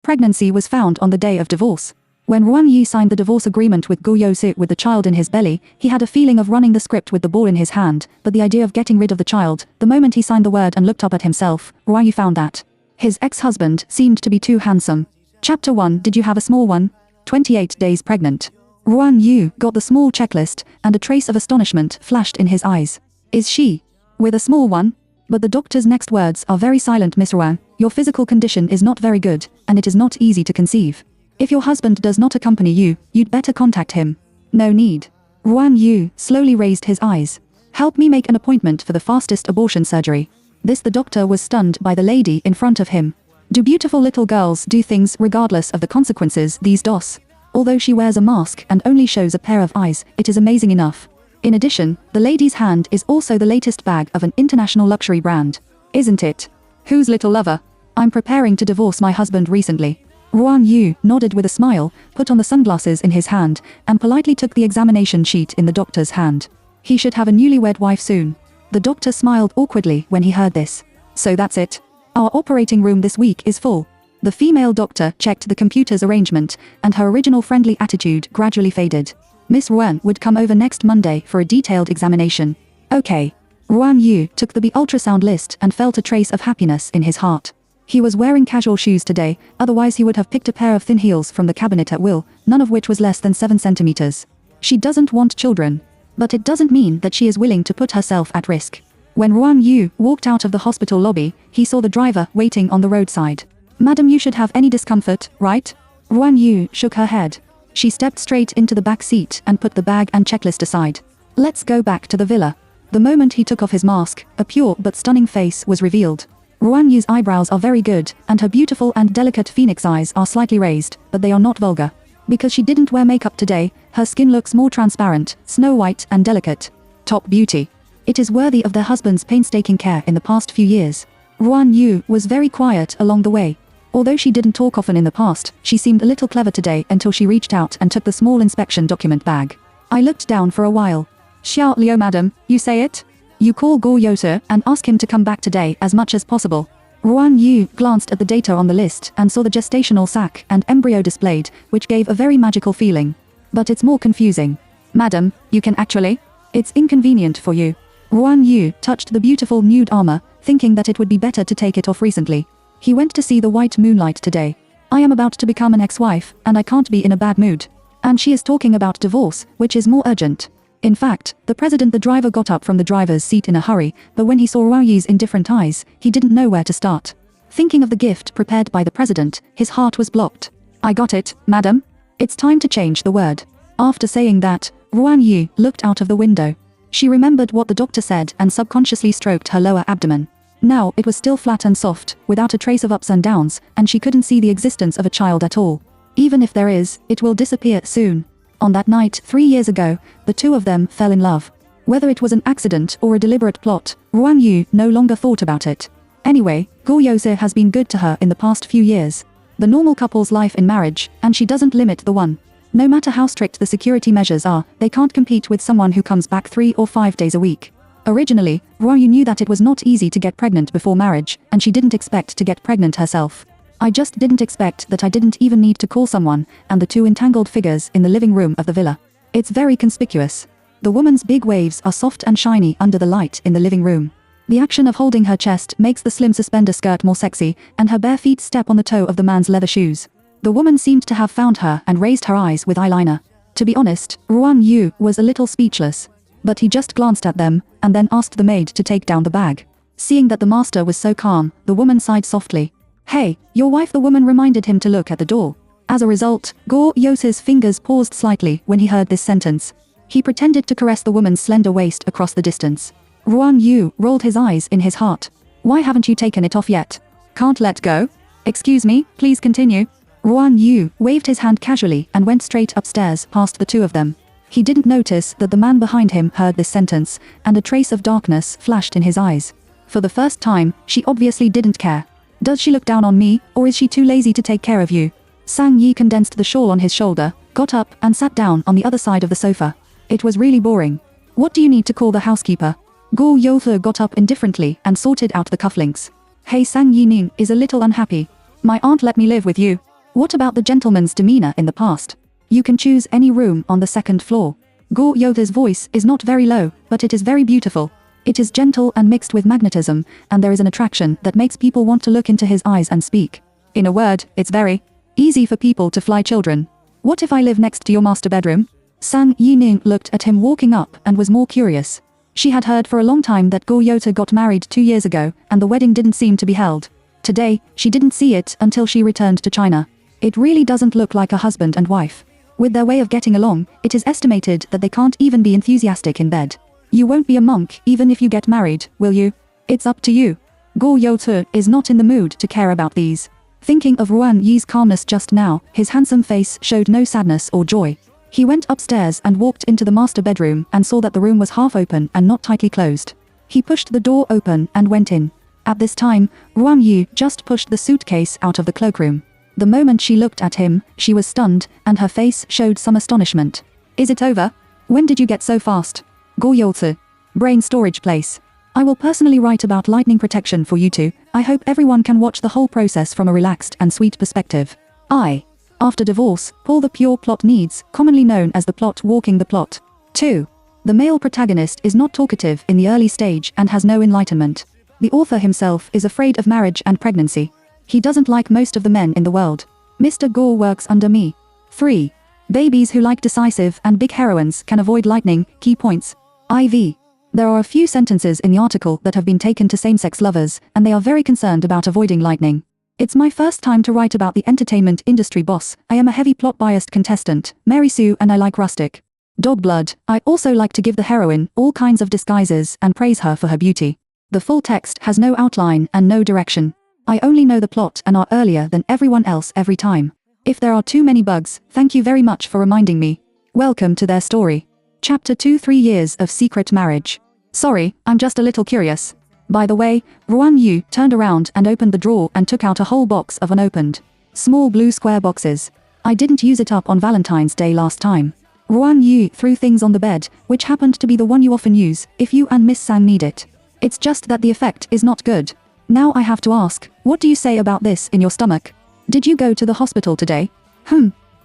Pregnancy was found on the day of divorce. When Ruan Yu signed the divorce agreement with Gu Yousi with the child in his belly, he had a feeling of running the script with the ball in his hand, but the idea of getting rid of the child, the moment he signed the word and looked up at himself, Ruan Yu found that his ex-husband seemed to be too handsome. Chapter 1. Did you have a small one? 28 days pregnant. Ruan Yu got the small checklist, and a trace of astonishment flashed in his eyes. Is she with a small one? But the doctor's next words are very silent, Miss Ruan. Your physical condition is not very good, and it is not easy to conceive. If your husband does not accompany you, you'd better contact him. No need. Ruan Yu slowly raised his eyes. Help me make an appointment for the fastest abortion surgery. This the doctor was stunned by the lady in front of him. Do beautiful little girls do things regardless of the consequences these days? Although she wears a mask and only shows a pair of eyes, it is amazing enough. In addition, the lady's hand is also the latest bag of an international luxury brand. Isn't it? Whose little lover? I'm preparing to divorce my husband recently. Ruan Yu nodded with a smile, put on the sunglasses in his hand, and politely took the examination sheet in the doctor's hand. He should have a newlywed wife soon. The doctor smiled awkwardly when he heard this. So that's it. Our operating room this week is full. The female doctor checked the computer's arrangement, and her original friendly attitude gradually faded. Miss Ruan would come over next Monday for a detailed examination. Okay. Ruan Yu took the ultrasound list and felt a trace of happiness in his heart. He was wearing casual shoes today, otherwise he would have picked a pair of thin heels from the cabinet at will, none of which was less than 7 centimeters. She doesn't want children. But it doesn't mean that she is willing to put herself at risk. When Ruan Yu walked out of the hospital lobby, he saw the driver waiting on the roadside. Madam, you should have any discomfort, right? Ruan Yu shook her head. She stepped straight into the back seat and put the bag and checklist aside. Let's go back to the villa. The moment he took off his mask, a pure but stunning face was revealed. Ruan Yu's eyebrows are very good, and her beautiful and delicate phoenix eyes are slightly raised, but they are not vulgar. Because she didn't wear makeup today, her skin looks more transparent, snow white and delicate. Top beauty. It is worthy of their husband's painstaking care in the past few years. Ruan Yu was very quiet along the way. Although she didn't talk often in the past, she seemed a little clever today until she reached out and took the small inspection document bag. I looked down for a while. Xiao Liu, madam, you say it? You call Gu Yousi and ask him to come back today as much as possible. Ruan Yu glanced at the data on the list and saw the gestational sac and embryo displayed, which gave a very magical feeling. But it's more confusing. Madam, you can actually? It's inconvenient for you. Ruan Yu touched the beautiful nude armor, thinking that it would be better to take it off recently. He went to see the white moonlight today. I am about to become an ex-wife, and I can't be in a bad mood. And she is talking about divorce, which is more urgent. In fact, the driver got up from the driver's seat in a hurry, but when he saw Ruan Yu's indifferent eyes, he didn't know where to start. Thinking of the gift prepared by the president, his heart was blocked. I got it, madam. It's time to change the word. After saying that, Ruan Yu looked out of the window. She remembered what the doctor said and subconsciously stroked her lower abdomen. Now it was still flat and soft, without a trace of ups and downs, and she couldn't see the existence of a child at all. Even if there is, it will disappear soon. On that night 3 years ago, the two of them fell in love. Whether it was an accident or a deliberate plot, Ruan Yu no longer thought about it. Anyway, Gu Yousi has been good to her in the past few years. The normal couple's life in marriage, and she doesn't limit the one. No matter how strict the security measures are, they can't compete with someone who comes back 3 or 5 days a week. Originally, Ruan Yu knew that it was not easy to get pregnant before marriage, and she didn't expect to get pregnant herself. I just didn't expect that I didn't even need to call someone, and the two entangled figures in the living room of the villa. It's very conspicuous. The woman's big waves are soft and shiny under the light in the living room. The action of holding her chest makes the slim suspender skirt more sexy, and her bare feet step on the toe of the man's leather shoes. The woman seemed to have found her and raised her eyes with eyeliner. To be honest, Ruan Yu was a little speechless. But he just glanced at them, and then asked the maid to take down the bag. Seeing that the master was so calm, the woman sighed softly. Hey, your wife. The woman reminded him to look at the door. As a result, Gu Yousi's fingers paused slightly when he heard this sentence. He pretended to caress the woman's slender waist across the distance. Ruan Yu rolled his eyes in his heart. Why haven't you taken it off yet? Can't let go? Excuse me, please continue. Ruan Yu waved his hand casually and went straight upstairs past the two of them. He didn't notice that the man behind him heard this sentence, and a trace of darkness flashed in his eyes. For the first time, she obviously didn't care. Does she look down on me, or is she too lazy to take care of you? Sang Yi condensed the shawl on his shoulder, got up and sat down on the other side of the sofa. It was really boring. What do you need to call the housekeeper? Gu Yousi got up indifferently and sorted out the cufflinks. Hey, Sang Yi Ning is a little unhappy. My aunt let me live with you. What about the gentleman's demeanor in the past? You can choose any room on the second floor. Go Yota's voice is not very low, but it is very beautiful. It is gentle and mixed with magnetism, and there is an attraction that makes people want to look into his eyes and speak. In a word, it's very easy for people to fly children. What if I live next to your master bedroom? Sang Yining looked at him walking up and was more curious. She had heard for a long time that Go Yota got married 2 years ago, and the wedding didn't seem to be held. Today, she didn't see it until she returned to China. It really doesn't look like a husband and wife. With their way of getting along, it is estimated that they can't even be enthusiastic in bed. You won't be a monk even if you get married, will you? It's up to you. Go Yota is not in the mood to care about these. Thinking of Ruan Yi's calmness just now, his handsome face showed no sadness or joy. He went upstairs and walked into the master bedroom and saw that the room was half open and not tightly closed. He pushed the door open and went in. At this time, Ruan Yi just pushed the suitcase out of the cloakroom. The moment she looked at him, she was stunned, and her face showed some astonishment. Is it over? When did you get so fast? Go Yota. Brain storage place. I will personally write about lightning protection for you two. I hope everyone can watch the whole process from a relaxed and sweet perspective. After divorce, Paul the pure plot needs, commonly known as the plot walking the plot. 2. The male protagonist is not talkative in the early stage and has no enlightenment. The author himself is afraid of marriage and pregnancy. He doesn't like most of the men in the world. Mr. Gore works under me. 3. Babies who like decisive and big heroines can avoid lightning. Key points. IV. There are a few sentences in the article that have been taken to same-sex lovers, and they are very concerned about avoiding lightning. It's my first time to write about the entertainment industry boss. I am a heavy plot-biased contestant, Mary Sue, and I like rustic. Dog blood. I also like to give the heroine all kinds of disguises and praise her for her beauty. The full text has no outline and no direction. I only know the plot and are earlier than everyone else every time. If there are too many bugs, thank you very much for reminding me. Welcome to their story. Chapter 2 3 Years of Secret Marriage. Sorry, I'm just a little curious. By the way, Ruan Yu turned around and opened the drawer and took out a whole box of unopened, small blue square boxes. I didn't use it up on Valentine's Day last time. Ruan Yu threw things on the bed, which happened to be the one you often use if you and Miss Sang need it. It's just that the effect is not good. Now I have to ask, what do you say about this in your stomach? Did you go to the hospital today?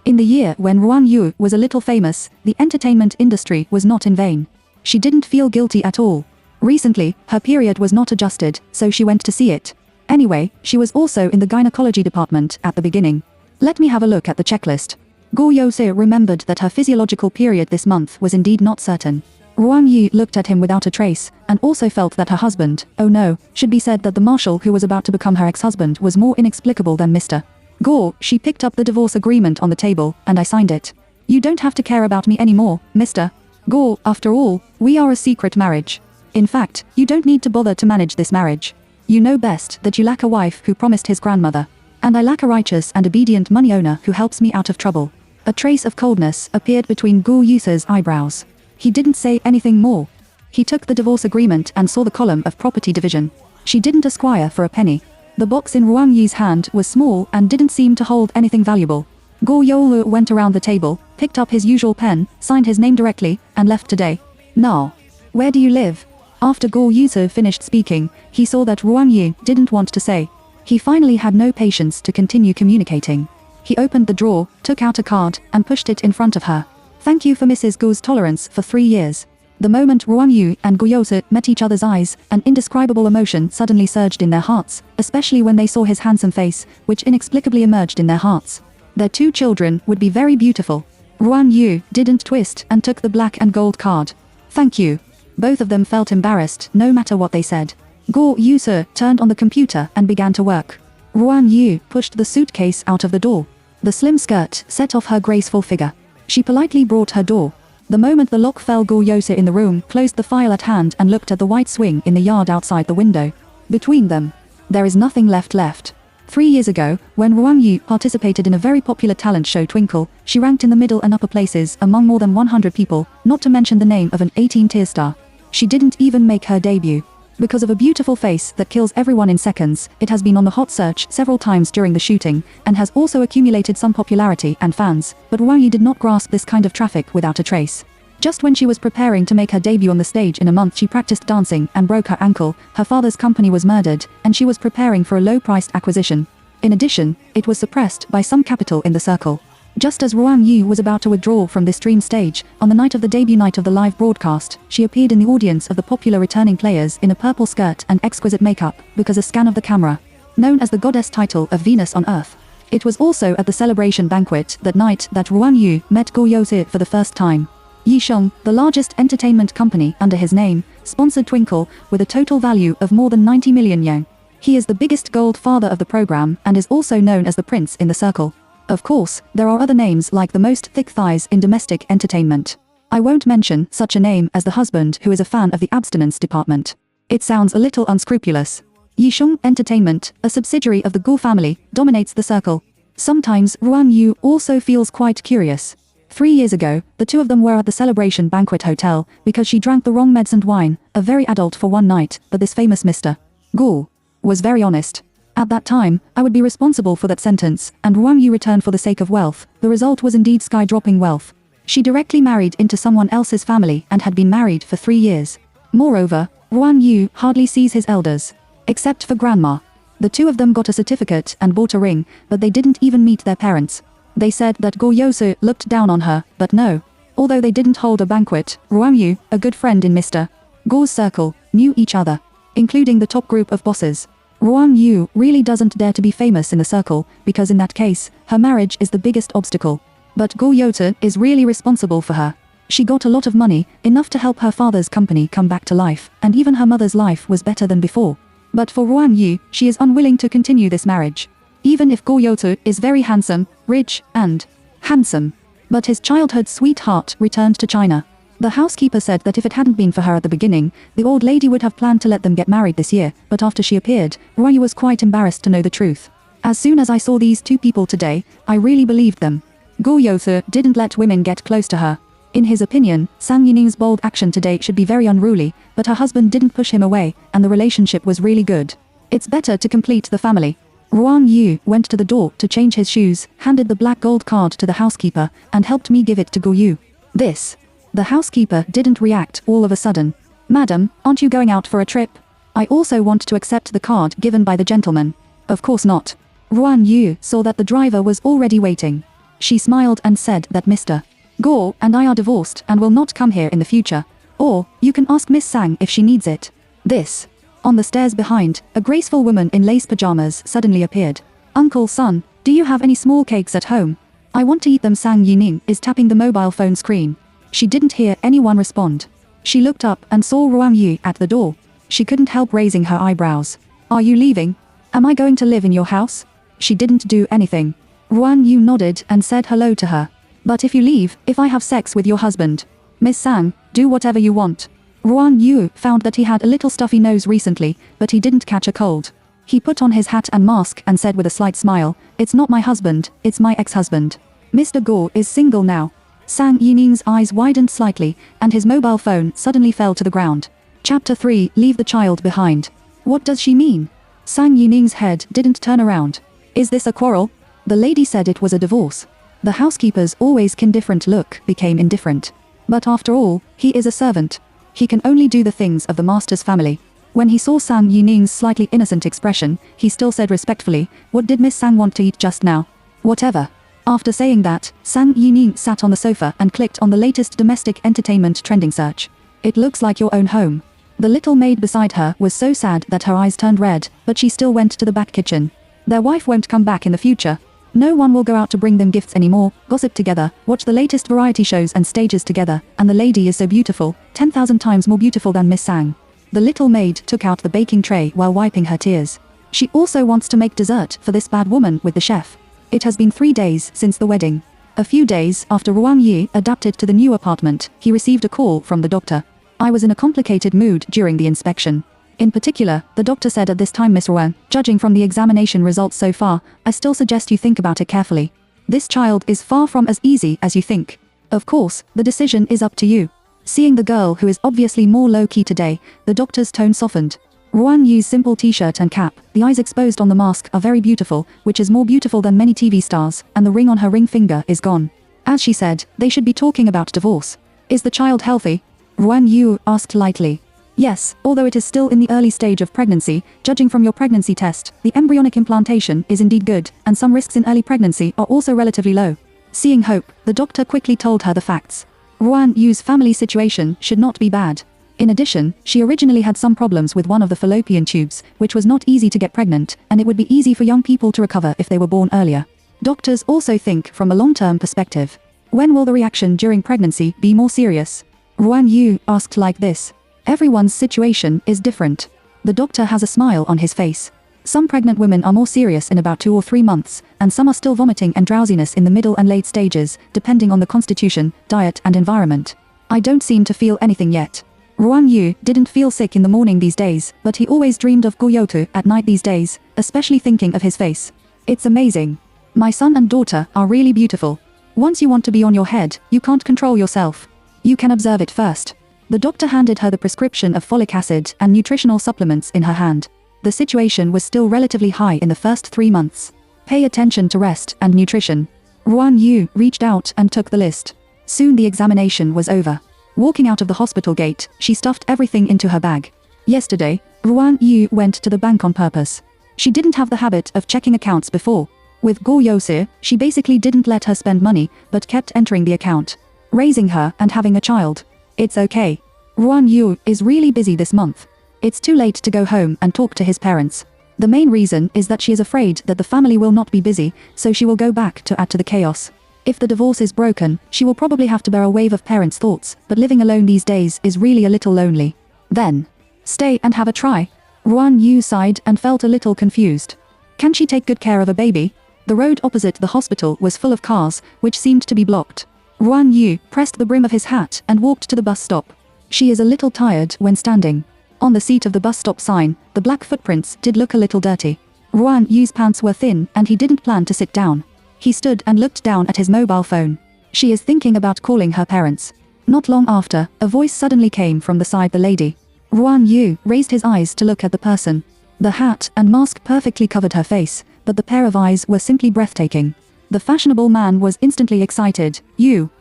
In the year when Ruan Yu was a little famous, the entertainment industry was not in vain. She didn't feel guilty at all. Recently, her period was not adjusted, so she went to see it. Anyway, she was also in the gynecology department at the beginning. Let me have a look at the checklist. Go Yose remembered that her physiological period this month was indeed not certain. Ruan Yu looked at him without a trace, and also felt that her husband, oh no, should be said that the marshal who was about to become her ex-husband was more inexplicable than Mr. Gore. She picked up the divorce agreement on the table, and I signed it. You don't have to care about me anymore, Mr. Gore. After all, we are a secret marriage. In fact, you don't need to bother to manage this marriage. You know best that you lack a wife who promised his grandmother. And I lack a righteous and obedient money owner who helps me out of trouble. A trace of coldness appeared between Go Yusa's eyebrows. He didn't say anything more. He took the divorce agreement and saw the column of property division. She didn't esquire for a penny. The box in Ruan Yi's hand was small and didn't seem to hold anything valuable. Go Yolu went around the table, picked up his usual pen, signed his name directly, and left today. Now, where do you live? After Go Yusa finished speaking, he saw that Ruan Yi didn't want to say. He finally had no patience to continue communicating. He opened the drawer, took out a card, and pushed it in front of her. Thank you for Mrs. Go's tolerance for 3 years. The moment Ruan Yu and Go Yose met each other's eyes, an indescribable emotion suddenly surged in their hearts, especially when they saw his handsome face, which inexplicably emerged in their hearts. Their 2 children would be very beautiful. Ruan Yu didn't twist and took the black and gold card. Thank you. Both of them felt embarrassed, no matter what they said. Go Yuse turned on the computer and began to work. Ruan Yu pushed the suitcase out of the door. The slim skirt set off her graceful figure. She politely brought her door. The moment the lock fell, Go Yose in the room closed the file at hand and looked at the white swing in the yard outside the window. Between them, there is nothing left. 3 years ago, when Ruan Yu participated in a very popular talent show Twinkle, she ranked in the middle and upper places among more than 100 people, not to mention the name of an 18-tier star. She didn't even make her debut. Because of a beautiful face that kills everyone in seconds, it has been on the hot search several times during the shooting, and has also accumulated some popularity and fans, but Ruan Yi did not grasp this kind of traffic without a trace. Just when she was preparing to make her debut on the stage in a month, she practiced dancing and broke her ankle, her father's company was murdered, and she was preparing for a low-priced acquisition. In addition, it was suppressed by some capital in the circle. Just as Ruan Yu was about to withdraw from this dream stage, on the night of the debut night of the live broadcast, she appeared in the audience of the popular returning players in a purple skirt and exquisite makeup, because a scan of the camera. Known as the goddess title of Venus on Earth. It was also at the celebration banquet that night that Ruan Yu met Guo Youzi for the first time. Yisheng, the largest entertainment company under his name, sponsored Twinkle with a total value of more than 90 million yuan. He is the biggest gold father of the program and is also known as the prince in the circle. Of course, there are other names like the most thick thighs in domestic entertainment. I won't mention such a name as the husband who is a fan of the abstinence department. It sounds a little unscrupulous. Yisheng Entertainment, a subsidiary of the Guo family, dominates the circle. Sometimes Ruan Yu also feels quite curious. 3 years ago, the two of them were at the celebration banquet hotel because she drank the wrong meds and wine, a very adult for one night, but this famous Mr. Guo was very honest. At that time, I would be responsible for that sentence, and Ruan Yu returned for the sake of wealth. The result was indeed sky-dropping wealth. She directly married into someone else's family and had been married for 3 years. Moreover, Ruan Yu hardly sees his elders. Except for grandma. The two of them got a certificate and bought a ring, but they didn't even meet their parents. They said that Guo Youzi looked down on her, but no. Although they didn't hold a banquet, Ruan Yu, a good friend in Mr. Guo's circle, knew each other. Including the top group of bosses. Ruan Yu really doesn't dare to be famous in the circle, because in that case, her marriage is the biggest obstacle. But Guo Youzi is really responsible for her. She got a lot of money, enough to help her father's company come back to life, and even her mother's life was better than before. But for Ruan Yu, she is unwilling to continue this marriage. Even if Guo Youzi is very handsome, rich, and handsome. But his childhood sweetheart returned to China. The housekeeper said that if it hadn't been for her at the beginning, the old lady would have planned to let them get married this year, but after she appeared, Ruan Yu was quite embarrassed to know the truth. As soon as I saw these two people today, I really believed them. Guo Youzi didn't let women get close to her. In his opinion, Sang Yining's bold action today should be very unruly, but her husband didn't push him away, and the relationship was really good. It's better to complete the family. Ruan Yu went to the door to change his shoes, handed the black gold card to the housekeeper, and helped me give it to Guo Yu. This. The housekeeper didn't react all of a sudden. Madam, aren't you going out for a trip? I also want to accept the card given by the gentleman. Of course not. Ruan Yu saw that the driver was already waiting. She smiled and said that Mr. Guo and I are divorced and will not come here in the future. Or, you can ask Miss Sang if she needs it. This. On the stairs behind, a graceful woman in lace pajamas suddenly appeared. Uncle Son, do you have any small cakes at home? I want to eat them. Sang Yining is tapping the mobile phone screen. She didn't hear anyone respond. She looked up and saw Ruan Yu at the door. She couldn't help raising her eyebrows. Are you leaving? Am I going to live in your house? She didn't do anything. Ruan Yu nodded and said hello to her. But if you leave, if I have sex with your husband. Miss Sang, do whatever you want. Ruan Yu found that he had a little stuffy nose recently, but he didn't catch a cold. He put on his hat and mask and said with a slight smile, it's not my husband, it's my ex-husband. Mr. Guo is single now. Sang Yining's eyes widened slightly, and his mobile phone suddenly fell to the ground. Chapter 3, Leave the child behind. What does she mean? Sang Yining's head didn't turn around. Is this a quarrel? The lady said it was a divorce. The housekeeper's always indifferent look became indifferent. But after all, he is a servant. He can only do the things of the master's family. When he saw Sang Yining's slightly innocent expression, he still said respectfully, what did Miss Sang want to eat just now? Whatever. After saying that, Sang Yining sat on the sofa and clicked on the latest domestic entertainment trending search. It looks like your own home. The little maid beside her was so sad that her eyes turned red, but she still went to the back kitchen. Their wife won't come back in the future. No one will go out to bring them gifts anymore, gossip together, watch the latest variety shows and stages together, and the lady is so beautiful, 10,000 times more beautiful than Miss Sang. The little maid took out the baking tray while wiping her tears. She also wants to make dessert for this bad woman with the chef. It has been 3 days since the wedding. A few days after Ruan Yu adapted to the new apartment, he received a call from the doctor. I was in a complicated mood during the inspection. In particular, the doctor said at this time, Miss Ruan, judging from the examination results so far, I still suggest you think about it carefully. This child is far from as easy as you think. Of course, the decision is up to you. Seeing the girl who is obviously more low-key today, the doctor's tone softened. Ruan Yu's simple t-shirt and cap, the eyes exposed on the mask are very beautiful, which is more beautiful than many TV stars, and the ring on her ring finger is gone. As she said, they should be talking about divorce. Is the child healthy? Ruan Yu asked lightly. Yes, although it is still in the early stage of pregnancy, judging from your pregnancy test, the embryonic implantation is indeed good, and some risks in early pregnancy are also relatively low. Seeing hope, the doctor quickly told her the facts. Ruan Yu's family situation should not be bad. In addition, she originally had some problems with one of the fallopian tubes, which was not easy to get pregnant, and it would be easy for young people to recover if they were born earlier. Doctors also think from a long-term perspective. When will the reaction during pregnancy be more serious? Ruan Yu asked like this. Everyone's situation is different. The doctor has a smile on his face. Some pregnant women are more serious in about 2 or 3 months, and some are still vomiting and drowsiness in the middle and late stages, depending on the constitution, diet and environment. I don't seem to feel anything yet. Ruan Yu didn't feel sick in the morning these days, but he always dreamed of Guyotu at night these days, especially thinking of his face. It's amazing. My son and daughter are really beautiful. Once you want to be on your head, you can't control yourself. You can observe it first. The doctor handed her the prescription of folic acid and nutritional supplements in her hand. The situation was still relatively high in the first 3 months. Pay attention to rest and nutrition. Ruan Yu reached out and took the list. Soon the examination was over. Walking out of the hospital gate, she stuffed everything into her bag. Yesterday, Ruan Yu went to the bank on purpose. She didn't have the habit of checking accounts before. With Guo Yose, she basically didn't let her spend money, but kept entering the account. Raising her and having a child. It's okay. Ruan Yu is really busy this month. It's too late to go home and talk to his parents. The main reason is that she is afraid that the family will not be busy, so she will go back to add to the chaos. If the divorce is broken, she will probably have to bear a wave of parents' thoughts, but living alone these days is really a little lonely. Then, stay and have a try. Ruan Yu sighed and felt a little confused. Can she take good care of a baby? The road opposite the hospital was full of cars, which seemed to be blocked. Ruan Yu pressed the brim of his hat and walked to the bus stop. She is a little tired when standing. On the seat of the bus stop sign, the black footprints did look a little dirty. Ruan Yu's pants were thin and he didn't plan to sit down. He stood and looked down at his mobile phone. She is thinking about calling her parents. Not long after, a voice suddenly came from beside the lady. Ruan Yu raised his eyes to look at the person. The hat and mask perfectly covered her face, but the pair of eyes were simply breathtaking. The fashionable man was instantly excited. You,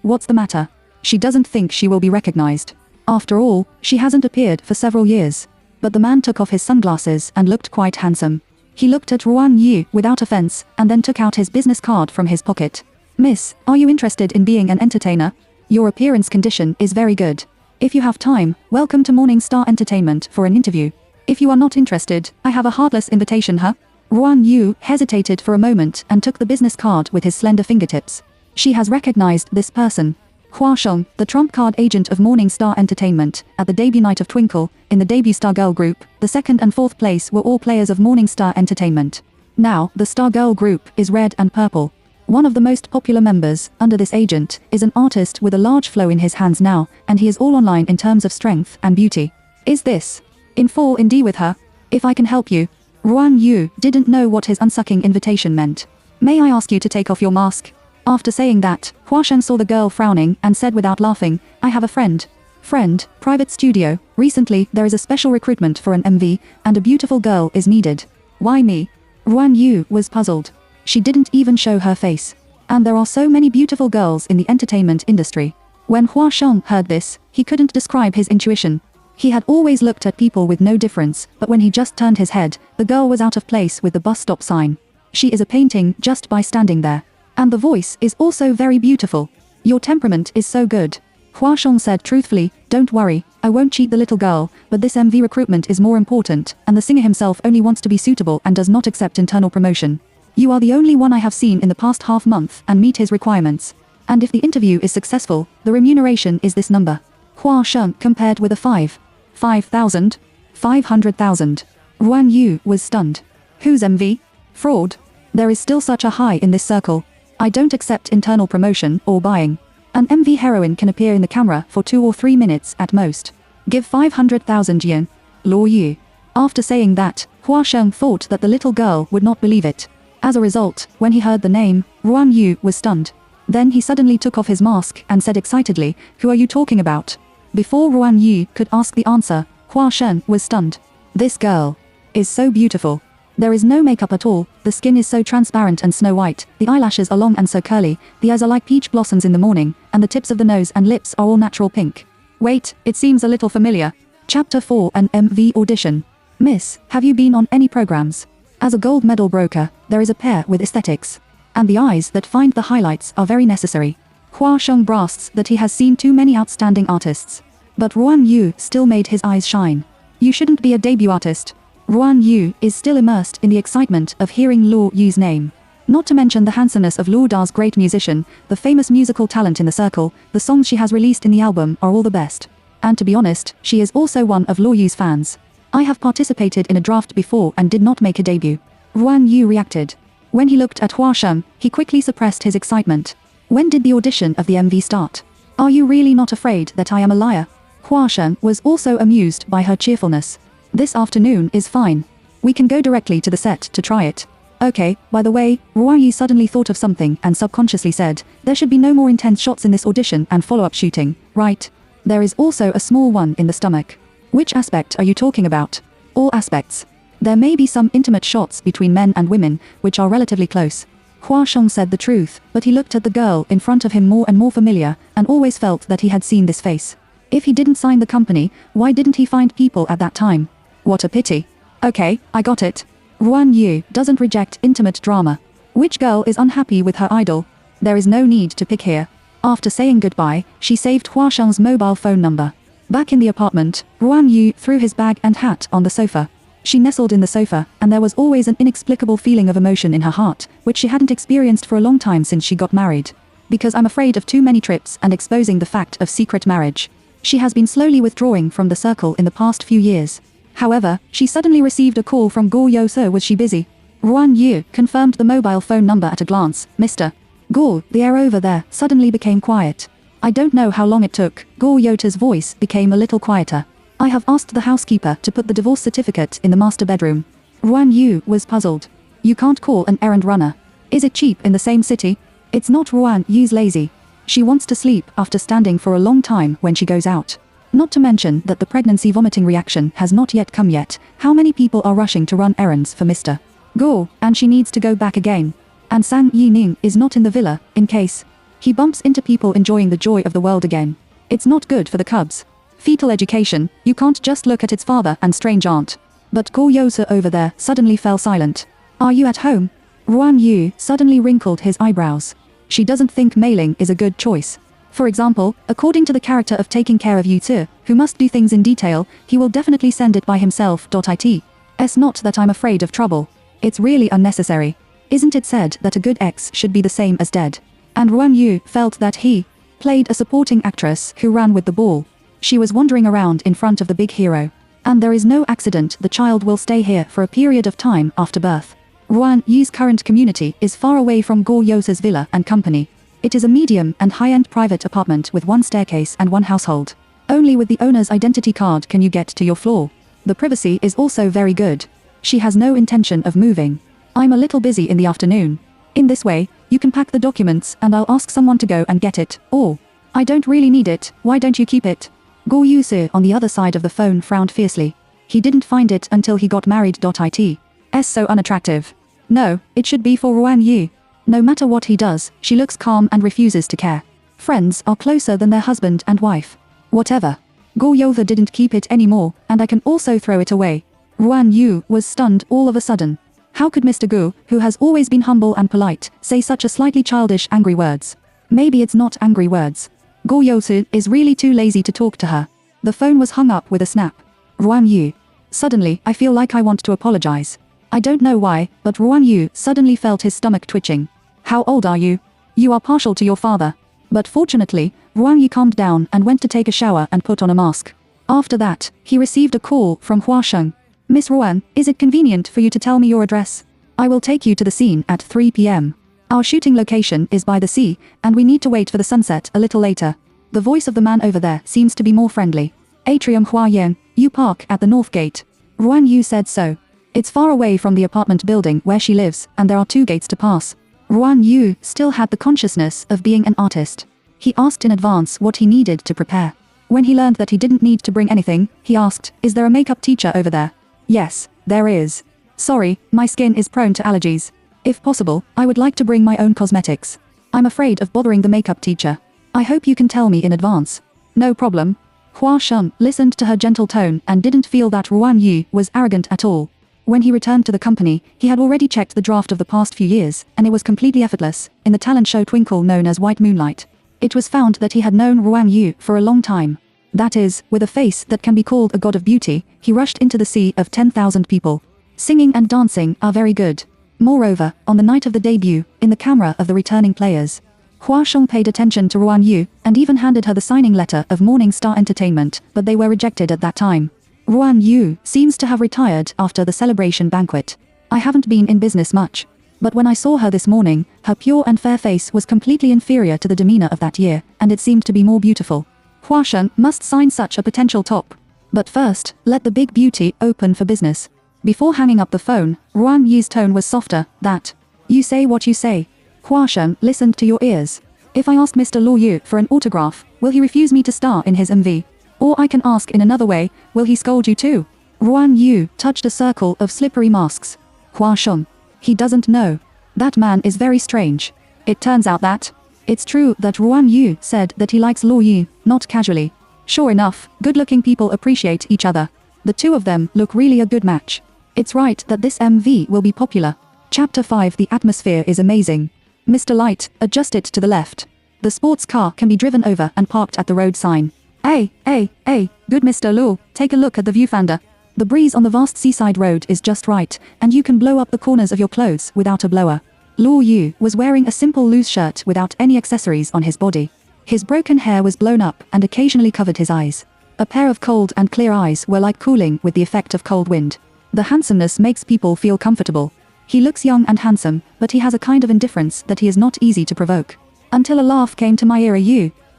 what's the matter? She doesn't think she will be recognized. After all, she hasn't appeared for several years. But the man took off his sunglasses and looked quite handsome. He looked at Ruan Yu without offense, and then took out his business card from his pocket. Miss, are you interested in being an entertainer? Your appearance condition is very good. If you have time, welcome to Morning Star Entertainment for an interview. If you are not interested, I have a heartless invitation, huh? Ruan Yu hesitated for a moment and took the business card with his slender fingertips. She has recognized this person. Hua Sheng, the trump card agent of Morning Star Entertainment, at the debut night of Twinkle, in the debut Star Girl group, the 2nd and 4th place were all players of Morning Star Entertainment. Now, the Star Girl group is red and purple. One of the most popular members, under this agent, is an artist with a large flow in his hands now, and he is all online in terms of strength and beauty. Is this in fall in D with her? If I can help you. Ruan Yu didn't know what his unsucking invitation meant. May I ask you to take off your mask? After saying that, Hua Shen saw the girl frowning and said without laughing, I have a friend. Friend, private studio, recently there is a special recruitment for an MV, and a beautiful girl is needed. Why me? Ruan Yu was puzzled. She didn't even show her face. And there are so many beautiful girls in the entertainment industry. When Hua Sheng heard this, he couldn't describe his intuition. He had always looked at people with no difference, but when he just turned his head, the girl was out of place with the bus stop sign. She is a painting just by standing there. And the voice is also very beautiful. Your temperament is so good. Hua Sheng said truthfully, don't worry, I won't cheat the little girl, but this MV recruitment is more important, and the singer himself only wants to be suitable and does not accept internal promotion. You are the only one I have seen in the past half month and meet his requirements. And if the interview is successful, the remuneration is this number. Hua Sheng compared with a 5,000? 500,000. Ruan Yu was stunned. Who's MV? Fraud. There is still such a high in this circle. I don't accept internal promotion or buying. An MV heroine can appear in the camera for 2 or 3 minutes at most. Give 500,000 yen. Luo Yu. After saying that, Hua Sheng thought that the little girl would not believe it. As a result, when he heard the name, Ruan Yu was stunned. Then he suddenly took off his mask and said excitedly, who are you talking about? Before Ruan Yu could ask the answer, Hua Shen was stunned. This girl is so beautiful. There is no makeup at all, the skin is so transparent and snow white, the eyelashes are long and so curly, the eyes are like peach blossoms in the morning, and the tips of the nose and lips are all natural pink. Wait, it seems a little familiar. Chapter 4 An MV Audition. Miss, have you been on any programs? As a gold medal broker, there is a pair with aesthetics. And the eyes that find the highlights are very necessary. Hua Sheng brasts that he has seen too many outstanding artists. But Ruan Yu still made his eyes shine. You shouldn't be a debut artist. Ruan Yu is still immersed in the excitement of hearing Luo Yu's name. Not to mention the handsomeness of Luo Da's great musician, the famous musical talent in the circle, the songs she has released in the album are all the best. And to be honest, she is also one of Luo Yu's fans. I have participated in a draft before and did not make a debut. Ruan Yu reacted. When he looked at Hua Sheng, he quickly suppressed his excitement. When did the audition of the MV start? Are you really not afraid that I am a liar? Hua Sheng was also amused by her cheerfulness. This afternoon is fine. We can go directly to the set to try it. Okay, by the way, Ruan Yu suddenly thought of something and subconsciously said, there should be no more intense shots in this audition and follow-up shooting, right? There is also a small one in the stomach. Which aspect are you talking about? All aspects. There may be some intimate shots between men and women, which are relatively close. Hua Sheng said the truth, but he looked at the girl in front of him more and more familiar, and always felt that he had seen this face. If he didn't sign the company, why didn't he find people at that time? What a pity. Okay, I got it. Ruan Yu doesn't reject intimate drama. Which girl is unhappy with her idol? There is no need to pick here. After saying goodbye, she saved Hua Sheng's mobile phone number. Back in the apartment, Ruan Yu threw his bag and hat on the sofa. She nestled in the sofa, and there was always an inexplicable feeling of emotion in her heart, which she hadn't experienced for a long time since she got married. Because I'm afraid of too many trips and exposing the fact of secret marriage. She has been slowly withdrawing from the circle in the past few years. However, she suddenly received a call from Guo Youse. Was she busy? Ruan Yu confirmed the mobile phone number at a glance. Mr. Guo, the air over there suddenly became quiet. I don't know how long it took. Guo Youse's voice became a little quieter. I have asked the housekeeper to put the divorce certificate in the master bedroom. Ruan Yu was puzzled. You can't call an errand runner. Is it cheap in the same city? It's not Ruan Yu's lazy. She wants to sleep after standing for a long time when she goes out. Not to mention that the pregnancy vomiting reaction has not yet come yet. How many people are rushing to run errands for Mr. Guo, and she needs to go back again. And Sang Yining is not in the villa, in case he bumps into people enjoying the joy of the world again. It's not good for the cubs. Fetal education, you can't just look at its father and strange aunt. But Guo Youse over there suddenly fell silent. Are you at home? Ruan Yu suddenly wrinkled his eyebrows. She doesn't think mailing is a good choice. For example, according to the character of taking care of Yu Tzu, who must do things in detail, he will definitely send it by himself. It's not that I'm afraid of trouble. It's really unnecessary. Isn't it said that a good ex should be the same as dead? And Ruan Yu felt that he played a supporting actress who ran with the ball. She was wandering around in front of the big hero. And there is no accident the child will stay here for a period of time after birth. Ruan Yu's current community is far away from Guo Youse's villa and company. It is a medium and high-end private apartment with one staircase and one household. Only with the owner's identity card can you get to your floor. The privacy is also very good. She has no intention of moving. I'm a little busy in the afternoon. In this way, you can pack the documents and I'll ask someone to go and get it, or I don't really need it, why don't you keep it? Guo Youse on the other side of the phone frowned fiercely. He didn't find it until he got married. It's so unattractive. No, it should be for Ruan Yu. No matter what he does, she looks calm and refuses to care. Friends are closer than their husband and wife. Whatever. Guo Youse didn't keep it anymore, and I can also throw it away. Ruan Yu was stunned all of a sudden. How could Mr. Guo, who has always been humble and polite, say such a slightly childish angry words? Maybe it's not angry words. Guo Youse is really too lazy to talk to her. The phone was hung up with a snap. Ruan Yu. Suddenly, I feel like I want to apologize. I don't know why, but Ruan Yu suddenly felt his stomach twitching. How old are you? You are partial to your father. But fortunately, Ruan Yu calmed down and went to take a shower and put on a mask. After that, he received a call from Hua Sheng. Miss Ruan, is it convenient for you to tell me your address? I will take you to the scene at 3 p.m. Our shooting location is by the sea, and we need to wait for the sunset a little later. The voice of the man over there seems to be more friendly. Atrium Hua Yang, you park at the north gate. Ruan Yu said so. It's far away from the apartment building where she lives, and there are 2 gates to pass. Ruan Yu still had the consciousness of being an artist. He asked in advance what he needed to prepare. When he learned that he didn't need to bring anything, he asked, is there a makeup teacher over there? Yes, there is. Sorry, my skin is prone to allergies. If possible, I would like to bring my own cosmetics. I'm afraid of bothering the makeup teacher. I hope you can tell me in advance. No problem. Hua Sheng listened to her gentle tone and didn't feel that Ruan Yu was arrogant at all. When he returned to the company, he had already checked the draft of the past few years, and it was completely effortless, in the talent show Twinkle known as White Moonlight. It was found that he had known Ruan Yu for a long time. That is, with a face that can be called a god of beauty, he rushed into the sea of 10,000 people. Singing and dancing are very good. Moreover, on the night of the debut, in the camera of the returning players, Hua Sheng paid attention to Ruan Yu, and even handed her the signing letter of Morning Star Entertainment, but they were rejected at that time. Ruan Yu seems to have retired after the celebration banquet. I haven't been in business much, but when I saw her this morning, her pure and fair face was completely inferior to the demeanor of that year, and it seemed to be more beautiful. Hua Sheng must sign such a potential top. But first, let the big beauty open for business. Before hanging up the phone, Ruan Yu's tone was softer, that, "You say what you say." Hua Sheng listened to your ears. If I ask Mr. Luo Yu for an autograph, will he refuse me to star in his MV? Or I can ask in another way, will he scold you too? Ruan Yu touched a circle of slippery masks. Hua Sheng. He doesn't know. That man is very strange. It turns out that it's true that Ruan Yu said that he likes Luo Yu, not casually. Sure enough, good-looking people appreciate each other. The two of them look really a good match. It's right that this MV will be popular. Chapter 5. The atmosphere is amazing. Mr. Light, adjust it to the left. The sports car can be driven over and parked at the road sign. Hey, good Mr. Luo, take a look at the viewfinder. The breeze on the vast seaside road is just right, and you can blow up the corners of your clothes without a blower. Luo Yu was wearing a simple loose shirt without any accessories on his body. His broken hair was blown up and occasionally covered his eyes. A pair of cold and clear eyes were like cooling with the effect of cold wind. The handsomeness makes people feel comfortable. He looks young and handsome, but he has a kind of indifference that he is not easy to provoke. Until a laugh came to my ear.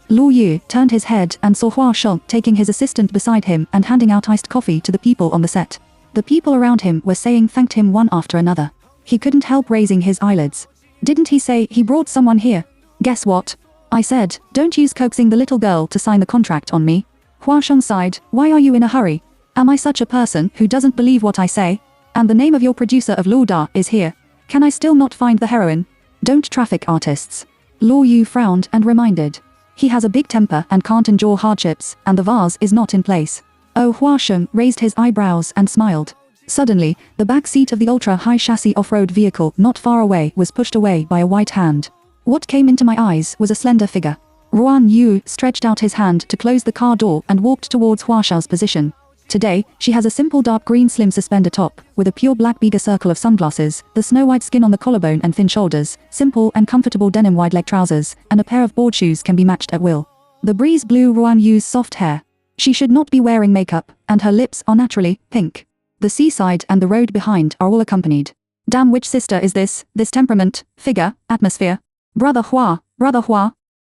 Luo Yu turned his head and saw Hua Sheng taking his assistant beside him and handing out iced coffee to the people on the set. The people around him were saying thanked him one after another. He couldn't help raising his eyelids. Didn't he say he brought someone here? Guess what? I said, don't use coaxing the little girl to sign the contract on me. Hua Sheng sighed, why are you in a hurry? Am I such a person who doesn't believe what I say? And the name of your producer of Luo Da is here. Can I still not find the heroine? Don't traffic artists. Luo Yu frowned and reminded. He has a big temper and can't endure hardships, and the vase is not in place. Oh, Hua Sheng raised his eyebrows and smiled. Suddenly, the back seat of the ultra-high chassis off-road vehicle not far away was pushed away by a white hand. What came into my eyes was a slender figure. Ruan Yu stretched out his hand to close the car door and walked towards Hua Sheng's position. Today, she has a simple dark green slim suspender top, with a pure black bigger circle of sunglasses, the snow-white skin on the collarbone and thin shoulders, simple and comfortable denim wide-leg trousers, and a pair of board shoes can be matched at will. The breeze blew Ruan Yu's soft hair. She should not be wearing makeup, and her lips are naturally pink. The seaside and the road behind are all accompanied. Damn, which sister is this temperament, figure, atmosphere? Brother Hua,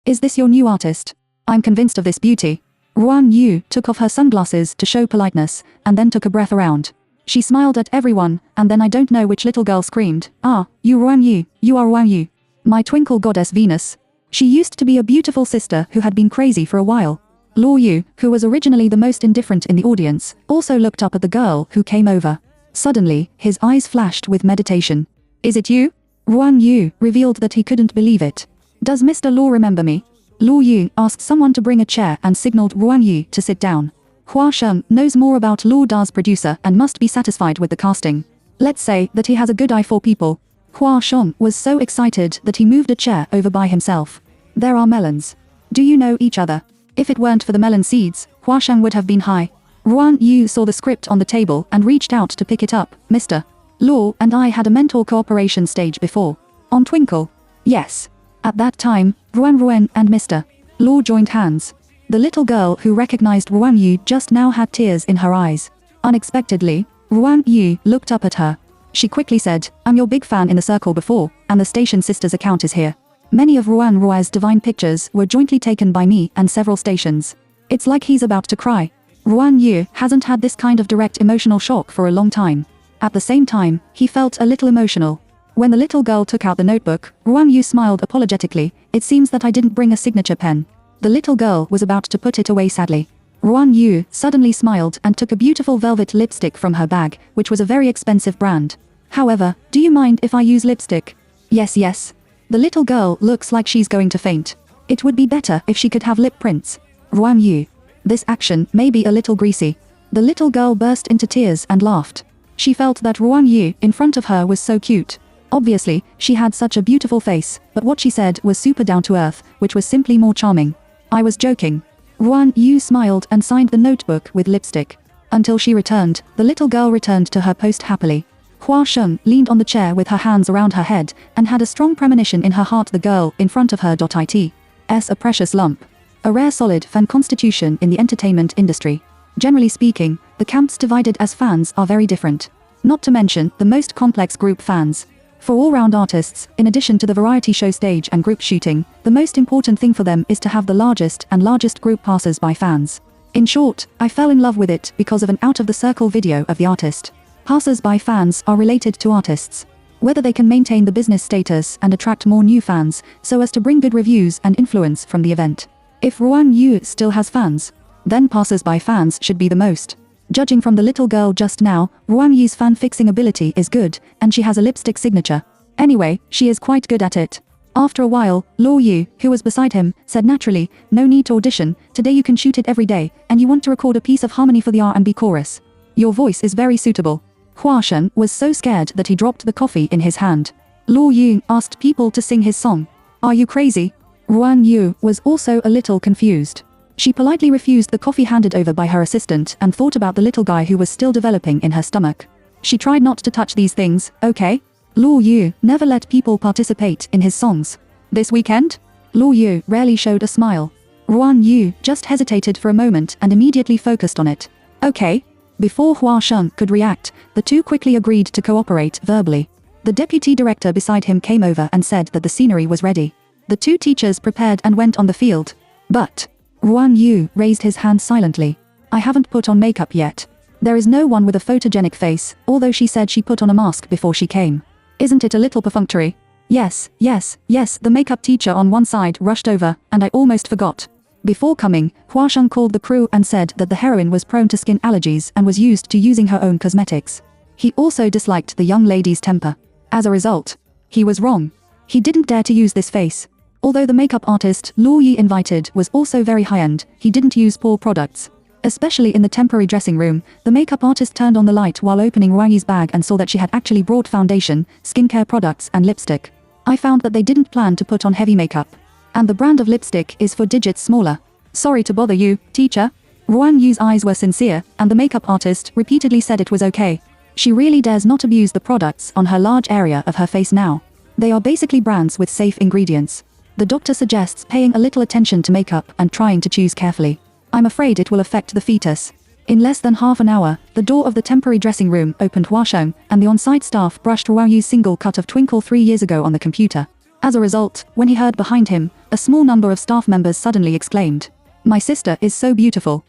is this your new artist? I'm convinced of this beauty. Ruan Yu took off her sunglasses to show politeness, and then took a breath around. She smiled at everyone, and then I don't know which little girl screamed, "Ah, you Ruan Yu, you are Ruan Yu. My twinkle goddess Venus." She used to be a beautiful sister who had been crazy for a while. Luo Yu, who was originally the most indifferent in the audience, also looked up at the girl who came over. Suddenly, his eyes flashed with meditation. "Is it you?" Ruan Yu revealed that he couldn't believe it. "Does Mr. Luo remember me?" Luo Yu asked someone to bring a chair and signaled Ruan Yu to sit down. Hua Sheng knows more about Luo Da's producer and must be satisfied with the casting. Let's say that he has a good eye for people. Hua Sheng was so excited that he moved a chair over by himself. "There are melons. Do you know each other?" If it weren't for the melon seeds, Hua Sheng would have been high. Ruan Yu saw the script on the table and reached out to pick it up. "Mr. Luo and I had a mentor cooperation stage before. On Twinkle." "Yes." At that time, Ruan and Mr. Luo joined hands. The little girl who recognized Ruan Yu just now had tears in her eyes. Unexpectedly, Ruan Yu looked up at her. She quickly said, "I'm your big fan in the circle before, and the Station Sisters account is here. Many of Ruan Rui's divine pictures were jointly taken by me and several stations." It's like he's about to cry. Ruan Yu hasn't had this kind of direct emotional shock for a long time. At the same time, he felt a little emotional. When the little girl took out the notebook, Ruan Yu smiled apologetically. "It seems that I didn't bring a signature pen." The little girl was about to put it away sadly. Ruan Yu suddenly smiled and took a beautiful velvet lipstick from her bag, which was a very expensive brand. "However, do you mind if I use lipstick?" Yes. The little girl looks like she's going to faint. It would be better if she could have lip prints. Ruan Yu. This action may be a little greasy. The little girl burst into tears and laughed. She felt that Ruan Yu in front of her was so cute. Obviously, she had such a beautiful face, but what she said was super down to earth, which was simply more charming. I was joking. Ruan Yu smiled and signed the notebook with lipstick. Until she returned, the little girl returned to her post happily. Hua Sheng leaned on the chair with her hands around her head, and had a strong premonition in her heart the girl in front of her is a precious lump. A rare solid fan constitution in the entertainment industry. Generally speaking, the camps divided as fans are very different. Not to mention the most complex group fans. For all-round artists, in addition to the variety show stage and group shooting, the most important thing for them is to have the largest group passers-by fans. In short, I fell in love with it because of an out-of-the-circle video of the artist. Passers-by fans are related to artists. Whether they can maintain the business status and attract more new fans, so as to bring good reviews and influence from the event. If Ruan Yu still has fans, then passers-by fans should be the most. Judging from the little girl just now, Ruan Yu's fan-fixing ability is good, and she has a lipstick signature. Anyway, she is quite good at it. After a while, Luo Yu, who was beside him, said naturally, "No need to audition, today you can shoot it every day, and you want to record a piece of harmony for the R&B chorus. Your voice is very suitable." Hua Sheng was so scared that he dropped the coffee in his hand. Luo Yu asked people to sing his song. "Are you crazy?" Ruan Yu was also a little confused. She politely refused the coffee handed over by her assistant and thought about the little guy who was still developing in her stomach. She tried not to touch these things, okay? Luo Yu never let people participate in his songs. This weekend? Luo Yu rarely showed a smile. Ruan Yu just hesitated for a moment and immediately focused on it. Okay. Before Hua Sheng could react, the two quickly agreed to cooperate verbally. The deputy director beside him came over and said that the scenery was ready. The two teachers prepared and went on the field. But Ruan Yu raised his hand silently. "I haven't put on makeup yet. There is no one with a photogenic face, although she said she put on a mask before she came. Isn't it a little perfunctory?" Yes, the makeup teacher on one side rushed over, and I almost forgot. Before coming, Hua Sheng called the crew and said that the heroine was prone to skin allergies and was used to using her own cosmetics. He also disliked the young lady's temper. As a result, he was wrong. He didn't dare to use this face. Although the makeup artist Luo Yi invited was also very high-end, he didn't use poor products. Especially in the temporary dressing room, the makeup artist turned on the light while opening Wang Yi's bag and saw that she had actually brought foundation, skincare products and lipstick. I found that they didn't plan to put on heavy makeup. And the brand of lipstick is 4 digits smaller. "Sorry to bother you, teacher." Ruan Yu's eyes were sincere, and the makeup artist repeatedly said it was okay. She really dares not abuse the products on her large area of her face now. They are basically brands with safe ingredients. The doctor suggests paying a little attention to makeup and trying to choose carefully. I'm afraid it will affect the fetus. In less than half an hour, the door of the temporary dressing room opened. Hua Sheng and the on-site staff brushed Ruan Yu's single cut of Twinkle 3 years ago on the computer. As a result, when he heard behind him, a small number of staff members suddenly exclaimed, "My sister is so beautiful.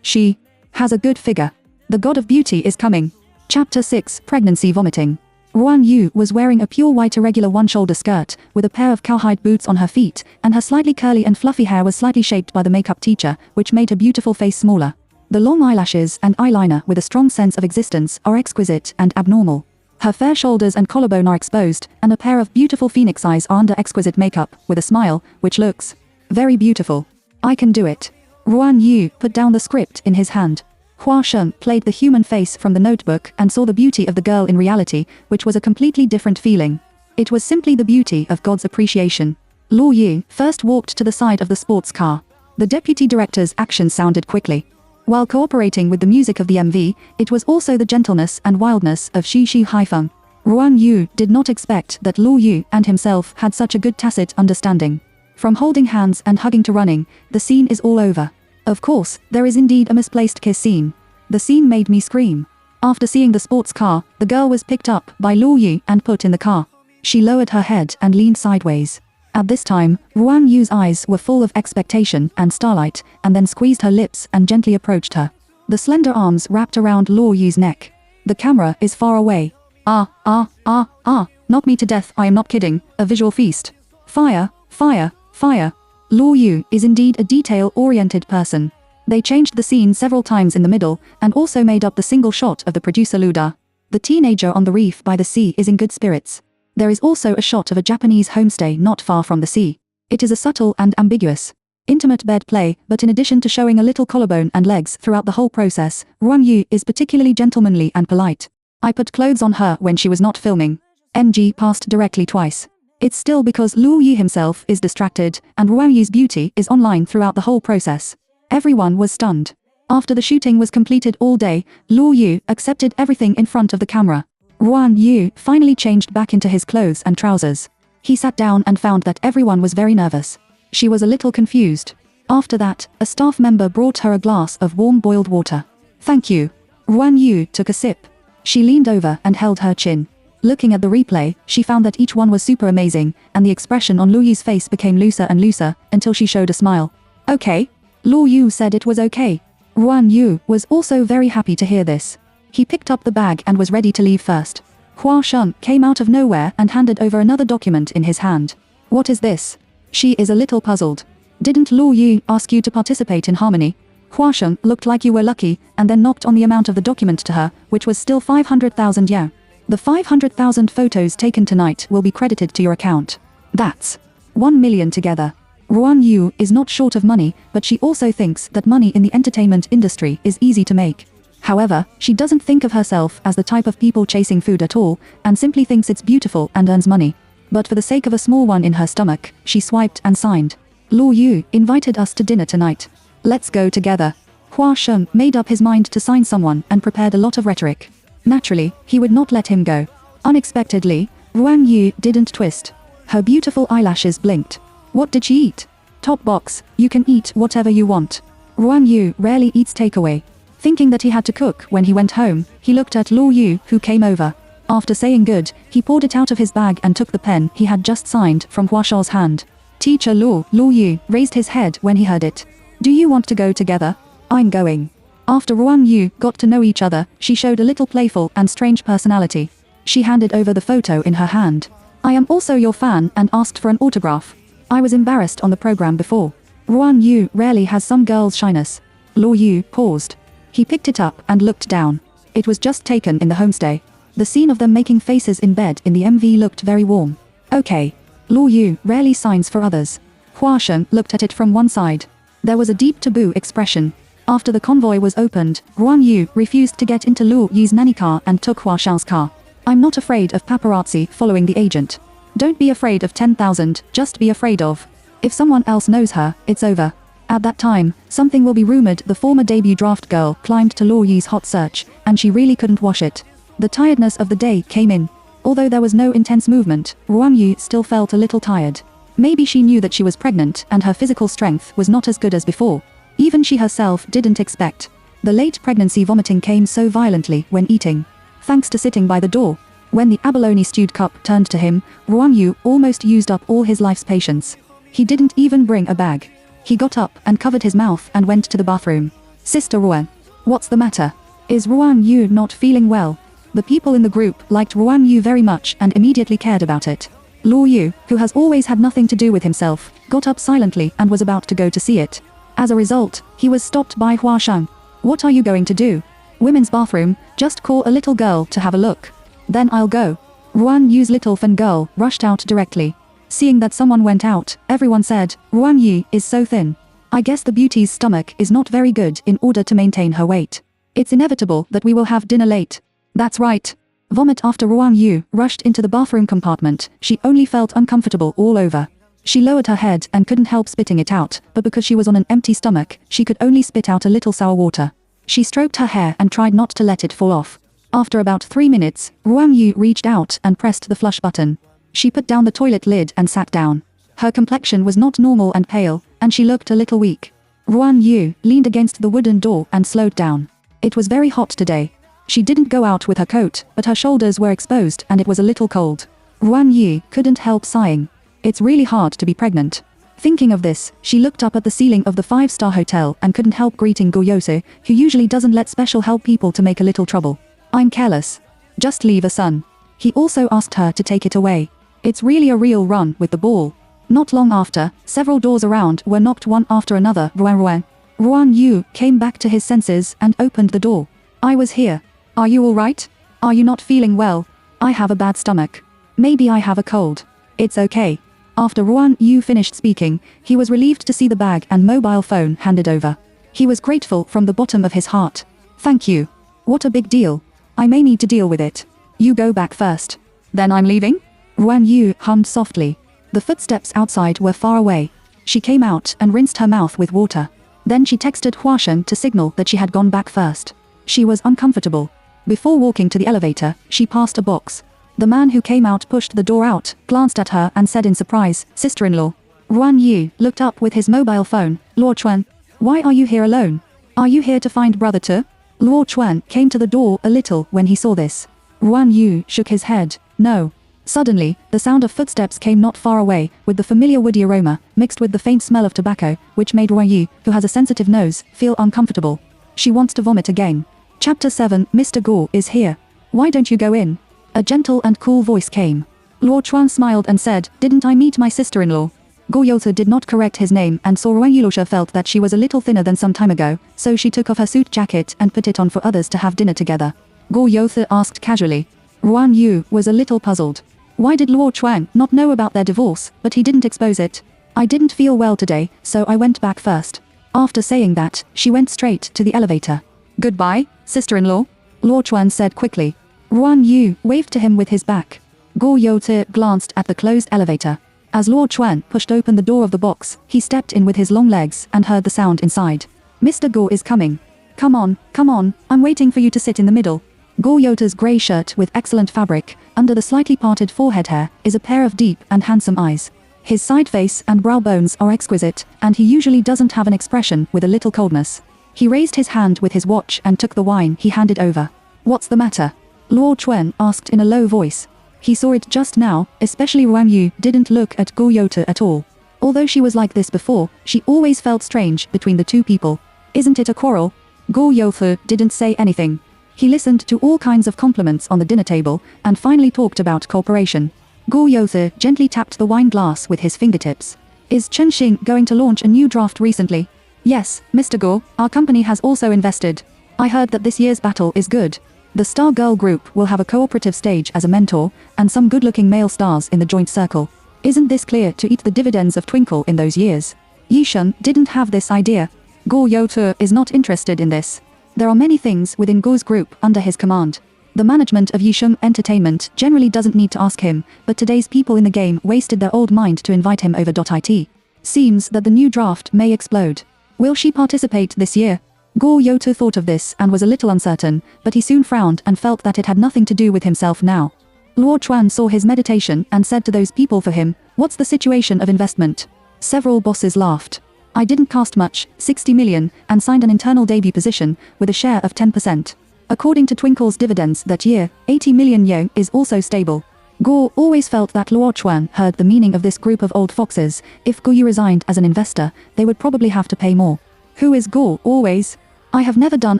She has a good figure. The god of beauty is coming." Chapter 6, Pregnancy Vomiting. Ruan Yu was wearing a pure white irregular one-shoulder skirt, with a pair of cowhide boots on her feet, and her slightly curly and fluffy hair was slightly shaped by the makeup teacher, which made her beautiful face smaller. The long eyelashes and eyeliner with a strong sense of existence are exquisite and abnormal. Her fair shoulders and collarbone are exposed, and a pair of beautiful phoenix eyes are under exquisite makeup, with a smile, which looks very beautiful. "I can do it." Ruan Yu put down the script in his hand. Hua Sheng played the human face from the notebook and saw the beauty of the girl in reality, which was a completely different feeling. It was simply the beauty of God's appreciation. Luo Yu first walked to the side of the sports car. The deputy director's actions sounded quickly. While cooperating with the music of the MV, it was also the gentleness and wildness of Xu Haifeng. Ruan Yu did not expect that Luo Yu and himself had such a good tacit understanding. From holding hands and hugging to running, the scene is all over. Of course, there is indeed a misplaced kiss scene. The scene made me scream. After seeing the sports car, the girl was picked up by Luo Yu and put in the car. She lowered her head and leaned sideways. At this time, Ruan Yu's eyes were full of expectation and starlight, and then squeezed her lips and gently approached her. The slender arms wrapped around Luo Yu's neck. The camera is far away. Knock me to death, I am not kidding, a visual feast. Fire, fire, fire. Luo Yu is indeed a detail-oriented person. They changed the scene several times in the middle, and also made up the single shot of the producer Luda. The teenager on the reef by the sea is in good spirits. There is also a shot of a Japanese homestay not far from the sea. It is a subtle and ambiguous. intimate bed play, but in addition to showing a little collarbone and legs throughout the whole process, Ruan Yu is particularly gentlemanly and polite. I put clothes on her when she was not filming. NG passed directly twice. It's still because Luo Yu himself is distracted, and Ruan Yu's beauty is online throughout the whole process. Everyone was stunned. After the shooting was completed all day, Luo Yu accepted everything in front of the camera. Ruan Yu finally changed back into his clothes and trousers. He sat down and found that everyone was very nervous. She was a little confused. After that, a staff member brought her a glass of warm boiled water. Thank you. Ruan Yu took a sip. She leaned over and held her chin. Looking at the replay, she found that each one was super amazing, and the expression on Luo Yu's face became looser and looser, until she showed a smile. Okay. Luo Yu said it was okay. Ruan Yu was also very happy to hear this. He picked up the bag and was ready to leave first. Hua Sheng came out of nowhere and handed over another document in his hand. What is this? She is a little puzzled. Didn't Luo Yu ask you to participate in Harmony? Hua Sheng looked like you were lucky, and then knocked on the amount of the document to her, which was still 500,000 yuan. The 500,000 photos taken tonight will be credited to your account. That's 1 million together. Ruan Yu is not short of money, but she also thinks that money in the entertainment industry is easy to make. However, she doesn't think of herself as the type of people chasing food at all, and simply thinks it's beautiful and earns money. But for the sake of a small one in her stomach, she swiped and signed. Luo Yu invited us to dinner tonight. Let's go together. Hua Sheng made up his mind to sign someone and prepared a lot of rhetoric. Naturally, he would not let him go. Unexpectedly, Ruan Yu didn't twist. Her beautiful eyelashes blinked. What did she eat? Top box, you can eat whatever you want. Ruan Yu rarely eats takeaway. Thinking that he had to cook when he went home, he looked at Luo Yu, who came over. After saying good, he poured it out of his bag and took the pen he had just signed from Hua Sheng's hand. Teacher Luo Yu raised his head when he heard it. Do you want to go together? I'm going. After Ruan Yu got to know each other, she showed a little playful and strange personality. She handed over the photo in her hand. I am also your fan and asked for an autograph. I was embarrassed on the program before. Ruan Yu rarely has some girl's shyness. Luo Yu paused. He picked it up and looked down. It was just taken in the homestay. The scene of them making faces in bed in the MV looked very warm. Okay. Luo Yu rarely signs for others. Hua Sheng looked at it from one side. There was a deep taboo expression. After the convoy was opened, Ruan Yu refused to get into Luo Yu's nanny car and took Hua Sheng's car. I'm not afraid of paparazzi following the agent. Don't be afraid of 10,000, just be afraid of. If someone else knows her, it's over. At that time, something will be rumored. The former debut draft girl climbed to Luo Yu's hot search, and she really couldn't wash it. The tiredness of the day came in. Although there was no intense movement, Ruan Yu still felt a little tired. Maybe she knew that she was pregnant and her physical strength was not as good as before. Even she herself didn't expect. The late pregnancy vomiting came so violently when eating. Thanks to sitting by the door. When the abalone stewed cup turned to him, Ruan Yu almost used up all his life's patience. He didn't even bring a bag. He got up and covered his mouth and went to the bathroom. Sister Ruan. What's the matter? Is Ruan Yu not feeling well? The people in the group liked Ruan Yu very much and immediately cared about it. Luo Yu, who has always had nothing to do with himself, got up silently and was about to go to see it. As a result, he was stopped by Hua Sheng. What are you going to do? Women's bathroom, just call a little girl to have a look. Then I'll go. Ruan Yu's little fan girl rushed out directly. Seeing that someone went out, everyone said, Ruan Yu is so thin. I guess the beauty's stomach is not very good in order to maintain her weight. It's inevitable that we will have dinner late. That's right. Vomit. After Ruan Yu rushed into the bathroom compartment, she only felt uncomfortable all over. She lowered her head and couldn't help spitting it out, but because she was on an empty stomach, she could only spit out a little sour water. She stroked her hair and tried not to let it fall off. After about 3 minutes, Ruan Yu reached out and pressed the flush button. She put down the toilet lid and sat down. Her complexion was not normal and pale, and she looked a little weak. Ruan Yu leaned against the wooden door and slowed down. It was very hot today. She didn't go out with her coat, but her shoulders were exposed and it was a little cold. Ruan Yu couldn't help sighing. It's really hard to be pregnant. Thinking of this, she looked up at the ceiling of the 5-star hotel and couldn't help greeting Go Yose, who usually doesn't let special help people to make a little trouble. I'm careless. Just leave a son. He also asked her to take it away. It's really a real run with the ball. Not long after, several doors around were knocked one after another. Ruan Yu came back to his senses and opened the door. I was here. Are you all right? Are you not feeling well? I have a bad stomach. Maybe I have a cold. It's okay. After Ruan Yu finished speaking, he was relieved to see the bag and mobile phone handed over. He was grateful from the bottom of his heart. Thank you. What a big deal. I may need to deal with it. You go back first. Then I'm leaving? Ruan Yu hummed softly. The footsteps outside were far away. She came out and rinsed her mouth with water. Then she texted Huashen to signal that she had gone back first. She was uncomfortable. Before walking to the elevator, she passed a box. The man who came out pushed the door out, glanced at her and said in surprise, "Sister-in-law." Ruan Yu looked up with his mobile phone. "Luo Chuan, why are you here alone? Are you here to find Brother Tu?" Luo Chuan came to the door a little when he saw this. Ruan Yu shook his head. No. Suddenly, the sound of footsteps came not far away, with the familiar woody aroma, mixed with the faint smell of tobacco, which made Ruan Yu, who has a sensitive nose, feel uncomfortable. She wants to vomit again. Chapter 7. Mr. Guo is here. Why don't you go in? A gentle and cool voice came. Luo Chuan smiled and said, "Didn't I meet my sister-in-law?" Guo Yote did not correct his name and saw Ruan Yulosha felt that she was a little thinner than some time ago, so she took off her suit jacket and put it on for others to have dinner together. Guo Yote asked casually. Ruan Yu was a little puzzled. Why did Luo Chuan not know about their divorce, but he didn't expose it? I didn't feel well today, so I went back first. After saying that, she went straight to the elevator. Goodbye, sister-in-law, Luo Chuan said quickly. Ruan Yu waved to him with his back. Guo Yote glanced at the closed elevator. As Luo Chuan pushed open the door of the box, he stepped in with his long legs and heard the sound inside. Mr. Guo is coming. Come on, I'm waiting for you to sit in the middle. Guo Yote's grey shirt with excellent fabric, under the slightly parted forehead hair, is a pair of deep and handsome eyes. His side face and brow bones are exquisite, and he usually doesn't have an expression with a little coldness. He raised his hand with his watch and took the wine he handed over. What's the matter? Luo Chuan asked in a low voice. He saw it just now, especially Ruan Yu didn't look at Guo Yote at all. Although she was like this before, she always felt strange between the two people. Isn't it a quarrel? Guo Yote didn't say anything. He listened to all kinds of compliments on the dinner table, and finally talked about cooperation. Guo Yote gently tapped the wine glass with his fingertips. Is Chenxing going to launch a new draft recently? Yes, Mr. Guo, our company has also invested. I heard that this year's battle is good. The Star Girl group will have a cooperative stage as a mentor, and some good-looking male stars in the joint circle. Isn't this clear to eat the dividends of Twinkle in those years? Yishun didn't have this idea. Guo Yote is not interested in this. There are many things within Guo's group under his command. The management of Yishun Entertainment generally doesn't need to ask him, but today's people in the game wasted their old mind to invite him over. It seems that the new draft may explode. Will she participate this year? Guo Yote thought of this and was a little uncertain, but he soon frowned and felt that it had nothing to do with himself now. Luo Chuan saw his meditation and said to those people for him, "What's the situation of investment?" Several bosses laughed. I didn't cast much, 60 million, and signed an internal debut position, with a share of 10%. According to Twinkle's dividends that year, 80 million yuan is also stable. Guo always felt that Luo Chuan heard the meaning of this group of old foxes. If Guo Yu resigned as an investor, they would probably have to pay more. Who is Guo always? I have never done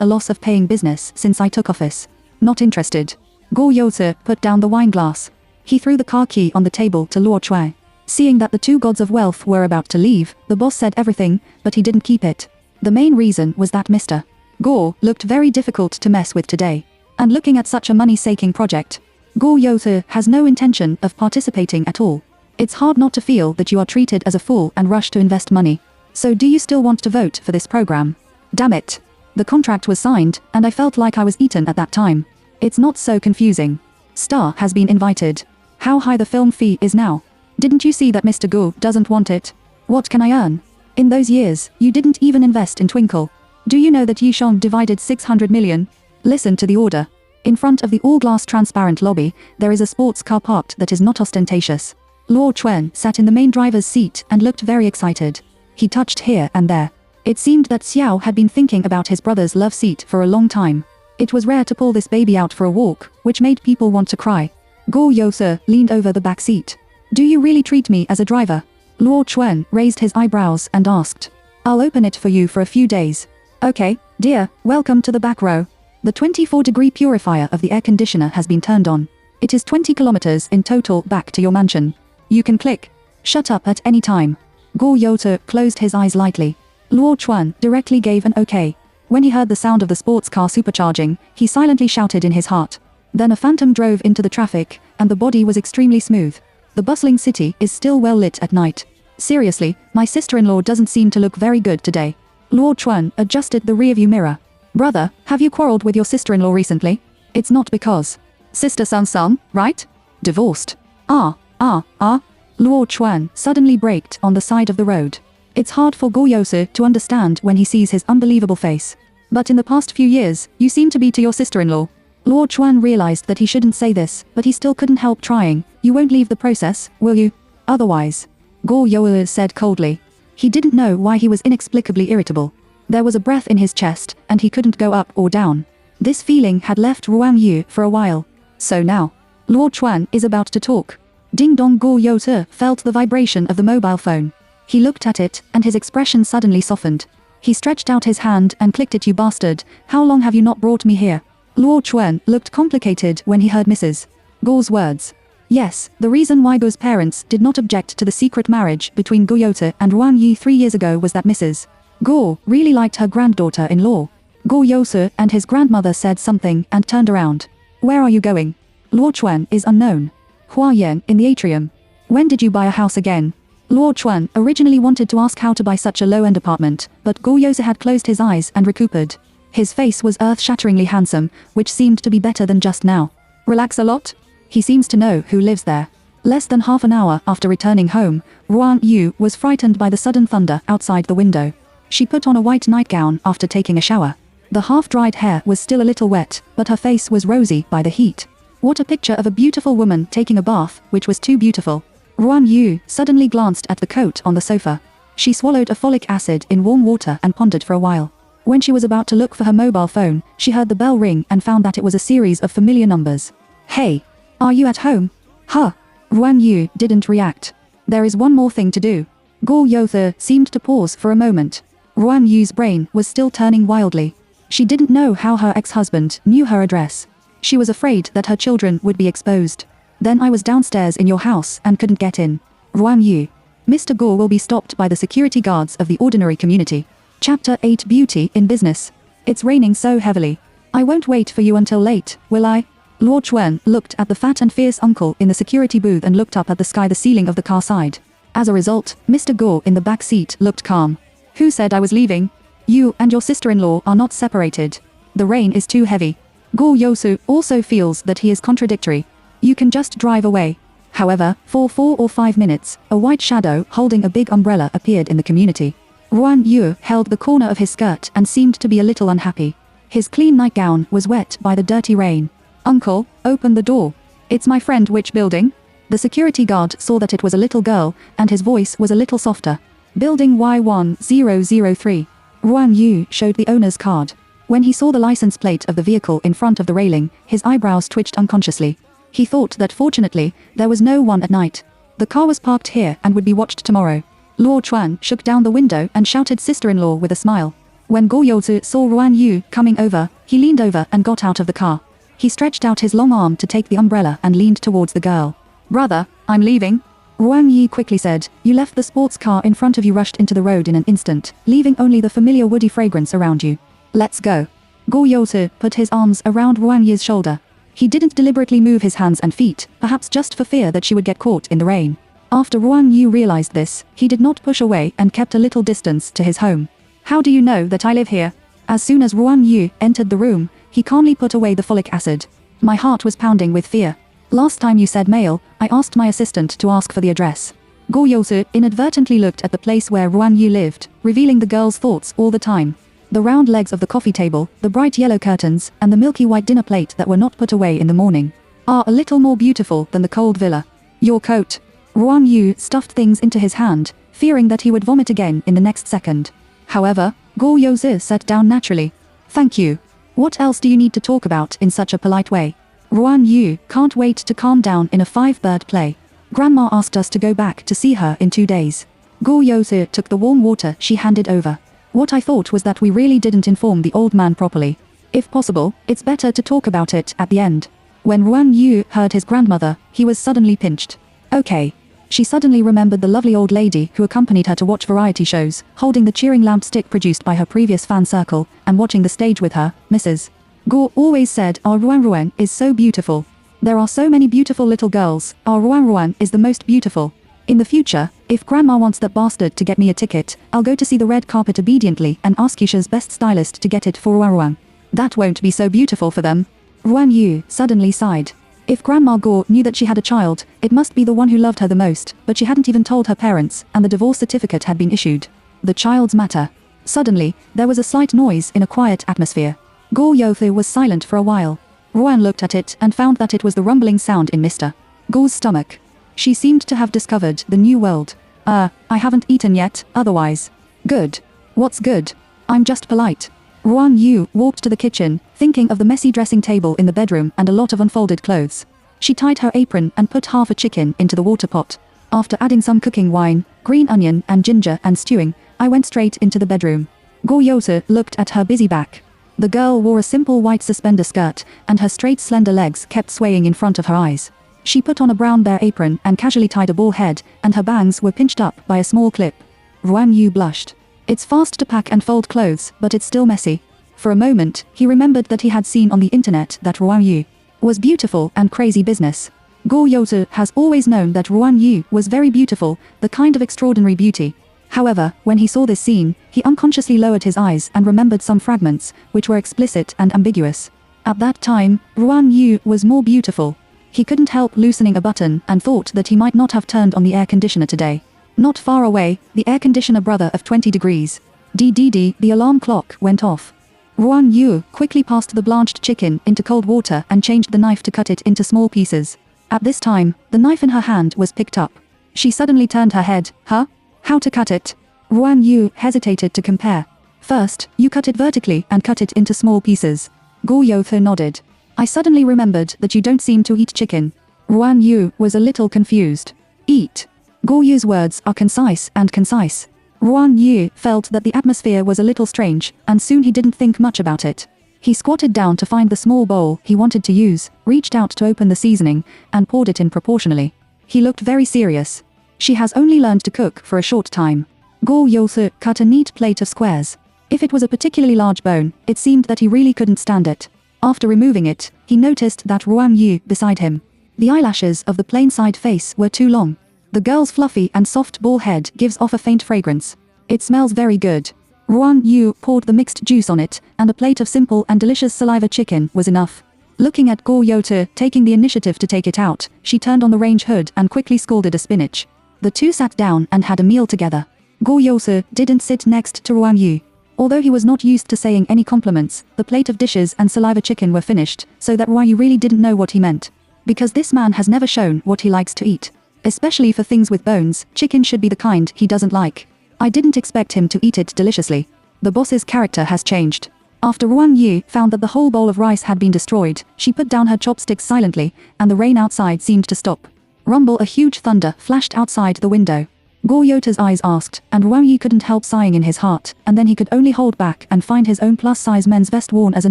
a loss of paying business since I took office. Not interested. Guo Yote put down the wine glass. He threw the car key on the table to Luo Chuan. Seeing that the two gods of wealth were about to leave, the boss said everything, but he didn't keep it. The main reason was that Mr. Guo looked very difficult to mess with today. And looking at such a money-saking project, Guo Yote has no intention of participating at all. It's hard not to feel that you are treated as a fool and rush to invest money. So do you still want to vote for this program? Damn it. The contract was signed, and I felt like I was eaten at that time. It's not so confusing. Star has been invited. How high the film fee is now? Didn't you see that Mr. Guo doesn't want it? What can I earn? In those years, you didn't even invest in Twinkle. Do you know that Yishong divided 600 million? Listen to the order. In front of the all-glass transparent lobby, there is a sports car parked that is not ostentatious. Luo Chuan sat in the main driver's seat and looked very excited. He touched here and there. It seemed that Xiao had been thinking about his brother's love seat for a long time. It was rare to pull this baby out for a walk, which made people want to cry. Guo Yote leaned over the back seat. Do you really treat me as a driver? Luo Chuan raised his eyebrows and asked. I'll open it for you for a few days. Okay, dear, welcome to the back row. The 24-degree purifier of the air conditioner has been turned on. It is 20 kilometers in total back to your mansion. You can click. Shut up at any time. Guo Yote closed his eyes lightly. Luo Chuan directly gave an okay. When he heard the sound of the sports car supercharging, he silently shouted in his heart. Then a phantom drove into the traffic, and the body was extremely smooth. The bustling city is still well lit at night. Seriously, my sister-in-law doesn't seem to look very good today. Luo Chuan adjusted the rearview mirror. Brother, have you quarreled with your sister-in-law recently? It's not because. Sister Sun, right? Divorced. Luo Chuan suddenly braked on the side of the road. It's hard for Guo Yousi to understand when he sees his unbelievable face. But in the past few years, you seem to be to your sister-in-law. Luo Chuan realized that he shouldn't say this, but he still couldn't help trying. You won't leave the process, will you? Otherwise. Guo Yousi said coldly. He didn't know why he was inexplicably irritable. There was a breath in his chest, and he couldn't go up or down. This feeling had left Ruan Yu for a while. So now, Luo Chuan is about to talk. Ding dong. Guo Yousi felt the vibration of the mobile phone. He looked at it, and his expression suddenly softened. He stretched out his hand and clicked it. You bastard, how long have you not brought me here? Luo Chuan looked complicated when he heard Mrs. Guo's words. Yes, the reason why Guo's parents did not object to the secret marriage between Guo Yousi and Ruan Yu 3 years ago was that Mrs. Guo really liked her granddaughter-in-law. Guo Yousi and his grandmother said something and turned around. Where are you going? Luo Chuan is unknown. Hua Yan in the atrium. When did you buy a house again? Luo Chuan originally wanted to ask how to buy such a low-end apartment, but Guo Yousi had closed his eyes and recouped. His face was earth-shatteringly handsome, which seemed to be better than just now. Relax a lot? He seems to know who lives there. Less than half an hour after returning home, Ruan Yu was frightened by the sudden thunder outside the window. She put on a white nightgown after taking a shower. The half-dried hair was still a little wet, but her face was rosy by the heat. What a picture of a beautiful woman taking a bath, which was too beautiful. Ruan Yu suddenly glanced at the coat on the sofa. She swallowed a folic acid in warm water and pondered for a while. When she was about to look for her mobile phone, she heard the bell ring and found that it was a series of familiar numbers. Hey, are you at home? Huh. Ruan Yu didn't react. There is one more thing to do. Guo Yousi seemed to pause for a moment. Ruan Yu's brain was still turning wildly. She didn't know how her ex-husband knew her address. She was afraid that her children would be exposed. Then I was downstairs in your house and couldn't get in. Ruan Yu. Mr. Guo will be stopped by the security guards of the ordinary community. Chapter 8 Beauty in Business. It's raining so heavily. I won't wait for you until late, will I? Luo Chuan looked at the fat and fierce uncle in the security booth and looked up at the sky, the ceiling of the car side. As a result, Mr. Guo in the back seat looked calm. Who said I was leaving? You and your sister-in-law are not separated. The rain is too heavy. Guo Yousi also feels that he is contradictory. You can just drive away. However, for 4 or 5 minutes, a white shadow holding a big umbrella appeared in the community. Ruan Yu held the corner of his skirt and seemed to be a little unhappy. His clean nightgown was wet by the dirty rain. Uncle, open the door. It's my friend. Which building? The security guard saw that it was a little girl, and his voice was a little softer. Building Y1003. Ruan Yu showed the owner's card. When he saw the license plate of the vehicle in front of the railing, his eyebrows twitched unconsciously. He thought that fortunately, there was no one at night. The car was parked here and would be watched tomorrow. Luo Chuan shook down the window and shouted sister-in-law with a smile. When Guo Yousi saw Ruan Yu coming over, he leaned over and got out of the car. He stretched out his long arm to take the umbrella and leaned towards the girl. Brother, I'm leaving. Ruan Yu quickly said. You left the sports car in front of you, rushed into the road in an instant, leaving only the familiar woody fragrance around you. Let's go. Guo Yousi put his arms around Ruan Yu's shoulder. He didn't deliberately move his hands and feet, perhaps just for fear that she would get caught in the rain. After Ruan Yu realized this, he did not push away and kept a little distance to his home. How do you know that I live here? As soon as Ruan Yu entered the room, he calmly put away the folic acid. My heart was pounding with fear. Last time you said mail, I asked my assistant to ask for the address. Guo Yousi inadvertently looked at the place where Ruan Yu lived, revealing the girl's thoughts all the time. The round legs of the coffee table, the bright yellow curtains, and the milky white dinner plate that were not put away in the morning are a little more beautiful than the cold villa. Your coat. Ruan Yu stuffed things into his hand, fearing that he would vomit again in the next second. However, Guo Yousi sat down naturally. Thank you. What else do you need to talk about in such a polite way? Ruan Yu can't wait to calm down in a 5-bird play. Grandma asked us to go back to see her in 2 days. Guo Yousi took the warm water she handed over. What I thought was that we really didn't inform the old man properly. If possible, it's better to talk about it at the end. When Ruan Yu heard his grandmother, he was suddenly pinched. Okay. She suddenly remembered the lovely old lady who accompanied her to watch variety shows, holding the cheering lamp stick produced by her previous fan circle, and watching the stage with her, Mrs. Guo always said our Ruan is so beautiful. There are so many beautiful little girls, our Ruan is the most beautiful. In the future, if Grandma wants that bastard to get me a ticket, I'll go to see the red carpet obediently and ask Yusha's best stylist to get it for Ruan. That won't be so beautiful for them. Ruan Yu suddenly sighed. If Grandma Gore knew that she had a child, it must be the one who loved her the most, but she hadn't even told her parents, and the divorce certificate had been issued. The child's matter. Suddenly, there was a slight noise in a quiet atmosphere. Gore Yothu was silent for a while. Ruan looked at it and found that it was the rumbling sound in Mr. Gore's stomach. She seemed to have discovered the new world. I haven't eaten yet, otherwise. Good. What's good? I'm just polite. Ruan Yu walked to the kitchen, thinking of the messy dressing table in the bedroom and a lot of unfolded clothes. She tied her apron and put half a chicken into the water pot. After adding some cooking wine, green onion and ginger and stewing, I went straight into the bedroom. Gore Yota looked at her busy back. The girl wore a simple white suspender skirt, and her straight slender legs kept swaying in front of her eyes. She put on a brown bear apron and casually tied a ball head, and her bangs were pinched up by a small clip. Ruan Yu blushed. It's fast to pack and fold clothes, but it's still messy. For a moment, he remembered that he had seen on the internet that Ruan Yu was beautiful and crazy business. Gore Yota has always known that Ruan Yu was very beautiful, the kind of extraordinary beauty. However, when he saw this scene, he unconsciously lowered his eyes and remembered some fragments, which were explicit and ambiguous. At that time, Ruan Yu was more beautiful. He couldn't help loosening a button and thought that he might not have turned on the air conditioner today. Not far away, the air conditioner brother of 20 degrees. DDD, the alarm clock went off. Ruan Yu quickly passed the blanched chicken into cold water and changed the knife to cut it into small pieces. At this time, the knife in her hand was picked up. She suddenly turned her head. Huh? How to cut it? Ruan Yu hesitated to compare. First, you cut it vertically and cut it into small pieces. Gore Yotha nodded. I suddenly remembered that you don't seem to eat chicken. Ruan Yu was a little confused. Eat. Gore Yu's words are concise and concise. Ruan Yu felt that the atmosphere was a little strange, and soon he didn't think much about it. He squatted down to find the small bowl he wanted to use, reached out to open the seasoning, and poured it in proportionally. He looked very serious. She has only learned to cook for a short time. Gore Yothu cut a neat plate of squares. If it was a particularly large bone, it seemed that he really couldn't stand it. After removing it, he noticed that Ruan Yu beside him. The eyelashes of the plain side face were too long. The girl's fluffy and soft ball head gives off a faint fragrance. It smells very good. Ruan Yu poured the mixed juice on it, and a plate of simple and delicious saliva chicken was enough. Looking at Gore Yota taking the initiative to take it out, she turned on the range hood and quickly scalded a spinach. The two sat down and had a meal together. Gore Yota didn't sit next to Ruan Yu. Although he was not used to saying any compliments, the plate of dishes and saliva chicken were finished, so that Ruan Yu really didn't know what he meant. Because this man has never shown what he likes to eat. Especially for things with bones, chicken should be the kind he doesn't like. I didn't expect him to eat it deliciously. The boss's character has changed. After Ruan Yu found that the whole bowl of rice had been destroyed, she put down her chopsticks silently, and the rain outside seemed to stop. Rumble, a huge thunder flashed outside the window. Gore Yota's eyes asked, and Ruan Yu couldn't help sighing in his heart, and then he could only hold back and find his own plus-size men's vest worn as a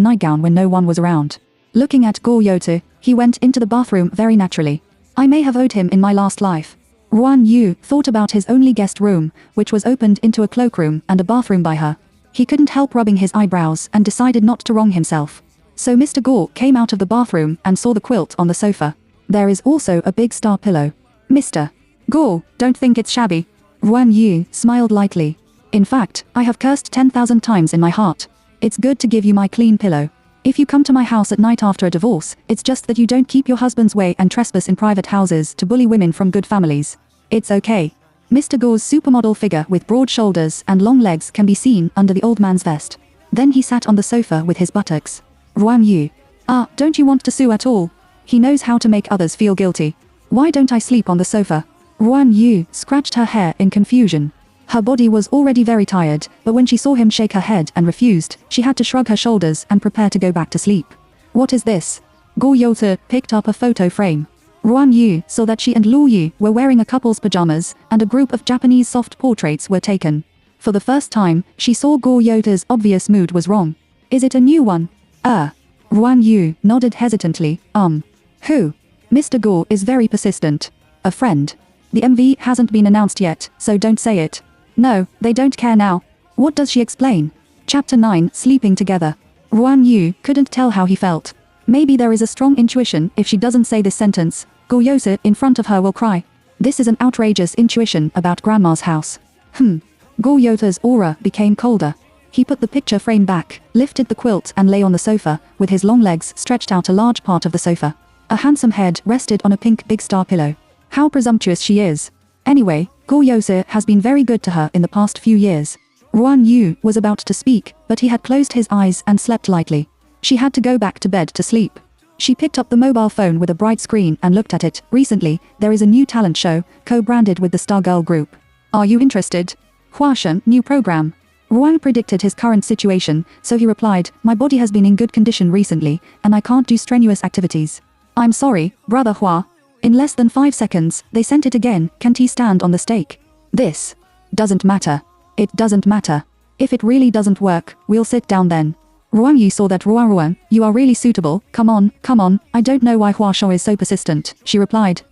nightgown when no one was around. Looking at Gore Yota, he went into the bathroom very naturally. I may have owed him in my last life. Ruan Yu thought about his only guest room, which was opened into a cloakroom and a bathroom by her. He couldn't help rubbing his eyebrows and decided not to wrong himself. So Mr. Gore came out of the bathroom and saw the quilt on the sofa. There is also a big star pillow. Mr. Gore, don't think it's shabby. Ruan Yu smiled lightly. In fact, I have cursed 10,000 times in my heart. It's good to give you my clean pillow. If you come to my house at night after a divorce, it's just that you don't keep your husband's way and trespass in private houses to bully women from good families. It's okay. Mr. Gore's supermodel figure with broad shoulders and long legs can be seen under the old man's vest. Then he sat on the sofa with his buttocks. Ruan Yu. Don't you want to sue at all? He knows how to make others feel guilty. Why don't I sleep on the sofa? Ruan Yu scratched her hair in confusion. Her body was already very tired, but when she saw him shake her head and refused, she had to shrug her shoulders and prepare to go back to sleep. What is this? Gore Yota picked up a photo frame. Ruan Yu saw that she and Lu Yu were wearing a couple's pajamas, and a group of Japanese soft portraits were taken. For the first time, she saw Gore Yota's obvious mood was wrong. Is it a new one? Ruan Yu nodded hesitantly. Who? Mr. Gore is very persistent. A friend. The MV hasn't been announced yet, so don't say it. No, they don't care now. What does she explain? Chapter 9, Sleeping Together. Ruan Yu couldn't tell how he felt. Maybe there is a strong intuition if she doesn't say this sentence, Go Yose in front of her will cry. This is an outrageous intuition about grandma's house. Go Yota's aura became colder. He put the picture frame back, lifted the quilt and lay on the sofa, with his long legs stretched out a large part of the sofa. A handsome head rested on a pink big star pillow. How presumptuous she is. Anyway, Go Yose has been very good to her in the past few years. Ruan Yu was about to speak, but he had closed his eyes and slept lightly. She had to go back to bed to sleep. She picked up the mobile phone with a bright screen and looked at it. Recently, there is a new talent show, co-branded with the Stargirl group. Are you interested? Huashen, new program. Ruan predicted his current situation, so he replied, my body has been in good condition recently, and I can't do strenuous activities. I'm sorry, brother Hua. In less than 5 seconds, they sent it again, can't he stand on the stake? This doesn't matter. It doesn't matter. If it really doesn't work, we'll sit down then. Ruan Yu saw that Ruan, you are really suitable, come on, I don't know why Hua Shou is so persistent, she replied,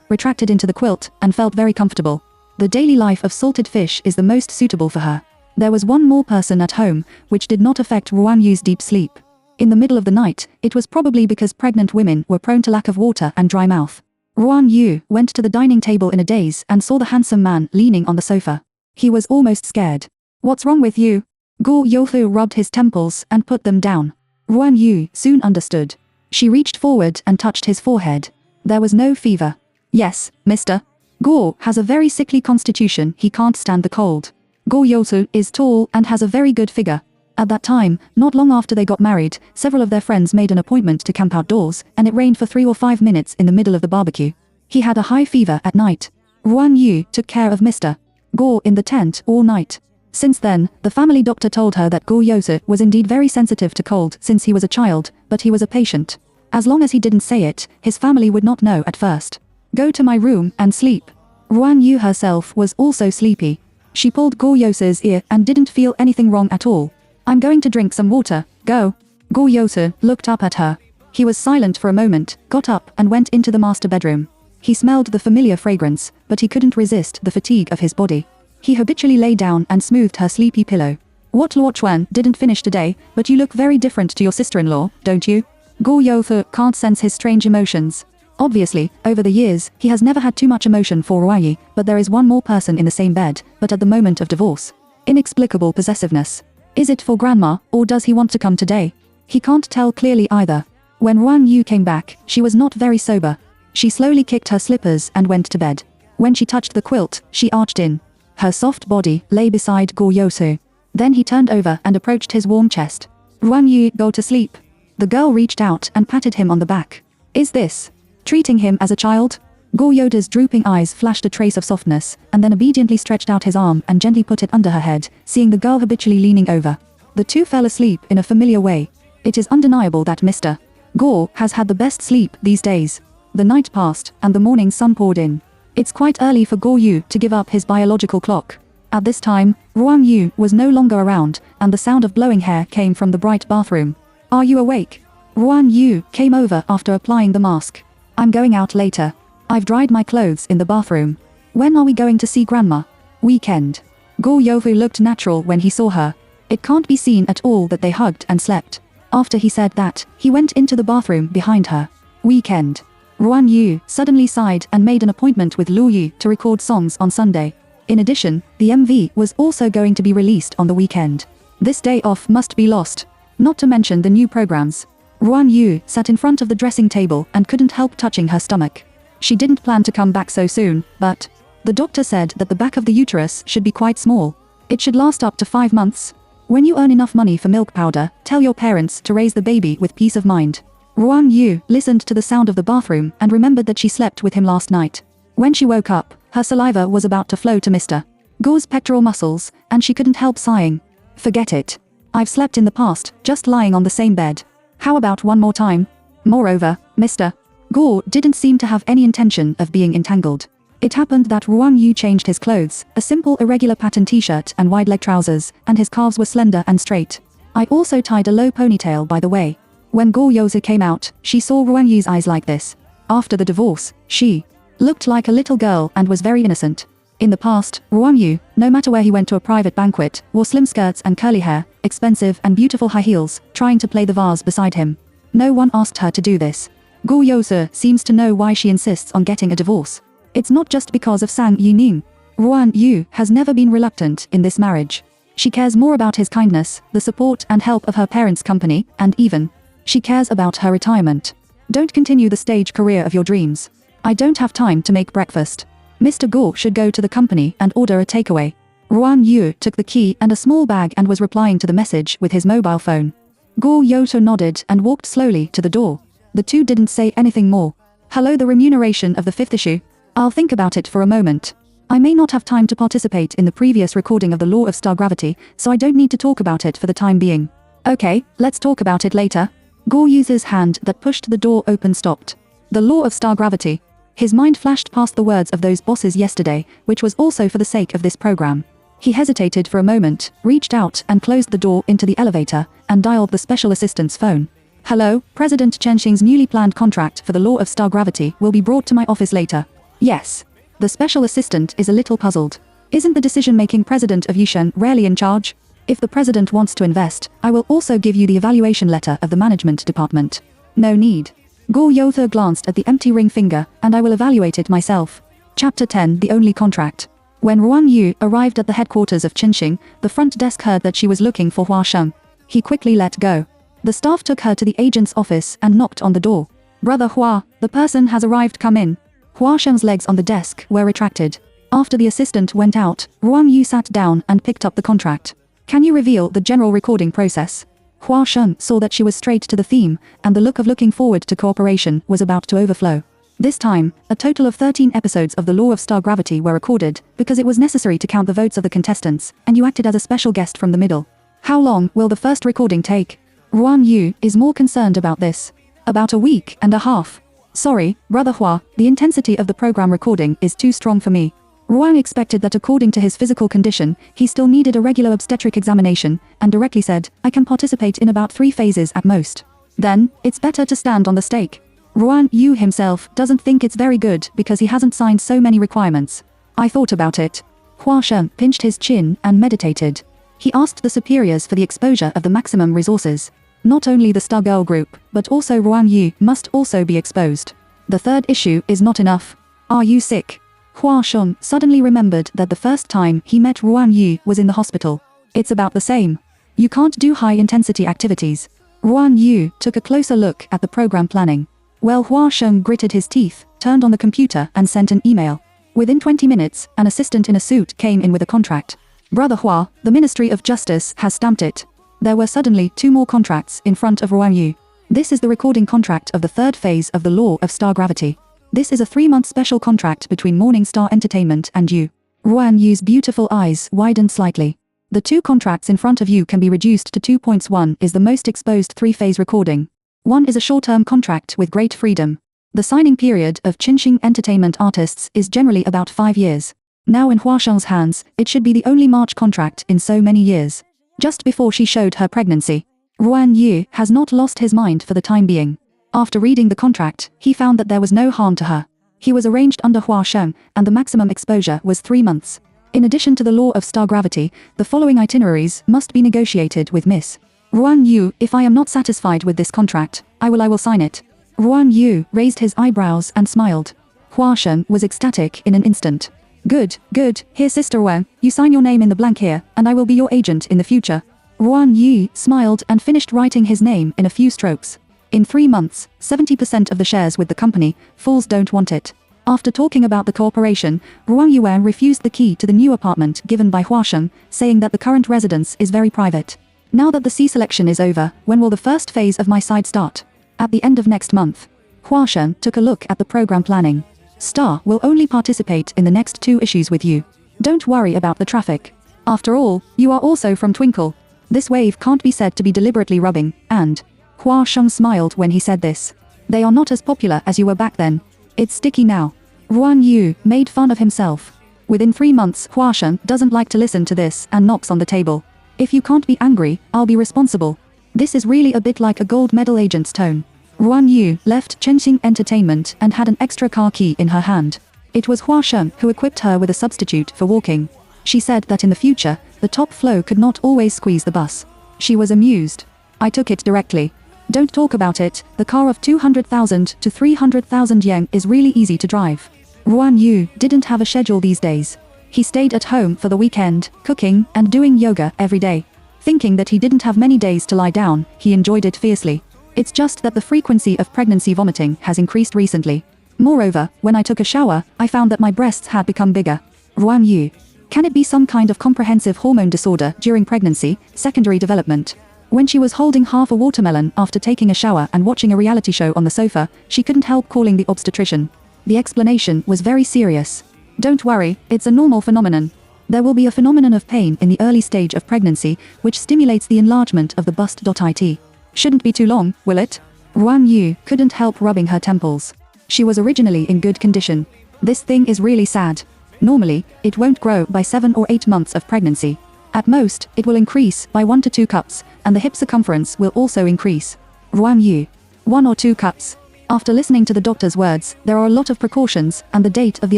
retracted into the quilt, and felt very comfortable. The daily life of salted fish is the most suitable for her. There was one more person at home, which did not affect Ruan Yu's deep sleep. In the middle of the night, it was probably because pregnant women were prone to lack of water and dry mouth. Ruan Yu went to the dining table in a daze and saw the handsome man leaning on the sofa. He was almost scared. What's wrong with you? Go Yothu rubbed his temples and put them down. Ruan Yu soon understood. She reached forward and touched his forehead. There was no fever. Yes, mister. Go has a very sickly constitution, he can't stand the cold. Go Yothu is tall and has a very good figure. At that time, not long after they got married, several of their friends made an appointment to camp outdoors, and it rained for 3 or 5 minutes in the middle of the barbecue. He had a high fever at night. Ruan Yu took care of Mr. Go in the tent all night. Since then, the family doctor told her that Go Yose was indeed very sensitive to cold since he was a child, but he was a patient. As long as he didn't say it, his family would not know at first. Go to my room and sleep. Ruan Yu herself was also sleepy. She pulled Go Yose's ear and didn't feel anything wrong at all. I'm going to drink some water, go. Go Yose looked up at her. He was silent for a moment, got up and went into the master bedroom. He smelled the familiar fragrance, but he couldn't resist the fatigue of his body. He habitually lay down and smoothed her sleepy pillow. What Luo Chuan didn't finish today, but you look very different to your sister-in-law, don't you? Go Youthu can't sense his strange emotions. Obviously, over the years, he has never had too much emotion for Ruayi, but there is one more person in the same bed, but at the moment of divorce. Inexplicable possessiveness. Is it for grandma, or does he want to come today? He can't tell clearly either. When Ruan Yu came back, she was not very sober. She slowly kicked her slippers and went to bed. When she touched the quilt, she arched in. Her soft body lay beside Go Yosu. Then he turned over and approached his warm chest. Ruan Yu, go to sleep. The girl reached out and patted him on the back. Is this treating him as a child? Go Yoda's drooping eyes flashed a trace of softness, and then obediently stretched out his arm and gently put it under her head, seeing the girl habitually leaning over. The two fell asleep in a familiar way. It is undeniable that Mr. Go has had the best sleep these days. The night passed, and the morning sun poured in. It's quite early for Go Yu to give up his biological clock. At this time, Ruan Yu was no longer around, and the sound of blowing hair came from the bright bathroom. Are you awake? Ruan Yu came over after applying the mask. I'm going out later. I've dried my clothes in the bathroom. When are we going to see grandma? Weekend. Go Yofu looked natural when he saw her. It can't be seen at all that they hugged and slept. After he said that, he went into the bathroom behind her. Weekend. Ruan Yu suddenly sighed and made an appointment with Lu Yu to record songs on Sunday. In addition, the MV was also going to be released on the weekend. This day off must be lost. Not to mention the new programs. Ruan Yu sat in front of the dressing table and couldn't help touching her stomach. She didn't plan to come back so soon, but the doctor said that the back of the uterus should be quite small. It should last up to 5 months. When you earn enough money for milk powder, tell your parents to raise the baby with peace of mind. Ruan Yu listened to the sound of the bathroom and remembered that she slept with him last night. When she woke up, her saliva was about to flow to Mr. Go's pectoral muscles, and she couldn't help sighing. Forget it. I've slept in the past, just lying on the same bed. How about one more time? Moreover, Mr. Go didn't seem to have any intention of being entangled. It happened that Ruan Yu changed his clothes, a simple irregular pattern t-shirt and wide leg trousers, and his calves were slender and straight. I also tied a low ponytail by the way. When Go Yozu came out, she saw Ruan Yu's eyes like this. After the divorce, she looked like a little girl and was very innocent. In the past, Ruan Yu, no matter where he went to a private banquet, wore slim skirts and curly hair, expensive and beautiful high heels, trying to play the vase beside him. No one asked her to do this. Gu Yousu seems to know why she insists on getting a divorce. It's not just because of Sang Yuning. Ruan Yu has never been reluctant in this marriage. She cares more about his kindness, the support and help of her parents' company, and even, she cares about her retirement. Don't continue the stage career of your dreams. I don't have time to make breakfast. Mr. Guo should go to the company and order a takeaway. Ruan Yu took the key and a small bag and was replying to the message with his mobile phone. Guo Yousu nodded and walked slowly to the door. The two didn't say anything more. Hello, the remuneration of the fifth issue. I'll think about it for a moment. I may not have time to participate in the previous recording of the law of star gravity, so I don't need to talk about it for the time being. Okay, let's talk about it later. Guo Yousu's hand that pushed the door open stopped. The law of star gravity. His mind flashed past the words of those bosses yesterday, which was also for the sake of this program. He hesitated for a moment, reached out and closed the door into the elevator, and dialed the special assistant's phone. Hello, President Chenxing's newly planned contract for the law of star gravity will be brought to my office later. Yes. The special assistant is a little puzzled. Isn't the decision-making president of Yushen rarely in charge? If the president wants to invest, I will also give you the evaluation letter of the management department. No need. Guo Yousu glanced at the empty ring finger, and I will evaluate it myself. Chapter 10, The Only Contract. When Ruan Yu arrived at the headquarters of Chenxing, the front desk heard that she was looking for Hua Sheng. He quickly let go. The staff took her to the agent's office and knocked on the door. Brother Hua, the person has arrived, come in. Hua Sheng's legs on the desk were retracted. After the assistant went out, Ruan Yu sat down and picked up the contract. Can you reveal the general recording process? Hua Sheng saw that she was straight to the theme, and the look of looking forward to cooperation was about to overflow. This time, a total of 13 episodes of the Law of Star Gravity were recorded, because it was necessary to count the votes of the contestants, and you acted as a special guest from the middle. How long will the first recording take? Ruan Yu is more concerned about this. About a week and a half. Sorry, Brother Hua, the intensity of the program recording is too strong for me. Ruan expected that according to his physical condition, he still needed a regular obstetric examination, and directly said, I can participate in about 3 phases at most. Then, it's better to stand on the stake. Ruan Yu himself doesn't think it's very good because he hasn't signed so many requirements. I thought about it. Hua Sheng pinched his chin and meditated. He asked the superiors for the exposure of the maximum resources. Not only the Star Girl group, but also Ruan Yu must also be exposed. The third issue is not enough. Are you sick? Hua Sheng suddenly remembered that the first time he met Ruan Yu was in the hospital. It's about the same. You can't do high-intensity activities. Ruan Yu took a closer look at the program planning. Well, Hua Sheng gritted his teeth, turned on the computer and sent an email. Within 20 minutes, an assistant in a suit came in with a contract. Brother Hua, the Ministry of Justice has stamped it. There were suddenly 2 more contracts in front of Ruan Yu. This is the recording contract of the 3rd phase of the Law of Star Gravity. This is a 3-month special contract between Morning Star Entertainment and you. Ruan Yu's beautiful eyes widened slightly. The 2 contracts in front of you can be reduced to 2 points. 1 is the most exposed 3-phase recording. 1 is a short-term contract with great freedom. The signing period of Chenxing Entertainment artists is generally about 5 years. Now in Hua Sheng's hands, it should be the only March contract in so many years. Just before she showed her pregnancy. Ruan Yu has not lost his mind for the time being. After reading the contract, he found that there was no harm to her. He was arranged under Hua Sheng, and the maximum exposure was 3 months. In addition to the Law of Star Gravity, the following itineraries must be negotiated with Miss Ruan Yu. If I am not satisfied with this contract, I will sign it. Ruan Yu raised his eyebrows and smiled. Hua Sheng was ecstatic in an instant. Good, good, here Sister Wen, you sign your name in the blank here, and I will be your agent in the future. Ruan Yu smiled and finished writing his name in a few strokes. In 3 months, 70% of the shares with the company, fools don't want it. After talking about the cooperation, Ruan Yuan refused the key to the new apartment given by Hua Sheng, saying that the current residence is very private. Now that the C selection is over, when will the first phase of my side start? At the end of next month. Hua Sheng took a look at the program planning. Star will only participate in the next 2 issues with you. Don't worry about the traffic. After all, you are also from Twinkle. This wave can't be said to be deliberately rubbing, and Hua Sheng smiled when he said this. They are not as popular as you were back then. It's sticky now. Ruan Yu made fun of himself. Within 3 months, Hua Sheng doesn't like to listen to this and knocks on the table. If you can't be angry, I'll be responsible. This is really a bit like a gold medal agent's tone. Ruan Yu left Chenxing Entertainment and had an extra car key in her hand. It was Hua Sheng who equipped her with a substitute for walking. She said that in the future, the top flow could not always squeeze the bus. She was amused. I took it directly. Don't talk about it, the car of 200,000 to 300,000 yen is really easy to drive. Ruan Yu didn't have a schedule these days. He stayed at home for the weekend, cooking and doing yoga every day. Thinking that he didn't have many days to lie down, he enjoyed it fiercely. It's just that the frequency of pregnancy vomiting has increased recently. Moreover, when I took a shower, I found that my breasts had become bigger. Ruan Yu. Can it be some kind of comprehensive hormone disorder during pregnancy, secondary development? When she was holding half a watermelon after taking a shower and watching a reality show on the sofa, she couldn't help calling the obstetrician. The explanation was very serious. Don't worry, it's a normal phenomenon. There will be a phenomenon of pain in the early stage of pregnancy, which stimulates the enlargement of the bust.it. Shouldn't be too long, will it? Ruan Yu couldn't help rubbing her temples. She was originally in good condition. This thing is really sad. Normally, it won't grow by 7 or 8 months of pregnancy. At most, it will increase by 1 to 2 cups, and the hip circumference will also increase. Ruan Yu. 1 or 2 cups. After listening to the doctor's words, there are a lot of precautions, and the date of the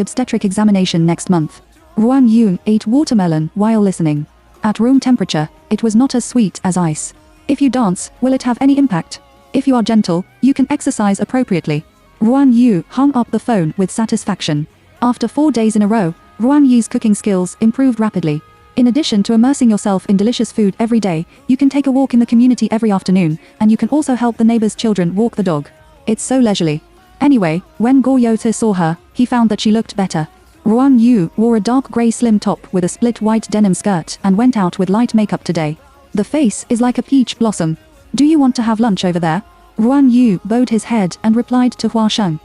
obstetric examination next month. Ruan Yu ate watermelon while listening. At room temperature, it was not as sweet as ice. If you dance, will it have any impact? If you are gentle, you can exercise appropriately. Ruan Yu hung up the phone with satisfaction. After 4 days in a row, Ruan Yu's cooking skills improved rapidly. In addition to immersing yourself in delicious food every day, you can take a walk in the community every afternoon, and you can also help the neighbor's children walk the dog. It's so leisurely. Anyway, when Go Yota saw her, he found that she looked better. Ruan Yu wore a dark grey slim top with a split white denim skirt and went out with light makeup today. The face is like a peach blossom. Do you want to have lunch over there? Ruan Yu bowed his head and replied to Hua Sheng.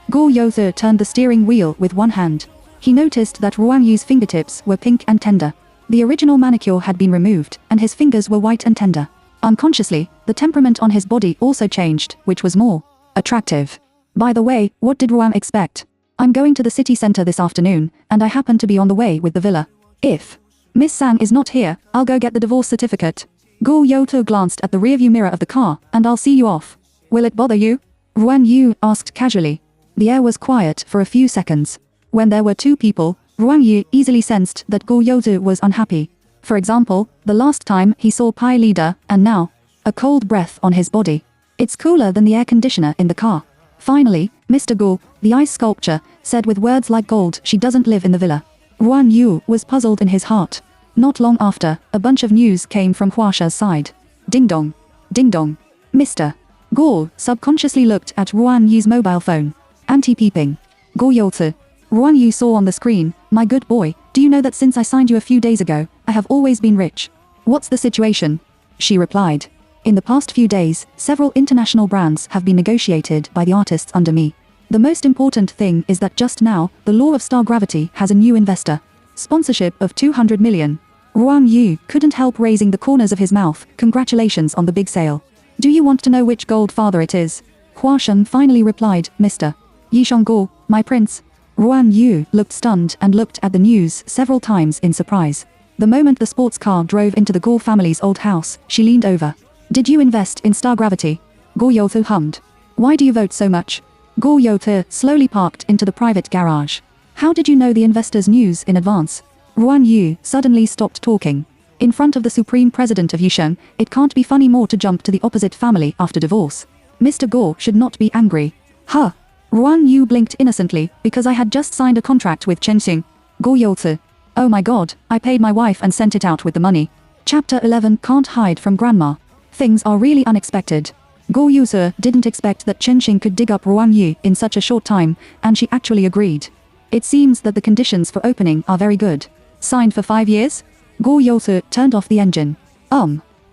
Go Yotha turned the steering wheel with one hand. He noticed that Ruan Yu's fingertips were pink and tender. The original manicure had been removed, and his fingers were white and tender. Unconsciously, the temperament on his body also changed, which was more attractive. By the way, what did Ruan expect? I'm going to the city center this afternoon, and I happen to be on the way with the villa. If Miss Sang is not here, I'll go get the divorce certificate. Go Yoto glanced at the rearview mirror of the car, and I'll see you off. Will it bother you? Ruan Yu asked casually. The air was quiet for a few seconds. When there were 2 people, Ruan Yu easily sensed that Go Yoto was unhappy. For example, the last time he saw Pai Leader, and now, a cold breath on his body. It's cooler than the air conditioner in the car. Finally, Mr. Go, the ice sculpture, said with words like gold she doesn't live in the villa. Ruan Yu was puzzled in his heart. Not long after, a bunch of news came from Huasha's side. Ding dong. Ding dong. Mr. Go subconsciously looked at Ruan Yu's mobile phone. Anti-peeping. Go Yote. Ruan Yu saw on the screen, my good boy, do you know that since I signed you a few days ago, I have always been rich? What's the situation? She replied. In the past few days, several international brands have been negotiated by the artists under me. The most important thing is that just now, the law of star gravity has a new investor. Sponsorship of 200 million. Ruan Yu couldn't help raising the corners of his mouth. Congratulations on the big sale. Do you want to know which gold father it is? Hua Shen finally replied, Mr. Yishongguo, my prince. Ruan Yu looked stunned and looked at the news several times in surprise. The moment the sports car drove into the Guo family's old house, she leaned over. Did you invest in star gravity? Guo Yoto hummed. Why do you vote so much? Guo Yoto slowly parked into the private garage. How did you know the investors' news in advance? Ruan Yu suddenly stopped talking. In front of the supreme president of Yusheng, it can't be funny more to jump to the opposite family after divorce. Mr. Guo should not be angry. Huh. Ruan Yu blinked innocently, because I had just signed a contract with Chenxing. Guo Yote. Oh my god, I paid my wife and sent it out with the money. Chapter 11 Can't hide from grandma. Things are really unexpected. Guo Yuze didn't expect that Chenxing could dig up Ruan Yu in such a short time, and she actually agreed. It seems that the conditions for opening are very good. Signed for 5 years? Guo Yote turned off the engine.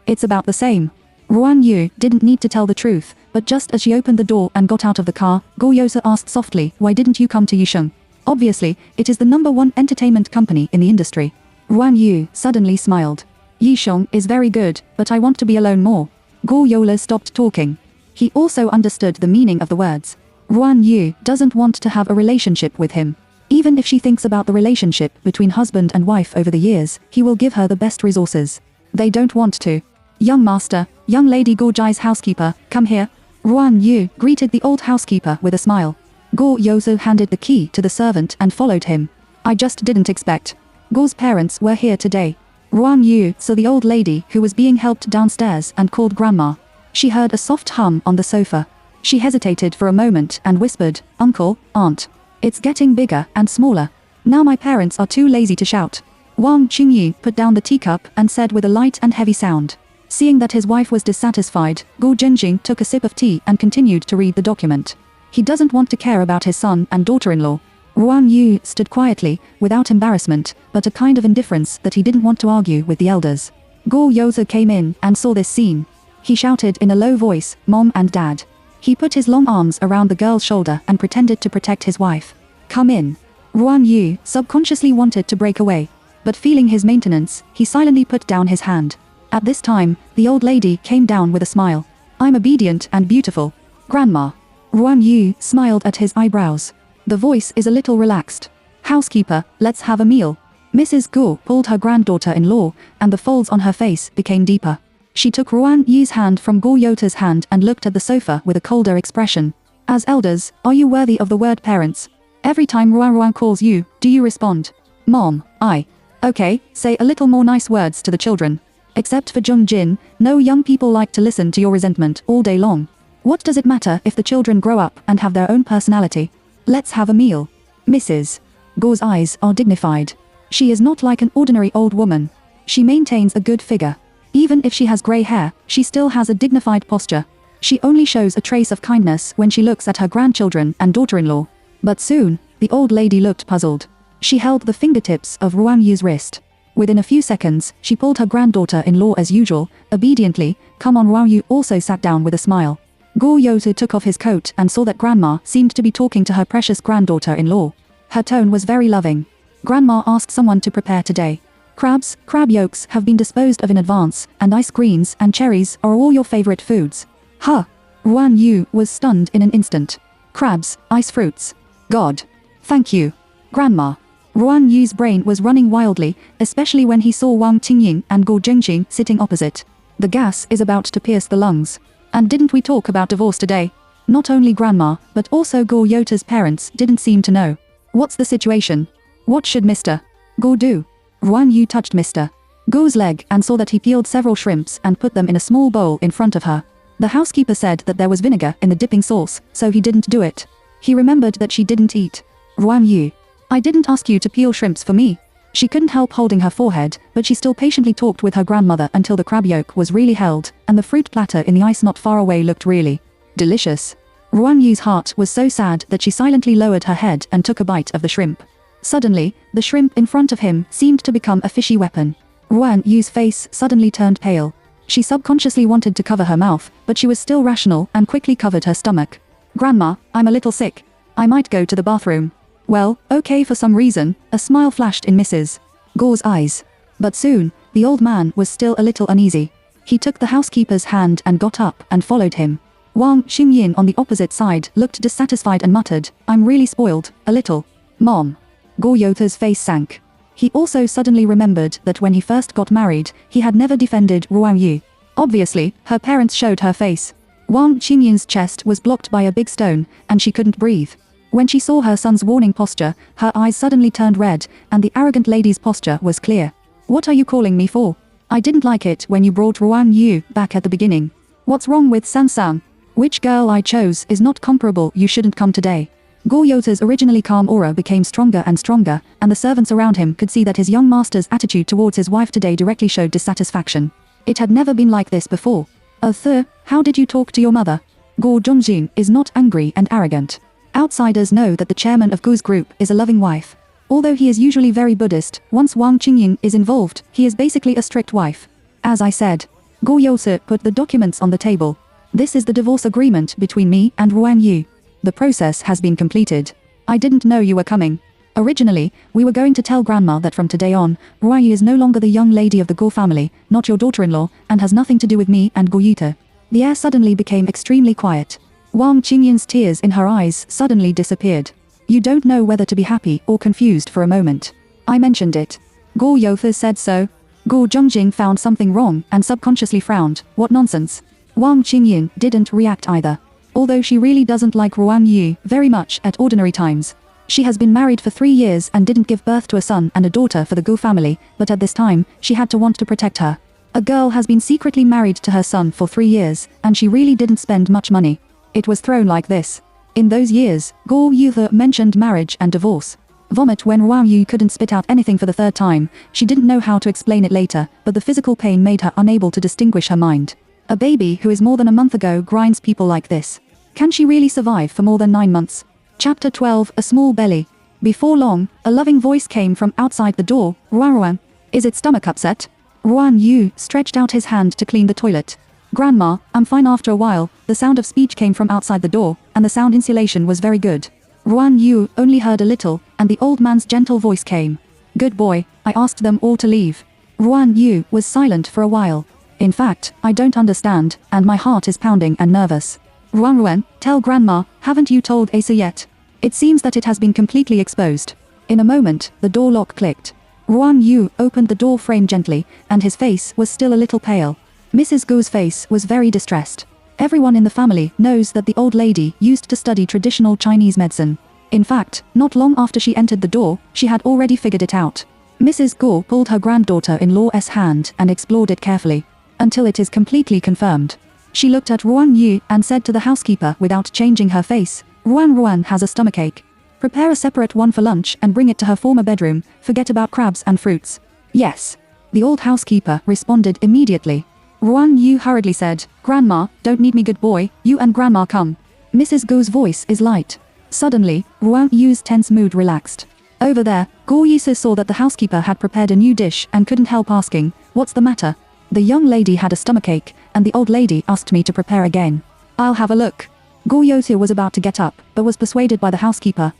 It's about the same. Ruan Yu didn't need to tell the truth, but just as she opened the door and got out of the car, Guo Yote asked softly, why didn't you come to Yusheng? Obviously, it is the #1 entertainment company in the industry. Ruan Yu suddenly smiled. Yisheng is very good, but I want to be alone more. Guo Yola stopped talking. He also understood the meaning of the words. Ruan Yu doesn't want to have a relationship with him. Even if she thinks about the relationship between husband and wife over the years, he will give her the best resources. They don't want to. Young master, young lady Guo Jai's housekeeper, come here. Ruan Yu greeted the old housekeeper with a smile. Guo Yozo handed the key to the servant and followed him. I just didn't expect. Guo's parents were here today. Ruan Yu saw the old lady who was being helped downstairs and called grandma. She heard a soft hum on the sofa. She hesitated for a moment and whispered, "Uncle, Aunt. It's getting bigger and smaller. Now my parents are too lazy to shout." Wang Qingyi put down the teacup and said with a light and heavy sound. Seeing that his wife was dissatisfied, Gu Zhengjing took a sip of tea and continued to read the document. He doesn't want to care about his son and daughter-in-law. Ruan Yu stood quietly, without embarrassment, but a kind of indifference that he didn't want to argue with the elders. Guo Yoza came in and saw this scene. He shouted in a low voice, "Mom and Dad." He put his long arms around the girl's shoulder and pretended to protect his wife. "Come in." Ruan Yu subconsciously wanted to break away, but feeling his maintenance, he silently put down his hand. At this time, the old lady came down with a smile. "I'm obedient and beautiful. Grandma." Ruan Yu smiled at his eyebrows. The voice is a little relaxed. "Housekeeper, let's have a meal." Mrs. Gu pulled her granddaughter-in-law, and the folds on her face became deeper. She took Ruan Yu's hand from Gu Yota's hand and looked at the sofa with a colder expression. "As elders, are you worthy of the word parents? Every time Ruan calls you, do you respond? Mom, I. Okay, say a little more nice words to the children. Except for Zheng Jin, no young people like to listen to your resentment all day long. What does it matter if the children grow up and have their own personality? Let's have a meal." Mrs. Gu's eyes are dignified. She is not like an ordinary old woman. She maintains a good figure. Even if she has grey hair, she still has a dignified posture. She only shows a trace of kindness when she looks at her grandchildren and daughter-in-law. But soon, the old lady looked puzzled. She held the fingertips of Ruan Yu's wrist. Within a few seconds, she pulled her granddaughter-in-law as usual. Obediently, Come on. Ruan Yu also sat down with a smile. Guo Yota took off his coat and saw that Grandma seemed to be talking to her precious granddaughter-in-law. Her tone was very loving. Grandma asked someone to prepare today. Crabs, crab yolks have been disposed of in advance, and ice greens and cherries are all your favorite foods. Huh. Ruan Yu was stunned in an instant. Crabs, ice fruits. God. Thank you. Grandma. Ruan Yu's brain was running wildly, especially when he saw Wang Qingying and Guo Zhengjing sitting opposite. The gas is about to pierce the lungs. And didn't we talk about divorce today? Not only Grandma, but also Guo Yota's parents didn't seem to know. What's the situation? What should Mr. Guo do? Ruan Yu touched Mr. Guo's leg and saw that he peeled several shrimps and put them in a small bowl in front of her. The housekeeper said that there was vinegar in the dipping sauce, so he didn't do it. He remembered that she didn't eat. Ruan Yu. I didn't ask you to peel shrimps for me. She couldn't help holding her forehead, but she still patiently talked with her grandmother until the crab yolk was really held, and the fruit platter in the ice not far away looked really delicious. Ruan Yu's heart was so sad that she silently lowered her head and took a bite of the shrimp. Suddenly, the shrimp in front of him seemed to become a fishy weapon. Ruan Yu's face suddenly turned pale. She subconsciously wanted to cover her mouth, but she was still rational and quickly covered her stomach. Grandma, I'm a little sick. I might go to the bathroom. Well, okay. For some reason, a smile flashed in Mrs. Guo's eyes. But soon, the old man was still a little uneasy. He took the housekeeper's hand and got up and followed him. Wang Xingyin on the opposite side looked dissatisfied and muttered, I'm really spoiled, a little. Mom. Guo Yota's face sank. He also suddenly remembered that when he first got married, he had never defended Ruan Yu. Obviously, her parents showed her face. Wang Xingyin's chest was blocked by a big stone, and she couldn't breathe. When she saw her son's warning posture, her eyes suddenly turned red, and the arrogant lady's posture was clear. What are you calling me for? I didn't like it when you brought Ruan Yu back at the beginning. What's wrong with Sansang? Which girl I chose is not comparable. You shouldn't come today. Guo Yota's originally calm aura became stronger and stronger, and the servants around him could see that his young master's attitude towards his wife today directly showed dissatisfaction. It had never been like this before. How did you talk to your mother? Guo Zhengjing is not angry and arrogant. Outsiders know that the chairman of Gu's group is a loving wife. Although he is usually very Buddhist, once Wang Qingying is involved, he is basically a strict wife. As I said, Guo Yota put the documents on the table. This is the divorce agreement between me and Ruan Yu. The process has been completed. I didn't know you were coming. Originally, we were going to tell Grandma that from today on, Ruan Yu is no longer the young lady of the Guo family, not your daughter-in-law, and has nothing to do with me and Guo Yuta. The air suddenly became extremely quiet. Wang Qingyin's tears in her eyes suddenly disappeared. You don't know whether to be happy or confused for a moment. I mentioned it. Guo Yota said so. Guo Zhengjing found something wrong and subconsciously frowned. What nonsense. Wang Qingyin didn't react either. Although she really doesn't like Ruan Yu very much at ordinary times. She has been married for 3 years and didn't give birth to a son and a daughter for the Guo family, but at this time, she had to want to protect her. A girl has been secretly married to her son for 3 years, and she really didn't spend much money. It was thrown like this. In those years, Guo Yuthe mentioned marriage and divorce. Vomit when Ruan Yu couldn't spit out anything for the 3rd time. She didn't know how to explain it later, but the physical pain made her unable to distinguish her mind. A baby who is more than a month ago grinds people like this. Can she really survive for more than 9 months? Chapter 12, A Small Belly. Before long, a loving voice came from outside the door. Ruan, is it stomach upset? Ruan Yu stretched out his hand to clean the toilet. Grandma, I'm fine. After a while, the sound of speech came from outside the door, and the sound insulation was very good. Ruan Yu only heard a little, and the old man's gentle voice came. Good boy, I asked them all to leave. Ruan Yu was silent for a while. In fact, I don't understand, and my heart is pounding and nervous. Ruan, tell Grandma, haven't you told Asa yet? It seems that it has been completely exposed. In a moment, the door lock clicked. Ruan Yu opened the door frame gently, and his face was still a little pale. Mrs. Gu's face was very distressed. Everyone in the family knows that the old lady used to study traditional Chinese medicine. In fact, not long after she entered the door, she had already figured it out. Mrs. Gu pulled her granddaughter-in-law's hand and explored it carefully, until it is completely confirmed. She looked at Ruan Yu and said to the housekeeper without changing her face, Ruan has a stomachache. Prepare a separate one for lunch and bring it to her former bedroom, forget about crabs and fruits. Yes. The old housekeeper responded immediately. Ruan Yu hurriedly said, Grandma, don't need me good boy, you and Grandma come. Mrs. Gu's voice is light. Suddenly, Ruan Yu's tense mood relaxed. Over there, Guo Yise saw that the housekeeper had prepared a new dish and couldn't help asking, what's the matter? The young lady had a stomachache, and the old lady asked me to prepare again. I'll have a look. Guo Yise was about to get up, but was persuaded by the housekeeper.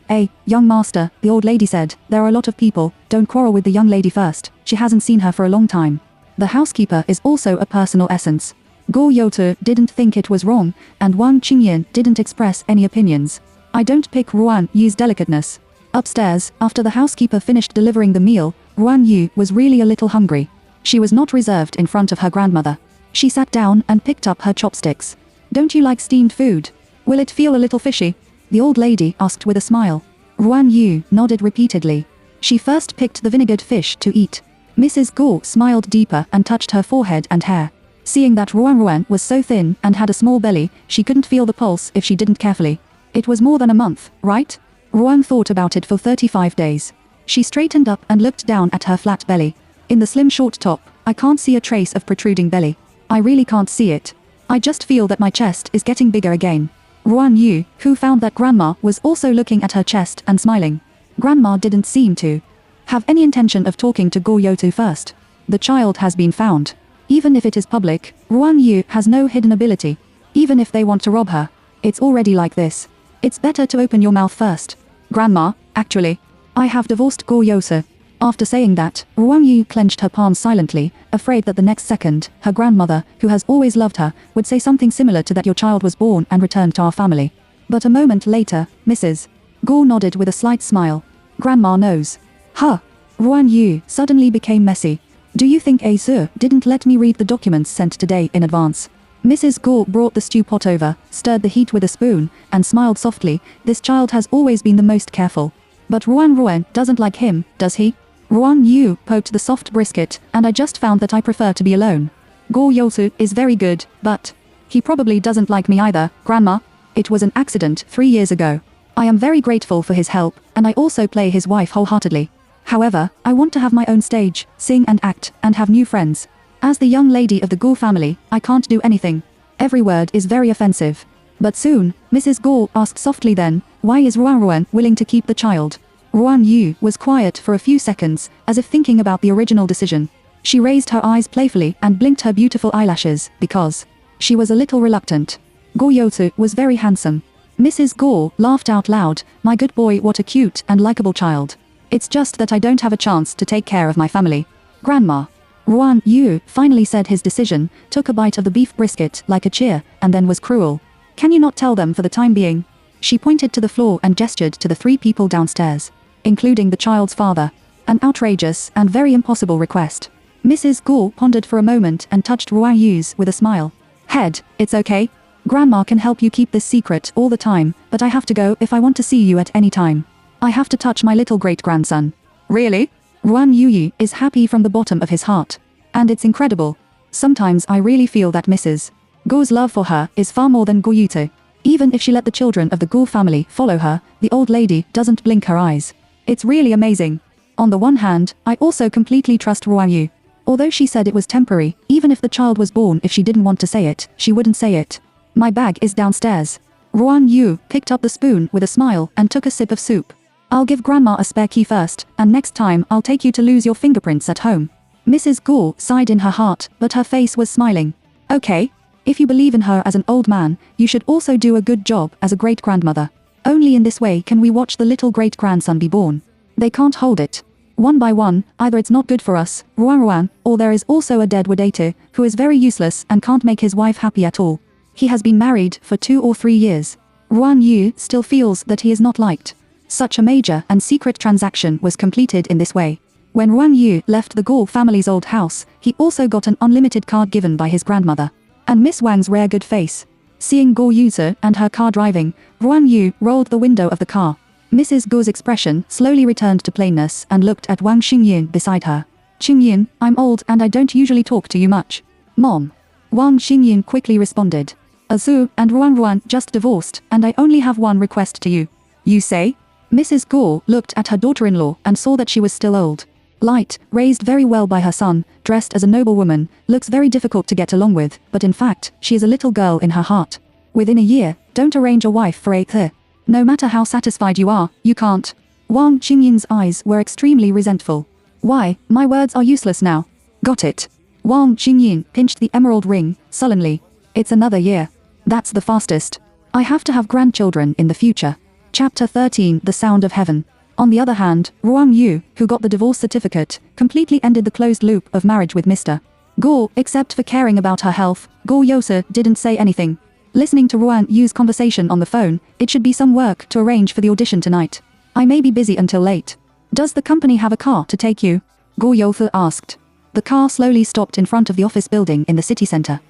Young master, the old lady said, there are a lot of people, don't quarrel with the young lady first, she hasn't seen her for a long time. The housekeeper is also a personal essence. Guo Yise didn't think it was wrong, and Wang Qingyan didn't express any opinions. I don't pick Ruan Yu's delicateness. Upstairs, after the housekeeper finished delivering the meal, Ruan Yu was really a little hungry. She was not reserved in front of her grandmother. She sat down and picked up her chopsticks. Don't you like steamed food? Will it feel a little fishy? The old lady asked with a smile. Ruan Yu nodded repeatedly. She first picked the vinegared fish to eat. Mrs. Gu smiled deeper and touched her forehead and hair. Seeing that Ruan was so thin and had a small belly, she couldn't feel the pulse if she didn't carefully. It was more than a month, right? Ruan thought about it for 35 days. She straightened up and looked down at her flat belly. In the slim short top, I can't see a trace of protruding belly. I really can't see it. I just feel that my chest is getting bigger again. Ruan Yu, who found that Grandma was also looking at her chest and smiling. Grandma didn't seem to have any intention of talking to Guo Yise first. The child has been found. Even if it is public, Ruan Yu has no hidden ability. Even if they want to rob her, it's already like this. It's better to open your mouth first. Grandma, actually, I have divorced Guo Yise. After saying that, Ruan Yu clenched her palms silently, afraid that the next second, her grandmother, who has always loved her, would say something similar to that your child was born and returned to our family. But a moment later, Mrs. Gu nodded with a slight smile. Grandma knows. Huh. Ruan Yu suddenly became messy. Do you think Asa didn't let me read the documents sent today in advance? Mrs. Gu brought the stew pot over, stirred the heat with a spoon, and smiled softly. This child has always been the most careful. But Ruan doesn't like him, does he? Ruan Yu poked the soft brisket, and I just found that I prefer to be alone. Guo Yise is very good, but he probably doesn't like me either, Grandma. It was an accident 3 years ago. I am very grateful for his help, and I also play his wife wholeheartedly. However, I want to have my own stage, sing and act, and have new friends. As the young lady of the Gu family, I can't do anything. Every word is very offensive. But soon, Mrs. Gu asked softly then, why is Ruan willing to keep the child? Ruan Yu was quiet for a few seconds, as if thinking about the original decision. She raised her eyes playfully and blinked her beautiful eyelashes, because she was a little reluctant. Guo Yise was very handsome. Mrs. Gu laughed out loud, my good boy, what a cute and likable child. It's just that I don't have a chance to take care of my family. Grandma. Ruan Yu finally said his decision, took a bite of the beef brisket like a cheer, and then was cruel. Can you not tell them for the time being? She pointed to the floor and gestured to the 3 people downstairs, including the child's father. An outrageous and very impossible request. Mrs. Gu pondered for a moment and touched Ruan Yu's with a smile. Head, it's okay. Grandma can help you keep this secret all the time, but I have to go if I want to see you at any time. I have to touch my little great-grandson. Really? Ruan Yu is happy from the bottom of his heart. And it's incredible. Sometimes I really feel that Mrs. Guo's love for her is far more than Guo Yutu. Even if she let the children of the Guo family follow her, the old lady doesn't blink her eyes. It's really amazing. On the one hand, I also completely trust Ruan Yu. Although she said it was temporary, even if the child was born, if she didn't want to say it, she wouldn't say it. My bag is downstairs. Ruan Yu picked up the spoon with a smile and took a sip of soup. I'll give Grandma a spare key first, and next time I'll take you to lose your fingerprints at home. Mrs. Guo sighed in her heart, but her face was smiling. Okay. If you believe in her as an old man, you should also do a good job as a great-grandmother. Only in this way can we watch the little great-grandson be born. They can't hold it. One by one, either it's not good for us, Ruan, or there is also a dead Wadatu, who is very useless and can't make his wife happy at all. He has been married for 2 or 3 years. Ruan Yu still feels that he is not liked. Such a major and secret transaction was completed in this way. When Ruan Yu left the Guo family's old house, he also got an unlimited card given by his grandmother. And Miss Wang's rare good face. Seeing Guo Yuzi and her car driving, Ruan Yu rolled the window of the car. Mrs. Guo's expression slowly returned to plainness and looked at Wang Xingyun beside her. Xingyun, I'm old and I don't usually talk to you much. Mom. Wang Xingyun quickly responded. Azu and Ruan just divorced, and I only have one request to you. You say? Mrs. Guo looked at her daughter-in-law and saw that she was still old. Light, raised very well by her son, dressed as a noblewoman, looks very difficult to get along with, but in fact, she is a little girl in her heart. Within a year, don't arrange a wife for 8th. No matter how satisfied you are, you can't. Wang Qingyin's eyes were extremely resentful. Why, my words are useless now. Got it. Wang Qingyin pinched the emerald ring, sullenly. It's another year. That's the fastest. I have to have grandchildren in the future. Chapter 13, The Sound of Heaven. On the other hand, Ruan Yu, who got the divorce certificate, completely ended the closed loop of marriage with Mr. Guo, except for caring about her health. Guo Yuzi didn't say anything. Listening to Ruan Yu's conversation on the phone, it should be some work to arrange for the audition tonight. I may be busy until late. Does the company have a car to take you? Guo Yuzi asked. The car slowly stopped in front of the office building in the city center.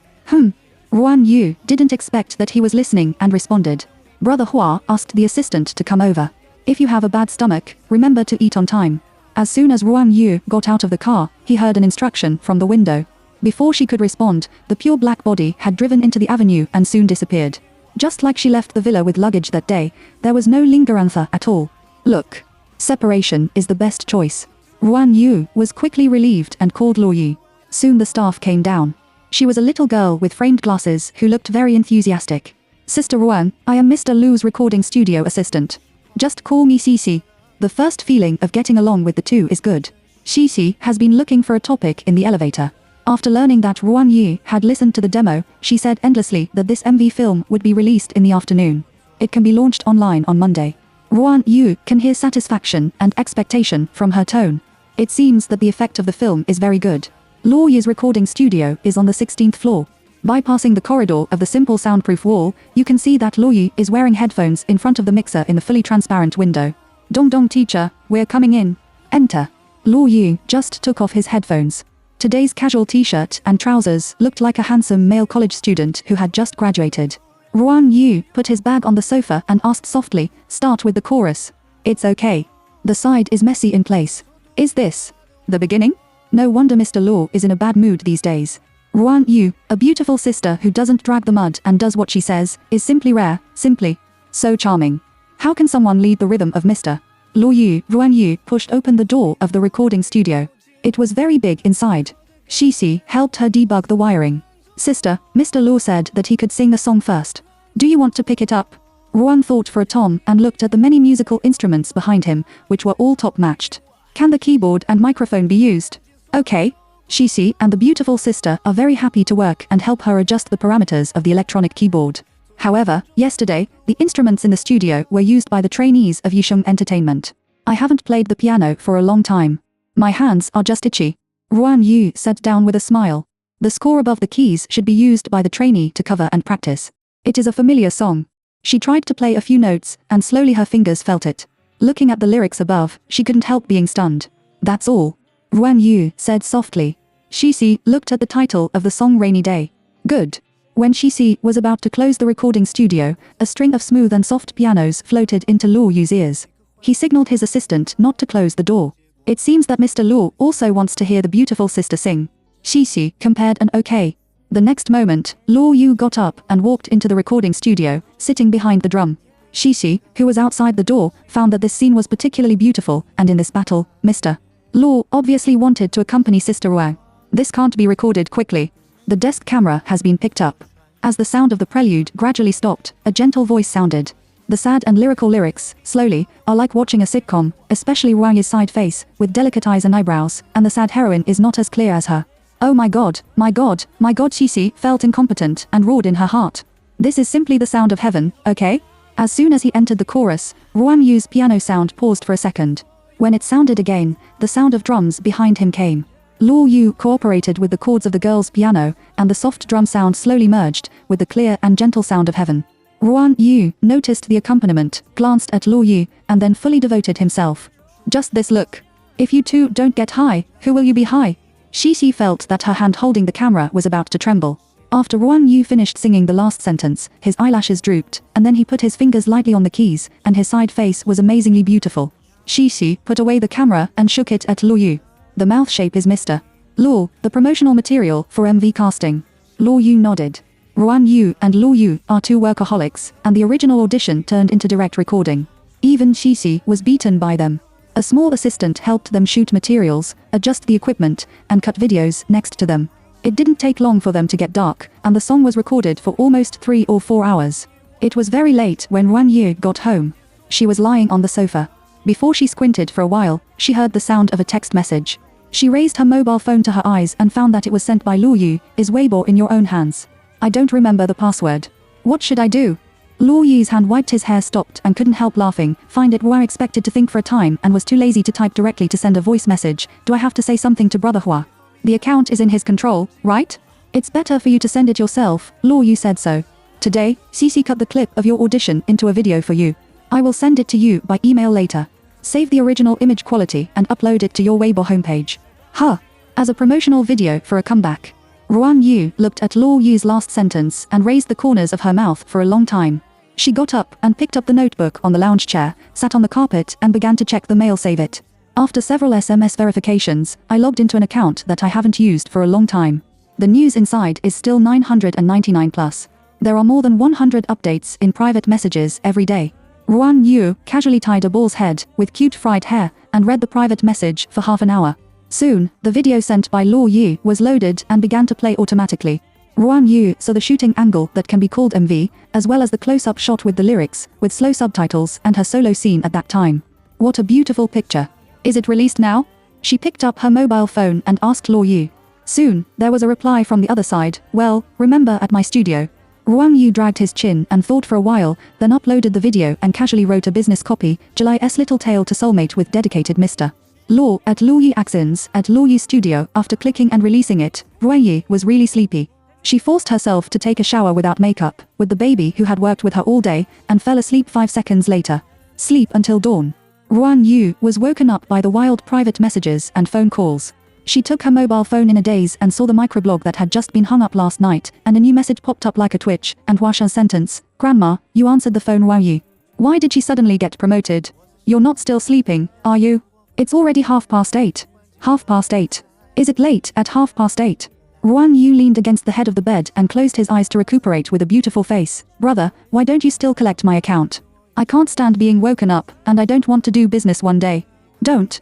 Ruan Yu didn't expect that he was listening and responded. Brother Hua asked the assistant to come over. If you have a bad stomach, remember to eat on time. As soon as Ruan Yu got out of the car, he heard an instruction from the window. Before she could respond, the pure black body had driven into the avenue and soon disappeared. Just like she left the villa with luggage that day, there was no lingerantha at all. Look. Separation is the best choice. Ruan Yu was quickly relieved and called Luo Yu. Soon the staff came down. She was a little girl with framed glasses who looked very enthusiastic. Sister Ruan, I am Mr. Lu's recording studio assistant. Just call me Cici. The first feeling of getting along with the two is good. Cici has been looking for a topic in the elevator. After learning that Ruan Yu had listened to the demo, she said endlessly that this MV film would be released in the afternoon. It can be launched online on Monday. Ruan Yu can hear satisfaction and expectation from her tone. It seems that the effect of the film is very good. Luo Yu's recording studio is on the 16th floor. Bypassing the corridor of the simple soundproof wall, you can see that Luo Yu is wearing headphones in front of the mixer in the fully transparent window. Dong dong teacher, we're coming in. Enter. Luo Yu just took off his headphones. Today's casual t-shirt and trousers looked like a handsome male college student who had just graduated. Ruan Yu put his bag on the sofa and asked softly, start with the chorus. It's okay. The side is messy in place. Is this the beginning? No wonder Mr. Luo is in a bad mood these days. Ruan Yu, a beautiful sister who doesn't drag the mud and does what she says, is simply rare, simply so charming. How can someone lead the rhythm of Mr. Luo Yu? Ruan Yu pushed open the door of the recording studio. It was very big inside. Cici helped her debug the wiring. Sister, Mr. Luo said that he could sing a song first. Do you want to pick it up? Ruan thought for a tom and looked at the many musical instruments behind him, which were all top-matched. Can the keyboard and microphone be used? Okay. Cici and the beautiful sister are very happy to work and help her adjust the parameters of the electronic keyboard. However, yesterday, the instruments in the studio were used by the trainees of Yisheng Entertainment. I haven't played the piano for a long time. My hands are just itchy. Ruan Yu sat down with a smile. The score above the keys should be used by the trainee to cover and practice. It is a familiar song. She tried to play a few notes, and slowly her fingers felt it. Looking at the lyrics above, she couldn't help being stunned. That's all. Ruan Yu said softly. Cici looked at the title of the song Rainy Day. Good. When Cici was about to close the recording studio, a string of smooth and soft pianos floated into Luo Yu's ears. He signaled his assistant not to close the door. It seems that Mr. Luo also wants to hear the beautiful sister sing. Xixi compared an okay. The next moment, Luo Yu got up and walked into the recording studio, sitting behind the drum. Xixi, who was outside the door, found that this scene was particularly beautiful, and in this battle, Mr. Luo obviously wanted to accompany Sister Wang. This can't be recorded quickly. The desk camera has been picked up. As the sound of the prelude gradually stopped, a gentle voice sounded. The sad and lyrical lyrics, slowly, are like watching a sitcom, especially Wang's side face, with delicate eyes and eyebrows, and the sad heroine is not as clear as her. Oh my god, my god, my god. Xixi felt incompetent and roared in her heart. This is simply the sound of heaven, okay? As soon as he entered the chorus, Ruan Yu's piano sound paused for a second. When it sounded again, the sound of drums behind him came. Luo Yu cooperated with the chords of the girl's piano, and the soft drum sound slowly merged with the clear and gentle sound of heaven. Ruan Yu noticed the accompaniment, glanced at Luo Yu, and then fully devoted himself. Just this look. If you two don't get high, who will you be high? Xixi felt that her hand holding the camera was about to tremble. After Ruan Yu finished singing the last sentence, his eyelashes drooped, and then he put his fingers lightly on the keys, and his side face was amazingly beautiful. Xixi put away the camera and shook it at Luo Yu. The mouth shape is Mr. Luo, the promotional material for MV casting. Luo Yu nodded. Ruan Yu and Luo Yu are two workaholics, and the original audition turned into direct recording. Even Xixi was beaten by them. A small assistant helped them shoot materials, adjust the equipment, and cut videos next to them. It didn't take long for them to get dark, and the song was recorded for almost 3 or 4 hours. It was very late when Ruan Yu got home. She was lying on the sofa. Before she squinted for a while, she heard the sound of a text message. She raised her mobile phone to her eyes and found that it was sent by Luo Yu. Is Weibo in your own hands? I don't remember the password. What should I do? Luo Yu's hand wiped his hair, stopped and couldn't help laughing. Find it Hua expected to think for a time and was too lazy to type directly to send a voice message. Do I have to say something to Brother Hua? The account is in his control, right? It's better for you to send it yourself, Luo Yu said so. Today, Xixi cut the clip of your audition into a video for you. I will send it to you by email later. Save the original image quality and upload it to your Weibo homepage. Huh. As a promotional video for a comeback. Ruan Yu looked at Luo Yu's last sentence and raised the corners of her mouth for a long time. She got up and picked up the notebook on the lounge chair, sat on the carpet and began to check the mail. Save it. After several SMS verifications, I logged into an account that I haven't used for a long time. The news inside is still 999 plus. There are more than 100 updates in private messages every day. Ruan Yu casually tied a ball's head with cute fried hair and read the private message for half an hour. Soon, the video sent by Luo Yu was loaded and began to play automatically. Ruan Yu saw the shooting angle that can be called MV, as well as the close-up shot with the lyrics, with slow subtitles and her solo scene at that time. What a beautiful picture. Is it released now? She picked up her mobile phone and asked Luo Yu. Soon, there was a reply from the other side. Well, remember at my studio. Ruan Yu dragged his chin and thought for a while, then uploaded the video and casually wrote a business copy, July's little tale to soulmate with dedicated Mr. Luo at Luo Yu Accents at Luo Yu studio. After clicking and releasing it, Ruan Yu was really sleepy. She forced herself to take a shower without makeup, with the baby who had worked with her all day, and fell asleep 5 seconds later. Sleep until dawn. Ruan Yu was woken up by the wild private messages and phone calls. She took her mobile phone in a daze and saw the microblog that had just been hung up last night, and a new message popped up like a twitch, and Huashan's sentence, Grandma, you answered the phone. Ruan Yu. Why did she suddenly get promoted? You're not still sleeping, are you? It's already 8:30. 8:30. Is it late at 8:30? Ruan Yu leaned against the head of the bed and closed his eyes to recuperate with a beautiful face. Brother, why don't you still collect my account? I can't stand being woken up, and I don't want to do business one day. Don't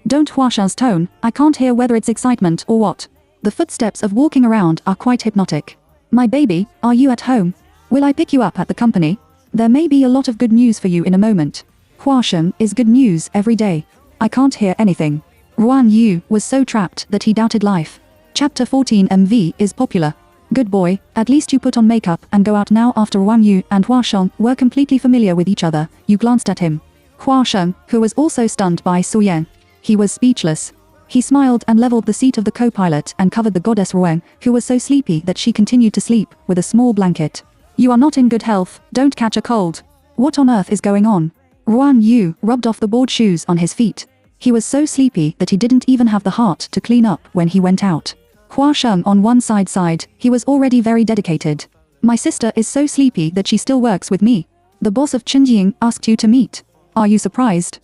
Huashan's tone. I can't hear whether it's excitement or what. The footsteps of walking around are quite hypnotic. My baby, are you at home? Will I pick you up at the company? There may be a lot of good news for you in a moment. Huashan is good news every day. I can't hear anything. Ruan Yu was so trapped that he doubted life. Chapter 14 MV is popular. Good boy, at least you put on makeup and go out now. After Ruan Yu and Huashan were completely familiar with each other, you glanced at him. Huashan, who was also stunned by Su Yan. He was speechless. He smiled and leveled the seat of the co-pilot and covered the goddess Ruang, who was so sleepy that she continued to sleep, with a small blanket. You are not in good health, don't catch a cold. What on earth is going on? Ruan Yu rubbed off the board shoes on his feet. He was so sleepy that he didn't even have the heart to clean up when he went out. Huashan on one side, he was already very dedicated. My sister is so sleepy that she still works with me. The boss of Chenjing asked you to meet. Are you surprised?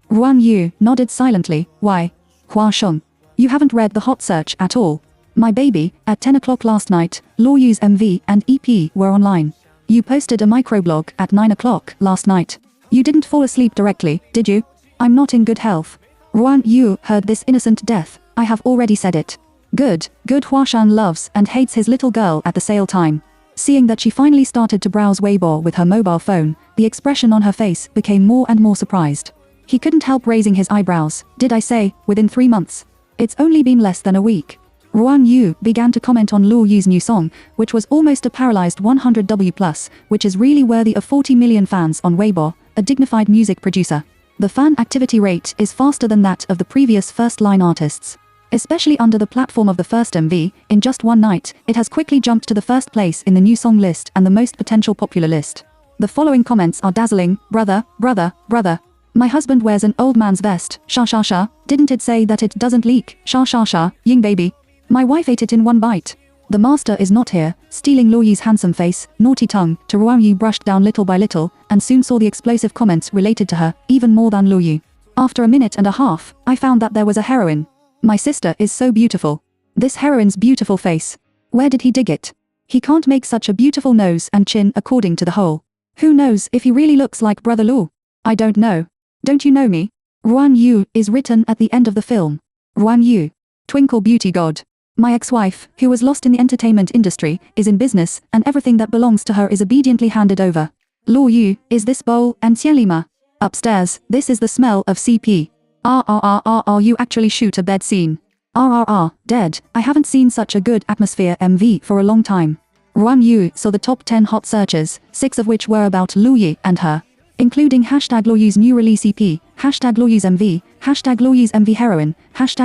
Ruan Yu nodded silently. Why? Huashan. You haven't read the hot search at all. My baby, at 10 o'clock last night, Luo Yu's MV and EP were online. You posted a microblog at 9 o'clock last night. You didn't fall asleep directly, did you? I'm not in good health. Ruan Yu heard this innocent death. I have already said it. Good Huashan loves and hates his little girl at the same time. Seeing that she finally started to browse Weibo with her mobile phone, the expression on her face became more and more surprised. He couldn't help raising his eyebrows. Did I say, within 3 months? It's only been less than a week. Ruan Yu began to comment on Luo Yu's new song, which was almost a paralyzed 100W+, which is really worthy of 40 million fans on Weibo, a dignified music producer. The fan activity rate is faster than that of the previous first-line artists. Especially under the platform of the first MV, in just one night, it has quickly jumped to the first place in the new song list and the most potential popular list. The following comments are dazzling. Brother. My husband wears an old man's vest. Sha. Didn't it say that it doesn't leak? Sha. Ying baby. My wife ate it in one bite. The master is not here. Stealing Luo Yu's handsome face, naughty tongue, to Ruan Yu brushed down little by little, and soon saw the explosive comments related to her, even more than Luo Yu. After a minute and a half, I found that there was a heroine. My sister is so beautiful. This heroine's beautiful face. Where did he dig it? He can't make such a beautiful nose and chin according to the whole. Who knows if he really looks like Brother Luo? I don't know. Don't you know me? Ruan Yu is written at the end of the film. Ruan Yu. Twinkle beauty god. My ex-wife, who was lost in the entertainment industry, is in business, and everything that belongs to her is obediently handed over. Luo Yu, is this bowl and Xianlima? Upstairs, this is the smell of CP. You actually shoot a bed scene. Dead. I haven't seen such a good atmosphere MV for a long time. Ruan Yu saw the top 10 hot searches, 6 of which were about Luo Yu and her. Including Luo Yu's new release EP, Luo Yu's MV, Luo Yu's MV heroine,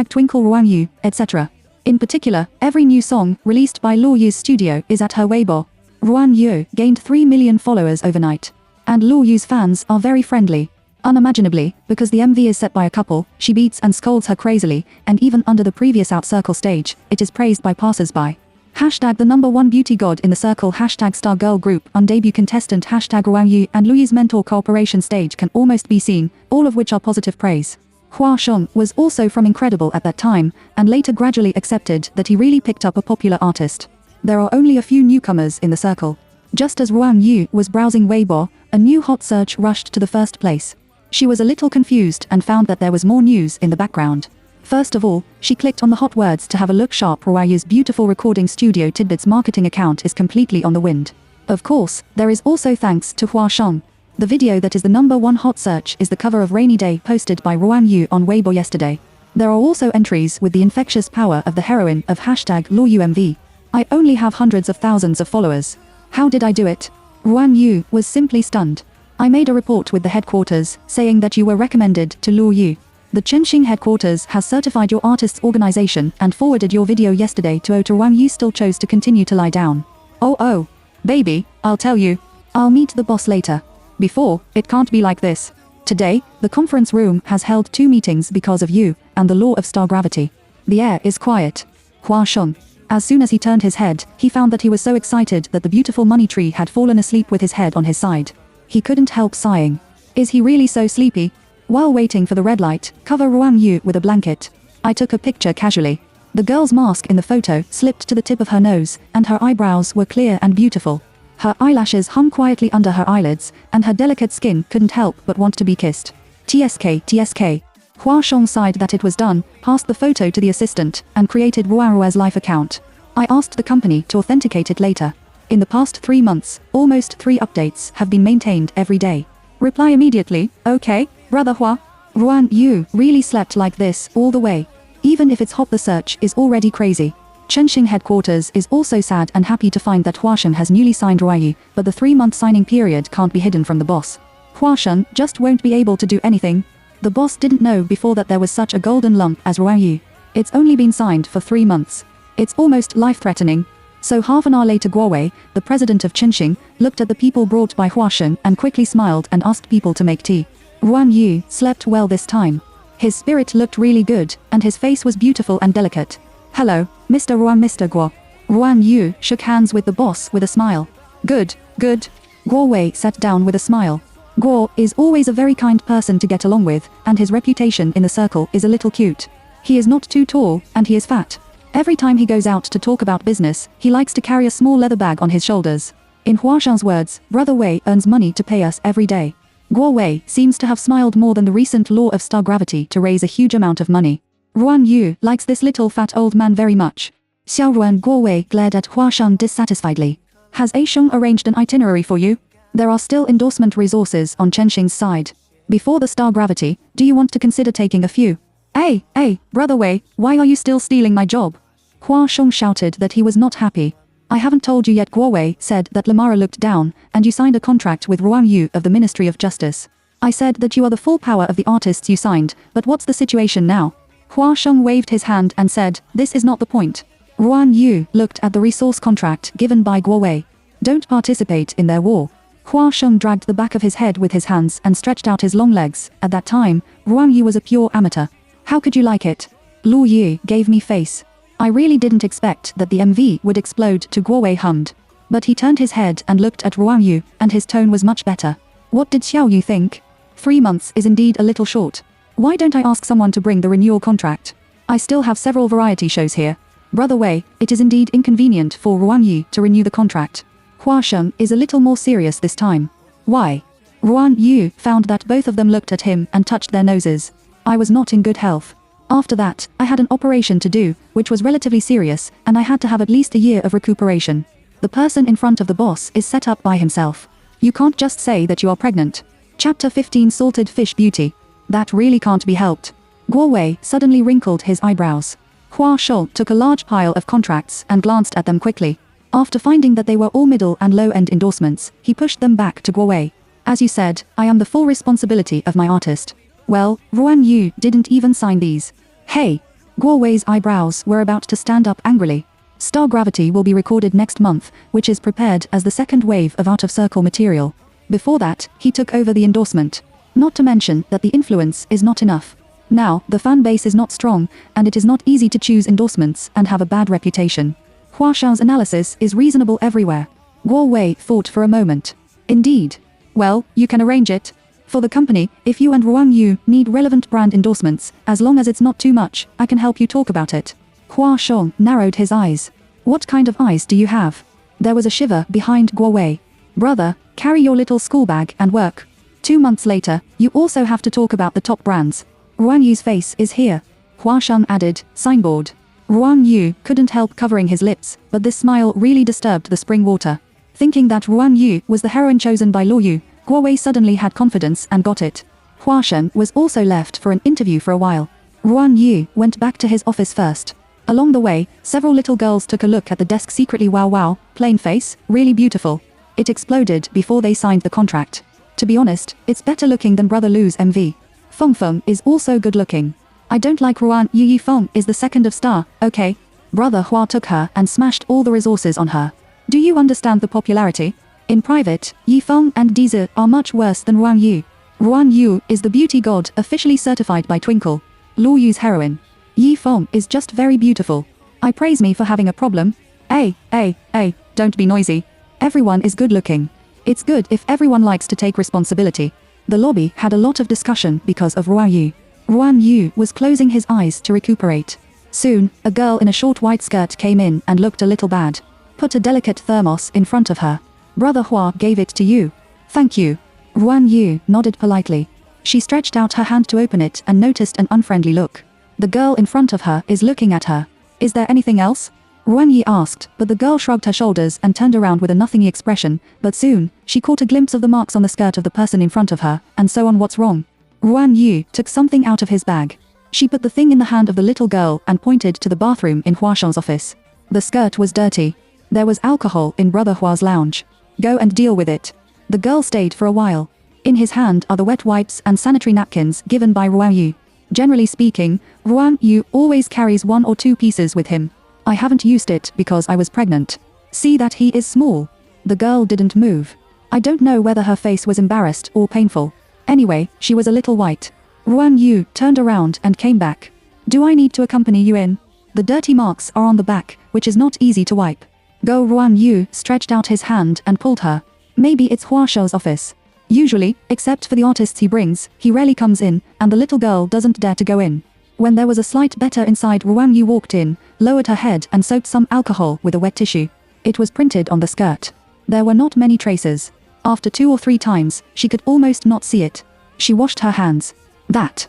Twinkle Ruan Yu, etc. In particular, every new song released by Luo Yu's studio is at her Weibo. Ruan Yu gained 3 million followers overnight. And Luo Yu's fans are very friendly. Unimaginably, because the MV is set by a couple, she beats and scolds her crazily, and even under the previous Out Circle stage, it is praised by passers-by. The #1 beauty god in the circle #star girl group on debut contestant Ruan Yu and Luo Yu's mentor cooperation stage can almost be seen, all of which are positive praise. Hua Sheng was also from Incredible at that time, and later gradually accepted that he really picked up a popular artist. There are only a few newcomers in the circle. Just as Ruan Yu was browsing Weibo, a new hot search rushed to the first place. She was a little confused and found that there was more news in the background. First of all, she clicked on the hot words to have a look. Ruan Yu's beautiful recording studio Tidbits marketing account is completely on the wind. Of course, there is also thanks to Hua Sheng. The video that is the #1 hot search is the cover of Rainy Day posted by Ruan Yu on Weibo yesterday. There are also entries with the infectious power of the heroine of Luo Yu MV. I only have hundreds of thousands of followers. How did I do it? Ruan Yu was simply stunned. I made a report with the headquarters, saying that you were recommended to Luo Yu. The Chenxing headquarters has certified your artist's organization and forwarded your video yesterday to Ruan Yu still chose to continue to lie down. Oh. Baby, I'll tell you. I'll meet the boss later. Before, it can't be like this. Today, the conference room has held 2 meetings because of you, and the law of star gravity. The air is quiet. Hua Sheng. As soon as he turned his head, he found that he was so excited that the beautiful money tree had fallen asleep with his head on his side. He couldn't help sighing. Is he really so sleepy? While waiting for the red light, cover Ruan Yu with a blanket. I took a picture casually. The girl's mask in the photo slipped to the tip of her nose, and her eyebrows were clear and beautiful. Her eyelashes hung quietly under her eyelids, and her delicate skin couldn't help but want to be kissed. TSK. Hua Sheng sighed that it was done, passed the photo to the assistant, and created Ruan's life account. I asked the company to authenticate it later. In the past 3 months, almost 3 updates have been maintained every day. Reply immediately. Okay, brother Hua. Ruan Yu really slept like this all the way. Even if it's hot, the search is already crazy. Chenxing headquarters is also sad and happy to find that Hua Sheng has newly signed Ruan Yu, but the 3-month signing period can't be hidden from the boss. Hua Sheng just won't be able to do anything. The boss didn't know before that there was such a golden lump as Ruan Yu. It's only been signed for 3 months. It's almost life-threatening. So half an hour later, Guowei, the president of Chenxing, looked at the people brought by Hua Sheng and quickly smiled and asked people to make tea. Ruan Yu slept well this time. His spirit looked really good, and his face was beautiful and delicate. Hello, Mr. Ruan, Mr. Guo. Ruan Yu shook hands with the boss with a smile. Good. Guowei sat down with a smile. Guo is always a very kind person to get along with, and his reputation in the circle is a little cute. He is not too tall, and he is fat. Every time he goes out to talk about business, he likes to carry a small leather bag on his shoulders. In Huashan's words, Brother Wei earns money to pay us every day. Guo Wei seems to have smiled more than the recent law of star gravity to raise a huge amount of money. Ruan Yu likes this little fat old man very much. Xiaoruan Guo Wei glared at Huashan dissatisfiedly. Has A Sheng arranged an itinerary for you? There are still endorsement resources on Chenxing's side. Before the star gravity, do you want to consider taking a few? Hey, Brother Wei, why are you still stealing my job? Hua Sheng shouted that he was not happy. I haven't told you yet. Guo Wei said that Lamara looked down, and you signed a contract with Ruan Yu of the Ministry of Justice. I said that you are the full power of the artists you signed, but what's the situation now? Hua Sheng waved his hand and said, this is not the point. Ruan Yu looked at the resource contract given by Guo Wei. Don't participate in their war. Hua Sheng dragged the back of his head with his hands and stretched out his long legs. At that time, Ruan Yu was a pure amateur. How could you like it? Lu Yu gave me face. I really didn't expect that the MV would explode. To Guo Wei hummed. But he turned his head and looked at Ruan Yu, and his tone was much better. What did Xiao Yu think? 3 months is indeed a little short. Why don't I ask someone to bring the renewal contract? I still have several variety shows here. Brother Wei, it is indeed inconvenient for Ruan Yu to renew the contract. Hua Sheng is a little more serious this time. Why? Ruan Yu found that both of them looked at him and touched their noses. I was not in good health. After that, I had an operation to do, which was relatively serious, and I had to have at least a year of recuperation. The person in front of the boss is set up by himself. You can't just say that you are pregnant. Chapter 15 Salted Fish Beauty. That really can't be helped. Guo Wei suddenly wrinkled his eyebrows. Hua Sheng took a large pile of contracts and glanced at them quickly. After finding that they were all middle and low-end endorsements, he pushed them back to Guo Wei. As you said, I am the full responsibility of my artist. Well, Ruan Yu didn't even sign these. Hey! Guo Wei's eyebrows were about to stand up angrily. Star Gravity will be recorded next month, which is prepared as the second wave of out-of-circle material. Before that, he took over the endorsement. Not to mention that the influence is not enough. Now, the fan base is not strong, and it is not easy to choose endorsements and have a bad reputation. Huashan's analysis is reasonable everywhere. Guo Wei thought for a moment. Indeed. Well, you can arrange it. For the company, if you and Ruan Yu need relevant brand endorsements, as long as it's not too much, I can help you talk about it. Hua Sheng narrowed his eyes. What kind of eyes do you have? There was a shiver behind Guo Wei. Brother, carry your little school bag and work. 2 months later, you also have to talk about the top brands. Ruan Yu's face is here. Hua Sheng added, signboard. Ruan Yu couldn't help covering his lips, but this smile really disturbed the spring water. Thinking that Ruan Yu was the heroine chosen by Luo Yu, Guo Wei suddenly had confidence and got it. Hua Sheng was also left for an interview for a while. Ruan Yu went back to his office first. Along the way, several little girls took a look at the desk secretly. Wow, plain face, really beautiful. It exploded before they signed the contract. To be honest, it's better looking than Brother Lu's MV. Feng Feng is also good looking. I don't like Ruan Yu. Yi Feng is the second of star, okay? Brother Hua took her and smashed all the resources on her. Do you understand the popularity? In private, Yi Feng and Dizi are much worse than Ruan Yu. Ruan Yu is the beauty god officially certified by Twinkle. Luo Yu's heroine. Yi Feng is just very beautiful. I praise me for having a problem. Hey, don't be noisy. Everyone is good looking. It's good if everyone likes to take responsibility. The lobby had a lot of discussion because of Ruan Yu. Ruan Yu was closing his eyes to recuperate. Soon, a girl in a short white skirt came in and looked a little bad. Put a delicate thermos in front of her. Brother Hua gave it to you. Thank you. Ruan Yu nodded politely. She stretched out her hand to open it and noticed an unfriendly look. The girl in front of her is looking at her. Is there anything else? Ruan Yu asked, but the girl shrugged her shoulders and turned around with a nothingy expression, but soon, she caught a glimpse of the marks on the skirt of the person in front of her, and so on. What's wrong? Ruan Yu took something out of his bag. She put the thing in the hand of the little girl and pointed to the bathroom in Huashan's office. The skirt was dirty. There was alcohol in Brother Hua's lounge. Go and deal with it. The girl stayed for a while. In his hand are the wet wipes and sanitary napkins given by Ruan Yu. Generally speaking, Ruan Yu always carries 1 or 2 pieces with him. I haven't used it because I was pregnant. See that he is small. The girl didn't move. I don't know whether her face was embarrassed or painful. Anyway, she was a little white. Ruan Yu turned around and came back. Do I need to accompany you in? The dirty marks are on the back, which is not easy to wipe. Go. Ruan Yu stretched out his hand and pulled her. Maybe it's Huashan's office. Usually, except for the artists he brings, he rarely comes in, and the little girl doesn't dare to go in. When there was a slight better inside, Ruan Yu walked in, lowered her head and soaked some alcohol with a wet tissue. It was printed on the skirt. There were not many traces. After 2 or 3 times, she could almost not see it. She washed her hands. That.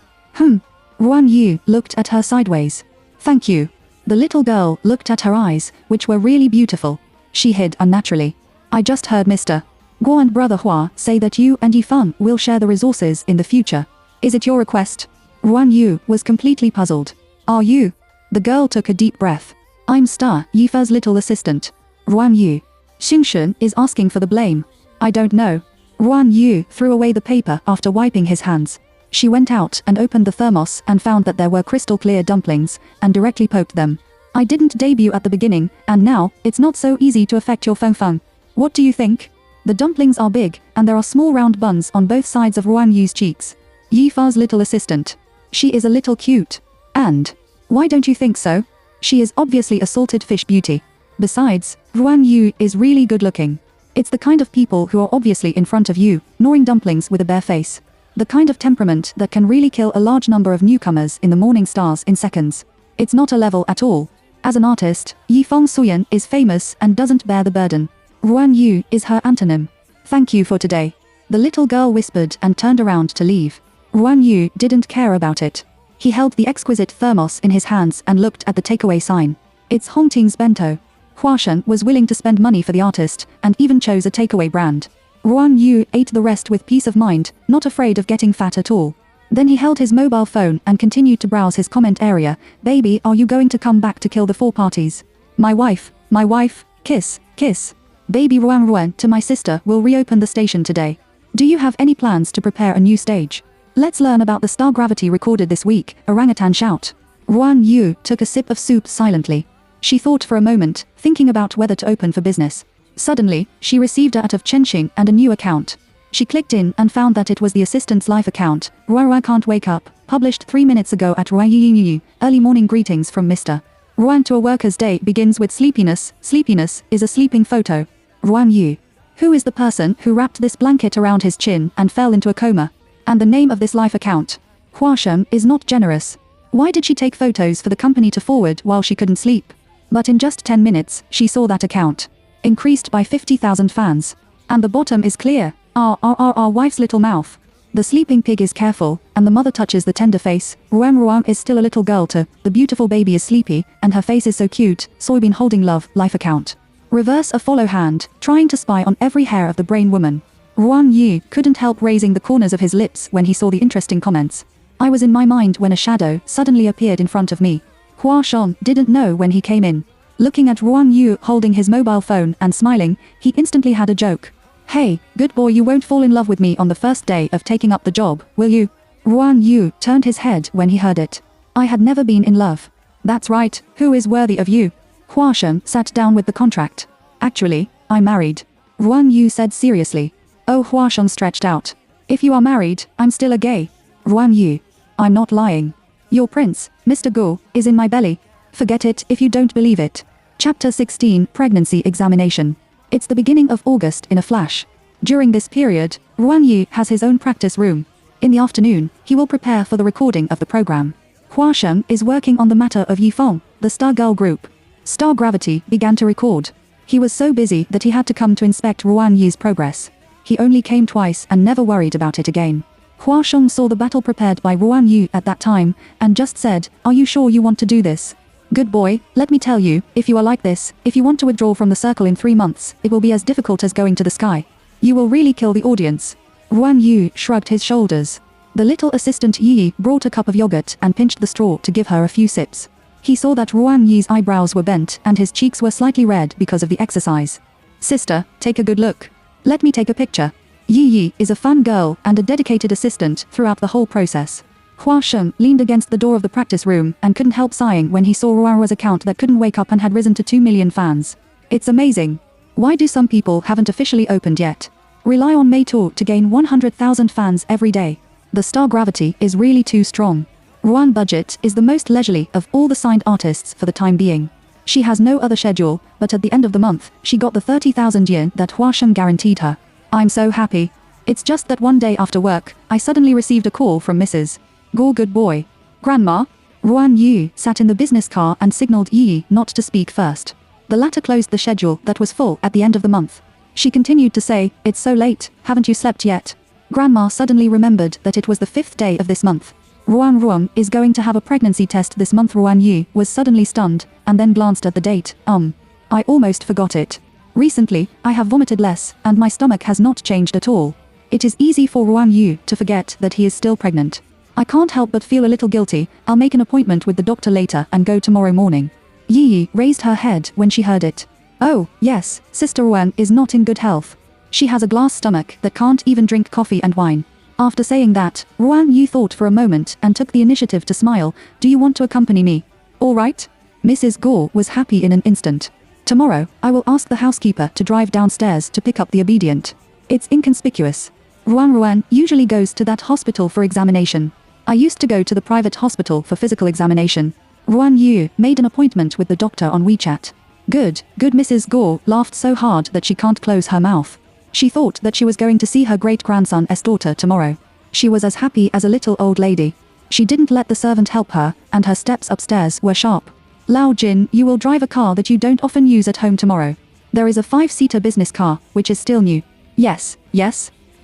Ruan Yu looked at her sideways. Thank you. The little girl looked at her eyes, which were really beautiful. She hid unnaturally. I just heard Mr. Guo and Brother Hua say that you and Yifeng will share the resources in the future. Is it your request? Ruan Yu was completely puzzled. Are you? The girl took a deep breath. I'm Star Yifeng's little assistant. Ruan Yu. Xingshun is asking for the blame. I don't know. Ruan Yu threw away the paper after wiping his hands. She went out and opened the thermos and found that there were crystal clear dumplings, and directly poked them. I didn't debut at the beginning, and now, it's not so easy to affect your feng. What do you think? The dumplings are big, and there are small round buns on both sides of Ruan Yu's cheeks. Yifeng's little assistant. She is a little cute. And? Why don't you think so? She is obviously a salted fish beauty. Besides, Ruan Yu is really good looking. It's the kind of people who are obviously in front of you, gnawing dumplings with a bare face. The kind of temperament that can really kill a large number of newcomers in the morning stars in seconds. It's not a level at all. As an artist, Yifeng Suyan is famous and doesn't bear the burden. Ruan Yu is her antonym. Thank you for today. The little girl whispered and turned around to leave. Ruan Yu didn't care about it. He held the exquisite thermos in his hands and looked at the takeaway sign. It's Hongting's bento. Huashen was willing to spend money for the artist, and even chose a takeaway brand. Ruan Yu ate the rest with peace of mind, not afraid of getting fat at all. Then he held his mobile phone and continued to browse his comment area. Baby, are you going to come back to kill the 4 parties? My wife, kiss, kiss. Baby Ruan to my sister will reopen the station today. Do you have any plans to prepare a new stage? Let's learn about the star gravity recorded this week, orangutan shout. Ruan Yu took a sip of soup silently. She thought for a moment, thinking about whether to open for business. Suddenly, she received a out of Chenxing and a new account. She clicked in and found that it was the assistant's life account. Ruan can't wake up, published 3 minutes ago at Ruan. Early morning greetings from Mr. Ruan to a worker's day begins with sleepiness. Sleepiness is a sleeping photo. Ruan Yu. Who is the person who wrapped this blanket around his chin and fell into a coma? And the name of this life account? Huashen is not generous. Why did she take photos for the company to forward while she couldn't sleep? But in just 10 minutes, she saw that account increased by 50,000 fans. And the bottom is clear. Our wife's little mouth. The sleeping pig is careful, and the mother touches the tender face. Ruan is still a little girl too. The beautiful baby is sleepy, and her face is so cute. Soybean holding love, life account. Reverse a follow hand, trying to spy on every hair of the brain woman. Ruan Yu couldn't help raising the corners of his lips when he saw the interesting comments. I was in my mind when a shadow suddenly appeared in front of me. Huashen didn't know when he came in. Looking at Ruan Yu holding his mobile phone and smiling, he instantly had a joke. Hey, good boy, you won't fall in love with me on the first day of taking up the job, will you? Ruan Yu turned his head when he heard it. I had never been in love. That's right, who is worthy of you? Huashen sat down with the contract. Actually, I'm married. Ruan Yu said seriously. Oh, Huashen stretched out. If you are married, I'm still a gay. Ruan Yu. I'm not lying. Your prince, Mr. Guo, is in my belly. Forget it if you don't believe it. Chapter 16, Pregnancy Examination. It's the beginning of August in a flash. During this period, Ruan Yu has his own practice room. In the afternoon, he will prepare for the recording of the program. Huashen is working on the matter of Yifeng, the Star Girl group. Star Gravity began to record. He was so busy that he had to come to inspect Ruan Yu's progress. He only came twice and never worried about it again. Huashen saw the battle prepared by Ruan Yu at that time, and just said, "Are you sure you want to do this? Good boy, let me tell you, if you are like this, if you want to withdraw from the circle in 3 months, it will be as difficult as going to the sky. You will really kill the audience." Ruan Yu shrugged his shoulders. The little assistant Yi brought a cup of yogurt and pinched the straw to give her a few sips. He saw that Ruan Yu's eyebrows were bent and his cheeks were slightly red because of the exercise. "Sister, take a good look. Let me take a picture." Yi is a fun girl and a dedicated assistant throughout the whole process. Huashen leaned against the door of the practice room and couldn't help sighing when he saw Ruan's account that couldn't wake up and had risen to 2 million fans. It's amazing. Why do some people haven't officially opened yet? Rely on Meitu to gain 100,000 fans every day. The star gravity is really too strong. Ruan Budget is the most leisurely of all the signed artists for the time being. She has no other schedule, but at the end of the month, she got the 30,000 yen that Huashen guaranteed her. I'm so happy. It's just that one day after work, I suddenly received a call from Mrs. Gore. Good boy. Grandma? Ruan Yu sat in the business car and signaled Yi not to speak first. The latter closed the schedule that was full at the end of the month. She continued to say, "It's so late, haven't you slept yet?" Grandma suddenly remembered that it was the 5th day of this month. Ruan is going to have a pregnancy test this month. Ruan Yu was suddenly stunned, and then glanced at the date. I almost forgot it. Recently, I have vomited less, and my stomach has not changed at all. It is easy for Ruan Yu to forget that he is still pregnant. I can't help but feel a little guilty. I'll make an appointment with the doctor later and go tomorrow morning. Yi raised her head when she heard it. Oh, yes, Sister Ruan is not in good health. She has a glass stomach that can't even drink coffee and wine. After saying that, Ruan Yu thought for a moment and took the initiative to smile. Do you want to accompany me? All right. Mrs. Gore was happy in an instant. Tomorrow, I will ask the housekeeper to drive downstairs to pick up the obedient. It's inconspicuous. Ruan usually goes to that hospital for examination. I used to go to the private hospital for physical examination. Ruan Yu made an appointment with the doctor on WeChat. Good. Mrs. Gore laughed so hard that she can't close her mouth. She thought that she was going to see her great-grandson's daughter tomorrow. She was as happy as a little old lady. She didn't let the servant help her, and her steps upstairs were sharp. Lao Jin, you will drive a car that you don't often use at home tomorrow. There is a 5-seater business car, which is still new. Yes.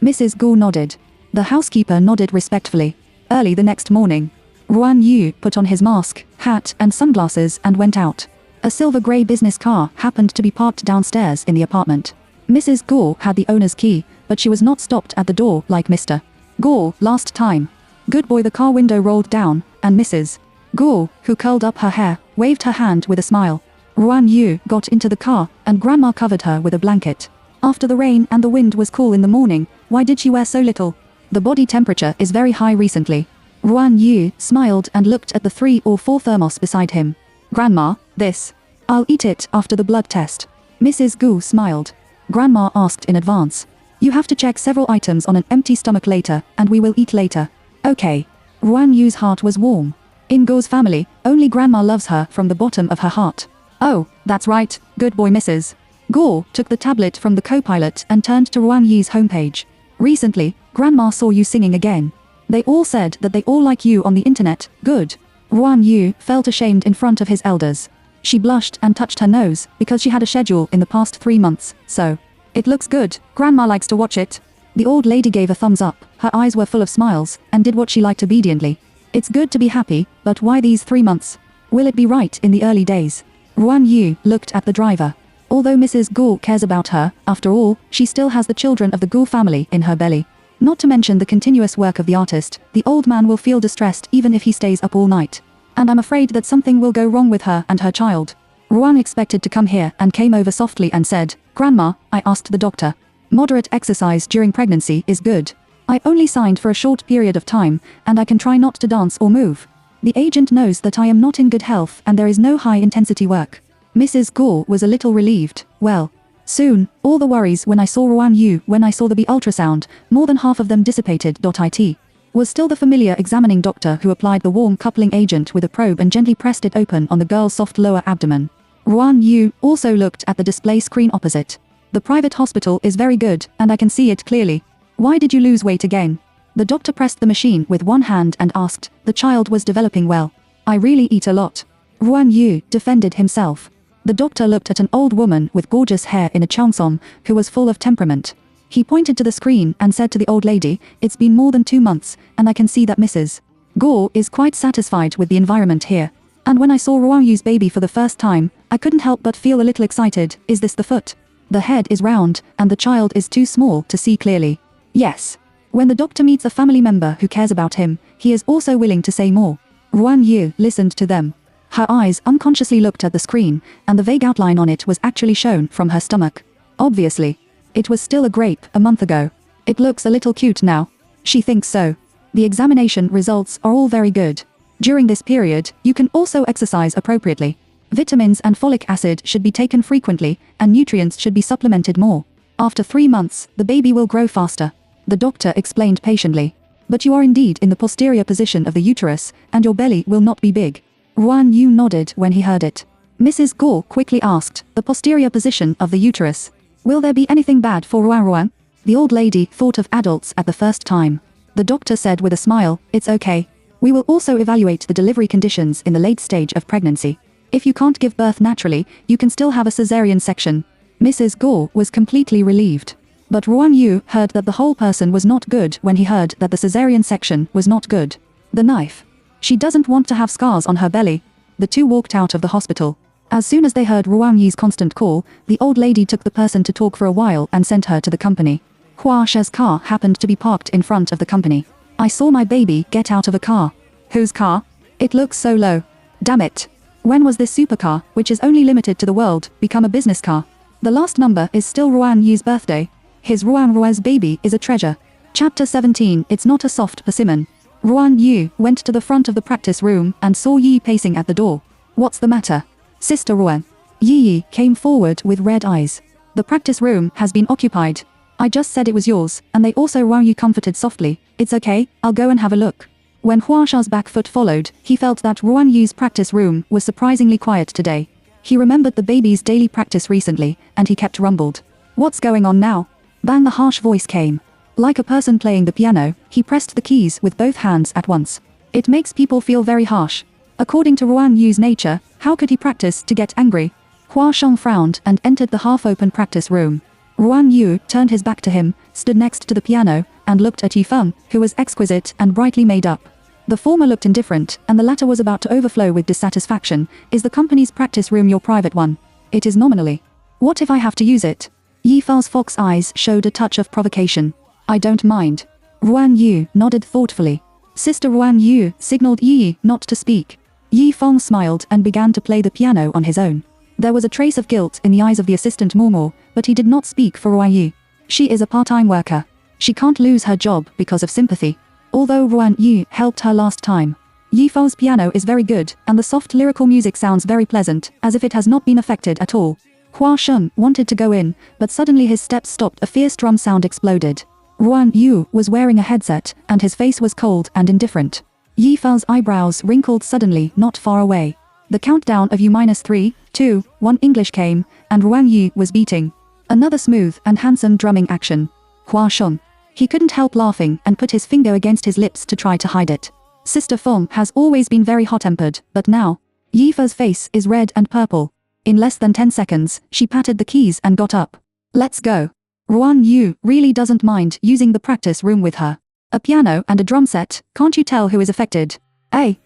Mrs. Gore nodded. The housekeeper nodded respectfully. Early the next morning, Ruan Yu put on his mask, hat and sunglasses and went out. A silver-grey business car happened to be parked downstairs in the apartment. Mrs. Gore had the owner's key, but she was not stopped at the door like Mr. Gore last time. Good boy. The car window rolled down, and Mrs. Gore, who curled up her hair, waved her hand with a smile. Ruan Yu got into the car, and Grandma covered her with a blanket. After the rain and the wind was cool in the morning, why did she wear so little? The body temperature is very high recently. Ruan Yu smiled and looked at the 3 or 4 thermos beside him. Grandma, this. I'll eat it after the blood test. Mrs. Gu smiled. Grandma asked in advance. You have to check several items on an empty stomach later, and we will eat later. Okay. Ruan Yu's heart was warm. In Gu's family, only Grandma loves her from the bottom of her heart. Oh, that's right, good boy Mrs. Gu took the tablet from the co-pilot and turned to Ruan Yu's homepage. Recently, Grandma saw you singing again. They all said that they all like you on the internet. Good. Ruan Yu felt ashamed in front of his elders. She blushed and touched her nose, because she had a schedule in the past 3 months, so. It looks good, Grandma likes to watch it. The old lady gave a thumbs up, her eyes were full of smiles, and did what she liked obediently. It's good to be happy, but why these 3 months? Will it be right in the early days? Ruan Yu looked at the driver. Although Mrs. Gu cares about her, after all, she still has the children of the Gu family in her belly. Not to mention the continuous work of the artist, the old man will feel distressed even if he stays up all night. And I'm afraid that something will go wrong with her and her child. Ruan expected to come here and came over softly and said, Grandma, I asked the doctor. Moderate exercise during pregnancy is good. I only signed for a short period of time, and I can try not to dance or move. The agent knows that I am not in good health and there is no high-intensity work. Mrs. Gore was a little relieved. Well, soon, all the worries when I saw Ruan Yu when I saw the B ultrasound, more than half of them dissipated. It was still the familiar examining doctor who applied the warm coupling agent with a probe and gently pressed it open on the girl's soft lower abdomen. Ruan Yu also looked at the display screen opposite. The private hospital is very good, and I can see it clearly. Why did you lose weight again? The doctor pressed the machine with one hand and asked. The child was developing well. I really eat a lot. Ruan Yu defended himself. The doctor looked at an old woman with gorgeous hair in a cheongsam, who was full of temperament. He pointed to the screen and said to the old lady, it's been more than 2 months, and I can see that Mrs. Gore is quite satisfied with the environment here. And when I saw Ruan Yu's baby for the first time, I couldn't help but feel a little excited. Is this the foot? The head is round, and the child is too small to see clearly. Yes. When the doctor meets a family member who cares about him, he is also willing to say more. Ruan Yu listened to them. Her eyes unconsciously looked at the screen, and the vague outline on it was actually shown from her stomach. Obviously. It was still a grape a month ago. It looks a little cute now. She thinks so. The examination results are all very good. During this period, you can also exercise appropriately. Vitamins and folic acid should be taken frequently, and nutrients should be supplemented more. After 3 months, the baby will grow faster. The doctor explained patiently. But you are indeed in the posterior position of the uterus, and your belly will not be big. Ruan Yu nodded when he heard it. Mrs. Gore quickly asked, the posterior position of the uterus. Will there be anything bad for Ruan? The old lady thought of adults at the first time. The doctor said with a smile, it's okay. We will also evaluate the delivery conditions in the late stage of pregnancy. If you can't give birth naturally, you can still have a cesarean section. Mrs. Gore was completely relieved. But Ruan Yu heard that the whole person was not good when he heard that the cesarean section was not good. The knife. She doesn't want to have scars on her belly. The two walked out of the hospital. As soon as they heard Ruan Yu's constant call, the old lady took the person to talk for a while and sent her to the company. Hua She's car happened to be parked in front of the company. I saw my baby get out of a car. Whose car? It looks so low. Damn it. When was this supercar, which is only limited to the world, become a business car? The last number is still Ruan Yu's birthday. His Ruan Rua's baby is a treasure. Chapter 17. It's not a soft persimmon. Ruan Yu went to the front of the practice room and saw Yi pacing at the door. What's the matter? Sister Ruan. Yi came forward with red eyes. The practice room has been occupied. I just said it was yours, and they also Ruan Yu comforted softly. It's okay, I'll go and have a look. When Hua Sha's back foot followed, he felt that Ruan Yu's practice room was surprisingly quiet today. He remembered the baby's daily practice recently, and he kept rumbled. What's going on now? Bang, the harsh voice came. Like a person playing the piano, he pressed the keys with both hands at once. It makes people feel very harsh. According to Ruan Yu's nature, how could he practice to get angry? Hua Shang frowned and entered the half-open practice room. Ruan Yu turned his back to him, stood next to the piano, and looked at Yi Feng, who was exquisite and brightly made up. The former looked indifferent, and the latter was about to overflow with dissatisfaction. Is the company's practice room your private one? It is nominally. What if I have to use it? Yi Feng's fox eyes showed a touch of provocation. I don't mind. Ruan Yu nodded thoughtfully. Sister Ruan Yu signaled Yi not to speak. Yi Feng smiled and began to play the piano on his own. There was a trace of guilt in the eyes of the assistant Momo, but he did not speak for Ruan Yu. She is a part-time worker. She can't lose her job because of sympathy. Although Ruan Yu helped her last time. Yi Feng's piano is very good, and the soft lyrical music sounds very pleasant, as if it has not been affected at all. Hua Sheng wanted to go in, but suddenly his steps stopped. A fierce drum sound exploded. Ruan Yu was wearing a headset, and his face was cold and indifferent. Yi Feng's eyebrows wrinkled suddenly not far away. The countdown of U-3, 2, 1 English came, and Ruan Yu was beating. Another smooth and handsome drumming action. Hua Sheng. He couldn't help laughing and put his finger against his lips to try to hide it. Sister Feng has always been very hot-tempered, but now, Yi Feng's face is red and purple. In less than 10 seconds, she patted the keys and got up. Let's go. Ruan Yu really doesn't mind using the practice room with her. A piano and a drum set, can't you tell who is affected? Hey,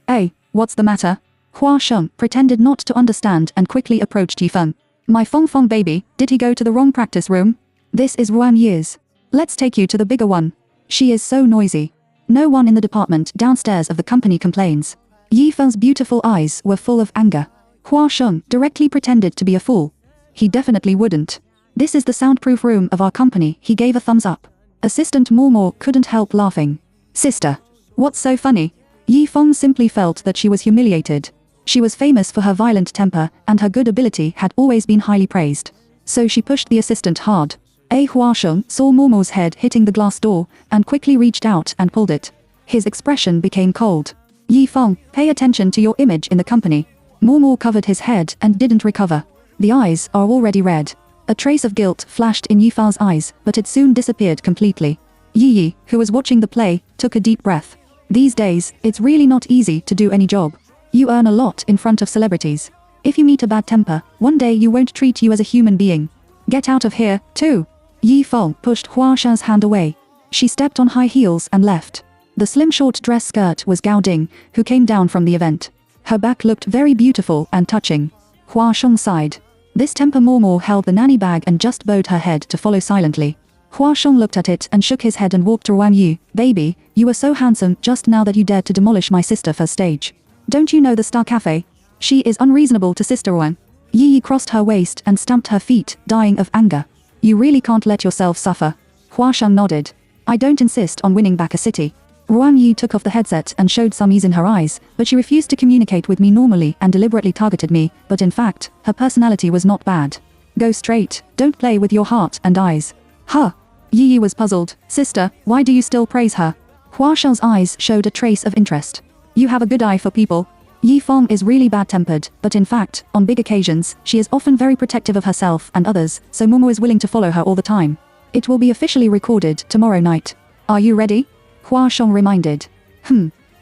what's the matter? Hua Sheng pretended not to understand and quickly approached Yi Feng. My Feng baby, did he go to the wrong practice room? This is Ruan Yu's. Let's take you to the bigger one. She is so noisy. No one in the department downstairs of the company complains. Yi Feng's beautiful eyes were full of anger. Hua Sheng directly pretended to be a fool. He definitely wouldn't. This is the soundproof room of our company. He gave a thumbs up. Assistant Momo couldn't help laughing. Sister. What's so funny? Yi Feng simply felt that she was humiliated. She was famous for her violent temper, and her good ability had always been highly praised. So she pushed the assistant hard. Hua Sheng saw Momo's head hitting the glass door, and quickly reached out and pulled it. His expression became cold. Yi Feng, pay attention to your image in the company. Momo covered his head and didn't recover. The eyes are already red. A trace of guilt flashed in Yi Feng's eyes, but it soon disappeared completely. Yi, who was watching the play, took a deep breath. These days, it's really not easy to do any job. You earn a lot in front of celebrities. If you meet a bad temper, one day you won't treat you as a human being. Get out of here, too. Yi Feng pushed Hua Sheng's hand away. She stepped on high heels and left. The slim short dress skirt was Gao Ding, who came down from the event. Her back looked very beautiful and touching. Hua Sheng sighed. This temper Momo held the nanny bag and just bowed her head to follow silently. Hua Sheng looked at it and shook his head and walked to Ruan Yu. Baby, you were so handsome just now that you dared to demolish my sister first stage. Don't you know the Star Cafe? She is unreasonable to Sister Ruan. Yi crossed her waist and stamped her feet, dying of anger. You really can't let yourself suffer. Hua Sheng nodded. I don't insist on winning back a city. Ruan Yu took off the headset and showed some ease in her eyes, but she refused to communicate with me normally and deliberately targeted me, but in fact, her personality was not bad. Go straight, don't play with your heart and eyes. Huh? Yi was puzzled. Sister, why do you still praise her? Hua Sheng's eyes showed a trace of interest. You have a good eye for people. Yi Feng is really bad-tempered, but in fact, on big occasions, she is often very protective of herself and others, so Momo is willing to follow her all the time. It will be officially recorded tomorrow night. Are you ready? Hua Sheng reminded.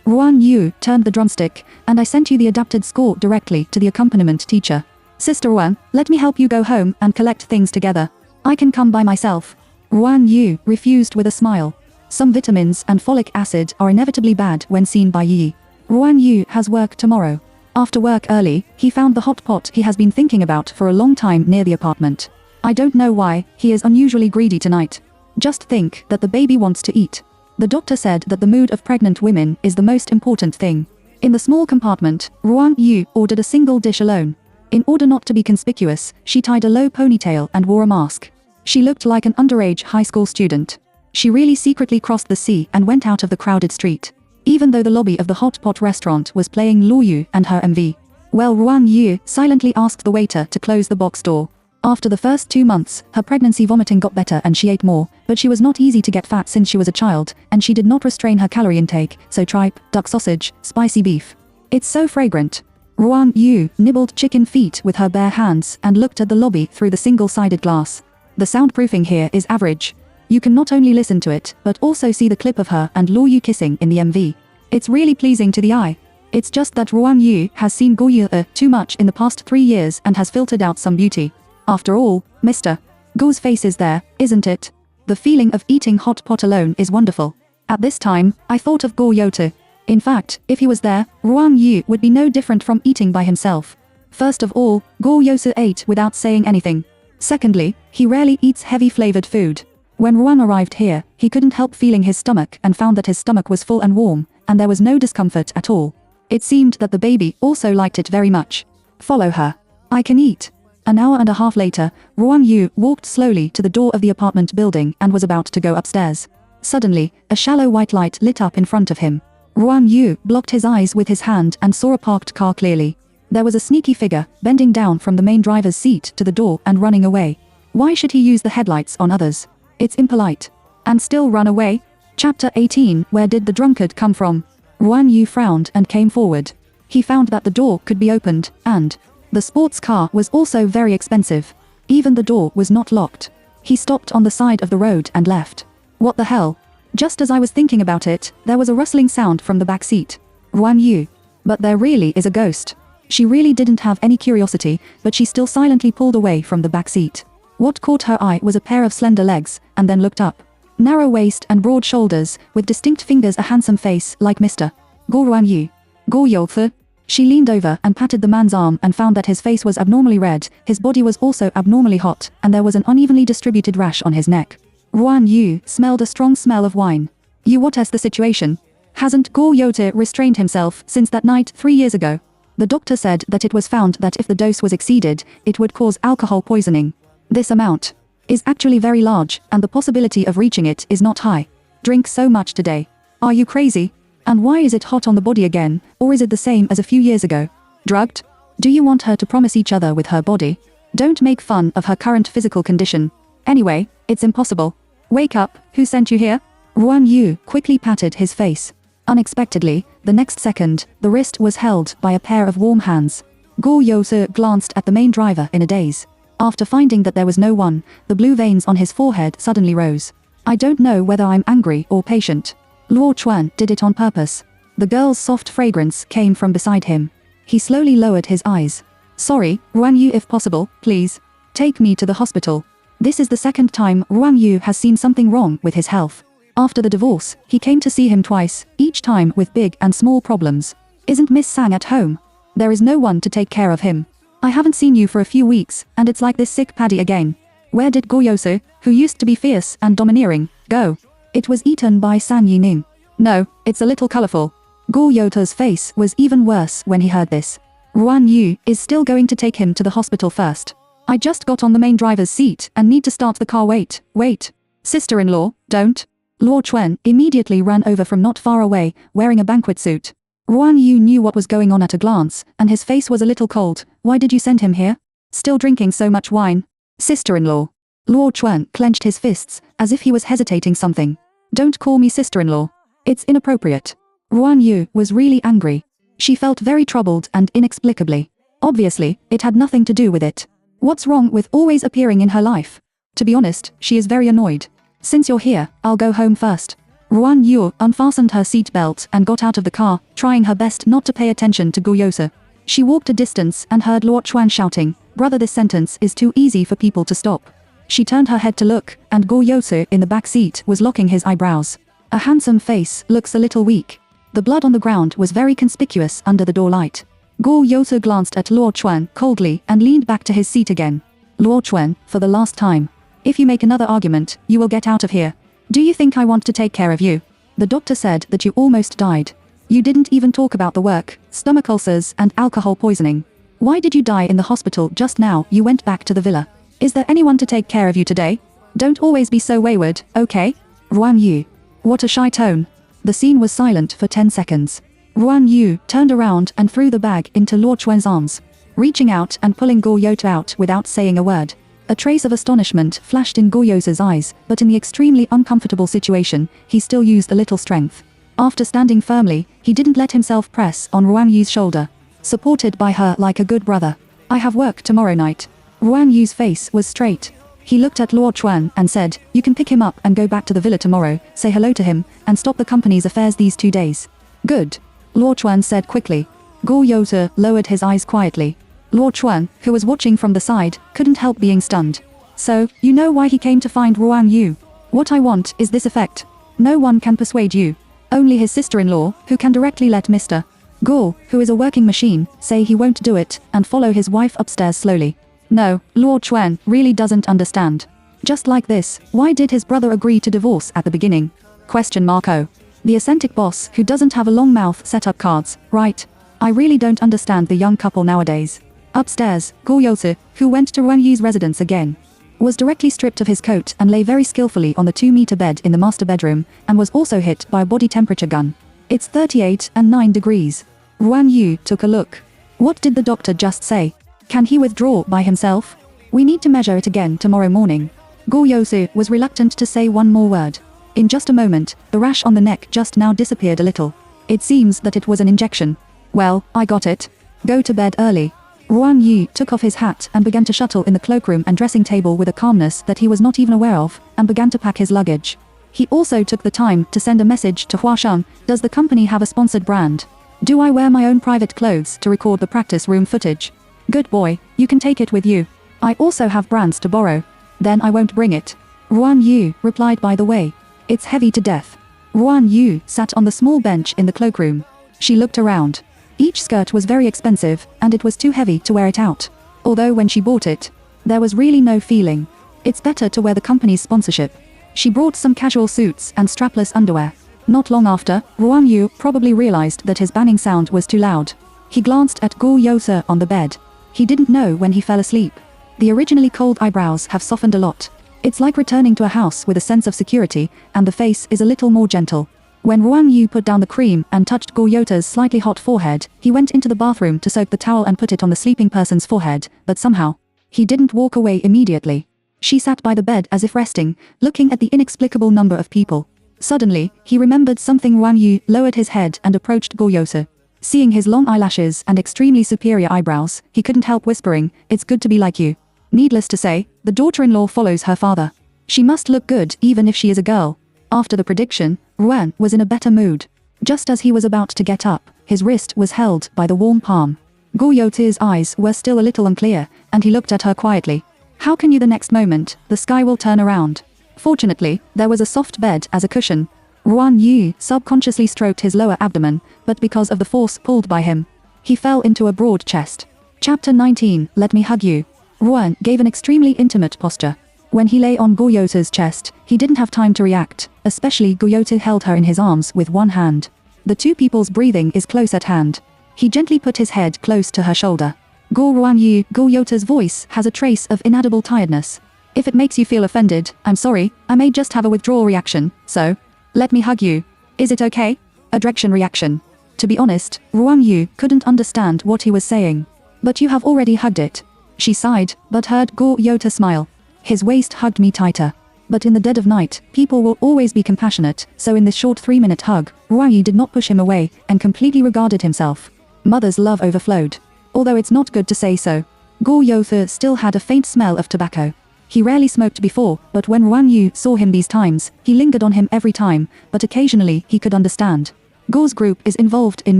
Ruan Yu turned the drumstick, and I sent you the adapted score directly to the accompaniment teacher. Sister Ruan, let me help you go home and collect things together. I can come by myself. Ruan Yu refused with a smile. Some vitamins and folic acid are inevitably bad when seen by Yi. Ruan Yu has work tomorrow. After work early, he found the hot pot he has been thinking about for a long time near the apartment. I don't know why, he is unusually greedy tonight. Just think that the baby wants to eat. The doctor said that the mood of pregnant women is the most important thing. In the small compartment, Ruan Yu ordered a single dish alone. In order not to be conspicuous, she tied a low ponytail and wore a mask. She looked like an underage high school student. She really secretly crossed the sea and went out of the crowded street. Even though the lobby of the hot pot restaurant was playing Luo Yu and her MV. Well, Ruan Yu silently asked the waiter to close the box door. After the first 2 months, her pregnancy vomiting got better and she ate more, but she was not easy to get fat since she was a child, and she did not restrain her calorie intake, so tripe, duck sausage, spicy beef. It's so fragrant. Ruan Yu nibbled chicken feet with her bare hands and looked at the lobby through the single-sided glass. The soundproofing here is average. You can not only listen to it, but also see the clip of her and Luo Yu kissing in the MV. It's really pleasing to the eye. It's just that Ruan Yu has seen Guo Yu too much in the past 3 years and has filtered out some beauty. After all, Mr. Guo's face is there, isn't it? The feeling of eating hot pot alone is wonderful. At this time, I thought of Guo Yu. In fact, if he was there, Ruan Yu would be no different from eating by himself. First of all, Guo Yu ate without saying anything. Secondly, he rarely eats heavy flavored food. When Ruan arrived here, he couldn't help feeling his stomach and found that his stomach was full and warm, and there was no discomfort at all. It seemed that the baby also liked it very much. Follow her. I can eat. An hour and a half later, Ruan Yu walked slowly to the door of the apartment building and was about to go upstairs. Suddenly, a shallow white light lit up in front of him. Ruan Yu blocked his eyes with his hand and saw a parked car clearly. There was a sneaky figure, bending down from the main driver's seat to the door and running away. Why should he use the headlights on others? It's impolite. And still run away? Chapter 18. Where did the drunkard come from? Ruan Yu frowned and came forward. He found that the door could be opened, and the sports car was also very expensive. Even the door was not locked. He stopped on the side of the road and left. What the hell? Just as I was thinking about it, there was a rustling sound from the back seat. Ruan Yu. But there really is a ghost. She really didn't have any curiosity, but she still silently pulled away from the back seat. What caught her eye was a pair of slender legs, and then looked up. Narrow waist and broad shoulders, with distinct fingers, a handsome face like Mr. Guo Ruan Yu. Guo Yu. She leaned over and patted the man's arm and found that his face was abnormally red, his body was also abnormally hot, and there was an unevenly distributed rash on his neck. Ruan Yu smelled a strong smell of wine. You, what is the situation? Hasn't Guo Yu restrained himself since that night 3 years ago? The doctor said that it was found that if the dose was exceeded, it would cause alcohol poisoning. This amount is actually very large, and the possibility of reaching it is not high. Drink so much today. Are you crazy? And why is it hot on the body again, or is it the same as a few years ago? Drugged? Do you want her to promise each other with her body? Don't make fun of her current physical condition. Anyway, it's impossible. Wake up, who sent you here? Ruan Yu quickly patted his face. Unexpectedly, the next second, the wrist was held by a pair of warm hands. Guo Yu glanced at the main driver in a daze. After finding that there was no one, the blue veins on his forehead suddenly rose. I don't know whether I'm angry or patient. Luo Chuan did it on purpose. The girl's soft fragrance came from beside him. He slowly lowered his eyes. Sorry, Ruan Yu, if possible, please. Take me to the hospital. This is the second time Ruan Yu has seen something wrong with his health. After the divorce, he came to see him twice, each time with big and small problems. Isn't Miss Sang at home? There is no one to take care of him. I haven't seen you for a few weeks, and it's like this sick paddy again. Where did Guo Yu, who used to be fierce and domineering, go? It was eaten by San Yining. No, it's a little colorful. Guo Yu's face was even worse when he heard this. Ruan Yu is still going to take him to the hospital first. I just got on the main driver's seat and need to start the car. Wait. Sister-in-law, don't. Luo Chuan immediately ran over from not far away, wearing a banquet suit. Ruan Yu knew what was going on at a glance, and his face was a little cold. Why did you send him here? Still drinking so much wine? Sister-in-law. Luo Chuan clenched his fists, as if he was hesitating something. Don't call me sister-in-law. It's inappropriate. Ruan Yu was really angry. She felt very troubled and inexplicably. Obviously, it had nothing to do with it. What's wrong with always appearing in her life? To be honest, she is very annoyed. Since you're here, I'll go home first. Ruan Yu unfastened her seatbelt and got out of the car, trying her best not to pay attention to Gu Yose. She walked a distance and heard Luo Chuan shouting, "Brother, this sentence is too easy for people to stop." She turned her head to look, and Gu Yose in the back seat was locking his eyebrows. A handsome face looks a little weak. The blood on the ground was very conspicuous under the door light. Gu Yose glanced at Luo Chuan coldly and leaned back to his seat again. "Luo Chuan, for the last time. If you make another argument, you will get out of here. Do you think I want to take care of you? The doctor said that you almost died. You didn't even talk about the work, stomach ulcers and alcohol poisoning. Why did you die in the hospital just now? You went back to the villa. Is there anyone to take care of you today? Don't always be so wayward, okay?" Ruan Yu. What a shy tone. The scene was silent for 10 seconds. Ruan Yu turned around and threw the bag into Luo Chuan's arms, reaching out and pulling Gu Yose out without saying a word. A trace of astonishment flashed in Gu Yose's eyes, but in the extremely uncomfortable situation, he still used a little strength. After standing firmly, he didn't let himself press on Ruan Yu's shoulder, supported by her like a good brother. "I have work tomorrow night." Ruan Yu's face was straight. He looked at Luo Chuan and said, "You can pick him up and go back to the villa tomorrow, say hello to him, and stop the company's affairs these 2 days." "Good," Luo Chuan said quickly. Gu Yose lowered his eyes quietly. Luo Chuan, who was watching from the side, couldn't help being stunned. "So, you know why he came to find Ruan Yu? What I want is this effect. No one can persuade you. Only his sister-in-law, who can directly let Mr. Gu, who is a working machine, say he won't do it, and follow his wife upstairs slowly. No, Luo Chuan really doesn't understand. Just like this, why did his brother agree to divorce at the beginning? Question mark. Oh. The eccentric boss who doesn't have a long mouth set up cards, right? I really don't understand the young couple nowadays." Upstairs, Gu Yose, who went to Ruan Yu's residence again, was directly stripped of his coat and lay very skillfully on the 2-meter bed in the master bedroom, and was also hit by a body temperature gun. It's 38 and 9 degrees. Ruan Yu took a look. What did the doctor just say? Can he withdraw by himself? We need to measure it again tomorrow morning. Gu Yose was reluctant to say one more word. In just a moment, the rash on the neck just now disappeared a little. It seems that it was an injection. Well, I got it. Go to bed early. Ruan Yu took off his hat and began to shuttle in the cloakroom and dressing table with a calmness that he was not even aware of, and began to pack his luggage. He also took the time to send a message to Huasheng. Does the company have a sponsored brand? Do I wear my own private clothes to record the practice room footage? Good boy, you can take it with you. I also have brands to borrow. Then I won't bring it. Ruan Yu replied, by the way. It's heavy to death. Ruan Yu sat on the small bench in the cloakroom. She looked around. Each skirt was very expensive, and it was too heavy to wear it out. Although when she bought it, there was really no feeling. It's better to wear the company's sponsorship. She brought some casual suits and strapless underwear. Not long after, Ruan Yu probably realized that his banning sound was too loud. He glanced at Gu Yose on the bed. He didn't know when he fell asleep. The originally cold eyebrows have softened a lot. It's like returning to a house with a sense of security, and the face is a little more gentle. When Ruan Yu put down the cream and touched Gu Yota's slightly hot forehead, he went into the bathroom to soak the towel and put it on the sleeping person's forehead, but somehow, he didn't walk away immediately. She sat by the bed as if resting, looking at the inexplicable number of people. Suddenly, he remembered something. Ruan Yu lowered his head and approached Gu Yose. Seeing his long eyelashes and extremely superior eyebrows, he couldn't help whispering, "It's good to be like you." Needless to say, the daughter-in-law follows her father. She must look good even if she is a girl. After the prediction, Ruan was in a better mood. Just as he was about to get up, his wrist was held by the warm palm. Gu Yote's eyes were still a little unclear, and he looked at her quietly. How can you? The next moment, the sky will turn around. Fortunately, there was a soft bed as a cushion. Ruan Yu subconsciously stroked his lower abdomen, but because of the force pulled by him, he fell into a broad chest. Chapter 19, Let Me Hug You. Ruan gave an extremely intimate posture. When he lay on Gu Yote's chest, he didn't have time to react, especially Gu Yote held her in his arms with one hand. The two people's breathing is close at hand. He gently put his head close to her shoulder. Ruan Yu, Gu Yote's voice has a trace of inaudible tiredness. If it makes you feel offended, I'm sorry, I may just have a withdrawal reaction, so, let me hug you. Is it okay? A direction reaction. To be honest, Ruan Yu couldn't understand what he was saying. But you have already hugged it. She sighed, but heard Gu Yote smile. His waist hugged me tighter. But in the dead of night, people will always be compassionate, so in this short 3-minute hug, Ruan Yu did not push him away, and completely regarded himself. Mother's love overflowed. Although it's not good to say so. Gu Yose still had a faint smell of tobacco. He rarely smoked before, but when Ruan Yu saw him these times, he lingered on him every time, but occasionally he could understand. Guo's group is involved in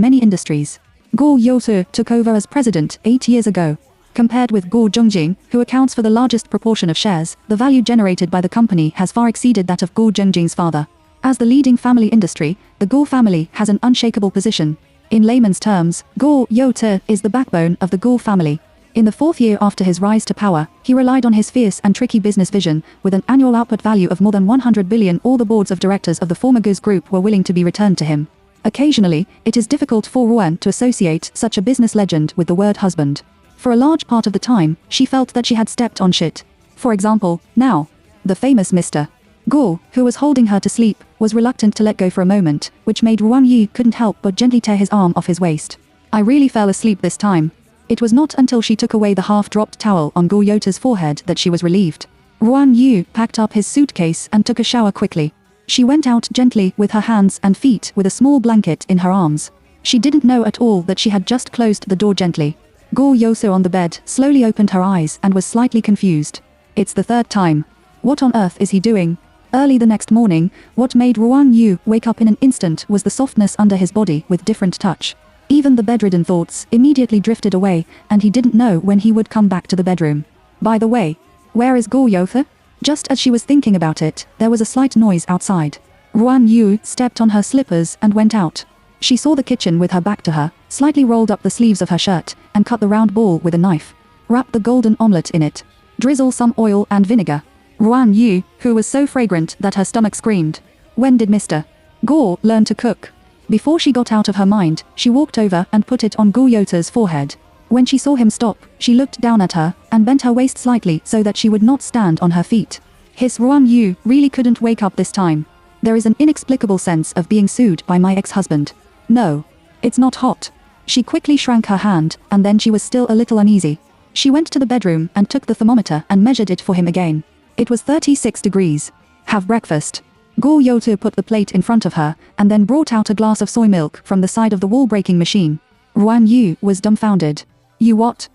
many industries. Guo Youtu took over as president 8 years ago. Compared with Guo Zhongjing, who accounts for the largest proportion of shares, the value generated by the company has far exceeded that of Guo Zhongjing's father. As the leading family industry, the Guo family has an unshakable position. In layman's terms, Guo Youtu is the backbone of the Guo family. In the 4th year after his rise to power, he relied on his fierce and tricky business vision. With an annual output value of more than 100 billion, all the boards of directors of the former Guo group were willing to be returned to him. Occasionally, it is difficult for Ruan to associate such a business legend with the word husband. For a large part of the time, she felt that she had stepped on shit. For example, now, the famous Mr. Guo, who was holding her to sleep, was reluctant to let go for a moment, which made Ruan Yu couldn't help but gently tear his arm off his waist. I really fell asleep this time. It was not until she took away the half-dropped towel on Guo Youtu's forehead that she was relieved. Ruan Yu packed up his suitcase and took a shower quickly. She went out gently with her hands and feet with a small blanket in her arms. She didn't know at all that she had just closed the door gently. Guo Youtu on the bed slowly opened her eyes and was slightly confused. It's the 3rd time. What on earth is he doing? Early the next morning, what made Ruan Yu wake up in an instant was the softness under his body with different touch. Even the bedridden thoughts immediately drifted away, and he didn't know when he would come back to the bedroom. By the way, where is Guo Youtu? Just as she was thinking about it, there was a slight noise outside. Ruan Yu stepped on her slippers and went out. She saw the kitchen with her back to her, slightly rolled up the sleeves of her shirt, and cut the round ball with a knife. Wrap the golden omelette in it. Drizzle some oil and vinegar. Ruan Yu, who was so fragrant that her stomach screamed. When did Mr. Guo learn to cook? Before she got out of her mind, she walked over and put it on Guo Youtu's forehead. When she saw him stop, she looked down at her, and bent her waist slightly so that she would not stand on her feet. His Ruan Yu really couldn't wake up this time. There is an inexplicable sense of being sued by my ex-husband. No. It's not hot. She quickly shrank her hand, and then she was still a little uneasy. She went to the bedroom and took the thermometer and measured it for him again. It was 36 degrees. Have breakfast. Guo Youtu put the plate in front of her, and then brought out a glass of soy milk from the side of the wall-breaking machine. Ruan Yu was dumbfounded. You what?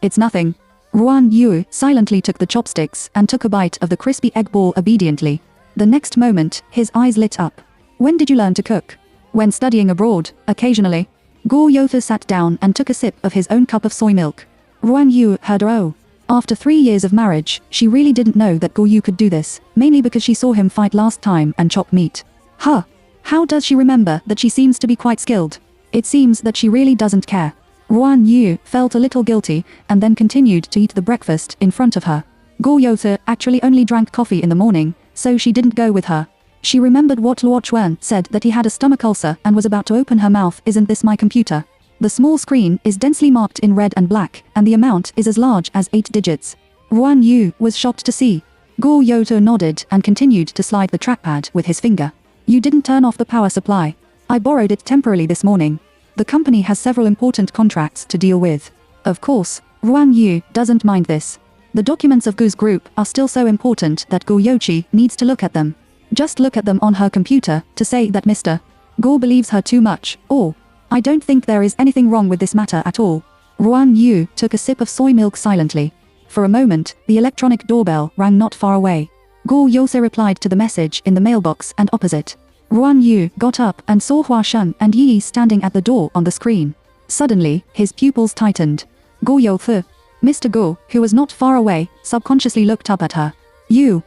It's nothing. Ruan Yu silently took the chopsticks and took a bite of the crispy egg ball obediently. The next moment, his eyes lit up. When did you learn to cook? When studying abroad, occasionally. Guo Youtu sat down and took a sip of his own cup of soy milk. Ruan Yu heard her. After 3 years of marriage, she really didn't know that Guo Yu could do this, mainly because she saw him fight last time and chop meat. Huh. How does she remember that she seems to be quite skilled? It seems that she really doesn't care. Ruan Yu felt a little guilty, and then continued to eat the breakfast in front of her. Guo Youtu actually only drank coffee in the morning, so she didn't go with her. She remembered what Luo Chuan said, that he had a stomach ulcer and was about to open her mouth. Isn't this my computer? The small screen is densely marked in red and black, and the amount is as large as 8 digits. Ruan Yu was shocked to see. Guo Youtu nodded and continued to slide the trackpad with his finger. You didn't turn off the power supply. I borrowed it temporarily this morning. The company has several important contracts to deal with. Of course, Ruan Yu doesn't mind this. The documents of Guo's group are still so important that Guo Youchi needs to look at them. Just look at them on her computer to say that Mr. Guo believes her too much, or I don't think there is anything wrong with this matter at all. Ruan Yu took a sip of soy milk silently. For a moment, the electronic doorbell rang not far away. Guo Youtu replied to the message in the mailbox and opposite. Ruan Yu got up and saw Hua Shun and Yi standing at the door on the screen. Suddenly, his pupils tightened. Guo Youtu. Mr. Guo, who was not far away, subconsciously looked up at her. You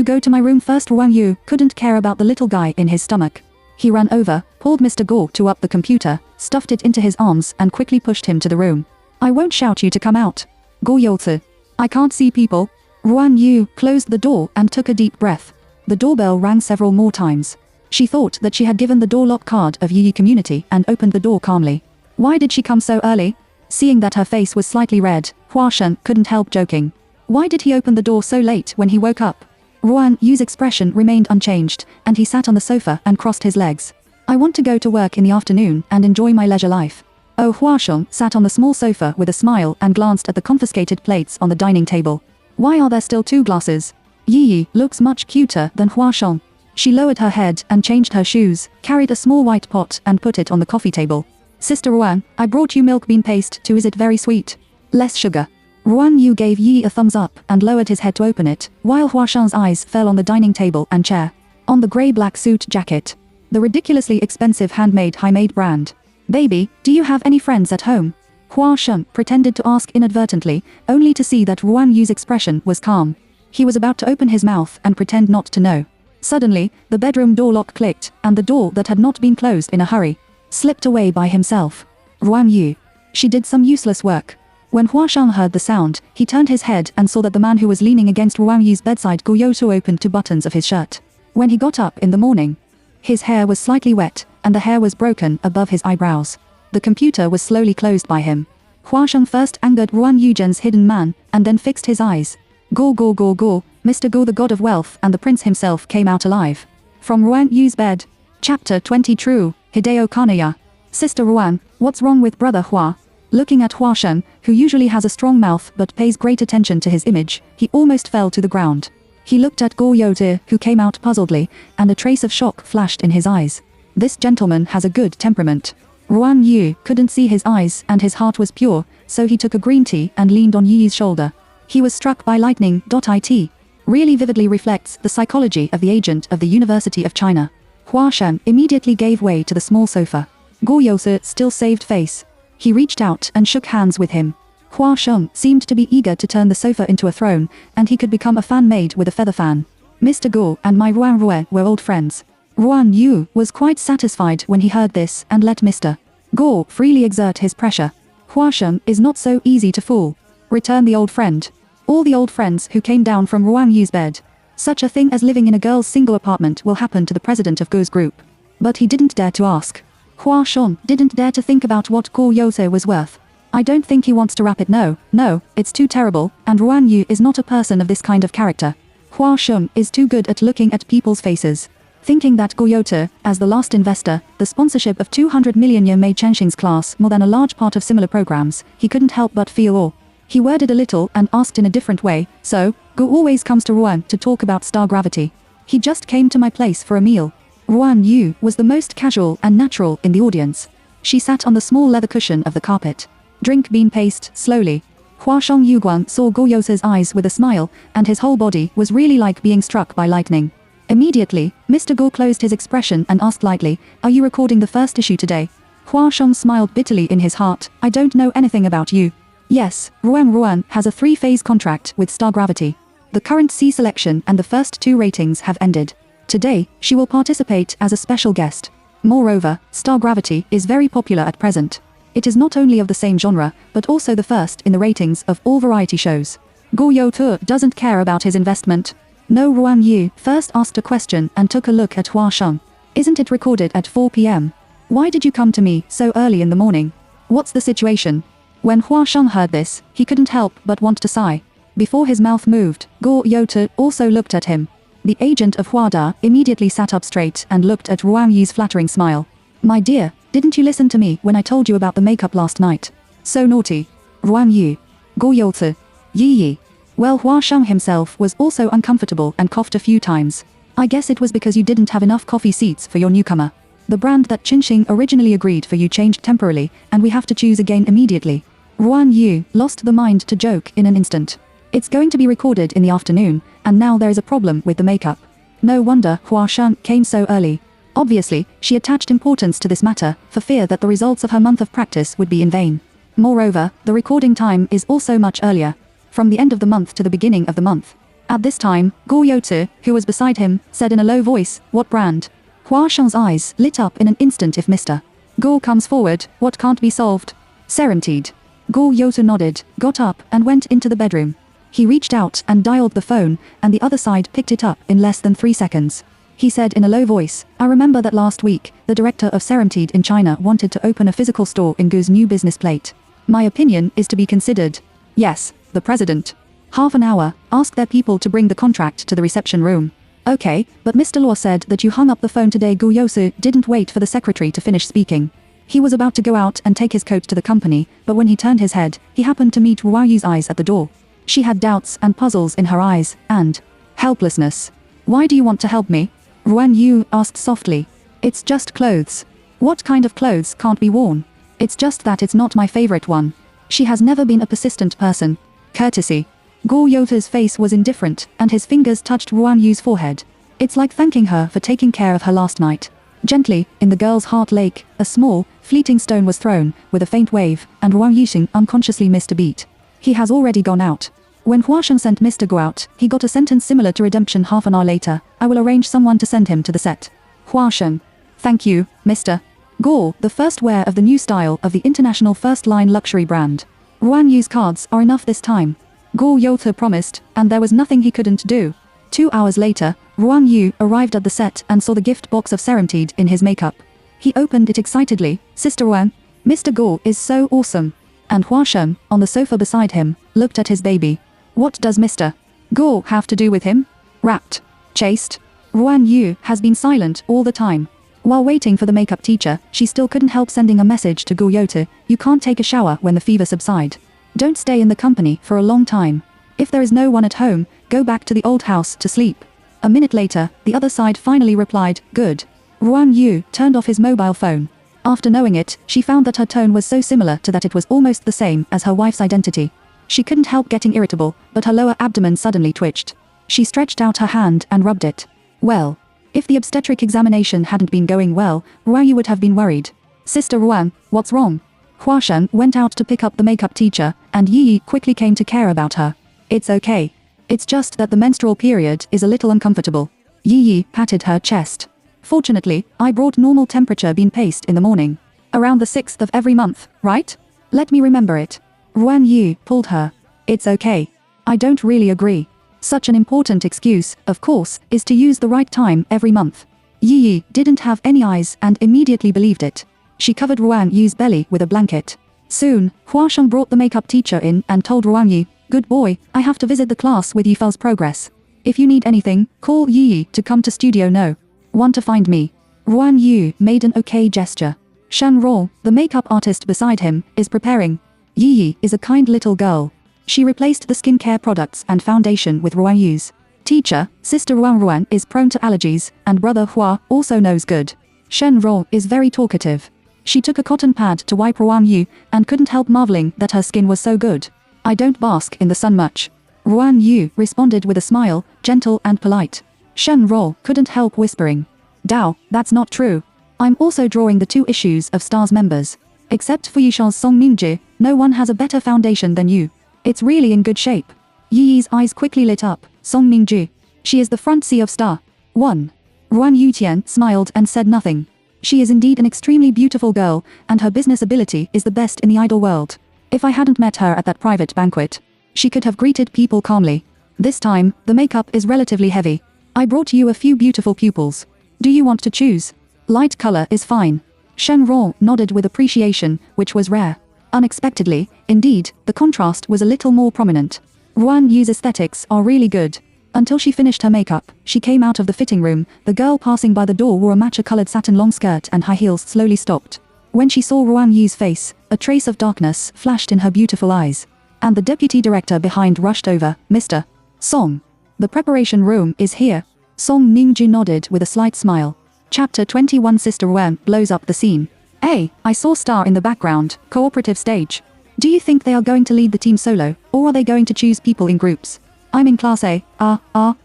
go to my room first. Ruan Yu couldn't care about the little guy in his stomach. He ran over, pulled Mr. Guo to up the computer, stuffed it into his arms and quickly pushed him to the room. I won't shout you to come out. Guo Youtu. I can't see people. Ruan Yu closed the door and took a deep breath. The doorbell rang several more times. She thought that she had given the door lock card of Yi community and opened the door calmly. Why did she come so early? Seeing that her face was slightly red, Hua Shun couldn't help joking. Why did he open the door so late when he woke up? Ruan Yu's expression remained unchanged, and he sat on the sofa and crossed his legs. I want to go to work in the afternoon and enjoy my leisure life. Oh, Hua Shun sat on the small sofa with a smile and glanced at the confiscated plates on the dining table. Why are there still 2 glasses? Yi looks much cuter than Hua Shun. She lowered her head and changed her shoes, carried a small white pot and put it on the coffee table. Sister Ruan, I brought you milk bean paste too. Is it very sweet? Less sugar. Ruan Yu gave Yi a thumbs up and lowered his head to open it, while Hua Shang's eyes fell on the dining table and chair. On the grey-black suit jacket. The ridiculously expensive handmade brand. Baby, do you have any friends at home? Hua Shang pretended to ask inadvertently, only to see that Ruan Yu's expression was calm. He was about to open his mouth and pretend not to know. Suddenly, the bedroom door lock clicked, and the door that had not been closed in a hurry slipped away by himself. Ruan Yu. She did some useless work. When Hua Shang heard the sound, he turned his head and saw that the man who was leaning against Ruan Yu's bedside Gu Youtu opened two buttons of his shirt. When he got up in the morning, his hair was slightly wet, and the hair was broken above his eyebrows. The computer was slowly closed by him. Hua Shang first angered Ruan Yugen's hidden man, and then fixed his eyes. Go, Mr. Go, the god of wealth, and the prince himself came out alive. From Ruan Yu's bed. Chapter 20. True, Hideo Kanaya. Sister Ruan, what's wrong with brother Hua? Looking at Hua Shang, who usually has a strong mouth but pays great attention to his image, he almost fell to the ground. He looked at Go Youtu, who came out puzzledly, and a trace of shock flashed in his eyes. This gentleman has a good temperament. Ruan Yu couldn't see his eyes and his heart was pure, so he took a green tea and leaned on Yi's shoulder. He was struck by lightning. It really vividly reflects the psychology of the agent of the University of China. Hua Shang immediately gave way to the small sofa. Go Youtu still saved face. He reached out and shook hands with him. Hua Shang seemed to be eager to turn the sofa into a throne, and he could become a fan made with a feather fan. Mr. Go and my Ruan Rue were old friends. Ruan Yu was quite satisfied when he heard this and let Mr. Go freely exert his pressure. Hua Shang is not so easy to fool. Returned the old friend. All the old friends who came down from Ruan Yu's bed. Such a thing as living in a girl's single apartment will happen to the president of Go's group. But he didn't dare to ask. Hua Shang didn't dare to think about what Go Youtu was worth. I don't think he wants to wrap it. No, it's too terrible, and Ruan Yu is not a person of this kind of character. Hua Shang is too good at looking at people's faces. Thinking that Go Youtu, as the last investor, the sponsorship of 200 million yen made Chenxing's class more than a large part of similar programs, he couldn't help but feel awe. He worded a little and asked in a different way, so, Go always comes to Ruan to talk about star gravity. He just came to my place for a meal. Ruan Yu was the most casual and natural in the audience. She sat on the small leather cushion of the carpet. Drink bean paste, slowly. Hua Shang Yuguan saw Go Youtu's eyes with a smile, and his whole body was really like being struck by lightning. Immediately, Mr. Go closed his expression and asked lightly, "Are you recording the first issue today?" Hua Shang smiled bitterly in his heart, "I don't know anything about you." Yes, Ruan has a 3-phase contract with Star Gravity. The current C selection and the first 2 ratings have ended. Today, she will participate as a special guest. Moreover, Star Gravity is very popular at present. It is not only of the same genre, but also the first in the ratings of all variety shows. Go Youtu doesn't care about his investment. No. Ruan Yu first asked a question and took a look at Hua Shang. Isn't it recorded at 4 p.m.? Why did you come to me so early in the morning? What's the situation? When Hua Shang heard this, he couldn't help but want to sigh. Before his mouth moved, Go Youtu also looked at him. The agent of Huada immediately sat up straight and looked at Ruan Yu's flattering smile. My dear, didn't you listen to me when I told you about the makeup last night? So naughty. Ruan Yu. Go Youtu. Yi. Well, Hua Shang himself was also uncomfortable and coughed a few times. I guess it was because you didn't have enough coffee seats for your newcomer. The brand that Chenxing originally agreed for you changed temporarily, and we have to choose again immediately. Ruan Yu lost the mind to joke in an instant. It's going to be recorded in the afternoon, and now there is a problem with the makeup. No wonder Hua Shang came so early. Obviously, she attached importance to this matter, for fear that the results of her month of practice would be in vain. Moreover, the recording time is also much earlier. From the end of the month to the beginning of the month. At this time, Go Youtu, who was beside him, said in a low voice, "What brand?" Hua Shang's eyes lit up in an instant. If Mr. Go comes forward, what can't be solved? Serenade. Go Youtu nodded, got up, and went into the bedroom. He reached out and dialed the phone, and the other side picked it up in less than 3 seconds. He said in a low voice, "I remember that last week, the director of Serenade in China wanted to open a physical store in Go's new business plate. My opinion is to be considered." Yes, the president. Half an hour, ask their people to bring the contract to the reception room. Okay, but Mr. Law said that you hung up the phone today. Go Youtu didn't wait for the secretary to finish speaking. He was about to go out and take his coat to the company, but when he turned his head, he happened to meet Ruan Yu's eyes at the door. She had doubts and puzzles in her eyes, and helplessness. "Why do you want to help me?" Ruan Yu asked softly. "It's just clothes." "What kind of clothes can't be worn?" "It's just that it's not my favorite one." She has never been a persistent person. Courtesy. Go Yota's face was indifferent, and his fingers touched Ruan Yu's forehead. It's like thanking her for taking care of her last night. Gently, in the girl's heart lake, a small, fleeting stone was thrown, with a faint wave, and Ruan Yixing unconsciously missed a beat. He has already gone out. When Huashen sent Mr. Go out, he got a sentence similar to redemption half an hour later. I will arrange someone to send him to the set. Huashen. Thank you, Mr. Go, the first wear of the new style of the international first-line luxury brand. Ruan Yu's cards are enough this time. Go Yota promised, and there was nothing he couldn't do. 2 hours later, Ruan Yu arrived at the set and saw the gift box of Serenade in his makeup. He opened it excitedly. Sister Ruan, Mr. Go is so awesome. And Huashen, on the sofa beside him, looked at his baby. What does Mr. Go have to do with him? Rapt. Chaste. Ruan Yu has been silent all the time. While waiting for the makeup teacher, she still couldn't help sending a message to Go Yota. You can't take a shower when the fever subside. Don't stay in the company for a long time. If there is no one at home, go back to the old house to sleep. A minute later, the other side finally replied, good. Ruan Yu turned off his mobile phone. After knowing it, she found that her tone was so similar to that it was almost the same as her wife's identity. She couldn't help getting irritable, but her lower abdomen suddenly twitched. She stretched out her hand and rubbed it. Well, if the obstetric examination hadn't been going well, Ruan Yu would have been worried. Sister Ruan, what's wrong? Huashen went out to pick up the makeup teacher, and Yi quickly came to care about her. It's okay. It's just that the menstrual period is a little uncomfortable. Yi patted her chest. Fortunately, I brought normal temperature bean paste in the morning. Around the 6th of every month, right? Let me remember it. Ruan Yu pulled her. It's okay. I don't really agree. Such an important excuse, of course, is to use the right time every month. Yi didn't have any eyes and immediately believed it. She covered Ruan Yu's belly with a blanket. Soon, Huashen brought the makeup teacher in and told Ruan Yu, good boy, I have to visit the class with Yifeng's progress. If you need anything, call Yi to come to Studio No. Want to find me? Ruan Yu made an okay gesture. Shen Ro, the makeup artist beside him, is preparing. Yi is a kind little girl. She replaced the skincare products and foundation with Ruan Yu's. Teacher, Sister Ruan is prone to allergies, and Brother Hua also knows good. Shen Ro is very talkative. She took a cotton pad to wipe Ruan Yu, and couldn't help marveling that her skin was so good. I don't bask in the sun much. Ruan Yu responded with a smile, gentle and polite. Shen Ro couldn't help whispering. Dao, that's not true. I'm also drawing the 2 issues of Star's members. Except for Yishan's Song Mingji, no one has a better foundation than you. It's really in good shape. Yi's eyes quickly lit up. Song Mingji. She is the front C of Star. 1. Ruan Yutian smiled and said nothing. She is indeed an extremely beautiful girl, and her business ability is the best in the idol world. If I hadn't met her at that private banquet, she could have greeted people calmly. This time, the makeup is relatively heavy. I brought you a few beautiful pupils. Do you want to choose? Light color is fine. Shen Ro nodded with appreciation, which was rare. Unexpectedly, indeed, the contrast was a little more prominent. Ruan Yu's aesthetics are really good. Until she finished her makeup, she came out of the fitting room. The girl passing by the door wore a matcha-colored satin long skirt and high heels slowly stopped. When she saw Ruan Yu's face, a trace of darkness flashed in her beautiful eyes. And the deputy director behind rushed over. Mr. Song. The preparation room is here. Song Mingju nodded with a slight smile. Chapter 21 Sister Ruan blows up the scene. Hey, I saw Star in the background, cooperative stage. Do you think they are going to lead the team solo, or are they going to choose people in groups? I'm in class A. I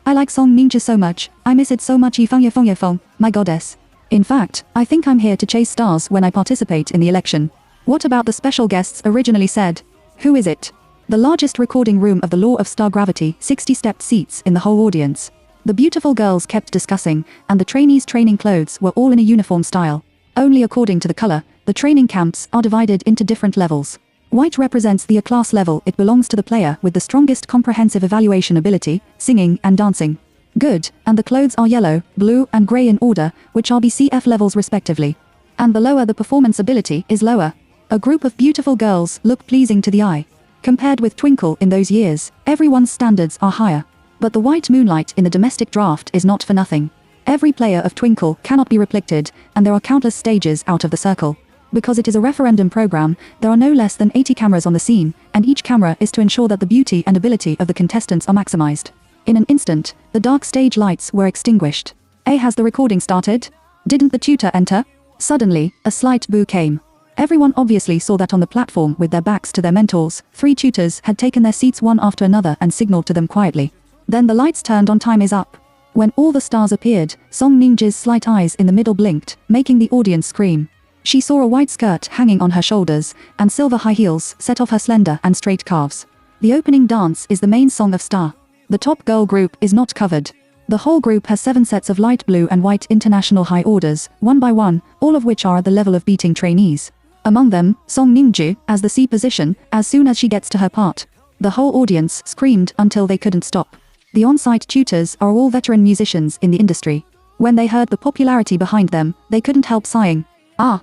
like Song Mingju so much. I miss it so much. Yifeng, my goddess. In fact, I think I'm here to chase stars when I participate in the election. What about the special guests originally said? Who is it? The largest recording room of the Law of Star Gravity, 60 stepped seats in the whole audience. The beautiful girls kept discussing, and the trainees' training clothes were all in a uniform style. Only according to the color, the training camps are divided into different levels. White represents the A-class level. It belongs to the player with the strongest comprehensive evaluation ability, singing and dancing. Good, and the clothes are yellow, blue and grey in order, which are BCF levels respectively. And the lower the performance ability is lower. A group of beautiful girls look pleasing to the eye. Compared with Twinkle in those years, everyone's standards are higher. But the white moonlight in the domestic draft is not for nothing. Every player of Twinkle cannot be replicted, and there are countless stages out of the circle. Because it is a referendum program, there are no less than 80 cameras on the scene, and each camera is to ensure that the beauty and ability of the contestants are maximized. In an instant, the dark stage lights were extinguished. Has the recording started? Didn't the tutor enter? Suddenly, a slight boo came. Everyone obviously saw that on the platform with their backs to their mentors, 3 tutors had taken their seats one after another and signaled to them quietly. Then the lights turned on. Time is up. When all the stars appeared, Song Ningji's slight eyes in the middle blinked, making the audience scream. She saw a white skirt hanging on her shoulders, and silver high heels set off her slender and straight calves. The opening dance is the main song of Star. The top girl group is not covered. The whole group has 7 sets of light blue and white international high orders, one by one, all of which are at the level of beating trainees. Among them, Song Ningji, as the C position, as soon as she gets to her part. The whole audience screamed until they couldn't stop. The on-site tutors are all veteran musicians in the industry. When they heard the popularity behind them, they couldn't help sighing. I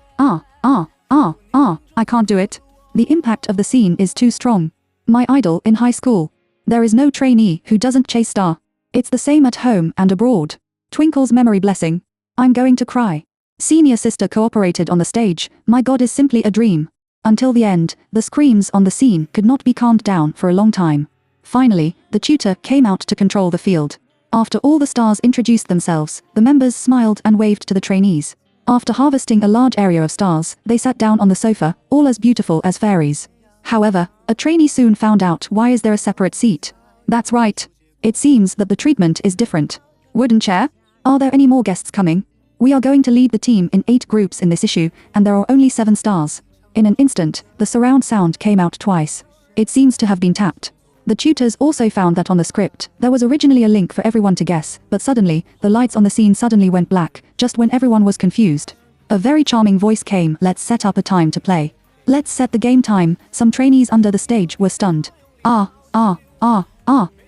can't do it. The impact of the scene is too strong. My idol in high school. There is no trainee who doesn't chase Star. It's the same at home and abroad. Twinkle's memory blessing. I'm going to cry. Senior sister cooperated on the stage. My god, is simply a dream. Until the end, the screams on the scene could not be calmed down for a long time. Finally, the tutor came out to control the field. After all the stars introduced themselves, the members smiled and waved to the trainees. After harvesting a large area of stars, they sat down on the sofa, all as beautiful as fairies. However, a trainee soon found out why is there a separate seat. That's right. It seems that the treatment is different. Wooden chair? Are there any more guests coming? We are going to lead the team in 8 groups in this issue, and there are only 7 stars. In an instant, the surround sound came out twice. It seems to have been tapped. The tutors also found that on the script, there was originally a link for everyone to guess, but suddenly, the lights on the scene suddenly went black, just when everyone was confused. A very charming voice came, let's set up a time to play. Let's set the game time. Some trainees under the stage were stunned.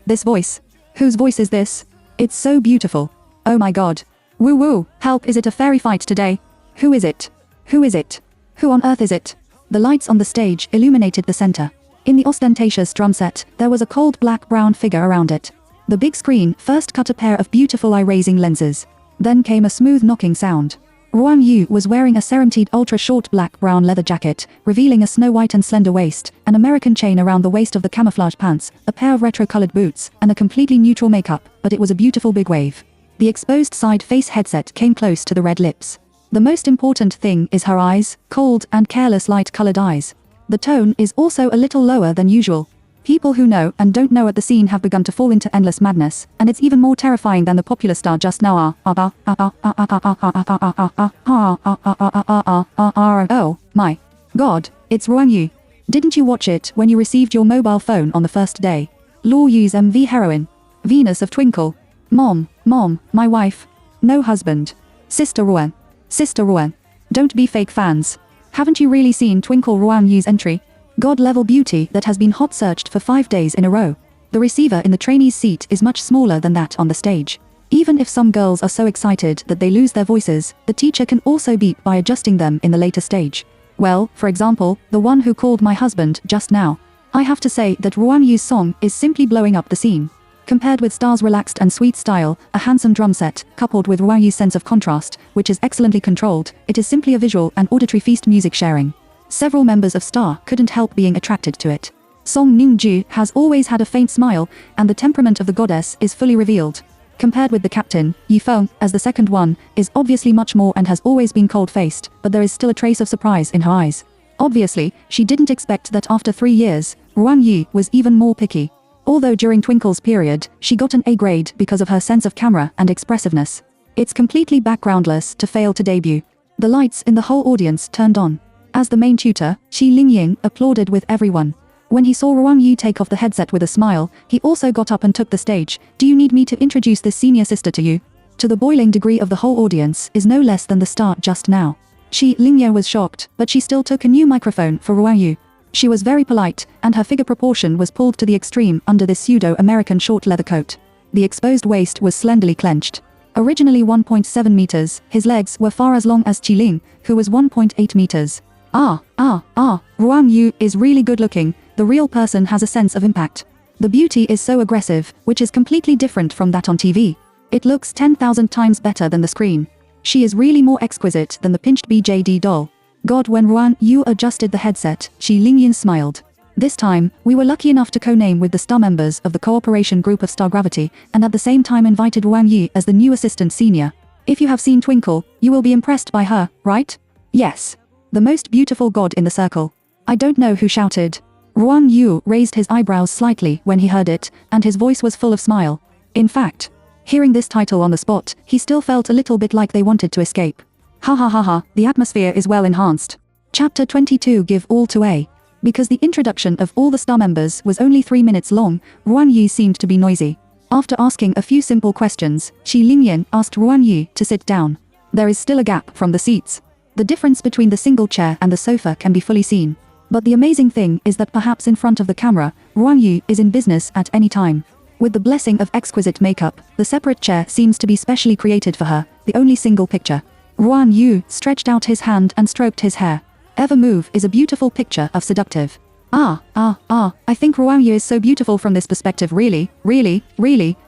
This voice. Whose voice is this? It's so beautiful. Oh my god. Woo woo, help, is it a fairy fight today? Who is it? Who is it? Who on earth is it? The lights on the stage illuminated the center. In the ostentatious drum set, there was a cold black-brown figure around it. The big screen first cut a pair of beautiful eye-raising lenses. Then came a smooth knocking sound. Ruan Yu was wearing a Seremptide ultra-short black-brown leather jacket, revealing a snow-white and slender waist, an American chain around the waist of the camouflage pants, a pair of retro-colored boots, and a completely neutral makeup, but it was a beautiful big wave. The exposed side face headset came close to the red lips. The most important thing is her eyes, cold and careless light-colored eyes. The tone is also a little lower than usual. People who know and don't know at the scene have begun to fall into endless madness, and it's even more terrifying than the popular star just now. Oh my god, it's Ruan Yu. Didn't you watch it when you received your mobile phone on the first day? Luo Yu's MV heroine. Venus of Twinkle. Mom, my wife. No husband. Sister Ruan. Don't be fake fans. Haven't you really seen Twinkle Ruan Yu's entry? God-level beauty that has been hot searched for 5 days in a row. The receiver in the trainee's seat is much smaller than that on the stage. Even if some girls are so excited that they lose their voices, the teacher can also beep by adjusting them in the later stage. Well, for example, the one who called my husband just now. I have to say that Ruan Yu's song is simply blowing up the scene. Compared with Star's relaxed and sweet style, a handsome drum set, coupled with Ruan Yu's sense of contrast, which is excellently controlled, it is simply a visual and auditory feast music sharing. Several members of Star couldn't help being attracted to it. Song Ningji has always had a faint smile, and the temperament of the goddess is fully revealed. Compared with the captain, Yifeng, as the second one, is obviously much more and has always been cold-faced, but there is still a trace of surprise in her eyes. Obviously, she didn't expect that after 3 years, Ruan Yu was even more picky. Although during Twinkle's period, she got an A grade because of her sense of camera and expressiveness. It's completely backgroundless to fail to debut. The lights in the whole audience turned on. As the main tutor, Xi Lingying applauded with everyone. When he saw Ruan Yu take off the headset with a smile, he also got up and took the stage. Do you need me to introduce this senior sister to you? To the boiling degree of the whole audience is no less than the start just now. Xi Lingying was shocked, but she still took a new microphone for Ruan Yu. She was very polite, and her figure proportion was pulled to the extreme under this pseudo-American short leather coat. The exposed waist was slenderly clenched. Originally 1.7 meters, his legs were far as long as Qiling, who was 1.8 meters. Ruan Yu is really good looking. The real person has a sense of impact. The beauty is so aggressive, which is completely different from that on TV. It looks 10,000 times better than the screen. She is really more exquisite than the pinched BJD doll. God, when Ruan Yu adjusted the headset, Xi Lingying smiled. This time, we were lucky enough to co-name with the star members of the cooperation group of Star Gravity, and at the same time invited Ruan Yu as the new assistant senior. If you have seen Twinkle, you will be impressed by her, right? Yes. The most beautiful god in the circle. I don't know who shouted. Ruan Yu raised his eyebrows slightly when he heard it, and his voice was full of smile. In fact, hearing this title on the spot, he still felt a little bit like they wanted to escape. Ha ha ha ha, the atmosphere is well enhanced. Chapter 22 Give all to A. Because the introduction of all the star members was only 3 minutes long, Ruan Yu seemed to be noisy. After asking a few simple questions, Xi Lingyan asked Ruan Yu to sit down. There is still a gap from the seats. The difference between the single chair and the sofa can be fully seen. But the amazing thing is that perhaps in front of the camera, Ruan Yu is in business at any time. With the blessing of exquisite makeup, the separate chair seems to be specially created for her, the only single picture. Ruan Yu stretched out his hand and stroked his hair. Ever move is a beautiful picture of seductive. I think Ruan Yu is so beautiful from this perspective, really,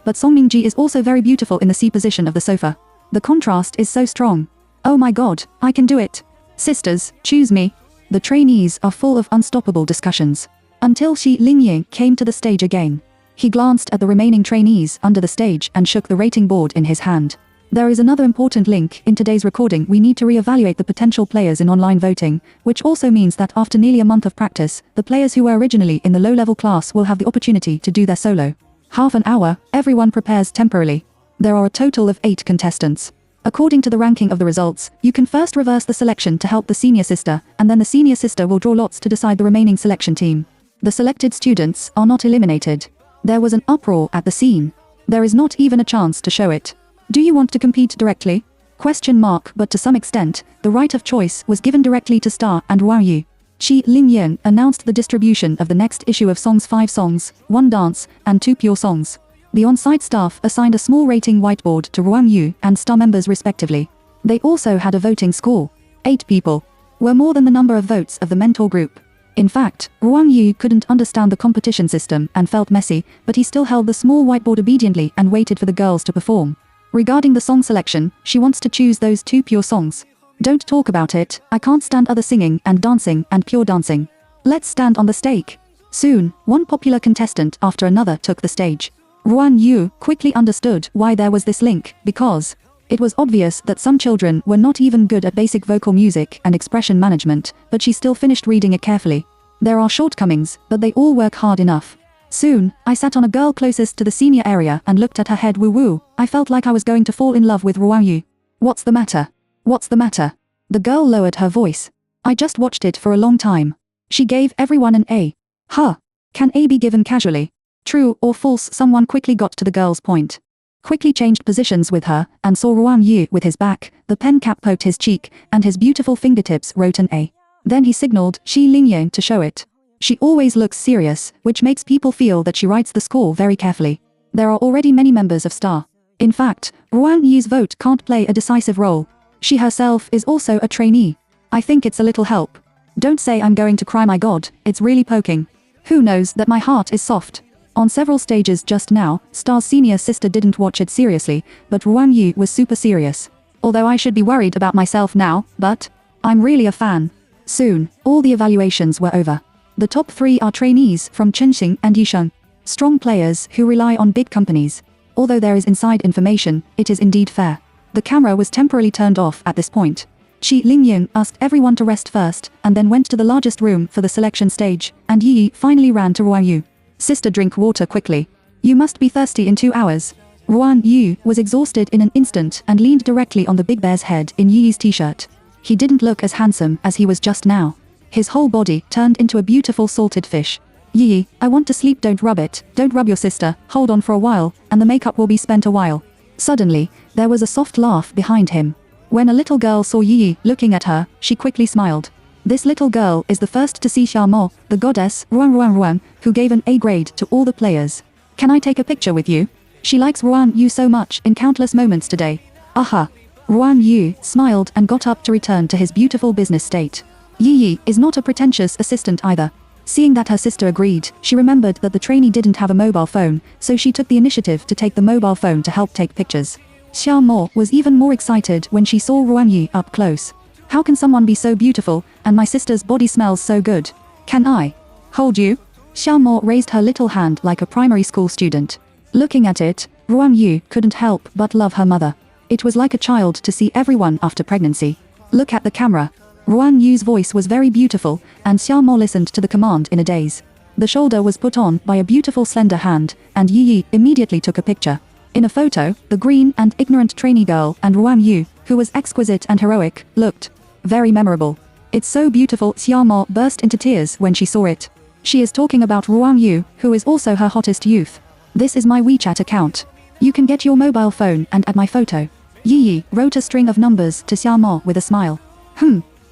but Song Mingji is also very beautiful in the C position of the sofa. The contrast is so strong. Oh my god, I can do it. Sisters, choose me. The trainees are full of unstoppable discussions. Until Xi Lingyan came to the stage again. He glanced at the remaining trainees under the stage and shook the rating board in his hand. There is another important link. In today's recording we need to re-evaluate the potential players in online voting, which also means that after nearly a month of practice, the players who were originally in the low-level class will have the opportunity to do their solo. Half an hour, everyone prepares temporarily. There are a total of 8 contestants. According to the ranking of the results, you can first reverse the selection to help the senior sister, and then the senior sister will draw lots to decide the remaining selection team. The selected students are not eliminated. There was an uproar at the scene. There is not even a chance to show it. Do you want to compete directly? But to some extent, the right of choice was given directly to Star and Ruan Yu. Xi Lingyan announced the distribution of the next issue of songs: 5 songs, 1 dance, and 2 pure songs. The on-site staff assigned a small rating whiteboard to Ruan Yu and Star members respectively. They also had a voting score. 8 people were more than the number of votes of the mentor group. In fact, Ruan Yu couldn't understand the competition system and felt messy, but he still held the small whiteboard obediently and waited for the girls to perform. Regarding the song selection, she wants to choose those 2 pure songs. Don't talk about it, I can't stand other singing and dancing and pure dancing. Let's stand on the stake. Soon, one popular contestant after another took the stage. Ruan Yu quickly understood why there was this link, because it was obvious that some children were not even good at basic vocal music and expression management, but she still finished reading it carefully. There are shortcomings, but they all work hard enough. Soon, I sat on a girl closest to the senior area and looked at her head. Woo-woo, I felt like I was going to fall in love with Ruan Yu. What's the matter? What's the matter? The girl lowered her voice. I just watched it for a long time. She gave everyone an A. Huh. Can A be given casually? True or false? Someone quickly got to the girl's point. Quickly changed positions with her, and saw Ruan Yu with his back, the pen cap poked his cheek, and his beautiful fingertips wrote an A. Then he signaled Xi Lingyan to show it. She always looks serious, which makes people feel that she writes the score very carefully. There are already many members of Star. In fact, Ruan Yu's vote can't play a decisive role. She herself is also a trainee. I think it's a little help. Don't say I'm going to cry, my god, it's really poking. Who knows that my heart is soft? On several stages just now, Star's senior sister didn't watch it seriously, but Ruan Yu was super serious. Although I should be worried about myself now, but I'm really a fan. Soon, all the evaluations were over. The top 3 are trainees from Chenxing and Yisheng. Strong players who rely on big companies. Although there is inside information, it is indeed fair. The camera was temporarily turned off at this point. Xi Lingyan asked everyone to rest first, and then went to the largest room for the selection stage, and Yi finally ran to Ruan Yu. Sister, drink water quickly. You must be thirsty in 2 hours. Ruan Yu was exhausted in an instant and leaned directly on the big bear's head in Yi's t-shirt. He didn't look as handsome as he was just now. His whole body turned into a beautiful salted fish. Yi, I want to sleep, don't rub it, don't rub your sister, hold on for a while, and the makeup will be spent a while. Suddenly, there was a soft laugh behind him. When a little girl saw Yi looking at her, she quickly smiled. This little girl is the first to see Xiaomo, the goddess, Ruan, who gave an A grade to all the players. Can I take a picture with you? She likes Ruan Yu so much in countless moments today. Aha. Ruan Yu smiled and got up to return to his beautiful business state. Yi is not a pretentious assistant either. Seeing that her sister agreed, she remembered that the trainee didn't have a mobile phone, so she took the initiative to take the mobile phone to help take pictures. Xiaomo was even more excited when she saw Ruan Yu up close. How can someone be so beautiful, and my sister's body smells so good? Can I hold you? Xiaomo raised her little hand like a primary school student. Looking at it, Ruan Yu couldn't help but love her mother. It was like a child to see everyone after pregnancy. Look at the camera. Ruan Yu's voice was very beautiful, and Xiao Mo listened to the command in a daze. The shoulder was put on by a beautiful slender hand, and Yi immediately took a picture. In a photo, the green and ignorant trainee girl and Ruan Yu, who was exquisite and heroic, looked very memorable. It's so beautiful. Xiao Mo burst into tears when she saw it. She is talking about Ruan Yu, who is also her hottest youth. This is my WeChat account. You can get your mobile phone and add my photo. Yi wrote a string of numbers to Xiao Mo with a smile.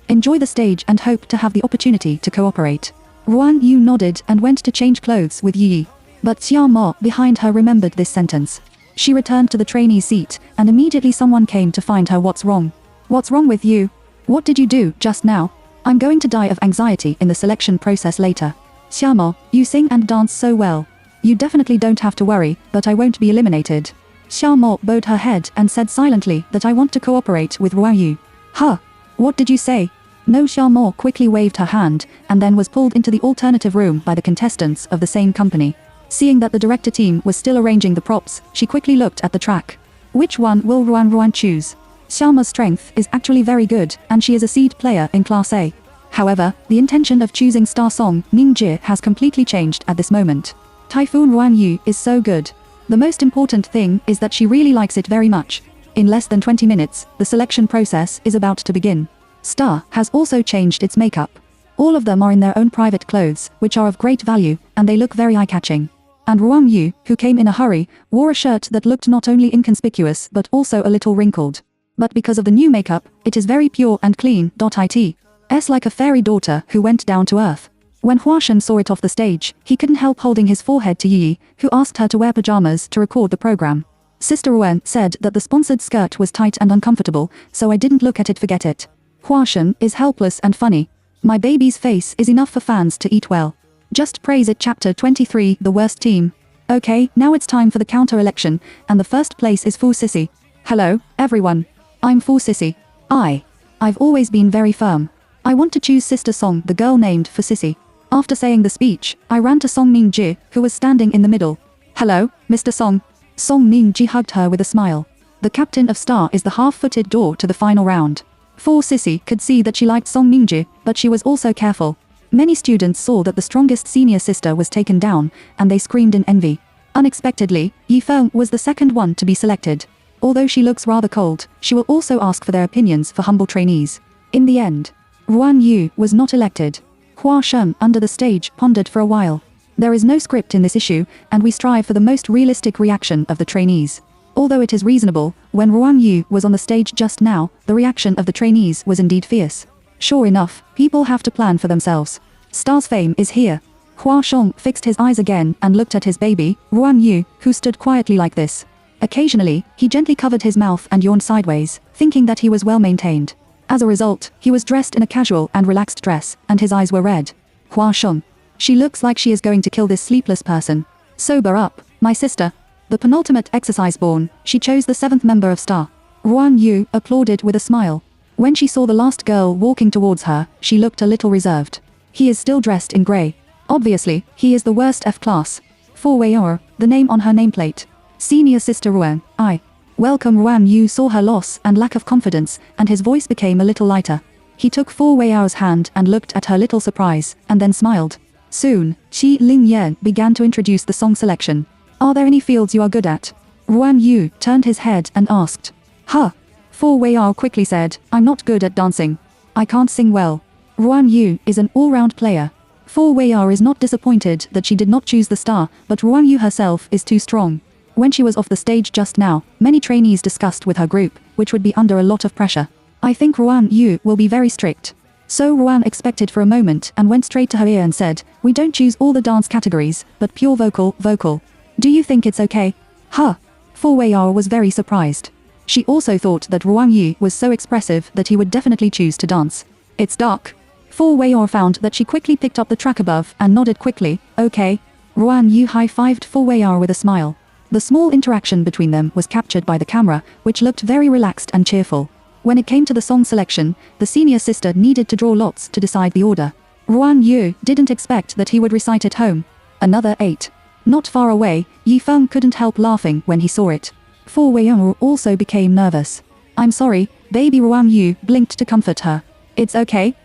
Enjoy the stage and hope to have the opportunity to cooperate. Ruan Yu nodded and went to change clothes with Yi. But Xiao Mo behind her remembered this sentence. She returned to the trainee's seat, and immediately someone came to find her. What's wrong? What's wrong with you? What did you do just now? I'm going to die of anxiety in the selection process later. Xiao Mo, you sing and dance so well. You definitely don't have to worry, but I won't be eliminated. Xiao Mo bowed her head and said silently that I want to cooperate with Ruan Yu. Huh? What did you say? No. Xiao Mo quickly waved her hand, and then was pulled into the alternative room by the contestants of the same company. Seeing that the director team was still arranging the props, she quickly looked at the track. Which one will Ruan choose? Xiao Mo's strength is actually very good, and she is a seed player in Class A. However, the intention of choosing star song Ningjie has completely changed at this moment. Typhoon Ruan Yu is so good. The most important thing is that she really likes it very much. In less than 20 minutes, the selection process is about to begin. Star has also changed its makeup. All of them are in their own private clothes, which are of great value, and they look very eye-catching. And Ruan Yu, who came in a hurry, wore a shirt that looked not only inconspicuous but also a little wrinkled. But because of the new makeup, it is very pure and clean. It's like a fairy daughter who went down to earth. When Huashan saw it off the stage, he couldn't help holding his forehead to Yi, who asked her to wear pajamas to record the program. Sister Ruan said that the sponsored skirt was tight and uncomfortable, so I didn't look at it. Forget it. Huashan is helpless and funny. My baby's face is enough for fans to eat well. Just praise it. Chapter 23, The Worst Team. Okay, now it's time for the counter-election, and the first place is Fu Sissy. Hello, everyone. I'm Fu Sissy. I've always been very firm. I want to choose Sister Song, the girl named Fu Sissy. After saying the speech, I ran to Song Ningjie, who was standing in the middle. Hello, Mr. Song. Song Ningjie hugged her with a smile. The captain of Star is the half-footed door to the final round. Fu Sissy could see that she liked Song Ningjie, but she was also careful. Many students saw that the strongest senior sister was taken down, and they screamed in envy. Unexpectedly, Yi Feng was the second one to be selected. Although she looks rather cold, she will also ask for their opinions for humble trainees. In the end, Ruan Yu was not elected. Hua Shen under the stage pondered for a while. There is no script in this issue, and we strive for the most realistic reaction of the trainees. Although it is reasonable, when Ruan Yu was on the stage just now, the reaction of the trainees was indeed fierce. Sure enough, people have to plan for themselves. Star's fame is here. Hua Sheng fixed his eyes again and looked at his baby, Ruan Yu, who stood quietly like this. Occasionally, he gently covered his mouth and yawned sideways, thinking that he was well maintained. As a result, he was dressed in a casual and relaxed dress, and his eyes were red. Hua Sheng. She looks like she is going to kill this sleepless person. Sober up, my sister. The penultimate exercise born, she chose the 7th member of Star. Ruan Yu applauded with a smile. When she saw the last girl walking towards her, she looked a little reserved. He is still dressed in grey. Obviously, he is the worst F class. For Wei'er, the name on her nameplate. Senior Sister Ruan, I. Welcome. Ruan Yu saw her loss and lack of confidence, and his voice became a little lighter. He took Fu Wei'er's hand and looked at her little surprise, and then smiled. Soon, Qi Lingyan began to introduce the song selection. Are there any fields you are good at? Ruan Yu turned his head and asked. Huh. Fu Wei'er quickly said, I'm not good at dancing. I can't sing well. Ruan Yu is an all-round player. Fu Wei'er is not disappointed that she did not choose the star, but Ruan Yu herself is too strong. When she was off the stage just now, many trainees discussed with her group, which would be under a lot of pressure. I think Ruan Yu will be very strict. So Ruan expected for a moment and went straight to her ear and said, we don't choose all the dance categories, but pure vocal. Do you think it's okay? Huh. Fu Wei'er was very surprised. She also thought that Ruan Yu was so expressive that he would definitely choose to dance. It's dark. Fu Wei'er found that she quickly picked up the track above and nodded quickly, okay. Ruan Yu high-fived Fu Wei'er with a smile. The small interaction between them was captured by the camera, which looked very relaxed and cheerful. When it came to the song selection, the senior sister needed to draw lots to decide the order. Ruan Yu didn't expect that he would recite it home. Another 8. Not far away, Yi Feng couldn't help laughing when he saw it. Fu Wei'er also became nervous. I'm sorry, baby. Ruan Yu blinked to comfort her. It's okay.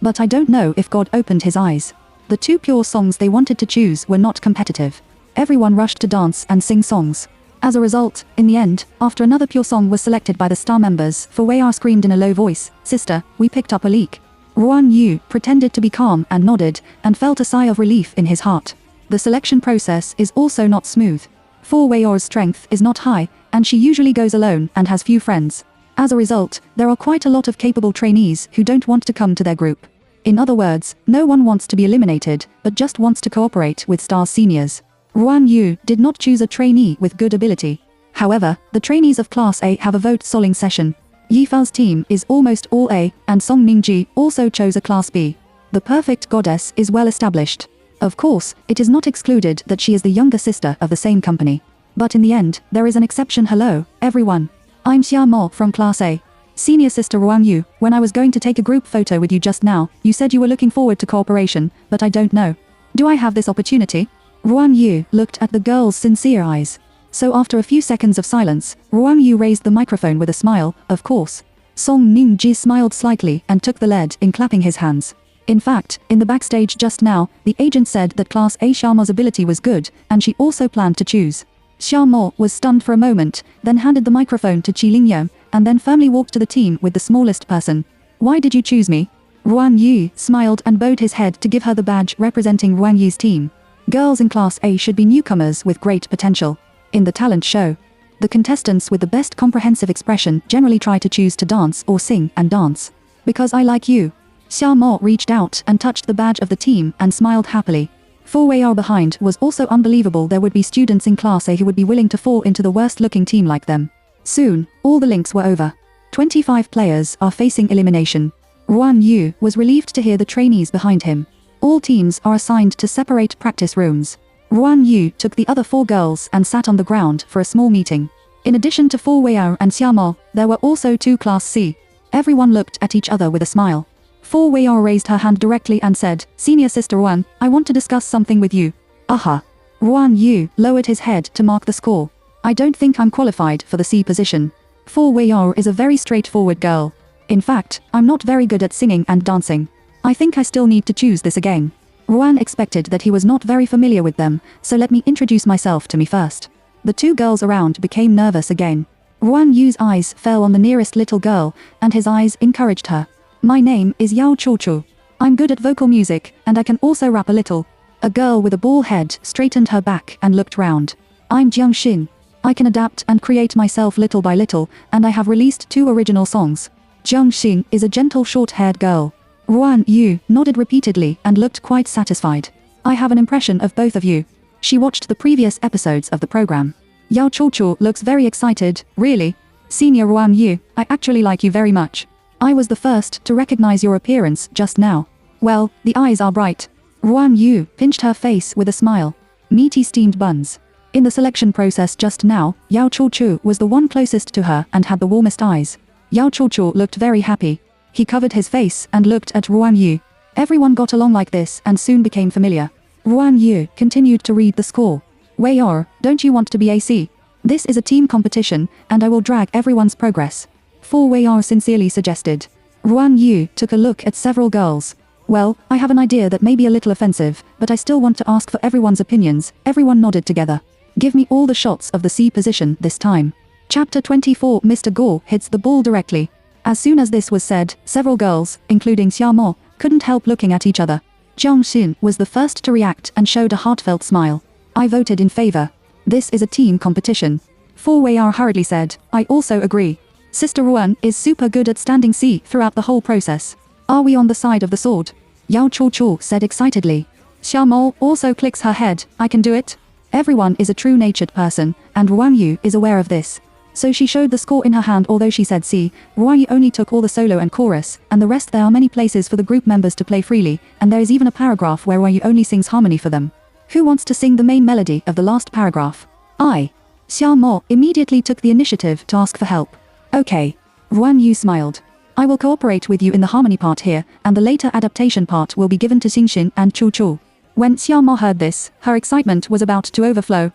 But I don't know if God opened his eyes. The two pure songs they wanted to choose were not competitive. Everyone rushed to dance and sing songs. As a result, in the end, after another pure song was selected by the star members, Fu Weiyao screamed in a low voice, "Sister, we picked up a leak." Ruan Yu pretended to be calm and nodded, and felt a sigh of relief in his heart. The selection process is also not smooth. Fu Weiyao's strength is not high, and she usually goes alone and has few friends. As a result, there are quite a lot of capable trainees who don't want to come to their group. In other words, no one wants to be eliminated, but just wants to cooperate with Star's seniors. Ruan Yu did not choose a trainee with good ability. However, the trainees of Class A have a vote solling session. Yifao's team is almost all A, and Song Mingji also chose a Class B. The perfect goddess is well established. Of course, it is not excluded that she is the younger sister of the same company. But in the end, there is an exception. Hello, everyone. I'm Xia Mo from Class A. Senior sister Ruan Yu, when I was going to take a group photo with you just now, you said you were looking forward to cooperation, but I don't know. Do I have this opportunity? Ruan Yu looked at the girl's sincere eyes. So after a few seconds of silence, Ruan Yu raised the microphone with a smile, of course. Song Mingji smiled slightly and took the lead in clapping his hands. In fact, in the backstage just now, the agent said that Class A Xiaomo's ability was good, and she also planned to choose. Xiaomo was stunned for a moment, then handed the microphone to Qi Lingyou, and then firmly walked to the team with the smallest person. Why did you choose me? Ruan Yu smiled and bowed his head to give her the badge representing Ruan Yu's team. Girls in Class A should be newcomers with great potential. In the talent show, the contestants with the best comprehensive expression generally try to choose to dance or sing and dance. Because I like you. Xia Mo reached out and touched the badge of the team and smiled happily. Fu Weiyao behind was also unbelievable. There would be students in Class A who would be willing to fall into the worst-looking team like them. Soon, all the links were over. 25 players are facing elimination. Ruan Yu was relieved to hear the trainees behind him. All teams are assigned to separate practice rooms. Ruan Yu took the other 4 girls and sat on the ground for a small meeting. In addition to Fu Weiyao and Xia Mo, there were also 2 Class C. Everyone looked at each other with a smile. Fu Weiyao raised her hand directly and said, "Senior sister Ruan, I want to discuss something with you." Aha. Ruan Yu lowered his head to mark the score. "I don't think I'm qualified for the C position. Fu Weiyao is a very straightforward girl. In fact, I'm not very good at singing and dancing. I think I still need to choose this again." Ruan expected that he was not very familiar with them, so let me introduce myself to me first. The 2 girls around became nervous again. Ruan Yu's eyes fell on the nearest little girl, and his eyes encouraged her. "My name is Yao Chu. I'm good at vocal music, and I can also rap a little." A girl with a bald head straightened her back and looked round. "I'm Jiang Xin. I can adapt and create myself little by little, and I have released 2 original songs." Jiang Xin is a gentle short-haired girl. Ruan Yu nodded repeatedly and looked quite satisfied. "I have an impression of both of you." She watched the previous episodes of the program. Yao Chu looks very excited. "Really? Senior Ruan Yu, I actually like you very much. I was the first to recognize your appearance just now." "Well, the eyes are bright." Ruan Yu pinched her face with a smile. Meaty steamed buns. In the selection process just now, Yao Chu was the one closest to her and had the warmest eyes. Yao Chu looked very happy. He covered his face and looked at Ruan Yu. Everyone got along like this and soon became familiar. Ruan Yu continued to read the score. "Weiyao, don't you want to be AC? This is a team competition, and I will drag everyone's progress." Fu Weiyao sincerely suggested. Ruan Yu took a look at several girls. "Well, I have an idea that may be a little offensive, but I still want to ask for everyone's opinions." Everyone nodded together. "Give me all the shots of the C position this time." Chapter 24. Mr. Gore hits the ball directly. As soon as this was said, several girls, including Xia Mo, couldn't help looking at each other. Jiang Xin was the first to react and showed a heartfelt smile. "I voted in favor. This is a team competition." Fu Weiyao hurriedly said, "I also agree. Sister Ruan is super good at standing C throughout the whole process. Are we on the side of the sword?" Yao Chu said excitedly. Xia Mo also clicks her head. "I can do it." Everyone is a true-natured person, and Ruan Yu is aware of this. So she showed the score in her hand. Although she said C, Ruan Yu only took all the solo and chorus, and the rest. There are many places for the group members to play freely, and there is even a paragraph where Ruan Yu only sings harmony for them. Who wants to sing the main melody of the last paragraph? I. Xia Mo immediately took the initiative to ask for help. "Okay." Ruan Yu smiled. "I will cooperate with you in the harmony part here, and the later adaptation part will be given to Xingxin and Chu. When Xia Mo heard this, her excitement was about to overflow.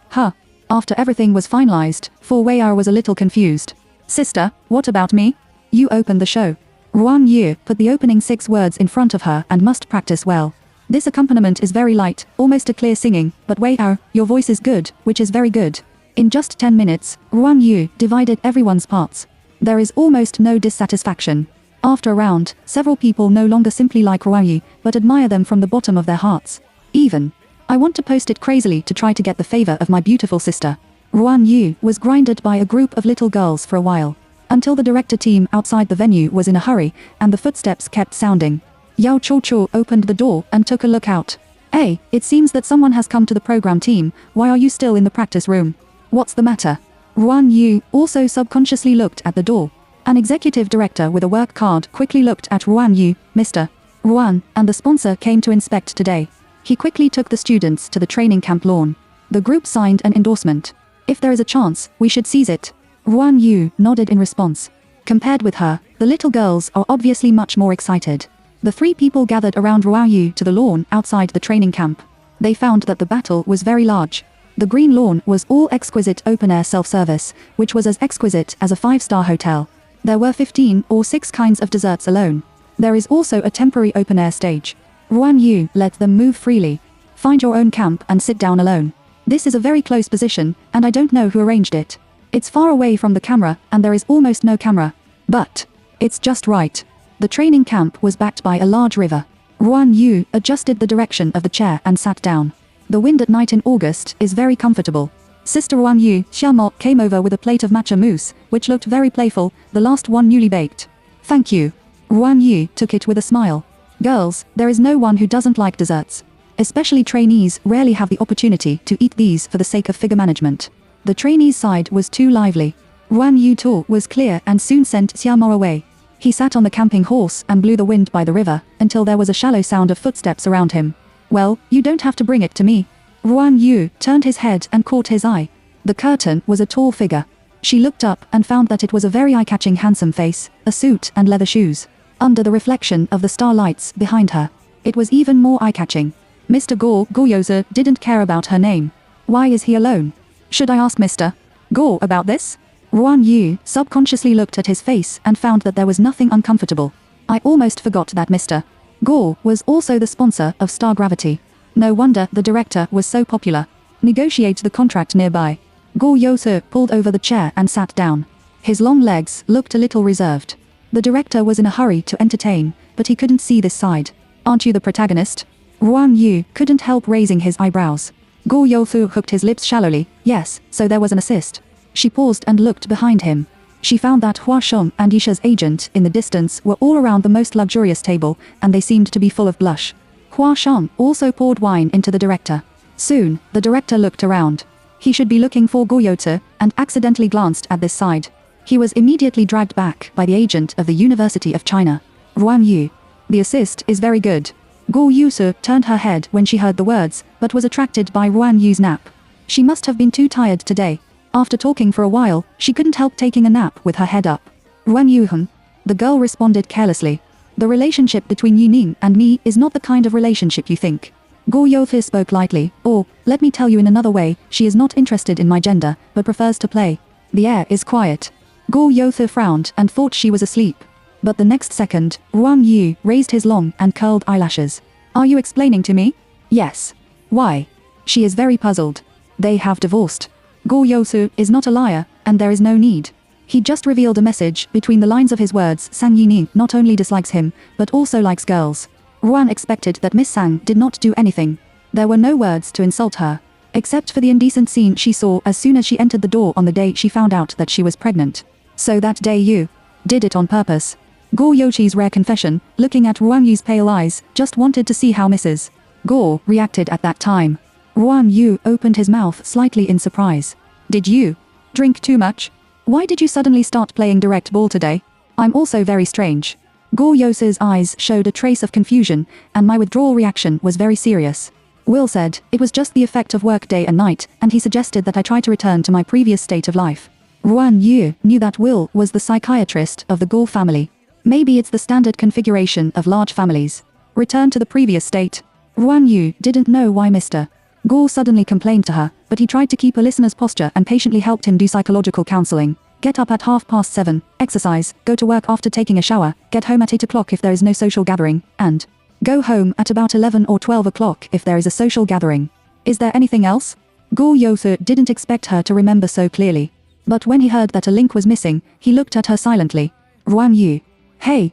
After everything was finalized, Fu Weiyao was a little confused. "Sister, what about me? You opened the show. Ruan Yu put the opening 6 words in front of her and must practice well. This accompaniment is very light, almost a clear singing, but wait, your voice is good, which is very good. In just 10 minutes, Ruan Yu divided everyone's parts. There is almost no dissatisfaction. After a round, several people no longer simply like Ruan Yu, but admire them from the bottom of their hearts. Even. I want to post it crazily to try to get the favor of my beautiful sister. Ruan Yu was grinded by a group of little girls for a while. Until the director team outside the venue was in a hurry, and the footsteps kept sounding. Yao Cho opened the door and took a look out. Hey, it seems that someone has come to the program team. Why are you still in the practice room? What's the matter? Ruan Yu also subconsciously looked at the door. An executive director with a work card quickly looked at Ruan Yu. Mr. Ruan, and the sponsor came to inspect today. He quickly took the students to the training camp lawn. The group signed an endorsement. If there is a chance, we should seize it. Ruan Yu nodded in response. Compared with her, the little girls are obviously much more excited. The 3 people gathered around Ruan Yu to the lawn outside the training camp. They found that the battle was very large. The green lawn was all exquisite open-air self-service, which was as exquisite as a 5-star hotel. There were 15 or 6 kinds of desserts alone. There is also a temporary open-air stage. Ruan Yu let them move freely. Find your own camp and sit down alone. This is a very close position, and I don't know who arranged it. It's far away from the camera, and there is almost no camera. But it's just right. The training camp was backed by a large river. Ruan Yu adjusted the direction of the chair and sat down. The wind at night in August is very comfortable. Sister Ruan Yu, Xiaomo, came over with a plate of matcha mousse, which looked very playful, the last one newly baked. Thank you. Ruan Yu took it with a smile. Girls, there is no one who doesn't like desserts. Especially trainees rarely have the opportunity to eat these for the sake of figure management. The trainees' side was too lively. Ruan Yu talk was clear and soon sent Xiaomo away. He sat on the camping horse and blew the wind by the river, until there was a shallow sound of footsteps around him. Well, you don't have to bring it to me. Ruan Yu turned his head and caught his eye. The curtain was a tall figure. She looked up and found that it was a very eye-catching handsome face, a suit and leather shoes. Under the reflection of the starlights behind her, it was even more eye-catching. Mr. Goyosa didn't care about her name. Why is he alone? Should I ask Mr. Gore about this? Ruan Yu subconsciously looked at his face and found that there was nothing uncomfortable. I almost forgot that Mr. Gore was also the sponsor of Star Gravity. No wonder the director was so popular. Negotiate the contract nearby. Goyosa pulled over the chair and sat down. His long legs looked a little reserved. The director was in a hurry to entertain, but he couldn't see this side. Aren't you the protagonist? Ruan Yu couldn't help raising his eyebrows. Goyosa hooked his lips shallowly. Yes, so there was an assist. She paused and looked behind him. She found that Hua Sheng and Yisha's agent in the distance were all around the most luxurious table, and they seemed to be full of blush. Hua Sheng also poured wine into the director. Soon, the director looked around. He should be looking for Goyosa, and accidentally glanced at this side. He was immediately dragged back by the agent of the University of China. Ruan Yu. The assist is very good. Goyosa turned her head when she heard the words, but was attracted by Ruan Yu's nap. She must have been too tired today. After talking for a while, she couldn't help taking a nap with her head up. Ruan Yuheng. The girl responded carelessly. The relationship between Yuning and me is not the kind of relationship you think. Goyosa spoke lightly. Or, let me tell you in another way, she is not interested in my gender, but prefers to play. The air is quiet. Goyosa frowned and thought she was asleep. But the next second, Ruan Yu raised his long and curled eyelashes. Are you explaining to me? Yes. Why? She is very puzzled. They have divorced. Goyosa is not a liar, and there is no need. He just revealed a message between the lines of his words. Sang Yuning not only dislikes him, but also likes girls. Ruan expected that Miss Sang did not do anything. There were no words to insult her, except for the indecent scene she saw as soon as she entered the door on the day she found out that she was pregnant. So that day you did it on purpose. Goyoshi's rare confession, looking at Ruan Yu's pale eyes, just wanted to see how Mrs. Gore reacted at that time. Ruan Yu opened his mouth slightly in surprise. Did you drink too much? Why did you suddenly start playing direct ball today? I'm also very strange. Goyosa's eyes showed a trace of confusion, and my withdrawal reaction was very serious. Will said, it was just the effect of work day and night, and he suggested that I try to return to my previous state of life. Ruan Yu knew that Will was the psychiatrist of the Gore family. Maybe it's the standard configuration of large families. Return to the previous state. Ruan Yu didn't know why Mr. Gore suddenly complained to her, but he tried to keep a listener's posture and patiently helped him do psychological counseling. Get up at 7:30, exercise, go to work after taking a shower, get home at 8 o'clock if there is no social gathering, and go home at about 11 or 12 o'clock if there is a social gathering. Is there anything else? Go Yothu didn't expect her to remember so clearly. But when he heard that a link was missing, he looked at her silently. Ruan Yu. Hey,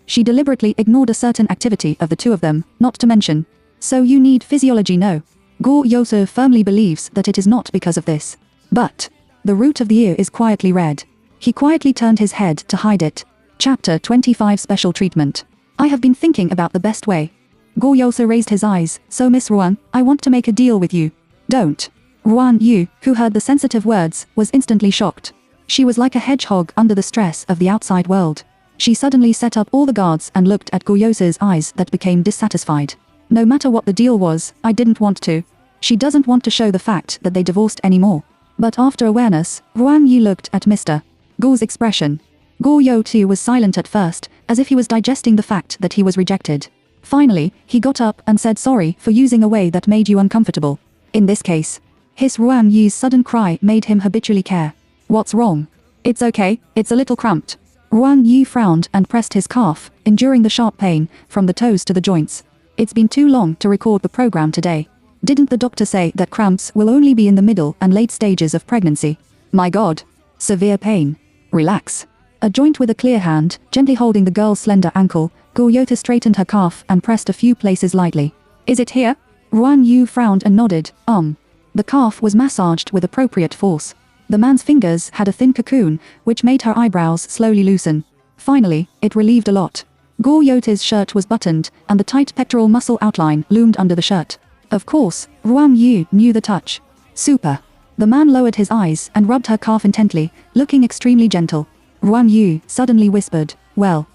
she deliberately ignored a certain activity of the two of them, not to mention. So you need physiology, no? Go Yothu firmly believes that it is not because of this. But the root of the ear is quietly red. He quietly turned his head to hide it. Chapter 25 Special Treatment. I have been thinking about the best way. Go Yothu raised his eyes. So Miss Ruan, I want to make a deal with you. Don't. Ruan Yu, who heard the sensitive words, was instantly shocked. She was like a hedgehog under the stress of the outside world. She suddenly set up all the guards and looked at Go Yothu's eyes that became dissatisfied. No matter what the deal was, I didn't want to. She doesn't want to show the fact that they divorced anymore. But after awareness, Ruan Yu looked at Mr. Go's expression. Go Yothu was silent at first, as if he was digesting the fact that he was rejected. Finally, he got up and said sorry for using a way that made you uncomfortable. In this case, his Ruan Yu's sudden cry made him habitually care. What's wrong? It's okay, it's a little cramped. Ruan Yu frowned and pressed his calf, enduring the sharp pain from the toes to the joints. It's been too long to record the program today. Didn't the doctor say that cramps will only be in the middle and late stages of pregnancy? My God. Severe pain. Relax. A joint with a clear hand, gently holding the girl's slender ankle, Go Yothu straightened her calf and pressed a few places lightly. Is it here? Ruan Yu frowned and nodded. The calf was massaged with appropriate force. The man's fingers had a thin cocoon, which made her eyebrows slowly loosen. Finally, it relieved a lot. Go Yothu's shirt was buttoned, and the tight pectoral muscle outline loomed under the shirt. Of course, Ruan Yu knew the touch. Super. The man lowered his eyes and rubbed her calf intently, looking extremely gentle. Ruan Yu suddenly whispered, well,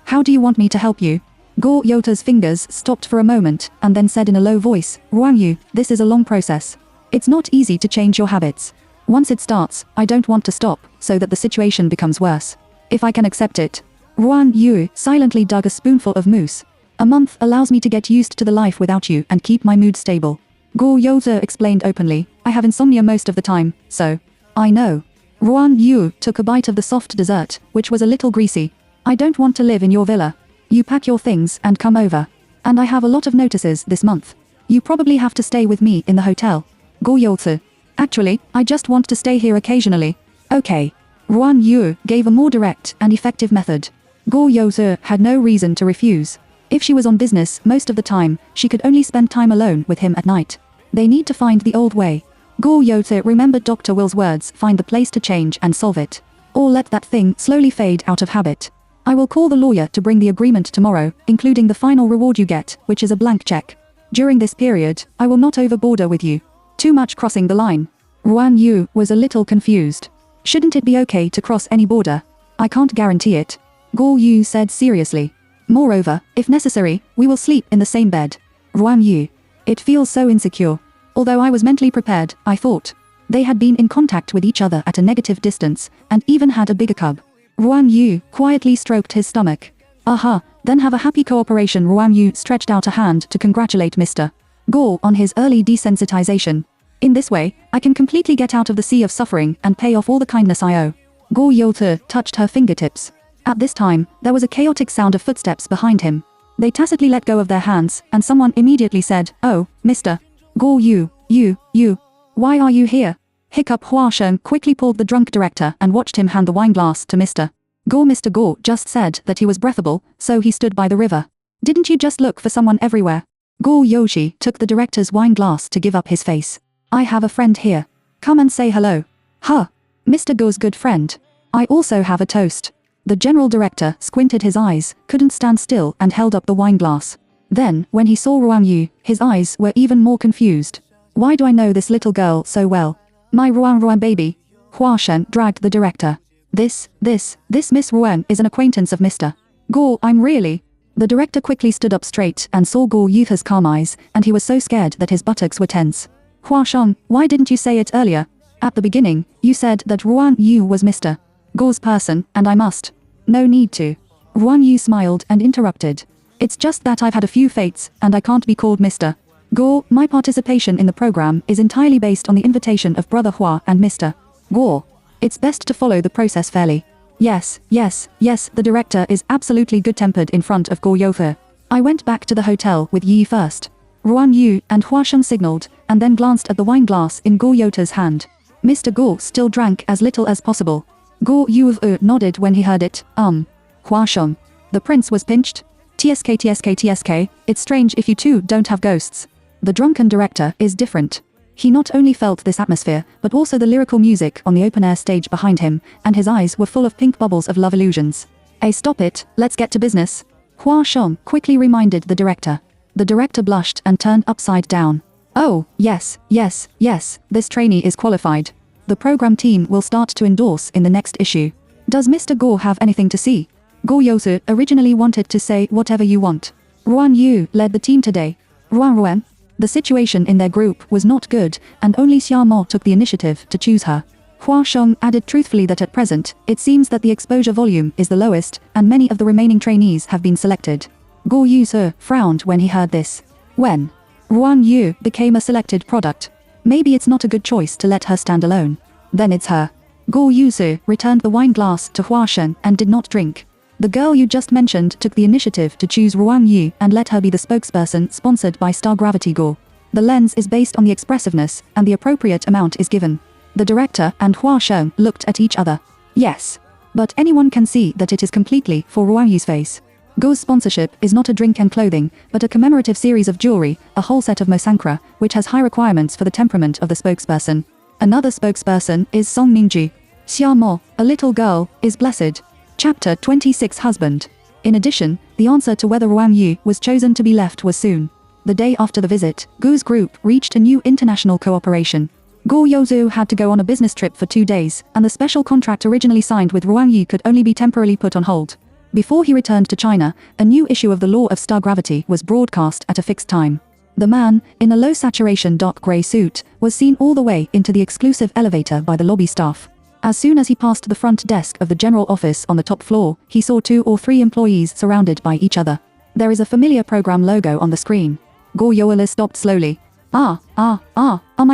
how do you want me to help you? Go Yothu's fingers stopped for a moment, and then said in a low voice, Ruan Yu, this is a long process. It's not easy to change your habits. Once it starts, I don't want to stop, so that the situation becomes worse. If I can accept it. Ruan Yu silently dug a spoonful of mousse. A month allows me to get used to the life without you and keep my mood stable. Go Yothu explained openly, I have insomnia most of the time, so. I know. Ruan Yu took a bite of the soft dessert, which was a little greasy. I don't want to live in your villa. You pack your things and come over. And I have a lot of notices this month. You probably have to stay with me in the hotel. Go Yothu. Actually, I just want to stay here occasionally. Okay. Ruan Yu gave a more direct and effective method. Go Yothu had no reason to refuse. If she was on business most of the time, she could only spend time alone with him at night. They need to find the old way. Go Yothu remembered Dr. Will's words, find the place to change and solve it. Or let that thing slowly fade out of habit. I will call the lawyer to bring the agreement tomorrow, including the final reward you get, which is a blank check. During this period, I will not over-border with you. Too much crossing the line. Ruan Yu was a little confused. Shouldn't it be okay to cross any border? I can't guarantee it. Go Yu said seriously. Moreover, if necessary, we will sleep in the same bed. Ruan Yu. It feels so insecure. Although I was mentally prepared, I thought. They had been in contact with each other at a negative distance, and even had a bigger cub. Ruan Yu quietly stroked his stomach. Aha, then have a happy cooperation. Ruan Yu stretched out a hand to congratulate Mr. Go on his early desensitization. In this way, I can completely get out of the sea of suffering and pay off all the kindness I owe. Go Yothu touched her fingertips. At this time, there was a chaotic sound of footsteps behind him. They tacitly let go of their hands, and someone immediately said, Oh, Mr. Go Yu, you. Why are you here? Hiccup. Hua Shen quickly pulled the drunk director and watched him hand the wineglass to Mr. Go. Mr. Go just said that he was breathable, so he stood by the river. Didn't you just look for someone everywhere? Go Yoshi took the director's wineglass to give up his face. I have a friend here. Come and say hello. Huh. Mr. Go's good friend. I also have a toast. The general director squinted his eyes, couldn't stand still and held up the wineglass. Then, when he saw Ruan Yu, his eyes were even more confused. Why do I know this little girl so well? My Ruan baby. Hua Shen dragged the director. This Miss Ruan is an acquaintance of Mr. Go. I'm really. The director quickly stood up straight and saw Go Yutha's calm eyes, and he was so scared that his buttocks were tense. Hua Shen, why didn't you say it earlier? At the beginning, you said that Ruan Yu was Mr. Go's person, and I must. No need to. Ruan Yu smiled and interrupted. It's just that I've had a few fates, and I can't be called Mr. Go. My participation in the program is entirely based on the invitation of Brother Hua and Mr. Go. It's best to follow the process fairly. Yes, the director is absolutely good-tempered in front of Guo Youthe. I went back to the hotel with Yi first. Ruan Yu and Hua Sheng signaled, and then glanced at the wine glass in Guo Youthe's hand. Mr. Guo still drank as little as possible. Guo Youve nodded when he heard it. Hua Sheng. The prince was pinched? TSK, it's strange if you two don't have ghosts. The drunken director is different. He not only felt this atmosphere, but also the lyrical music on the open-air stage behind him, and his eyes were full of pink bubbles of love illusions. Hey, stop it, let's get to business. Hua Sheng quickly reminded the director. The director blushed and turned upside down. Oh, yes, this trainee is qualified. The program team will start to endorse in the next issue. Does Mr. Guo have anything to see? Guo Youze originally wanted to say whatever you want. Ruan Yu led the team today. Ruan. The situation in their group was not good, and only Xia Mo took the initiative to choose her. Hua Sheng added truthfully that at present, it seems that the exposure volume is the lowest, and many of the remaining trainees have been selected. Guo Youze frowned when he heard this. When Ruan Yu became a selected product, maybe it's not a good choice to let her stand alone. Then it's her. Guo Youze returned the wine glass to Hua Sheng and did not drink. The girl you just mentioned took the initiative to choose Ruan Yu and let her be the spokesperson sponsored by Star Gravity Guo. The lens is based on the expressiveness, and the appropriate amount is given. The director and Hua Sheng looked at each other. Yes. But anyone can see that it is completely for Ruan Yu's face. Guo's sponsorship is not a drink and clothing, but a commemorative series of jewelry, a whole set of mosankra, which has high requirements for the temperament of the spokesperson. Another spokesperson is Song Mingji. Xia Mo, a little girl, is blessed. Chapter 26 Husband. In addition, the answer to whether Ruan Yu was chosen to be left was soon. The day after the visit, Gu's group reached a new international cooperation. Guo Youze had to go on a business trip for 2 days, and the special contract originally signed with Ruan Yu could only be temporarily put on hold. Before he returned to China, a new issue of the Law of Star Gravity was broadcast at a fixed time. The man, in a low-saturation dark grey suit, was seen all the way into the exclusive elevator by the lobby staff. As soon as he passed the front desk of the general office on the top floor, he saw 2 or 3 employees surrounded by each other. There is a familiar program logo on the screen. Guo Youze stopped slowly. My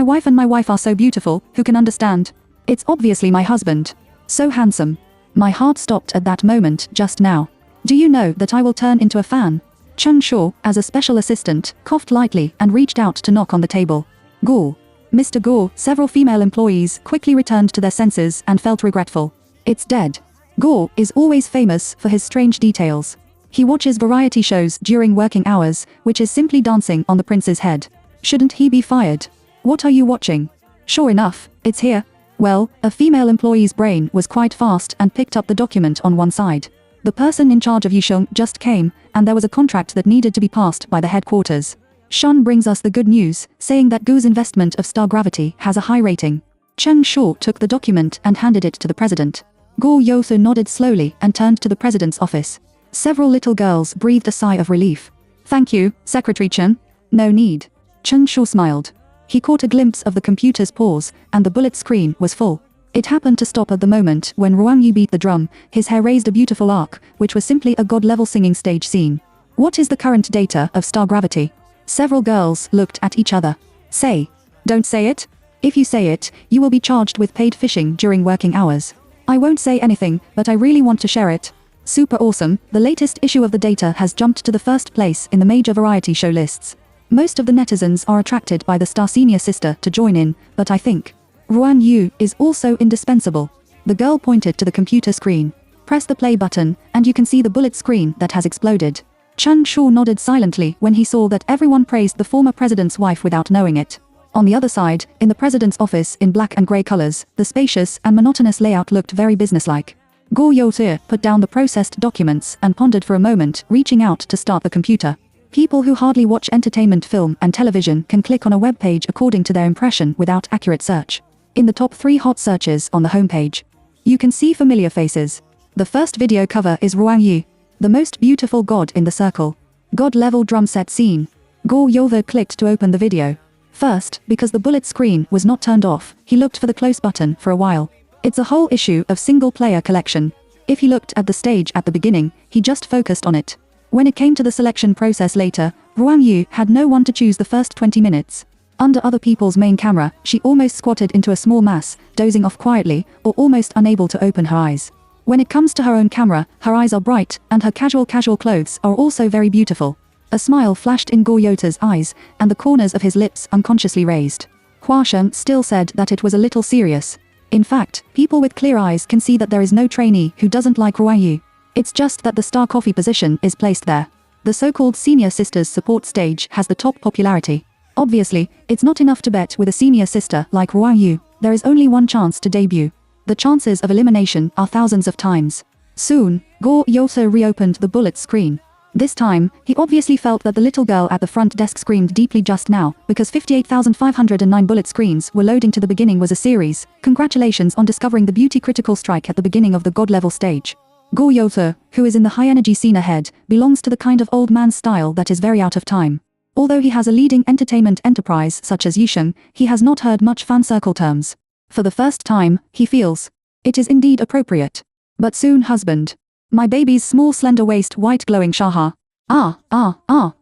wife and my wife are so beautiful, who can understand? It's obviously my husband. So handsome. My heart stopped at that moment just now. Do you know that I will turn into a fan? Chen Shuo, as a special assistant, coughed lightly and reached out to knock on the table. Guo. Mr. Guo, several female employees quickly returned to their senses and felt regretful. It's dead. Guo is always famous for his strange details. He watches variety shows during working hours, which is simply dancing on the prince's head. Shouldn't he be fired? What are you watching? Sure enough, it's here. Well, a female employee's brain was quite fast and picked up the document on one side. The person in charge of Yusheng just came, and there was a contract that needed to be passed by the headquarters. Shun brings us the good news, saying that Gu's investment of Star Gravity has a high rating. Chen Shuo took the document and handed it to the president. Guo Youze nodded slowly and turned to the president's office. Several little girls breathed a sigh of relief. Thank you, Secretary Chen. No need. Chen Shuo smiled. He caught a glimpse of the computer's pause, and the bullet screen was full. It happened to stop at the moment when Ruan Yu beat the drum. His hair raised a beautiful arc, which was simply a god-level singing stage scene. What is the current data of Star Gravity? Several girls looked at each other. Say. Don't say it. If you say it, you will be charged with paid fishing during working hours. I won't say anything, but I really want to share it. Super awesome, the latest issue of the data has jumped to the first place in the major variety show lists. Most of the netizens are attracted by the Star Senior sister to join in, but I think Ruan Yu is also indispensable. The girl pointed to the computer screen. Press the play button, and you can see the bullet screen that has exploded. Chen Shuo nodded silently when he saw that everyone praised the former president's wife without knowing it. On the other side, in the president's office in black and grey colors, the spacious and monotonous layout looked very businesslike. Guo Youze put down the processed documents and pondered for a moment, reaching out to start the computer. People who hardly watch entertainment film and television can click on a web page according to their impression without accurate search. In the top 3 hot searches on the homepage, you can see familiar faces. The first video cover is Ruan Yu, the most beautiful god in the circle. God-level drum set scene. Guo Youze clicked to open the video. First, because the bullet screen was not turned off, he looked for the close button for a while. It's a whole issue of single-player collection. If he looked at the stage at the beginning, he just focused on it. When it came to the selection process later, Ruan Yu had no one to choose the first 20 minutes. Under other people's main camera, she almost squatted into a small mass, dozing off quietly, or almost unable to open her eyes. When it comes to her own camera, her eyes are bright, and her casual clothes are also very beautiful. A smile flashed in Go Yota's eyes, and the corners of his lips unconsciously raised. Hua Sheng still said that it was a little serious. In fact, people with clear eyes can see that there is no trainee who doesn't like Ruan Yu. It's just that the star coffee position is placed there. The so-called senior sisters support stage has the top popularity. Obviously, it's not enough to bet with a senior sister like Ruan Yu. There is only one chance to debut. The chances of elimination are thousands of times. Soon, Go Yota reopened the bullet screen. This time, he obviously felt that the little girl at the front desk screamed deeply just now, because 58,509 bullet screens were loading to the beginning was a series. Congratulations on discovering the beauty critical strike at the beginning of the god level stage. Go Yota, who is in the high energy scene ahead, belongs to the kind of old man style that is very out of time. Although he has a leading entertainment enterprise such as Yisheng, he has not heard much fan circle terms. For the first time, he feels it is indeed appropriate. But soon husband. My baby's small slender waist white glowing Shaha.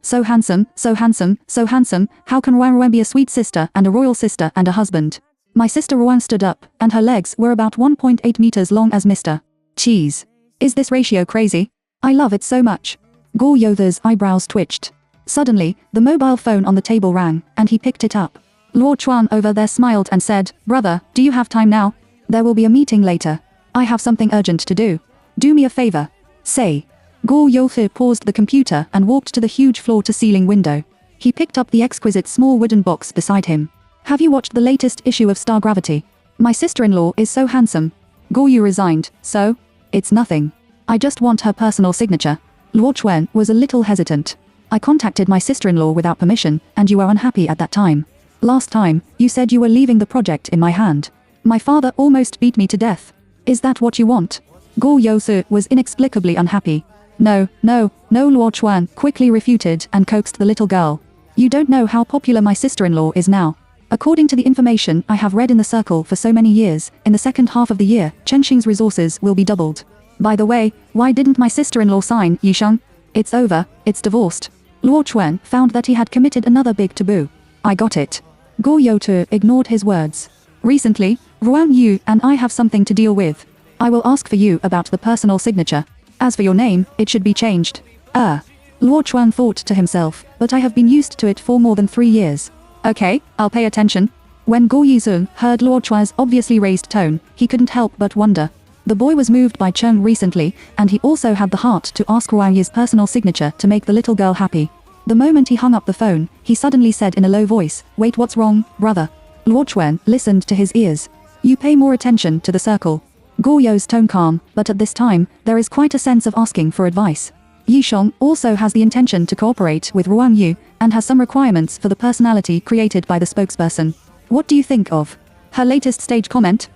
So handsome, so handsome, so handsome, how can Ruan be a sweet sister and a royal sister and a husband? My sister Ruan stood up, and her legs were about 1.8 meters long as Mr. Cheese. Is this ratio crazy? I love it so much. Go Yota's eyebrows twitched. Suddenly, the mobile phone on the table rang, and he picked it up. Luo Chuan over there smiled and said, "Brother, do you have time now? There will be a meeting later. I have something urgent to do. Do me a favor. Say." Go Yota paused the computer and walked to the huge floor-to-ceiling window. He picked up the exquisite small wooden box beside him. "Have you watched the latest issue of Star Gravity? My sister-in-law is so handsome." Go Yu resigned, "So? It's nothing. I just want her personal signature." Luo Chuan was a little hesitant. "I contacted my sister-in-law without permission, and you were unhappy at that time. Last time, you said you were leaving the project in my hand. My father almost beat me to death. Is that what you want?" Go Yota was inexplicably unhappy. No, Luo Chuan quickly refuted and coaxed the little girl. "You don't know how popular my sister-in-law is now. According to the information I have read in the circle for so many years, in the second half of the year, Chenxing's resources will be doubled. By the way, why didn't my sister-in-law sign, Yisheng? It's over, it's divorced." Luo Chuan found that he had committed another big taboo. "I got it." Go Yota ignored his words. "Recently, Ruan Yu and I have something to deal with. I will ask for you about the personal signature. As for your name, it should be changed." Luo Chuan thought to himself, "But I have been used to it for more than 3 years." "Okay, I'll pay attention." When Go Yizun heard Luo Chuan's obviously raised tone, he couldn't help but wonder. The boy was moved by Cheng recently, and he also had the heart to ask Ruan Yu's personal signature to make the little girl happy. The moment he hung up the phone, he suddenly said in a low voice, "Wait, what's wrong, brother?" Luo Chuan listened to his ears. "You pay more attention to the circle." Go You's tone calm, but at this time, there is quite a sense of asking for advice. Yisheng also has the intention to cooperate with Ruan Yu, and has some requirements for the personality created by the spokesperson. What do you think of her latest stage comment?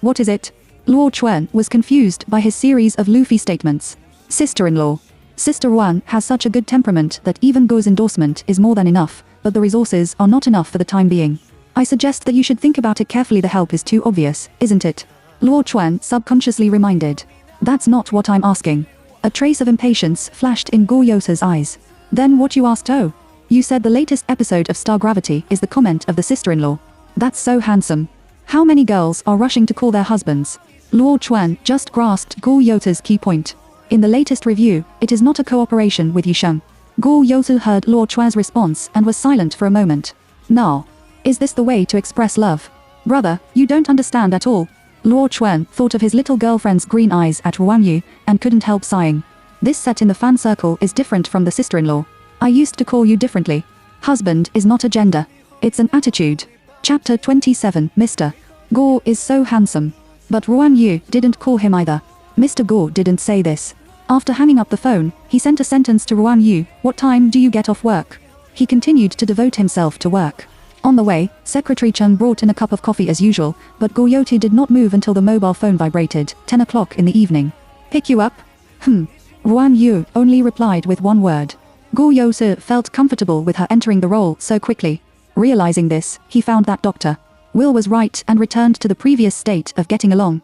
What is it? Luo Chuan was confused by his series of Luffy statements. Sister-in-law. Sister Ruan has such a good temperament that even Go's endorsement is more than enough, but the resources are not enough for the time being. I suggest that you should think about it carefully. The help is too obvious, isn't it? Luo Chuan subconsciously reminded. That's not what I'm asking. A trace of impatience flashed in Go Yota's eyes. Then what you asked? "Oh, you said the latest episode of Star Gravity is the comment of the sister-in-law. That's so handsome. How many girls are rushing to call their husbands?" Luo Chuan just grasped Go Yota's key point. In the latest review, it is not a cooperation with Yisheng. Go Yota heard Luo Chuan's response and was silent for a moment. "No. Is this the way to express love? Brother, you don't understand at all." Luo Chuan thought of his little girlfriend's green eyes at Ruan Yu, and couldn't help sighing. "This set in the fan circle is different from the sister-in-law. I used to call you differently. Husband is not a gender. It's an attitude." Chapter 27, Mr. Go is so handsome. But Ruan Yu didn't call him either. Mr. Go didn't say this. After hanging up the phone, he sent a sentence to Ruan Yu, "What time do you get off work?" He continued to devote himself to work. On the way, Secretary Chen brought in a cup of coffee as usual, but Go Yota did not move until the mobile phone vibrated, 10 o'clock in the evening. "Pick you up?" Ruan Yu only replied with one word. Go Yota felt comfortable with her entering the role so quickly. Realizing this, he found that Dr. Will was right and returned to the previous state of getting along.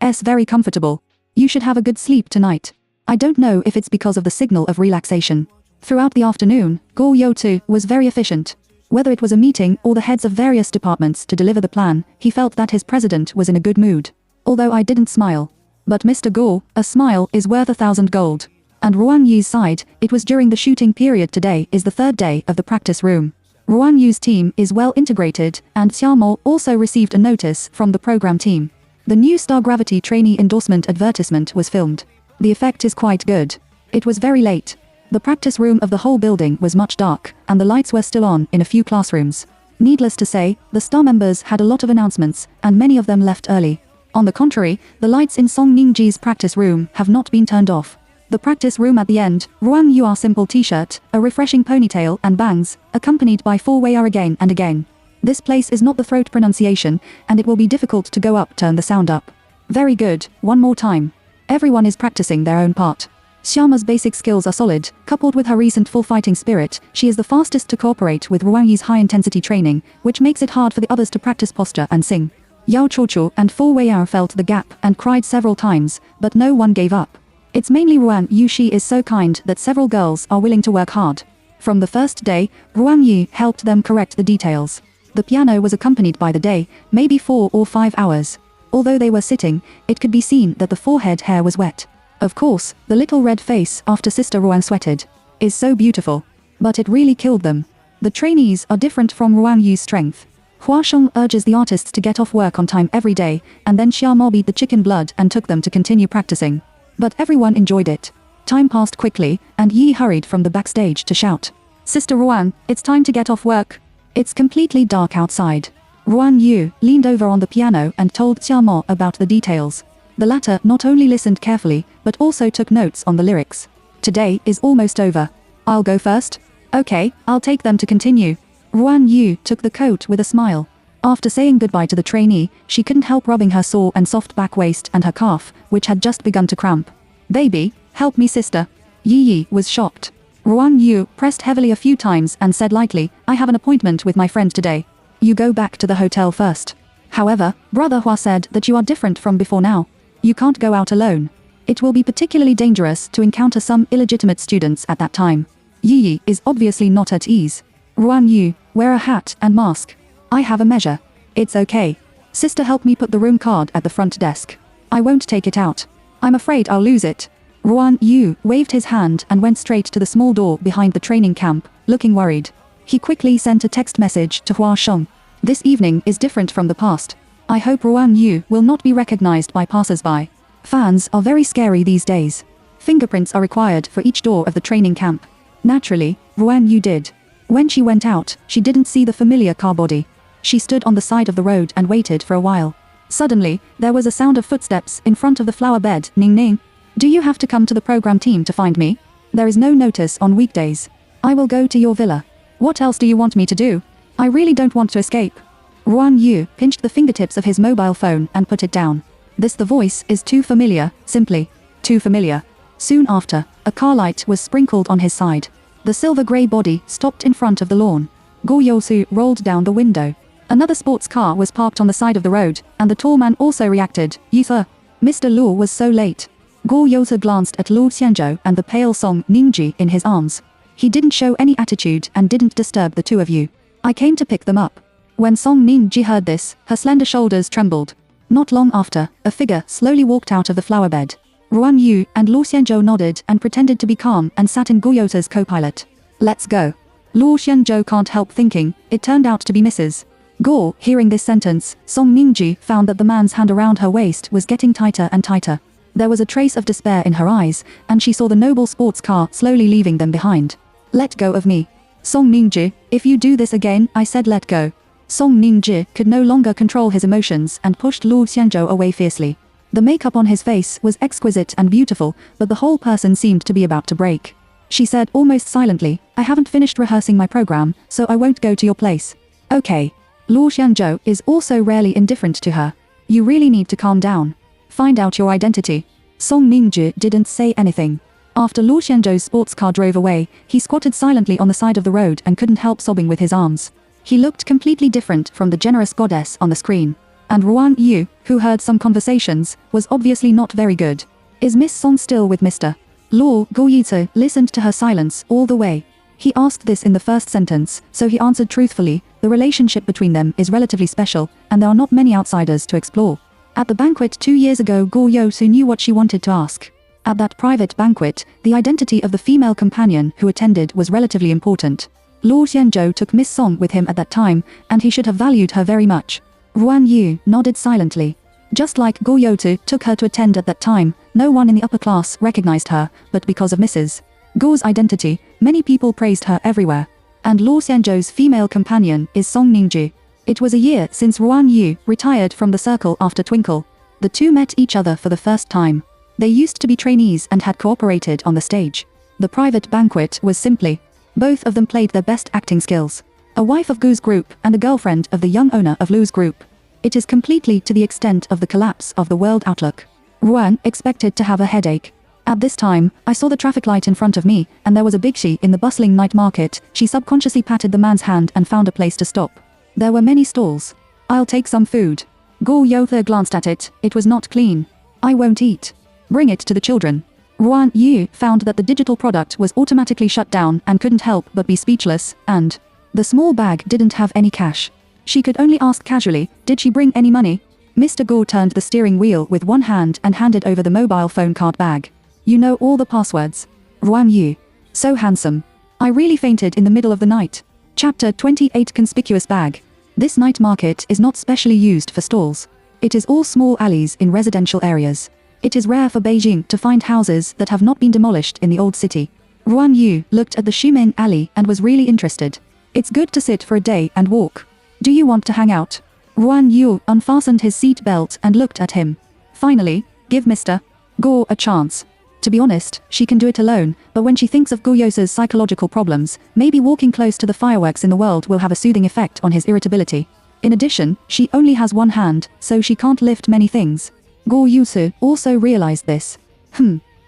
It's very comfortable. You should have a good sleep tonight. I don't know if it's because of the signal of relaxation. Throughout the afternoon, Go Yota was very efficient. Whether it was a meeting or the heads of various departments to deliver the plan, he felt that his president was in a good mood. Although I didn't smile. But Mr. Gore, a smile is worth 1,000 gold. And Ruan Yu's side, it was during the shooting period. Today is the third day of the practice room. Ruan Yu's team is well integrated, and Xiaomo also received a notice from the program team. The new Star Gravity trainee endorsement advertisement was filmed. The effect is quite good. It was very late. The practice room of the whole building was much dark, and the lights were still on in a few classrooms. Needless to say, the Star members had a lot of announcements, and many of them left early. On the contrary, the lights in Song Ningji's practice room have not been turned off. The practice room at the end, Ruan Yu simple t-shirt, a refreshing ponytail and bangs, accompanied by 4 Wei again and again. This place is not the throat pronunciation, and it will be difficult to go up turn the sound up. Very good, one more time. Everyone is practicing their own part. Xiama's basic skills are solid, coupled with her recent full fighting spirit, she is the fastest to cooperate with Ruan Yu's high-intensity training, which makes it hard for the others to practice posture and sing. Yao Chuchu and 4 Wei felt the gap and cried several times, but no one gave up. It's mainly Ruan Yu. She is so kind that several girls are willing to work hard. From the first day, Ruan Yu helped them correct the details. The piano was accompanied by the day, maybe 4 or 5 hours. Although they were sitting, it could be seen that the forehead hair was wet. Of course, the little red face after Sister Ruan sweated is so beautiful. But it really killed them. The trainees are different from Ruan Yu's strength. Hua Sheng urges the artists to get off work on time every day, and then Xiaomo beat the chicken blood and took them to continue practicing. But everyone enjoyed it. Time passed quickly, and Yi hurried from the backstage to shout, "Sister Ruan, it's time to get off work." It's completely dark outside. Ruan Yu leaned over on the piano and told Xiaomo about the details. The latter not only listened carefully, but also took notes on the lyrics. "Today is almost over. I'll go first." "Okay, I'll take them to continue." Ruan Yu took the coat with a smile. After saying goodbye to the trainee, she couldn't help rubbing her sore and soft back waist and her calf, which had just begun to cramp. "Baby, help me sister." Yi was shocked. Ruan Yu pressed heavily a few times and said lightly, "I have an appointment with my friend today. You go back to the hotel first." However, Brother Hua said that you are different from before now. You can't go out alone. It will be particularly dangerous to encounter some illegitimate students at that time. Yi is obviously not at ease. Ruan Yu, wear a hat and mask. I have a measure. It's okay. Sister, help me put the room card at the front desk. I won't take it out. I'm afraid I'll lose it. Ruan Yu waved his hand and went straight to the small door behind the training camp, looking worried. He quickly sent a text message to Hua Sheng. "This evening is different from the past. I hope Ruan Yu will not be recognized by passers-by. Fans are very scary these days. Fingerprints are required for each door of the training camp." Naturally, Ruan Yu did. When she went out, she didn't see the familiar car body. She stood on the side of the road and waited for a while. Suddenly, there was a sound of footsteps in front of the flower bed. "Ning Ning. Do you have to come to the program team to find me? There is no notice on weekdays. I will go to your villa. What else do you want me to do? I really don't want to escape." Ruan Yu pinched the fingertips of his mobile phone and put it down. The voice is too familiar, simply too familiar. Soon after, a car light was sprinkled on his side. The silver-grey body stopped in front of the lawn. Guo Yousu rolled down the window. Another sports car was parked on the side of the road, and the tall man also reacted. "Yuther." Mr. Luo was so late. Guo Yousu glanced at Luo Xianzhou and the pale Song Ningji in his arms. He didn't show any attitude and didn't disturb the two of you. "I came to pick them up." When Song Ningji heard this, her slender shoulders trembled. Not long after, a figure slowly walked out of the flower bed. Ruan Yu and Luo Xianzhou nodded and pretended to be calm and sat in Guo Yousu's co-pilot. "Let's go." Luo Xianzhou can't help thinking, it turned out to be Mrs. Guo. Hearing this sentence, Song Ningji found that the man's hand around her waist was getting tighter and tighter. There was a trace of despair in her eyes, and she saw the noble sports car slowly leaving them behind. "Let go of me. Song Ningji, if you do this again," I said, "let go." Song Ningji could no longer control his emotions and pushed Luo Xianzhou away fiercely. The makeup on his face was exquisite and beautiful, but the whole person seemed to be about to break. She said almost silently, "I haven't finished rehearsing my program, so I won't go to your place." "Okay." Luo Xianzhou is also rarely indifferent to her. "You really need to calm down. Find out your identity." Song Ningji didn't say anything. After Luo Xianzhou's sports car drove away, he squatted silently on the side of the road and couldn't help sobbing with his arms. He looked completely different from the generous goddess on the screen. And Ruan Yu, who heard some conversations, was obviously not very good. "Is Miss Song still with Mr. Luo?" Guo Yizi listened to her silence all the way. He asked this in the first sentence, so he answered truthfully, the relationship between them is relatively special, and there are not many outsiders to explore. At the banquet 2 years ago, Guo Yousu knew what she wanted to ask. At that private banquet, the identity of the female companion who attended was relatively important. Luo Xianzhou took Miss Song with him at that time, and he should have valued her very much. Ruan Yu nodded silently. Just like Guo Yousu took her to attend at that time, no one in the upper class recognized her, but because of Mrs. Guo's identity, many people praised her everywhere. And Luo Xianzhou's female companion is Song Ningju. It was a year since Ruan Yu retired from the circle after Twinkle. The two met each other for the first time. They used to be trainees and had cooperated on the stage. The private banquet was simply. Both of them played their best acting skills. A wife of Gu's group and a girlfriend of the young owner of Lu's group. It is completely to the extent of the collapse of the world outlook. Ruan expected to have a headache. At this time, I saw the traffic light in front of me, and there was a big she in the bustling night market. She subconsciously patted the man's hand and found a place to stop. There were many stalls. I'll take some food. Guo Yousu glanced at it. It was not clean. I won't eat. Bring it to the children. Ruan Yu found that the digital product was automatically shut down and couldn't help but be speechless, and the small bag didn't have any cash. She could only ask casually, did she bring any money? Mr. Guo turned the steering wheel with one hand and handed over the mobile phone card bag. You know all the passwords. Ruan Yu. So handsome. I really fainted in the middle of the night. Chapter 28 Conspicuous Bag. This night market is not specially used for stalls. It is all small alleys in residential areas. It is rare for Beijing to find houses that have not been demolished in the old city. Ruan Yu looked at the Shumeng alley and was really interested. It's good to sit for a day and walk. Do you want to hang out? Ruan Yu unfastened his seat belt and looked at him. Finally, give Mr. Guo a chance. To be honest, she can do it alone, but when she thinks of Guo Yousu's psychological problems, maybe walking close to the fireworks in the world will have a soothing effect on his irritability. In addition, she only has one hand, so she can't lift many things. Guo Yousu also realized this.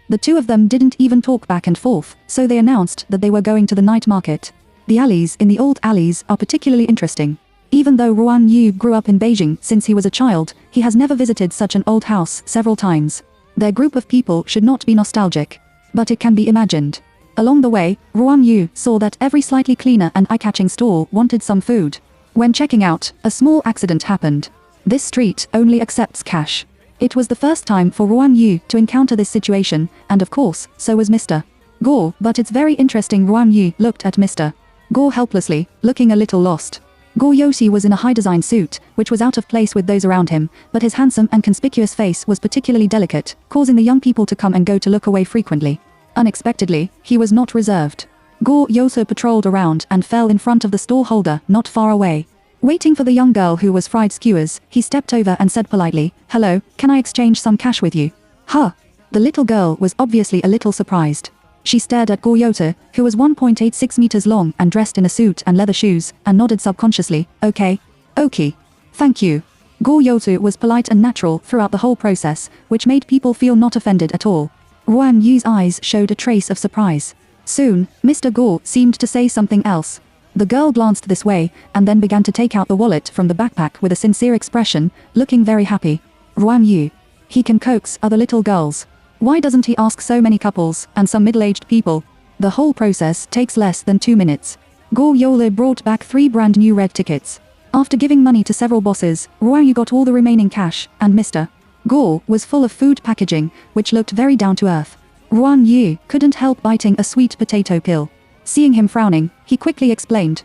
The two of them didn't even talk back and forth, so they announced that they were going to the night market. The alleys in the old alleys are particularly interesting. Even though Ruan Yu grew up in Beijing since he was a child, he has never visited such an old house several times. Their group of people should not be nostalgic. But it can be imagined. Along the way, Ruan Yu saw that every slightly cleaner and eye-catching stall wanted some food. When checking out, a small accident happened. This street only accepts cash. It was the first time for Ruan Yu to encounter this situation, and of course, so was Mr. Guo. But it's very interesting. Ruan Yu looked at Mr. Guo helplessly, looking a little lost. Guo Yousu was in a high-design suit, which was out of place with those around him, but his handsome and conspicuous face was particularly delicate, causing the young people to come and go to look away frequently. Unexpectedly, he was not reserved. Guo Yousu patrolled around and fell in front of the stall holder not far away. Waiting for the young girl who was fried skewers, he stepped over and said politely, "Hello, can I exchange some cash with you?" Huh. The little girl was obviously a little surprised. She stared at Guo Yousu, who was 1.86 meters long and dressed in a suit and leather shoes, and nodded subconsciously, "Okay. Okay. Thank you." Guo Yousu was polite and natural throughout the whole process, which made people feel not offended at all. Ruan Yu's eyes showed a trace of surprise. Soon, Mr. Guo seemed to say something else. The girl glanced this way, and then began to take out the wallet from the backpack with a sincere expression, looking very happy. Ruan Yu. He can coax other little girls. Why doesn't he ask so many couples, and some middle-aged people? The whole process takes less than 2 minutes. Guo Yousu brought back 3 brand new red tickets. After giving money to several bosses, Ruan Yu got all the remaining cash, and Mr. Guo was full of food packaging, which looked very down-to-earth. Ruan Yu couldn't help biting a sweet potato peel. Seeing him frowning, he quickly explained,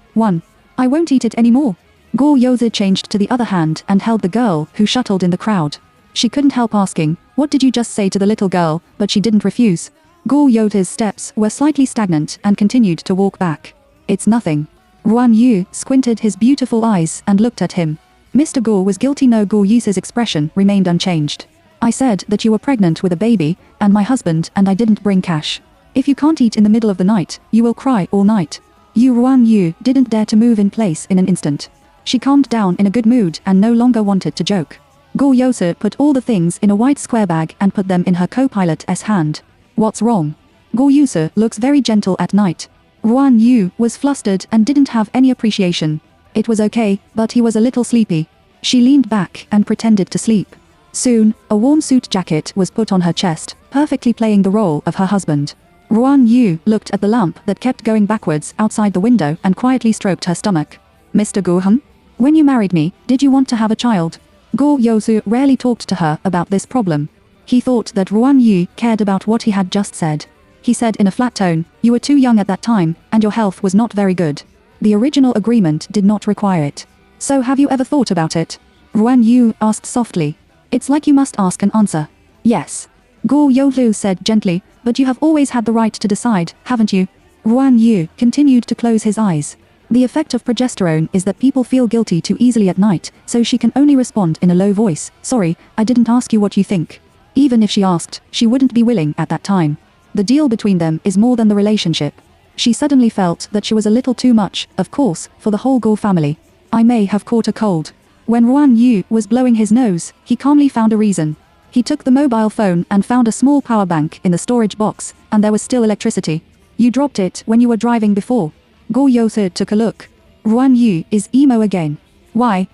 I won't eat it anymore." Guo Yousu changed to the other hand and held the girl, who shuttled in the crowd. She couldn't help asking, "What did you just say to the little girl?" but she didn't refuse. Guo Yousu's steps were slightly stagnant and continued to walk back. "It's nothing." Ruan Yu squinted his beautiful eyes and looked at him. Mr. Guo was guilty. No, Guo Yousu's expression remained unchanged. "I said that you were pregnant with a baby, and my husband and I didn't bring cash. If you can't eat in the middle of the night, you will cry all night." Ruan Yu didn't dare to move in place in an instant. She calmed down in a good mood and no longer wanted to joke. Guo Yousu put all the things in a white square bag and put them in her co-pilot's hand. "What's wrong?" Guo Yousu looks very gentle at night. Ruan Yu was flustered and didn't have any appreciation. It was okay, but he was a little sleepy. She leaned back and pretended to sleep. Soon, a warm suit jacket was put on her chest, perfectly playing the role of her husband. Ruan Yu looked at the lamp that kept going backwards outside the window and quietly stroked her stomach. Mr. Guhan? When you married me, did you want to have a child? Go Yosu rarely talked to her about this problem. He thought that Ruan Yu cared about what he had just said. He said in a flat tone, "You were too young at that time, and your health was not very good. The original agreement did not require it. So have you ever thought about it?" Ruan Yu asked softly. "It's like you must ask and answer." "Yes." Go Yosu said gently, "But you have always had the right to decide, haven't you?" Ruan Yu continued to close his eyes. The effect of progesterone is that people feel guilty too easily at night, so she can only respond in a low voice, "Sorry, I didn't ask you what you think." Even if she asked, she wouldn't be willing at that time. The deal between them is more than the relationship. She suddenly felt that she was a little too much, of course, for the whole Go family. "I may have caught a cold." When Ruan Yu was blowing his nose, he calmly found a reason. He took the mobile phone and found a small power bank in the storage box, and there was still electricity. "You dropped it when you were driving before." Go Yosu took a look. Ruan Yu is emo again. Why?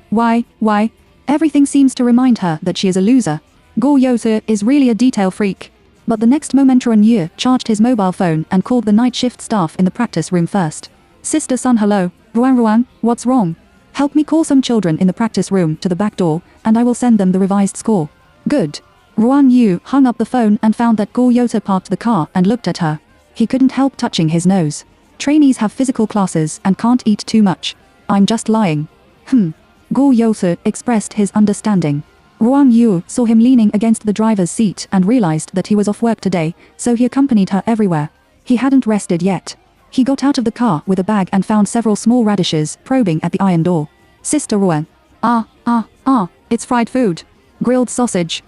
Everything seems to remind her that she is a loser. Go Yosu is really a detail freak. But the next moment Ruan Yu charged his mobile phone and called the night shift staff in the practice room first. "Sister Sun, hello. Ruan, what's wrong? Help me call some children in the practice room to the back door, and I will send them the revised score." "Good." Ruan Yu hung up the phone and found that Go Yosu parked the car and looked at her. He couldn't help touching his nose. Trainees have physical classes and can't eat too much. "I'm just lying." Go Yosu expressed his understanding. Ruan Yu saw him leaning against the driver's seat and realized that he was off work today, so he accompanied her everywhere. He hadn't rested yet. He got out of the car with a bag and found several small radishes probing at the iron door. "Sister Ruan." It's fried food. Grilled sausage.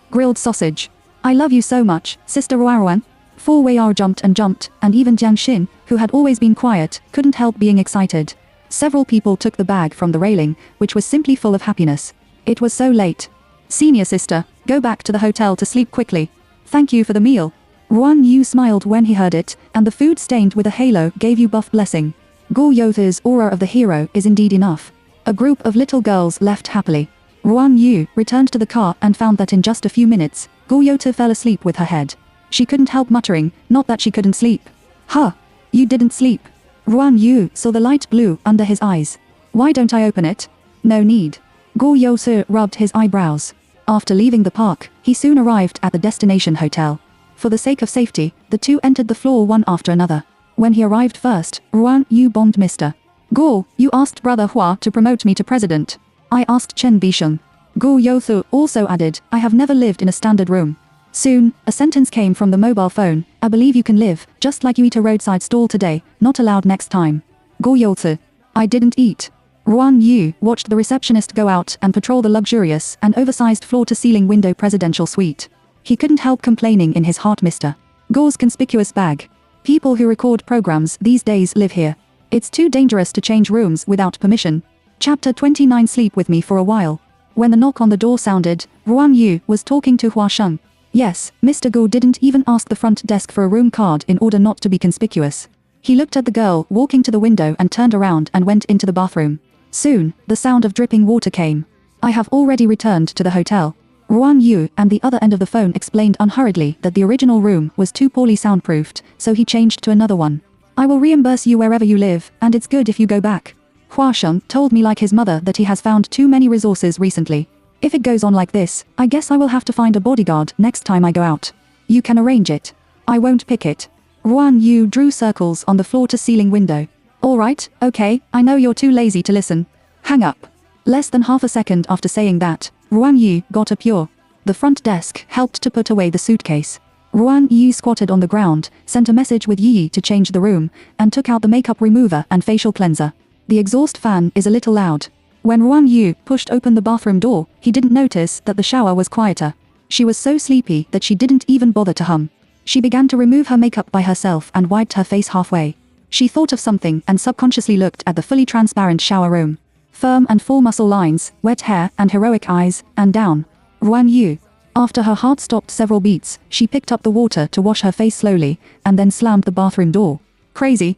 I love you so much, Sister Ruan." Wei Er jumped, and even Jiang Xin, who had always been quiet, couldn't help being excited. Several people took the bag from the railing, which was simply full of happiness. It was so late. "Senior sister, go back to the hotel to sleep quickly. Thank you for the meal." Ruan Yu smiled when he heard it, and the food stained with a halo gave you buff blessing. Go Yosu's aura of the hero is indeed enough. A group of little girls left happily. Ruan Yu returned to the car and found that in just a few minutes, Go Yosu fell asleep with her head. She couldn't help muttering, not that she couldn't sleep. "Huh? You didn't sleep?" Ruan Yu saw the light blue under his eyes. "Why don't I open it?" "No need." Go Yosu rubbed his eyebrows. After leaving the park, he soon arrived at the destination hotel. For the sake of safety, the two entered the floor one after another. When he arrived first, Ruan Yu bombed Mr. "Go, you asked Brother Hua to promote me to president." "I asked Chen Bisheng." Go Yosu also added, "I have never lived in a standard room." Soon, a sentence came from the mobile phone, "I believe you can live, just like you eat a roadside stall today, not allowed next time." Go Yosu. "I didn't eat." Ruan Yu watched the receptionist go out and patrol the luxurious and oversized floor-to-ceiling window presidential suite. He couldn't help complaining in his heart, Mr. Go's conspicuous bag. "People who record programs these days live here. It's too dangerous to change rooms without permission." Chapter 29. Sleep with me for a while. When the knock on the door sounded, Ruan Yu was talking to Hua Sheng. Yes, Mr. Go didn't even ask the front desk for a room card in order not to be conspicuous. He looked at the girl walking to the window and turned around and went into the bathroom. Soon, the sound of dripping water came. "I have already returned to the hotel." Ruan Yu and the other end of the phone explained unhurriedly that the original room was too poorly soundproofed, so he changed to another one. "I will reimburse you wherever you live, and it's good if you go back. Hua Sheng told me like his mother that he has found too many resources recently. If it goes on like this, I guess I will have to find a bodyguard next time I go out. You can arrange it. I won't pick it." Ruan Yu drew circles on the floor-to-ceiling window. "Alright, okay, I know you're too lazy to listen. Hang up." Less than half a second after saying that, Ruan Yu got up. The front desk helped to put away the suitcase. Ruan Yu squatted on the ground, sent a message with Yi to change the room, and took out the makeup remover and facial cleanser. The exhaust fan is a little loud. When Ruan Yu pushed open the bathroom door, he didn't notice that the shower was quieter. She was so sleepy that she didn't even bother to hum. She began to remove her makeup by herself and wiped her face halfway. She thought of something and subconsciously looked at the fully transparent shower room. Firm and full muscle lines, wet hair and heroic eyes, and down. Ruan Yu. After her heart stopped several beats, she picked up the water to wash her face slowly, and then slammed the bathroom door. Crazy.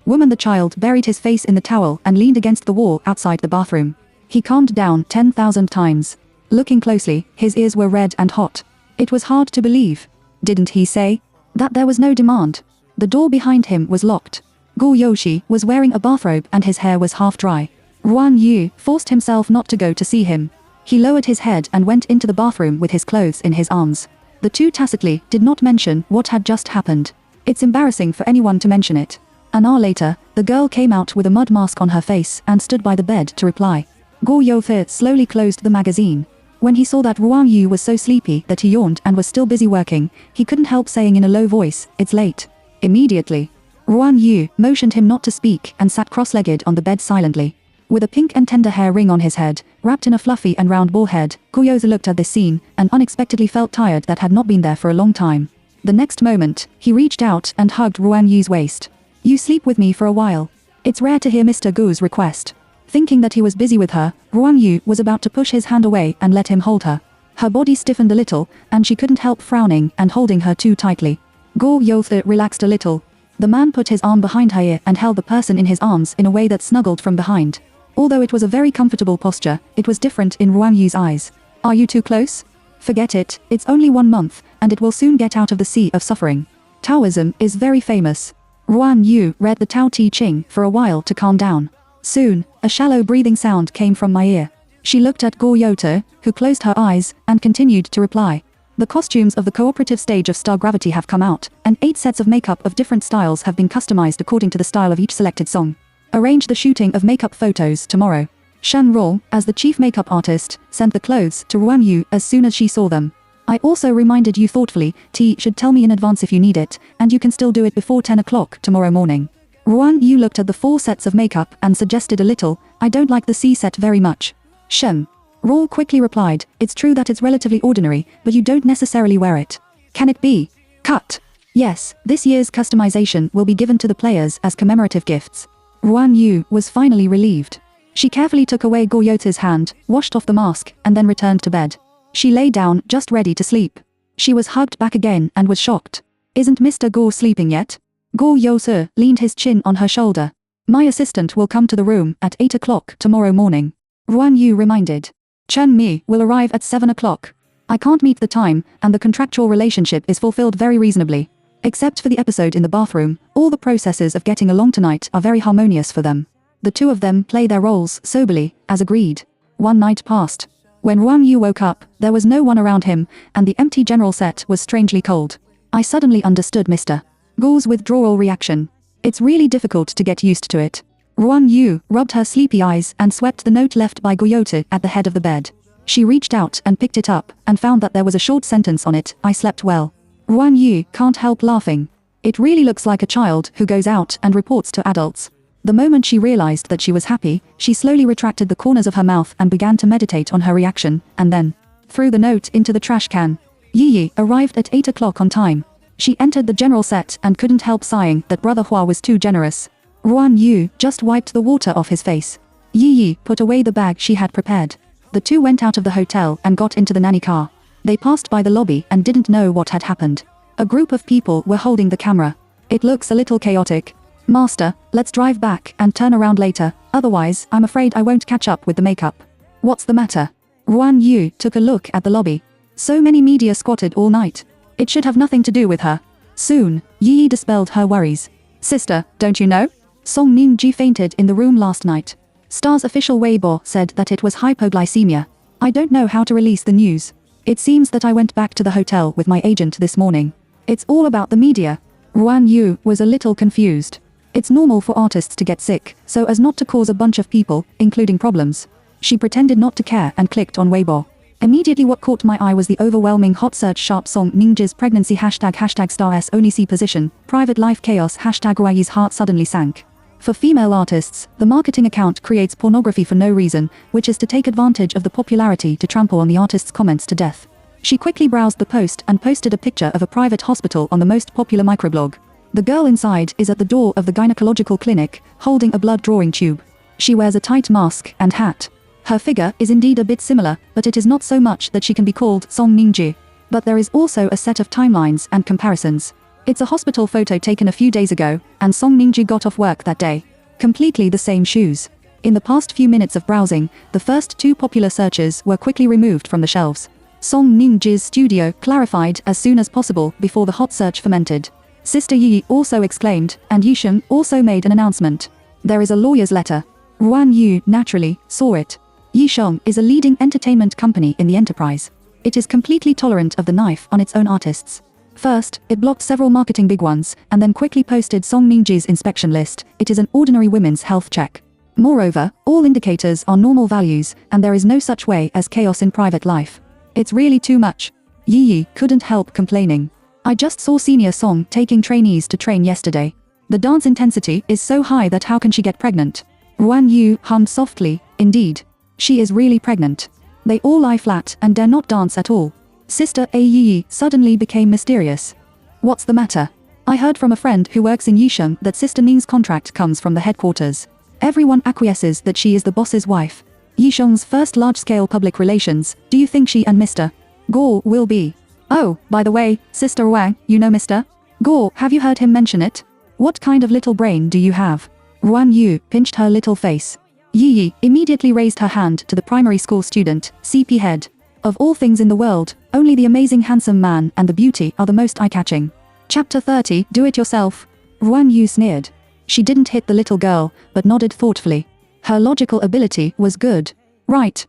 Woman. The child buried his face in the towel and leaned against the wall outside the bathroom. He calmed down 10,000 times. Looking closely, his ears were red and hot. It was hard to believe. Didn't he say? That there was no demand. The door behind him was locked. Gu Yoshi was wearing a bathrobe and his hair was half dry. Ruan Yu forced himself not to go to see him. He lowered his head and went into the bathroom with his clothes in his arms. The two tacitly did not mention what had just happened. It's embarrassing for anyone to mention it. An hour later, the girl came out with a mud mask on her face and stood by the bed to reply. Guo Youfe slowly closed the magazine. When he saw that Ruan Yu was so sleepy that he yawned and was still busy working, he couldn't help saying in a low voice, "It's late." Immediately, Ruan Yu motioned him not to speak and sat cross-legged on the bed silently. With a pink and tender hair ring on his head, wrapped in a fluffy and round ball head, Guyoza looked at this scene and unexpectedly felt tired that had not been there for a long time. The next moment, he reached out and hugged Ruan Yu's waist. "You sleep with me for a while." It's rare to hear Mr. Gu's request. Thinking that he was busy with her, Ruan Yu was about to push his hand away and let him hold her. Her body stiffened a little, and she couldn't help frowning and holding her too tightly. Guo Youfe relaxed a little. The man put his arm behind her ear and held the person in his arms in a way that snuggled from behind. Although it was a very comfortable posture, it was different in Ruan Yu's eyes. "Are you too close?" "Forget it, it's only 1 month, and it will soon get out of the sea of suffering." Taoism is very famous. Ruan Yu read the Tao Te Ching for a while to calm down. Soon, a shallow breathing sound came from my ear. She looked at Guo Yoto, who closed her eyes, and continued to reply. "The costumes of the cooperative stage of Star Gravity have come out, and 8 sets of makeup of different styles have been customized according to the style of each selected song. Arrange the shooting of makeup photos tomorrow." Shen Rol, as the chief makeup artist, sent the clothes to Ruan Yu as soon as she saw them. "I also reminded you thoughtfully, T should tell me in advance if you need it, and you can still do it before 10 o'clock tomorrow morning." Ruan Yu looked at the 4 sets of makeup and suggested a little, "I don't like the C set very much." Shen Rol quickly replied, "It's true that it's relatively ordinary, but you don't necessarily wear it. Can it be cut?" "Yes, this year's customization will be given to the players as commemorative gifts." Ruan Yu was finally relieved. She carefully took away Goyota's hand, washed off the mask, and then returned to bed. She lay down, just ready to sleep. She was hugged back again and was shocked. "Isn't Mr. Go sleeping yet?" Go Yose leaned his chin on her shoulder. "My assistant will come to the room at 8 o'clock tomorrow morning." Ruan Yu reminded. "Chen Mi will arrive at 7 o'clock. I can't meet the time, and the contractual relationship is fulfilled very reasonably. Except for the episode in the bathroom, all the processes of getting along tonight are very harmonious for them." The two of them play their roles soberly, as agreed. 1 night passed. When Ruan Yu woke up, there was no one around him, and the empty general set was strangely cold. I suddenly understood Mr. Gu's withdrawal reaction. It's really difficult to get used to it. Ruan Yu rubbed her sleepy eyes and swept the note left by Goyote at the head of the bed. She reached out and picked it up, and found that there was a short sentence on it, "I slept well." Ruan Yu can't help laughing. It really looks like a child who goes out and reports to adults. The moment she realized that she was happy, she slowly retracted the corners of her mouth and began to meditate on her reaction, and then threw the note into the trash can. Yi arrived at 8 o'clock on time. She entered the general set and couldn't help sighing that Brother Hua was too generous. Ruan Yu just wiped the water off his face. Yi put away the bag she had prepared. The two went out of the hotel and got into the nanny car. They passed by the lobby and didn't know what had happened. A group of people were holding the camera. "It looks a little chaotic. Master, let's drive back and turn around later, otherwise I'm afraid I won't catch up with the makeup." "What's the matter?" Ruan Yu took a look at the lobby. So many media squatted all night. It should have nothing to do with her. Soon, Yi dispelled her worries. "Sister, don't you know? Song Ningji fainted in the room last night. Star's official Weibo said that it was hypoglycemia. I don't know how to release the news. It seems that I went back to the hotel with my agent this morning. It's all about the media." Ruan Yu was a little confused. It's normal for artists to get sick, so as not to cause a bunch of people, including problems. She pretended not to care and clicked on Weibo. Immediately what caught my eye was the overwhelming hot search sharp Song Ningji's pregnancy hashtag star s only see position, private life chaos hashtag Ruai's heart suddenly sank. For female artists, the marketing account creates pornography for no reason, which is to take advantage of the popularity to trample on the artist's comments to death. She quickly browsed the post and posted a picture of a private hospital on the most popular microblog. The girl inside is at the door of the gynecological clinic, holding a blood drawing tube. She wears a tight mask and hat. Her figure is indeed a bit similar, but it is not so much that she can be called Song Ningji. But there is also a set of timelines and comparisons. It's a hospital photo taken a few days ago, and Song Ningji got off work that day. Completely the same shoes. In the past few minutes of browsing, the first 2 popular searches were quickly removed from the shelves. Song Ningji's studio clarified as soon as possible before the hot search fermented. Sister Yi also exclaimed, and Yisheng also made an announcement. There is a lawyer's letter. Ruan Yu naturally saw it. Yisheng is a leading entertainment company in the enterprise. It is completely tolerant of the knife on its own artists. First, it blocked several marketing big ones, and then quickly posted Song Ningji's inspection list. It is an ordinary women's health check. Moreover, all indicators are normal values, and there is no such way as chaos in private life. It's really too much. Yi couldn't help complaining. I just saw Senior Song taking trainees to train yesterday. The dance intensity is so high that how can she get pregnant? Ruan Yu hummed softly, indeed. She is really pregnant. They all lie flat and dare not dance at all. Sister Yi suddenly became mysterious. What's the matter? I heard from a friend who works in Yisheng that Sister Ning's contract comes from the headquarters. Everyone acquiesces that she is the boss's wife. Yisheng's first large-scale public relations. Do you think she and Mr. Gore will be? Oh, by the way, Sister Wang, you know Mr. Gore, have you heard him mention it? What kind of little brain do you have? Ruan Yu pinched her little face. Yi immediately raised her hand to the primary school student, CP head. Of all things in the world, only the amazing handsome man and the beauty are the most eye-catching. Chapter 30, Do It Yourself. Ruan Yu sneered. She didn't hit the little girl, but nodded thoughtfully. Her logical ability was good. Right.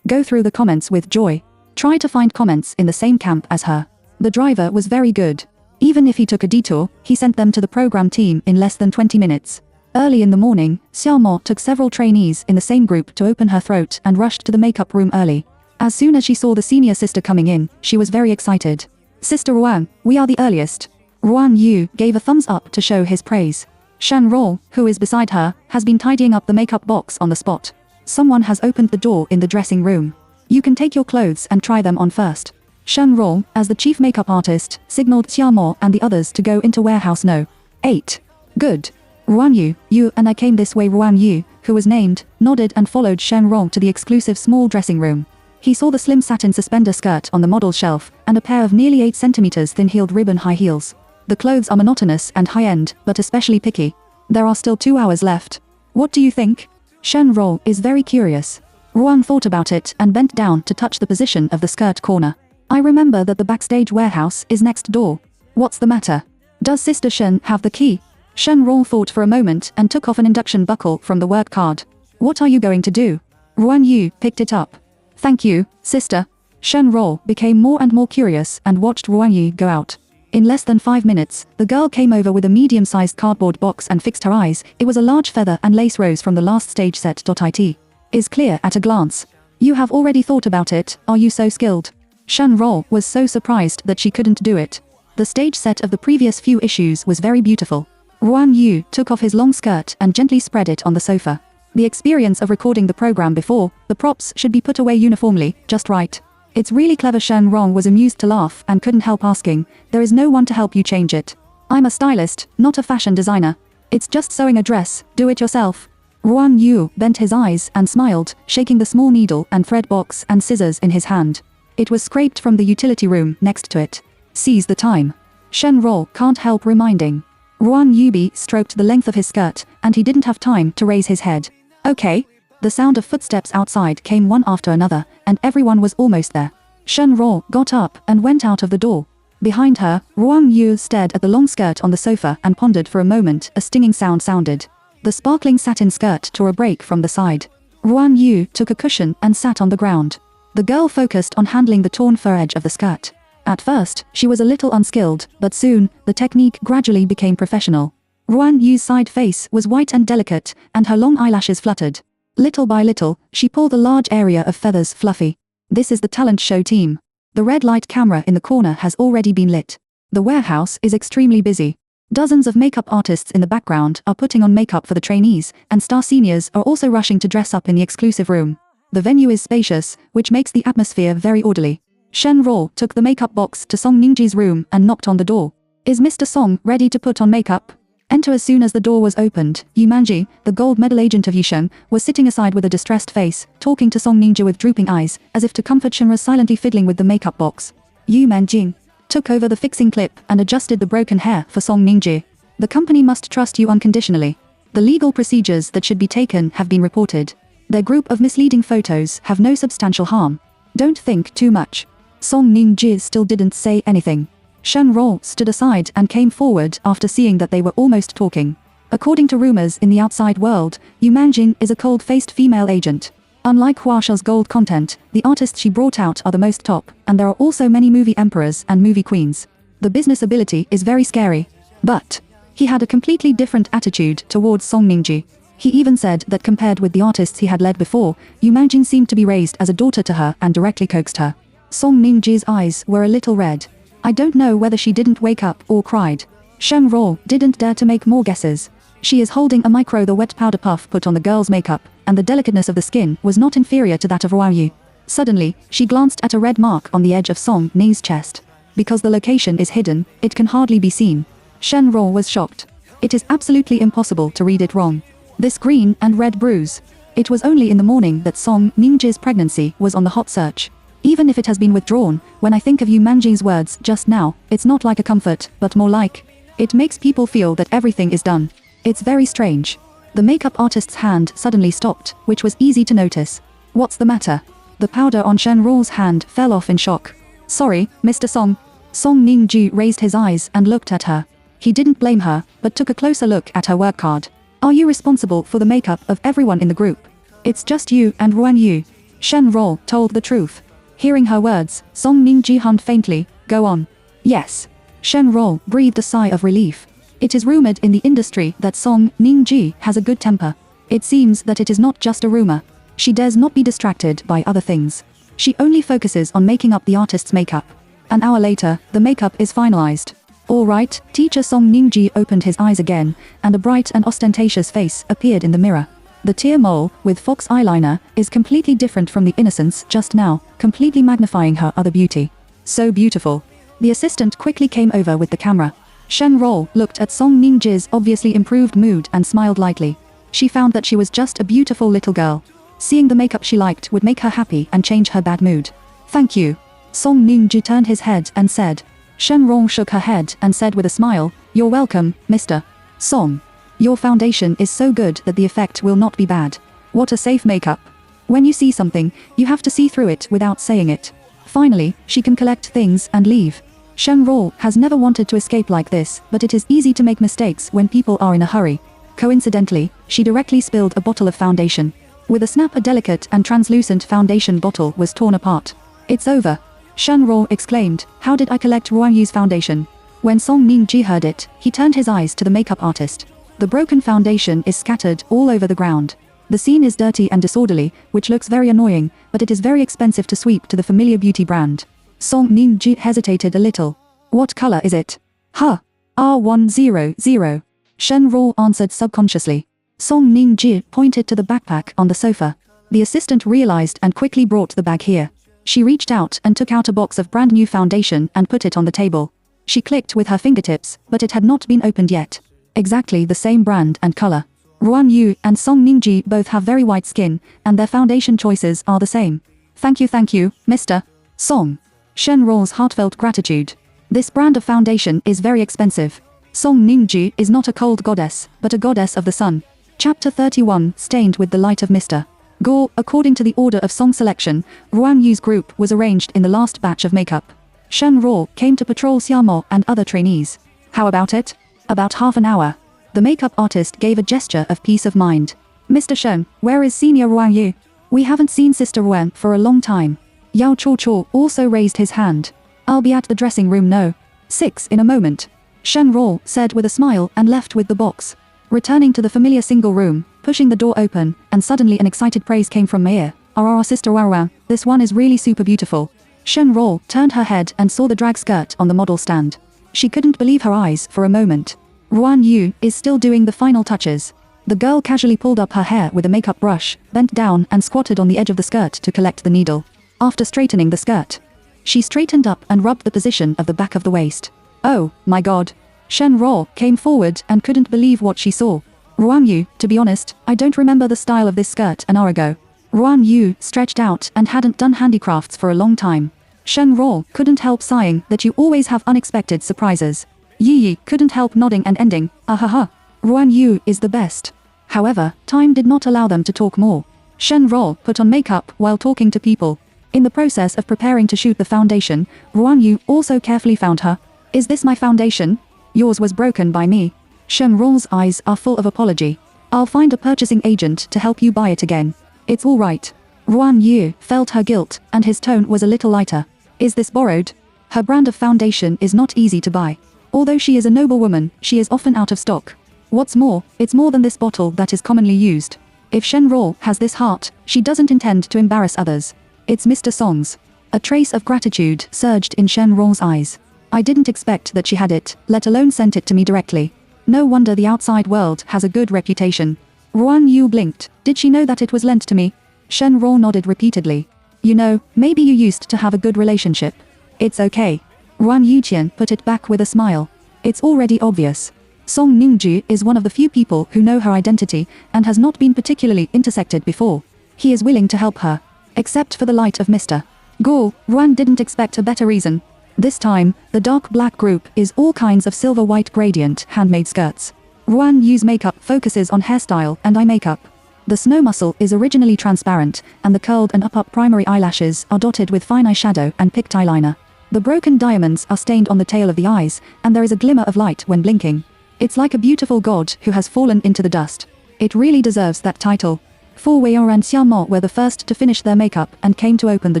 Go through the comments with joy. Try to find comments in the same camp as her. The driver was very good. Even if he took a detour, he sent them to the program team in less than 20 minutes. Early in the morning, Xiaomo took several trainees in the same group to open her throat and rushed to the makeup room early. As soon as she saw the senior sister coming in, she was very excited. Sister Ruan, we are the earliest. Ruan Yu gave a thumbs up to show his praise. Shan Rol, who is beside her, has been tidying up the makeup box on the spot. Someone has opened the door in the dressing room. You can take your clothes and try them on first. Shan Rol, as the chief makeup artist, signaled Xiaomo and the others to go into warehouse No. 8. Good. Ruan Yu, you and I came this way. Ruan Yu, who was named, nodded and followed Shan Rol to the exclusive small dressing room. He saw the slim satin suspender skirt on the model's shelf, and a pair of nearly 8 centimeters thin-heeled ribbon high heels. The clothes are monotonous and high-end, but especially picky. There are still 2 hours left. What do you think? Shan Rol is very curious. Ruan thought about it and bent down to touch the position of the skirt corner. I remember that the backstage warehouse is next door. What's the matter? Does Sister Shen have the key? Shan Rol thought for a moment and took off an induction buckle from the work card. What are you going to do? Ruan Yu picked it up. Thank you, sister. Shan Rol became more and more curious and watched Ruan Yu go out. In less than 5 minutes, the girl came over with a medium-sized cardboard box and fixed her eyes. It was a large feather and lace rose from the last stage set. It is clear at a glance. You have already thought about it, are you so skilled? Shan Rol was so surprised that she couldn't do it. The stage set of the previous few issues was very beautiful. Ruan Yu took off his long skirt and gently spread it on the sofa. The experience of recording the program before, the props should be put away uniformly, just right. It's really clever. Shan Rong was amused to laugh and couldn't help asking, there is no one to help you change it. I'm a stylist, not a fashion designer. It's just sewing a dress, do it yourself. Ruan Yu bent his eyes and smiled, shaking the small needle and thread box and scissors in his hand. It was scraped from the utility room next to it. Seize the time. Shen Rol can't help reminding. Ruan Yubi stroked the length of his skirt, and he didn't have time to raise his head. Okay. The sound of footsteps outside came one after another, and everyone was almost there. Shen Rol got up and went out of the door. Behind her, Ruan Yu stared at the long skirt on the sofa and pondered for a moment. A stinging sound sounded. The sparkling satin skirt tore a break from the side. Ruan Yu took a cushion and sat on the ground. The girl focused on handling the torn fur edge of the skirt. At first, she was a little unskilled, but soon, the technique gradually became professional. Ruan Yu's side face was white and delicate, and her long eyelashes fluttered. Little by little, she pulled a large area of feathers fluffy. This is the talent show team. The red light camera in the corner has already been lit. The warehouse is extremely busy. Dozens of makeup artists in the background are putting on makeup for the trainees, and star seniors are also rushing to dress up in the exclusive room. The venue is spacious, which makes the atmosphere very orderly. Shen Rol took the makeup box to Song Ningji's room and knocked on the door. Is Mr. Song ready to put on makeup? Enter. As soon as the door was opened, Yu Manji, the gold medal agent of Yisheng, was sitting aside with a distressed face, talking to Song Ningji with drooping eyes, as if to comfort Shenra, silently fiddling with the makeup box. Yu Manjing took over the fixing clip and adjusted the broken hair for Song Ningji. The company must trust you unconditionally. The legal procedures that should be taken have been reported. Their group of misleading photos have no substantial harm. Don't think too much. Song Ningji still didn't say anything. Shen Rou stood aside and came forward after seeing that they were almost talking. According to rumors in the outside world, Yu Manjing is a cold-faced female agent. Unlike Huasha's gold content, the artists she brought out are the most top, and there are also many movie emperors and movie queens. The business ability is very scary. But he had a completely different attitude towards Song Ningji. He even said that compared with the artists he had led before, Yu Manjing seemed to be raised as a daughter to her and directly coaxed her. Song Ningji's eyes were a little red. I don't know whether she didn't wake up or cried. Shen Rou didn't dare to make more guesses. She is holding a micro the wet powder puff put on the girl's makeup, and the delicateness of the skin was not inferior to that of Ruan Yu. Suddenly, she glanced at a red mark on the edge of Song Ning's chest. Because the location is hidden, it can hardly be seen. Shen Rou was shocked. It is absolutely impossible to read it wrong. This green and red bruise. It was only in the morning that Song Ningji's pregnancy was on the hot search. Even if it has been withdrawn, when I think of Yu Manjing's words just now, it's not like a comfort, but more like, it makes people feel that everything is done. It's very strange. The makeup artist's hand suddenly stopped, which was easy to notice. What's the matter? The powder on Shen Rou's hand fell off in shock. Sorry, Mr. Song. Song Ningji raised his eyes and looked at her. He didn't blame her, but took a closer look at her work card. Are you responsible for the makeup of everyone in the group? It's just you and Ruan Yu. Shen Rou told the truth. Hearing her words, Song Ningji hummed faintly, go on. Yes. Shen Rou breathed a sigh of relief. It is rumored in the industry that Song Ningji has a good temper. It seems that it is not just a rumor. She dares not be distracted by other things. She only focuses on making up the artist's makeup. An hour later, the makeup is finalized. All right, teacher Song Ningji opened his eyes again, and a bright and ostentatious face appeared in the mirror. The tear mole, with fox eyeliner, is completely different from the innocence just now, completely magnifying her other beauty. So beautiful. The assistant quickly came over with the camera. Shen Rou looked at Song Ningji's obviously improved mood and smiled lightly. She found that she was just a beautiful little girl. Seeing the makeup she liked would make her happy and change her bad mood. Thank you. Song Ningji turned his head and said. Shen Rou shook her head and said with a smile, you're welcome, Mr. Song. Your foundation is so good that the effect will not be bad. What a safe makeup. When you see something, you have to see through it without saying it. Finally, she can collect things and leave. Shen Rou has never wanted to escape like this, but it is easy to make mistakes when people are in a hurry. Coincidentally, she directly spilled a bottle of foundation. With a snap, a delicate and translucent foundation bottle was torn apart. It's over. Shen Rou exclaimed, how did I collect Ruan Yu's foundation? When Song Ningji heard it, he turned his eyes to the makeup artist. The broken foundation is scattered all over the ground. The scene is dirty and disorderly, which looks very annoying, but it is very expensive to sweep to the familiar beauty brand. Song Ningji hesitated a little. What color is it? Huh. R100. Shen Rou answered subconsciously. Song Ningji pointed to the backpack on the sofa. The assistant realized and quickly brought the bag here. She reached out and took out a box of brand new foundation and put it on the table. She clicked with her fingertips, but it had not been opened yet. Exactly the same brand and color. Ruan Yu and Song Ningji both have very white skin, and their foundation choices are the same. Thank you, Mr. Song. Shen Rou's heartfelt gratitude. This brand of foundation is very expensive. Song Ningji is not a cold goddess, but a goddess of the sun. Chapter 31, Stained with the Light of Mr. Gore. According to the order of song selection, Ruan Yu's group was arranged in the last batch of makeup. Shen Rou came to patrol Xiaomo and other trainees. How about it? About half an hour. The makeup artist gave a gesture of peace of mind. Mr. Shen, where is Senior Ruan Yu? We haven't seen Sister Ruan for a long time. Yao Cho also raised his hand. I'll be at the dressing room no. 6 in a moment. Shen Rou said with a smile and left with the box. Returning to the familiar single room, pushing the door open, and suddenly an excited praise came from Maya. Our Sister Ruan, this one is really super beautiful. Shen Rou turned her head and saw the drag skirt on the model stand. She couldn't believe her eyes for a moment. Ruan Yu is still doing the final touches. The girl casually pulled up her hair with a makeup brush, bent down and squatted on the edge of the skirt to collect the needle. After straightening the skirt, she straightened up and rubbed the position of the back of the waist. Oh, my god. Shen Rou came forward and couldn't believe what she saw. Ruan Yu, to be honest, I don't remember the style of this skirt an hour ago. Ruan Yu stretched out and hadn't done handicrafts for a long time. Shen Rou couldn't help sighing that you always have unexpected surprises. Yi couldn't help nodding and ending, ahaha. Ruan Yu is the best. However, time did not allow them to talk more. Shen Rou put on makeup while talking to people. In the process of preparing to shoot the foundation, Ruan Yu also carefully found her. Is this my foundation? Yours was broken by me. Shen Rong's eyes are full of apology. I'll find a purchasing agent to help you buy it again. It's all right. Ruan Yu felt her guilt, and his tone was a little lighter. Is this borrowed? Her brand of foundation is not easy to buy. Although she is a noble woman, she is often out of stock. What's more, it's more than this bottle that is commonly used. If Shen Rong has this heart, she doesn't intend to embarrass others. It's Mr. Song's. A trace of gratitude surged in Shen Rong's eyes. I didn't expect that she had it, let alone sent it to me directly. No wonder the outside world has a good reputation. Ruan Yu blinked. Did she know that it was lent to me? Shen Rong nodded repeatedly. You know, maybe you used to have a good relationship. It's okay. Ruan Yuqian put it back with a smile. It's already obvious. Song Ningju is one of the few people who know her identity and has not been particularly intersected before. He is willing to help her. Except for the light of Mr. Guo, Ruan didn't expect a better reason. This time, the dark black group is all kinds of silver-white gradient handmade skirts. Ruan Yu's makeup focuses on hairstyle and eye makeup. The snow muscle is originally transparent, and the curled and up primary eyelashes are dotted with fine eyeshadow and picked eyeliner. The broken diamonds are stained on the tail of the eyes, and there is a glimmer of light when blinking. It's like a beautiful god who has fallen into the dust. It really deserves that title. Fu Weiyao and Xiaomo were the first to finish their makeup and came to open the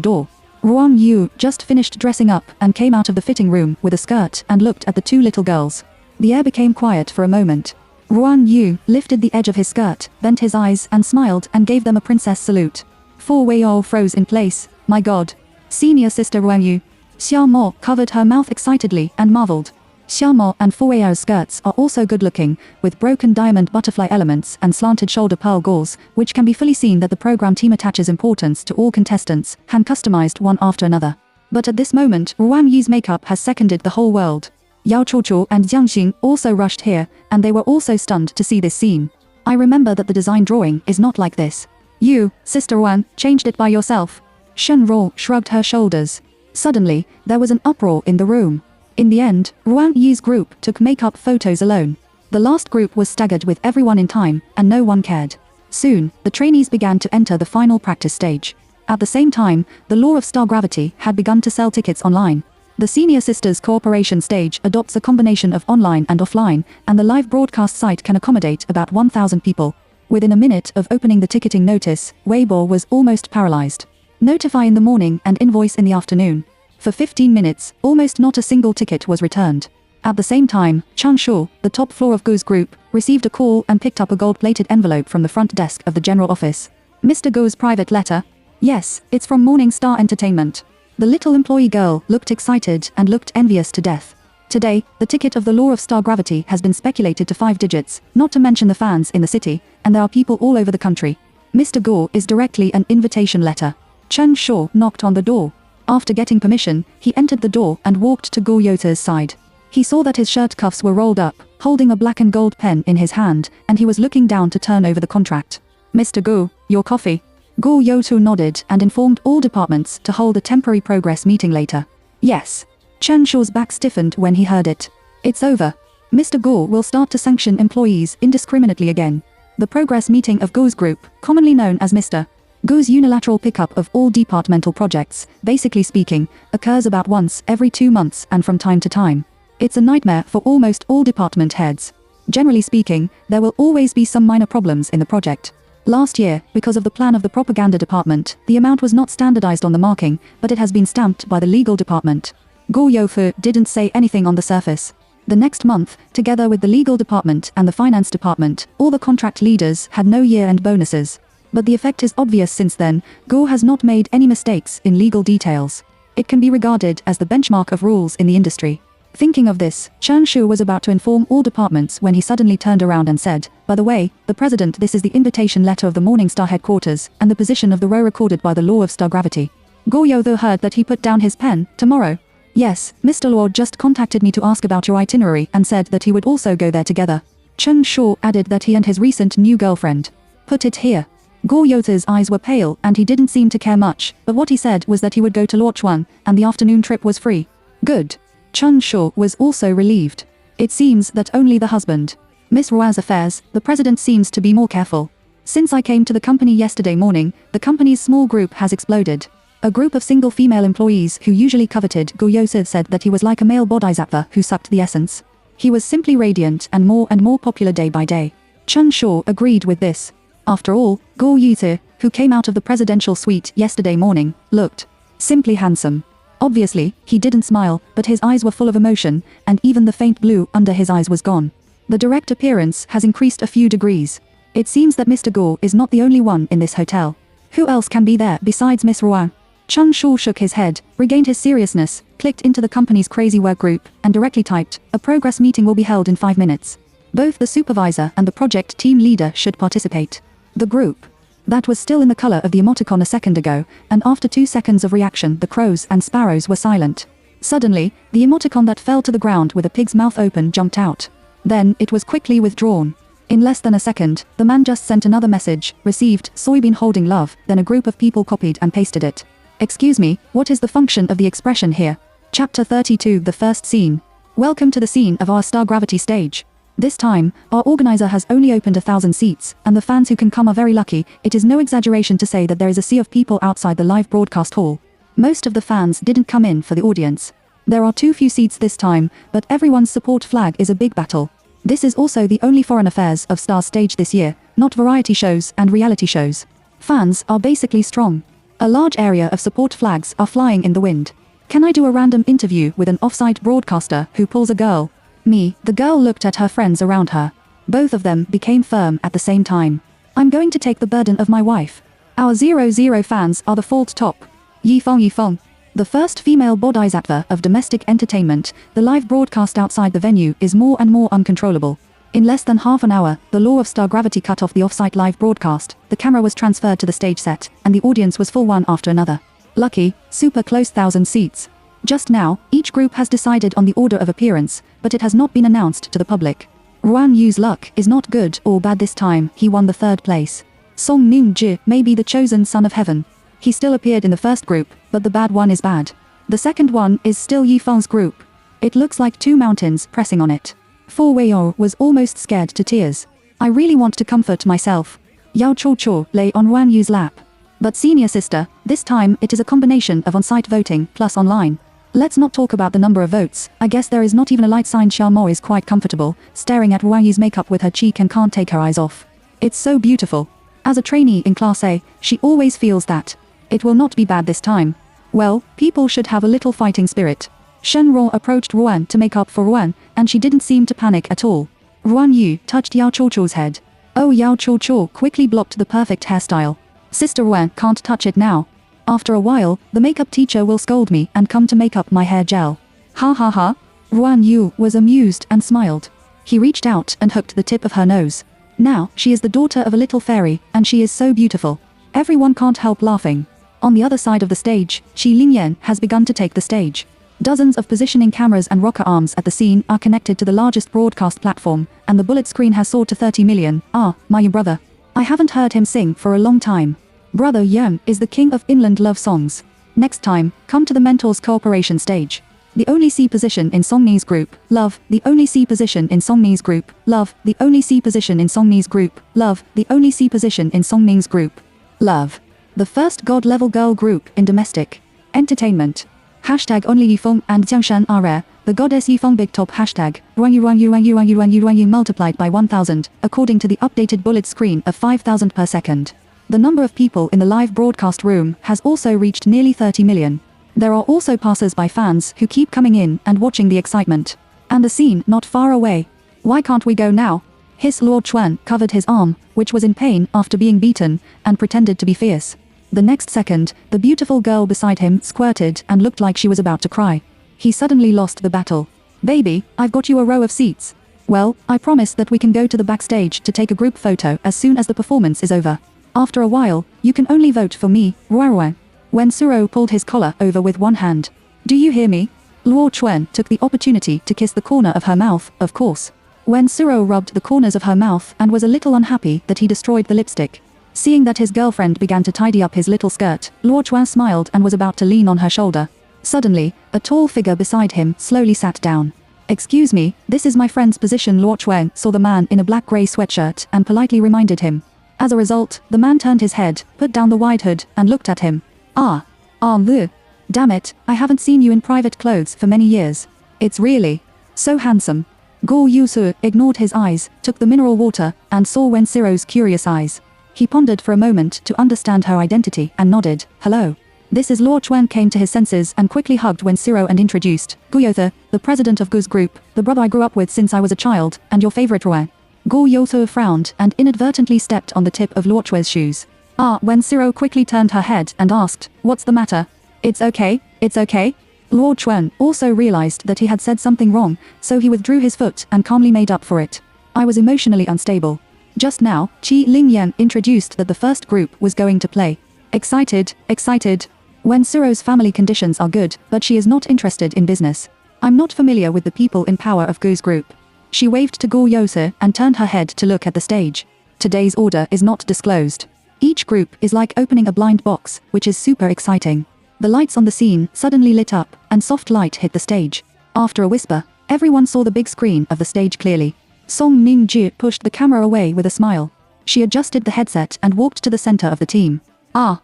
door. Ruan Yu just finished dressing up and came out of the fitting room with a skirt and looked at the two little girls. The air became quiet for a moment. Ruan Yu lifted the edge of his skirt, bent his eyes and smiled and gave them a princess salute. Fu Weiyao froze in place. My god. Senior sister Ruan Yu. Xiaomo covered her mouth excitedly and marveled. Xiaomo and Fu Weiyao's skirts are also good-looking, with broken diamond butterfly elements and slanted shoulder pearl gauze, which can be fully seen that the program team attaches importance to all contestants, hand-customized one after another. But at this moment, Ruan Yu's makeup has seconded the whole world. Yao Chuchu and Jiang Xing also rushed here, and they were also stunned to see this scene. I remember that the design drawing is not like this. You, Sister Ruan, changed it by yourself. Shen Rong shrugged her shoulders. Suddenly, there was an uproar in the room. In the end, Ruan Yu's group took makeup photos alone. The last group was staggered with everyone in time, and no one cared. Soon, the trainees began to enter the final practice stage. At the same time, the law of star gravity had begun to sell tickets online. The Senior Sisters Cooperation stage adopts a combination of online and offline, and the live broadcast site can accommodate about 1,000 people. Within a minute of opening the ticketing notice, Weibo was almost paralyzed. Notify in the morning and invoice in the afternoon. For 15 minutes, almost not a single ticket was returned. At the same time, Changshu, the top floor of Gu's group, received a call and picked up a gold-plated envelope from the front desk of the general office. Mr. Gu's private letter? Yes, it's from Morning Star Entertainment. The little employee girl looked excited and looked envious to death. Today, the ticket of the law of star gravity has been speculated to 5 digits, not to mention the fans in the city, and there are people all over the country. Mr. Gu is directly an invitation letter. Chen Shuo knocked on the door. After getting permission, he entered the door and walked to Gu Yota's side. He saw that his shirt cuffs were rolled up, holding a black and gold pen in his hand, and he was looking down to turn over the contract. Mr. Gu, your coffee. Gu Yotu nodded and informed all departments to hold a temporary progress meeting later. Yes. Chen Shuo's back stiffened when he heard it. It's over. Mr. Gu will start to sanction employees indiscriminately again. The progress meeting of Gu's group, commonly known as Mr. Gu's unilateral pickup of all departmental projects, basically speaking, occurs about once every 2 months and from time to time. It's a nightmare for almost all department heads. Generally speaking, there will always be some minor problems in the project. Last year, because of the plan of the propaganda department, the amount was not standardized on the marking, but it has been stamped by the legal department. Guo Youfu didn't say anything on the surface. The next month, together with the legal department and the finance department, all the contract leaders had no year-end bonuses. But the effect is obvious since then. Guo has not made any mistakes in legal details. It can be regarded as the benchmark of rules in the industry. Thinking of this, Chen Shu was about to inform all departments when he suddenly turned around and said, "By the way, the president, this is the invitation letter of the Morning Star headquarters, and the position of the row recorded by the law of star gravity." Guo Youfu heard that he put down his pen. Tomorrow. Yes, Mr. Lord just contacted me to ask about your itinerary and said that he would also go there together. Chen Shu added that he and his recent new girlfriend. Put it here. Guo Youfu's eyes were pale and he didn't seem to care much, but what he said was that he would go to Luochuan, and the afternoon trip was free. Good. Chen Shu was also relieved. It seems that only the husband. Miss Rua's affairs, the president seems to be more careful. Since I came to the company yesterday morning, the company's small group has exploded. A group of single female employees who usually coveted Gu Yousi said that he was like a male bodhisattva who sucked the essence. He was simply radiant and more popular day by day. Chen Shaw agreed with this. After all, Gu Yousi, who came out of the presidential suite yesterday morning, looked simply handsome. Obviously, he didn't smile, but his eyes were full of emotion, and even the faint blue under his eyes was gone. The direct appearance has increased a few degrees. It seems that Mr. Gu is not the only one in this hotel. Who else can be there besides Miss Ruan? Chen Shaw shook his head, regained his seriousness, clicked into the company's crazy work group, and directly typed, "A progress meeting will be held in 5 minutes. Both the supervisor and the project team leader should participate." The group that was still in the color of the emoticon a second ago, and after 2 seconds of reaction the crows and sparrows were silent. Suddenly, the emoticon that fell to the ground with a pig's mouth open jumped out. Then, it was quickly withdrawn. In less than a second, the man just sent another message, received, soybean holding love, then a group of people copied and pasted it. Excuse me, what is the function of the expression here? Chapter 32, the first scene. Welcome to the scene of our Star Gravity stage. This time, our organizer has only opened 1,000 seats, and the fans who can come are very lucky. It is no exaggeration to say that there is a sea of people outside the live broadcast hall. Most of the fans didn't come in for the audience. There are too few seats this time, but everyone's support flag is a big battle. This is also the only foreign affairs of Star stage this year, not variety shows and reality shows. Fans are basically strong. A large area of support flags are flying in the wind. Can I do a random interview with an off-site broadcaster who pulls a girl? Me, the girl looked at her friends around her. Both of them became firm at the same time. I'm going to take the burden of my wife. Our 00 fans are the fault top. Yifeng. The first female bodhisattva of domestic entertainment, the live broadcast outside the venue is more and more uncontrollable. In less than half an hour, the law of star gravity cut off the off-site live broadcast, the camera was transferred to the stage set, and the audience was full one after another. Lucky, super close 1,000 seats. Just now, each group has decided on the order of appearance, but it has not been announced to the public. Ruan Yu's luck is not good or bad this time, he won the 3rd place. Song Ning-ji may be the chosen son of heaven. He still appeared in the first group, but the bad one is bad. The second one is still Yifeng's group. It looks like 2 mountains pressing on it. Fu Weiyou was almost scared to tears. I really want to comfort myself. Yao Cho lay on Ruan Yu's lap. But senior sister, this time it is a combination of on-site voting plus online. Let's not talk about the number of votes. I guess there is not even a light sign. Xiao Mo is quite comfortable, staring at Ruan Yu's makeup with her cheek and can't take her eyes off. It's so beautiful. As a trainee in Class A, she always feels that it will not be bad this time. Well, people should have a little fighting spirit. Shen Rong approached Ruan to make up for Ruan, and she didn't seem to panic at all. Ruan Yu touched Yao Cho's head. Oh, Yao Cho quickly blocked the perfect hairstyle. Sister Ruan can't touch it now. After a while, the makeup teacher will scold me and come to make up my hair gel. Ha ha ha. Ruan Yu was amused and smiled. He reached out and hooked the tip of her nose. Now, she is the daughter of a little fairy, and she is so beautiful. Everyone can't help laughing. On the other side of the stage, Qi Lingyan has begun to take the stage. Dozens of positioning cameras and rocker arms at the scene are connected to the largest broadcast platform, and the bullet screen has soared to 30 million. Ah, my brother. I haven't heard him sing for a long time. Brother Yang is the king of inland love songs. Next time, come to the Mentors Cooperation stage. The only C position in Songni's group, love, the only C position in Songni's group, love, the only C position in Songni's group, love, the only C position in Songni's group, love. The first god-level girl group in domestic entertainment. Hashtag only Yifeng and Jiangshan are rare. The goddess Yifeng big top hashtag, Ruan Yu multiplied by 1000, according to the updated bullet screen of 5000 per second. The number of people in the live broadcast room has also reached nearly 30 million. There are also passers-by fans who keep coming in and watching the excitement. And the scene not far away. Why can't we go now? His Luo Chuan covered his arm, which was in pain after being beaten, and pretended to be fierce. The next second, the beautiful girl beside him squirted and looked like she was about to cry. He suddenly lost the battle. Baby, I've got you a row of seats. Well, I promise that we can go to the backstage to take a group photo as soon as the performance is over. After a while, you can only vote for me, Ruan. When Suro pulled his collar over with one hand. Do you hear me? Luo Chuan took the opportunity to kiss the corner of her mouth, of course. When Suro rubbed the corners of her mouth and was a little unhappy that he destroyed the lipstick. Seeing that his girlfriend began to tidy up his little skirt, Luo Chuan smiled and was about to lean on her shoulder. Suddenly, a tall figure beside him slowly sat down. Excuse me, this is my friend's position. Luo Chuan saw the man in a black-grey sweatshirt and politely reminded him. As a result, the man turned his head, put down the wide hood, and looked at him. Ah. Bleh. Damn it, I haven't seen you in private clothes for many years. It's really so handsome. Go Yusu ignored his eyes, took the mineral water, and saw Wen Siro's curious eyes. He pondered for a moment to understand her identity and nodded, hello. This is Luo Chuan came to his senses and quickly hugged Wen Siro and introduced, Guyotha, the president of Gu's group, the brother I grew up with since I was a child, and your favorite Ruan. Gu Yoto frowned and inadvertently stepped on the tip of Luo Chuan's shoes. Wen Siro quickly turned her head and asked, what's the matter? It's okay, it's okay. Luo Chuan also realized that he had said something wrong, so he withdrew his foot and calmly made up for it. I was emotionally unstable. Just now, Qi Lingyan introduced that the first group was going to play. Excited, excited. Wen Siro's family conditions are good, but she is not interested in business. I'm not familiar with the people in power of Gu's group. She waved to Gu Yose and turned her head to look at the stage. Today's order is not disclosed. Each group is like opening a blind box, which is super exciting. The lights on the scene suddenly lit up, and soft light hit the stage. After a whisper, everyone saw the big screen of the stage clearly. Song Ningji pushed the camera away with a smile. She adjusted the headset and walked to the center of the team. My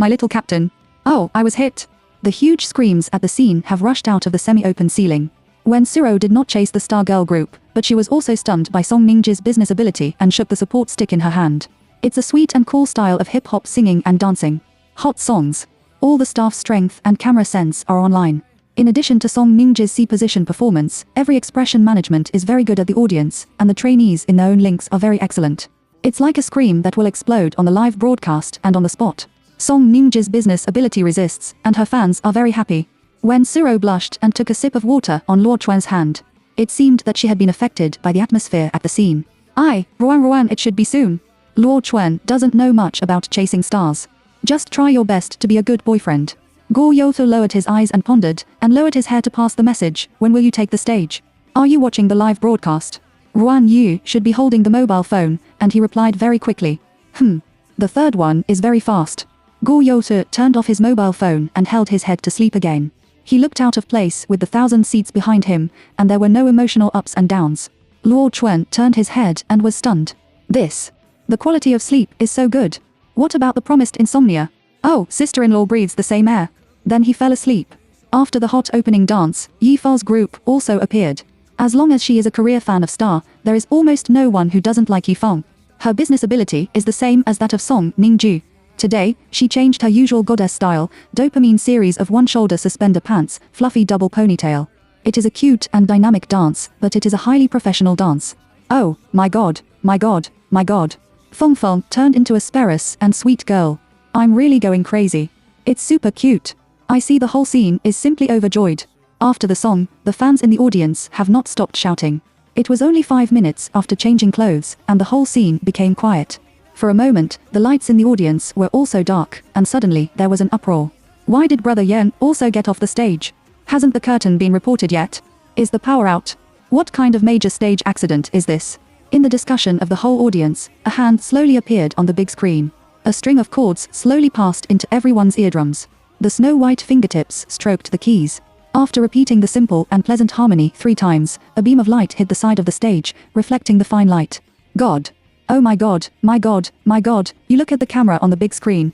little captain. Oh, I was hit. The huge screams at the scene have rushed out of the semi-open ceiling. Wen Siro did not chase the Star Girl group, but she was also stunned by Song Ningji's business ability and shook the support stick in her hand. It's a sweet and cool style of hip-hop singing and dancing. Hot songs. All the staff's strength and camera sense are online. In addition to Song Ningji's C-position performance, every expression management is very good at the audience, and the trainees in their own links are very excellent. It's like a scream that will explode on the live broadcast and on the spot. Song Ningji's business ability resists, and her fans are very happy. Wen Siro blushed and took a sip of water on Luo Chuan's hand. It seemed that she had been affected by the atmosphere at the scene. Ruan, it should be soon. Luo Chuan doesn't know much about chasing stars. Just try your best to be a good boyfriend. Go Yoto lowered his eyes and pondered, and lowered his hair to pass the message, when will you take the stage? Are you watching the live broadcast? Ruan Yu should be holding the mobile phone, and he replied very quickly. The third one is very fast. Go Yoto turned off his mobile phone and held his head to sleep again. He looked out of place with the 1,000 seats behind him, and there were no emotional ups and downs. Luo Chuan turned his head and was stunned. The quality of sleep is so good. What about the promised insomnia? Oh, sister-in-law breathes the same air. Then he fell asleep. After the hot opening dance, Yifa's group also appeared. As long as she is a career fan of Star, there is almost no one who doesn't like Yifang. Her business ability is the same as that of Song Ningju. Today, she changed her usual goddess style, dopamine series of one-shoulder suspender pants, fluffy double ponytail. It is a cute and dynamic dance, but it is a highly professional dance. Oh, my god, my god, my god. Feng Feng turned into a sparrow and sweet girl. I'm really going crazy. It's super cute. I see the whole scene is simply overjoyed. After the song, the fans in the audience have not stopped shouting. It was only 5 minutes after changing clothes, and the whole scene became quiet. For a moment, the lights in the audience were also dark, and suddenly there was an uproar. Why did Brother Yen also get off the stage? Hasn't the curtain been reported yet? Is the power out? What kind of major stage accident is this? In the discussion of the whole audience, a hand slowly appeared on the big screen. A string of chords slowly passed into everyone's eardrums. The snow-white fingertips stroked the keys. After repeating the simple and pleasant harmony 3 times, a beam of light hit the side of the stage, reflecting the fine light. God. Oh my god, my god, my god, you look at the camera on the big screen,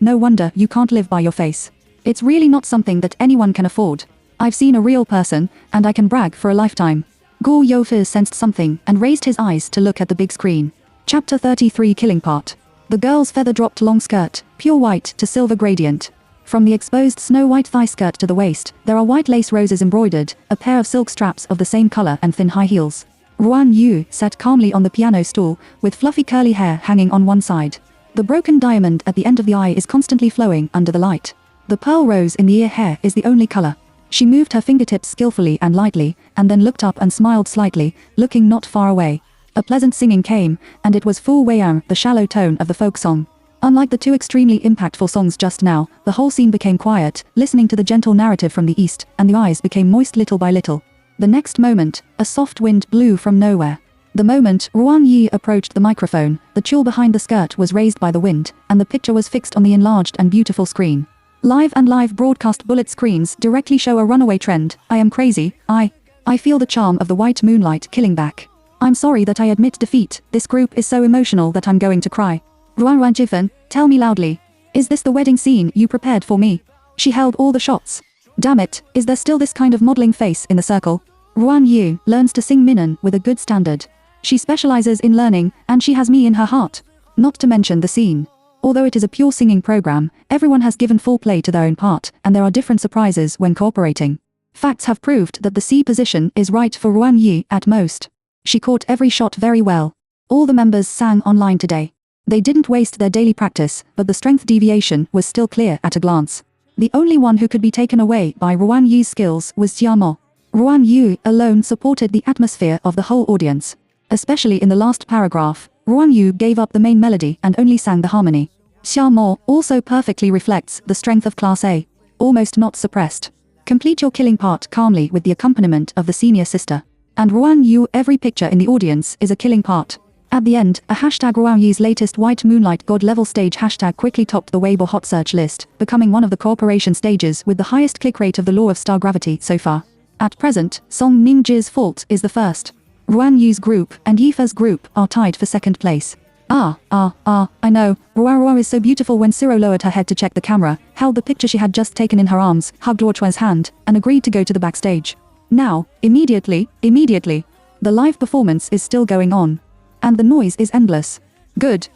no wonder you can't live by your face. It's really not something that anyone can afford. I've seen a real person, and I can brag for a lifetime. Guo Youfe sensed something and raised his eyes to look at the big screen. Chapter 33 Killing Part. The girl's feather-dropped long skirt, pure white to silver gradient. From the exposed snow-white thigh skirt to the waist, there are white lace roses embroidered, a pair of silk straps of the same color and thin high heels. Ruan Yu sat calmly on the piano stool, with fluffy curly hair hanging on one side. The broken diamond at the end of the eye is constantly flowing under the light. The pearl rose in the ear hair is the only color. She moved her fingertips skillfully and lightly, and then looked up and smiled slightly, looking not far away. A pleasant singing came, and it was Fu Weiyang, the shallow tone of the folk song. Unlike the 2 extremely impactful songs just now, the whole scene became quiet, listening to the gentle narrative from the east, and the eyes became moist little by little. The next moment, a soft wind blew from nowhere. The moment Ruan Yi approached the microphone, the tulle behind the skirt was raised by the wind, and the picture was fixed on the enlarged and beautiful screen. Live broadcast bullet screens directly show a runaway trend. I am crazy. I feel the charm of the white moonlight killing back. I'm sorry that I admit defeat, this group is so emotional that I'm going to cry. Ruan Jifen, tell me loudly. Is this the wedding scene you prepared for me? She held all the shots. Damn it, is there still this kind of modeling face in the circle? Ruan Yu learns to sing Minnan with a good standard. She specializes in learning, and she has me in her heart. Not to mention the scene. Although it is a pure singing program, everyone has given full play to their own part, and there are different surprises when cooperating. Facts have proved that the C position is right for Ruan Yu at most. She caught every shot very well. All the members sang online today. They didn't waste their daily practice, but the strength deviation was still clear at a glance. The only one who could be taken away by Ruan Yu's skills was Jiamo. Ruan Yu alone supported the atmosphere of the whole audience. Especially in the last paragraph, Ruan Yu gave up the main melody and only sang the harmony. Xiaomo also perfectly reflects the strength of Class A, almost not suppressed. Complete your killing part calmly with the accompaniment of the senior sister. And Ruan Yu, every picture in the audience is a killing part. At the end, a hashtag Ruan Yu's latest White Moonlight God level stage hashtag quickly topped the Weibo hot search list, becoming one of the cooperation stages with the highest click rate of the Law of Star Gravity so far. At present, Song Ningji's fault is the first. Ruan Yu's group and Yifa's group are tied for second place. I know, Ruan is so beautiful. When Siro lowered her head to check the camera, held the picture she had just taken in her arms, hugged Luochuan's hand, and agreed to go to the backstage. Now, immediately, the live performance is still going on. And the noise is endless. Good.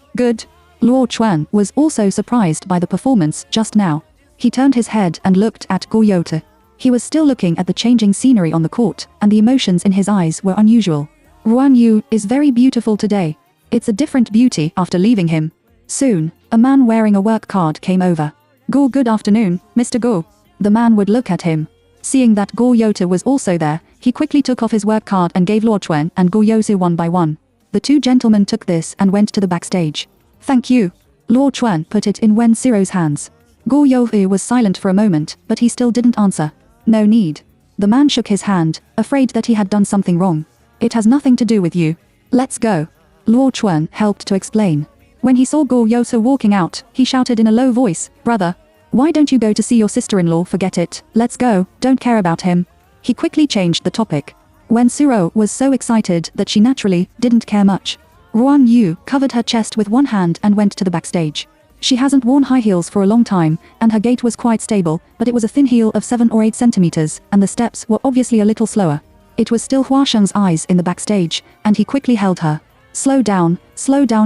Luochuan was also surprised by the performance just now. He turned his head and looked at Guoyote. He was still looking at the changing scenery on the court, and the emotions in his eyes were unusual. Ruan Yu is very beautiful today. It's a different beauty after leaving him. Soon, a man wearing a work card came over. Guo, good afternoon, Mr. Guo. The man would look at him. Seeing that Guoyote was also there, he quickly took off his work card and gave Luochuan and Guoyote one by one. The two gentlemen took this and went to the backstage. Thank you. Luochuan put it in Wen Siro's hands. Guoyote was silent for a moment, but he still didn't answer. No need. The man shook his hand, afraid that he had done something wrong. It has nothing to do with you. Let's go. Luochuan helped to explain. When he saw Guoyote walking out, he shouted in a low voice, "Brother, why don't you go to see your sister-in-law? Forget it, let's go, don't care about him." He quickly changed the topic. Wen Siro was so excited that she naturally didn't care much. Ruan Yu covered her chest with one hand and went to the backstage. She hasn't worn high heels for a long time, and her gait was quite stable, but it was a thin heel of 7 or 8 centimeters, and the steps were obviously a little slower. It was still Hua Sheng's eyes in the backstage, and he quickly held her. Slow down,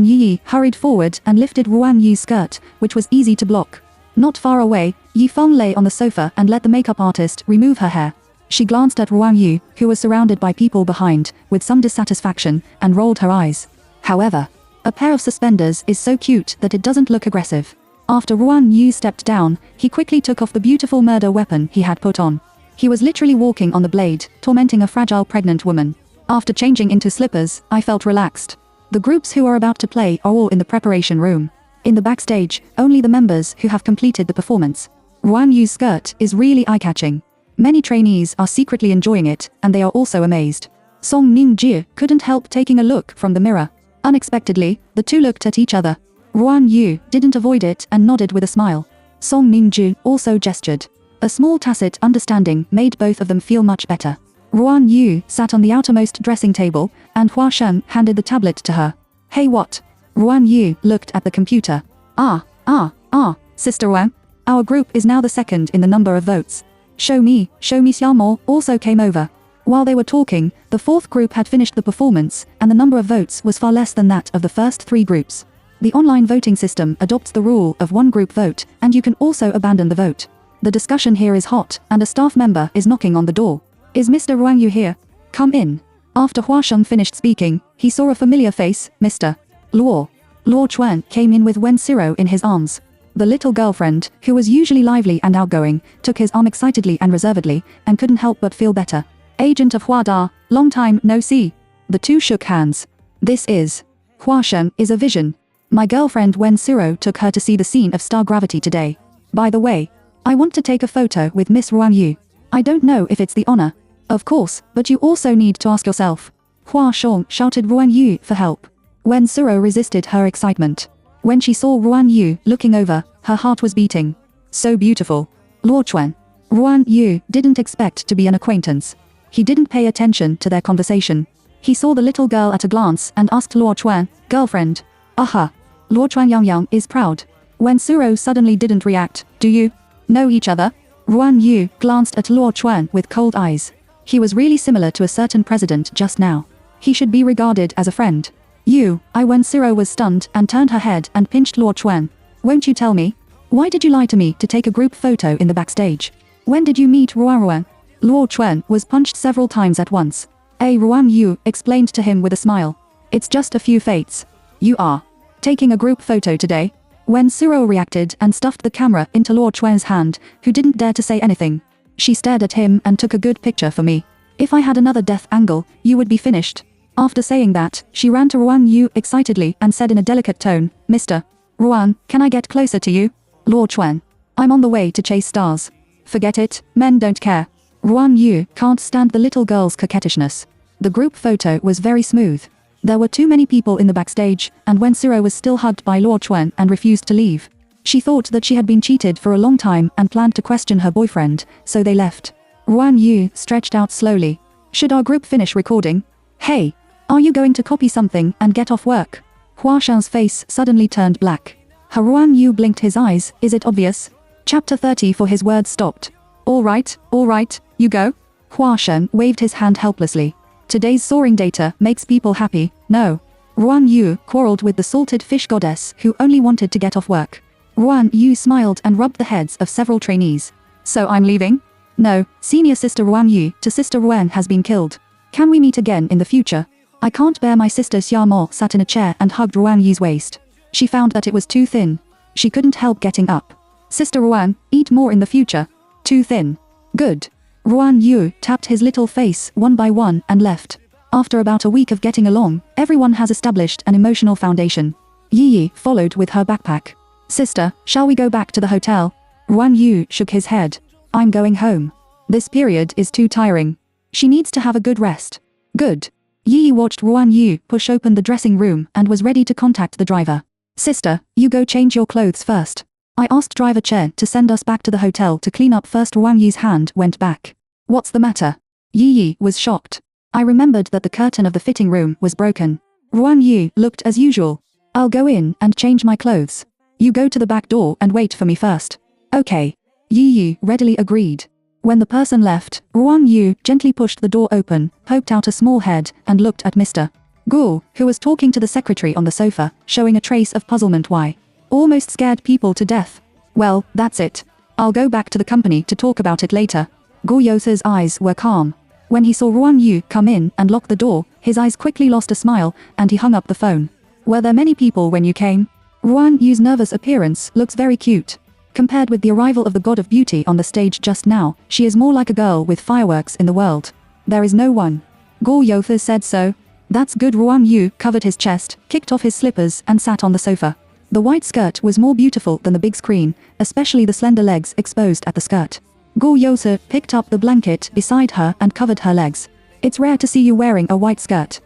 Yi hurried forward and lifted Ruan Yu's skirt, which was easy to block. Not far away, Yi Feng lay on the sofa and let the makeup artist remove her hair. She glanced at Ruan Yu, who was surrounded by people behind, with some dissatisfaction, and rolled her eyes. However, a pair of suspenders is so cute that it doesn't look aggressive. After Ruan Yu stepped down, he quickly took off the beautiful murder weapon he had put on. He was literally walking on the blade, tormenting a fragile pregnant woman. After changing into slippers, I felt relaxed. The groups who are about to play are all in the preparation room. In the backstage, only the members who have completed the performance. Ruan Yu's skirt is really eye-catching. Many trainees are secretly enjoying it, and they are also amazed. Song Ningjie couldn't help taking a look from the mirror. Unexpectedly, the two looked at each other. Ruan Yu didn't avoid it and nodded with a smile. Song Ningjie also gestured. A small tacit understanding made both of them feel much better. Ruan Yu sat on the outermost dressing table, and Hua Sheng handed the tablet to her. Hey, what? Ruan Yu looked at the computer. Sister Wang. Our group is now the second in the number of votes. Show me Xiaomo also came over. While they were talking, the fourth group had finished the performance, and the number of votes was far less than that of the first 3 groups. The online voting system adopts the rule of one group vote, and you can also abandon the vote. The discussion here is hot, and a staff member is knocking on the door. Is Mr. Ruan Yu here? Come in. After Hua Sheng finished speaking, he saw a familiar face, Mr. Luochuan came in with Wen Siro in his arms. The little girlfriend, who was usually lively and outgoing, took his arm excitedly and reservedly, and couldn't help but feel better. Agent of Hua Da, long time no see. The two shook hands. This is. Hua Sheng is a vision. My girlfriend Wen Siro took her to see the scene of Star Gravity today. By the way, I want to take a photo with Miss Ruan Yu. I don't know if it's the honor. Of course, but you also need to ask yourself. Hua Sheng shouted Ruan Yu for help. Wen Siro resisted her excitement. When she saw Ruan Yu looking over, her heart was beating. So beautiful. Luochuan. Ruan Yu didn't expect to be an acquaintance. He didn't pay attention to their conversation. He saw the little girl at a glance and asked Luo Chuan, girlfriend. Aha. Luo Chuan Yang is proud. Wen Suro suddenly didn't react. Do you know each other? Ruan Yu glanced at Luo Chuan with cold eyes. He was really similar to a certain president just now. He should be regarded as a friend. Wen Suro was stunned and turned her head and pinched Luo Chuan. Won't you tell me? Why did you lie to me to take a group photo in the backstage? When did you meet Ruan? Luo Chuan was punched several times at once. Ruan Yu explained to him with a smile. It's just a few fates. You are taking a group photo today? Wen Suro reacted and stuffed the camera into Luo Chuan's hand, who didn't dare to say anything. She stared at him and took a good picture for me. If I had another death angle, you would be finished. After saying that, she ran to Ruan Yu excitedly and said in a delicate tone, Mr. Ruan, can I get closer to you? Luo Chuan. I'm on the way to chase stars. Forget it, men don't care. Ruan Yu can't stand the little girl's coquettishness. The group photo was very smooth. There were too many people in the backstage, and Wen Suro was still hugged by Luo Chuan and refused to leave. She thought that she had been cheated for a long time and planned to question her boyfriend, so they left. Ruan Yu stretched out slowly. Should our group finish recording? Hey, are you going to copy something and get off work? Hua Shan's face suddenly turned black. Ruan Yu blinked his eyes. Is it obvious? Chapter 30 for his words stopped. All right, you go. Hua Shan waved his hand helplessly. Today's soaring data makes people happy, no. Ruan Yu quarreled with the salted fish goddess who only wanted to get off work. Ruan Yu smiled and rubbed the heads of several trainees. So I'm leaving? No, senior sister Ruan Yu to sister Ruan has been killed. Can we meet again in the future? I can't bear. My sister Xia Mo sat in a chair and hugged Ruan Yu's waist. She found that it was too thin. She couldn't help getting up. Sister Ruan, eat more in the future. Too thin. Good. Ruan Yu tapped his little face one by one and left. After about a week of getting along, everyone has established an emotional foundation. Yi followed with her backpack. Sister, shall we go back to the hotel? Ruan Yu shook his head. I'm going home. This period is too tiring. She needs to have a good rest. Good. Yi watched Ruan Yu push open the dressing room and was ready to contact the driver. Sister, you go change your clothes first. I asked driver Chen to send us back to the hotel to clean up first. Ruan Yu's hand went back. What's the matter? Yi was shocked. I remembered that the curtain of the fitting room was broken. Ruan Yu looked as usual. I'll go in and change my clothes. You go to the back door and wait for me first. Okay. Yi readily agreed. When the person left, Ruan Yu gently pushed the door open, poked out a small head, and looked at Mr. Gu, who was talking to the secretary on the sofa, showing a trace of puzzlement. Why? Almost scared people to death. Well, that's it. I'll go back to the company to talk about it later. Gu Youse's eyes were calm. When he saw Ruan Yu come in and lock the door, his eyes quickly lost a smile, and he hung up the phone. Were there many people when you came? Ruan Yu's nervous appearance looks very cute. Compared with the arrival of the god of beauty on the stage just now, she is more like a girl with fireworks in the world. There is no one. Gu Yotha said so. That's good. Ruan Yu covered his chest, kicked off his slippers, and sat on the sofa. The white skirt was more beautiful than the big screen, especially the slender legs exposed at the skirt. Gu Yotha picked up the blanket beside her and covered her legs. It's rare to see you wearing a white skirt.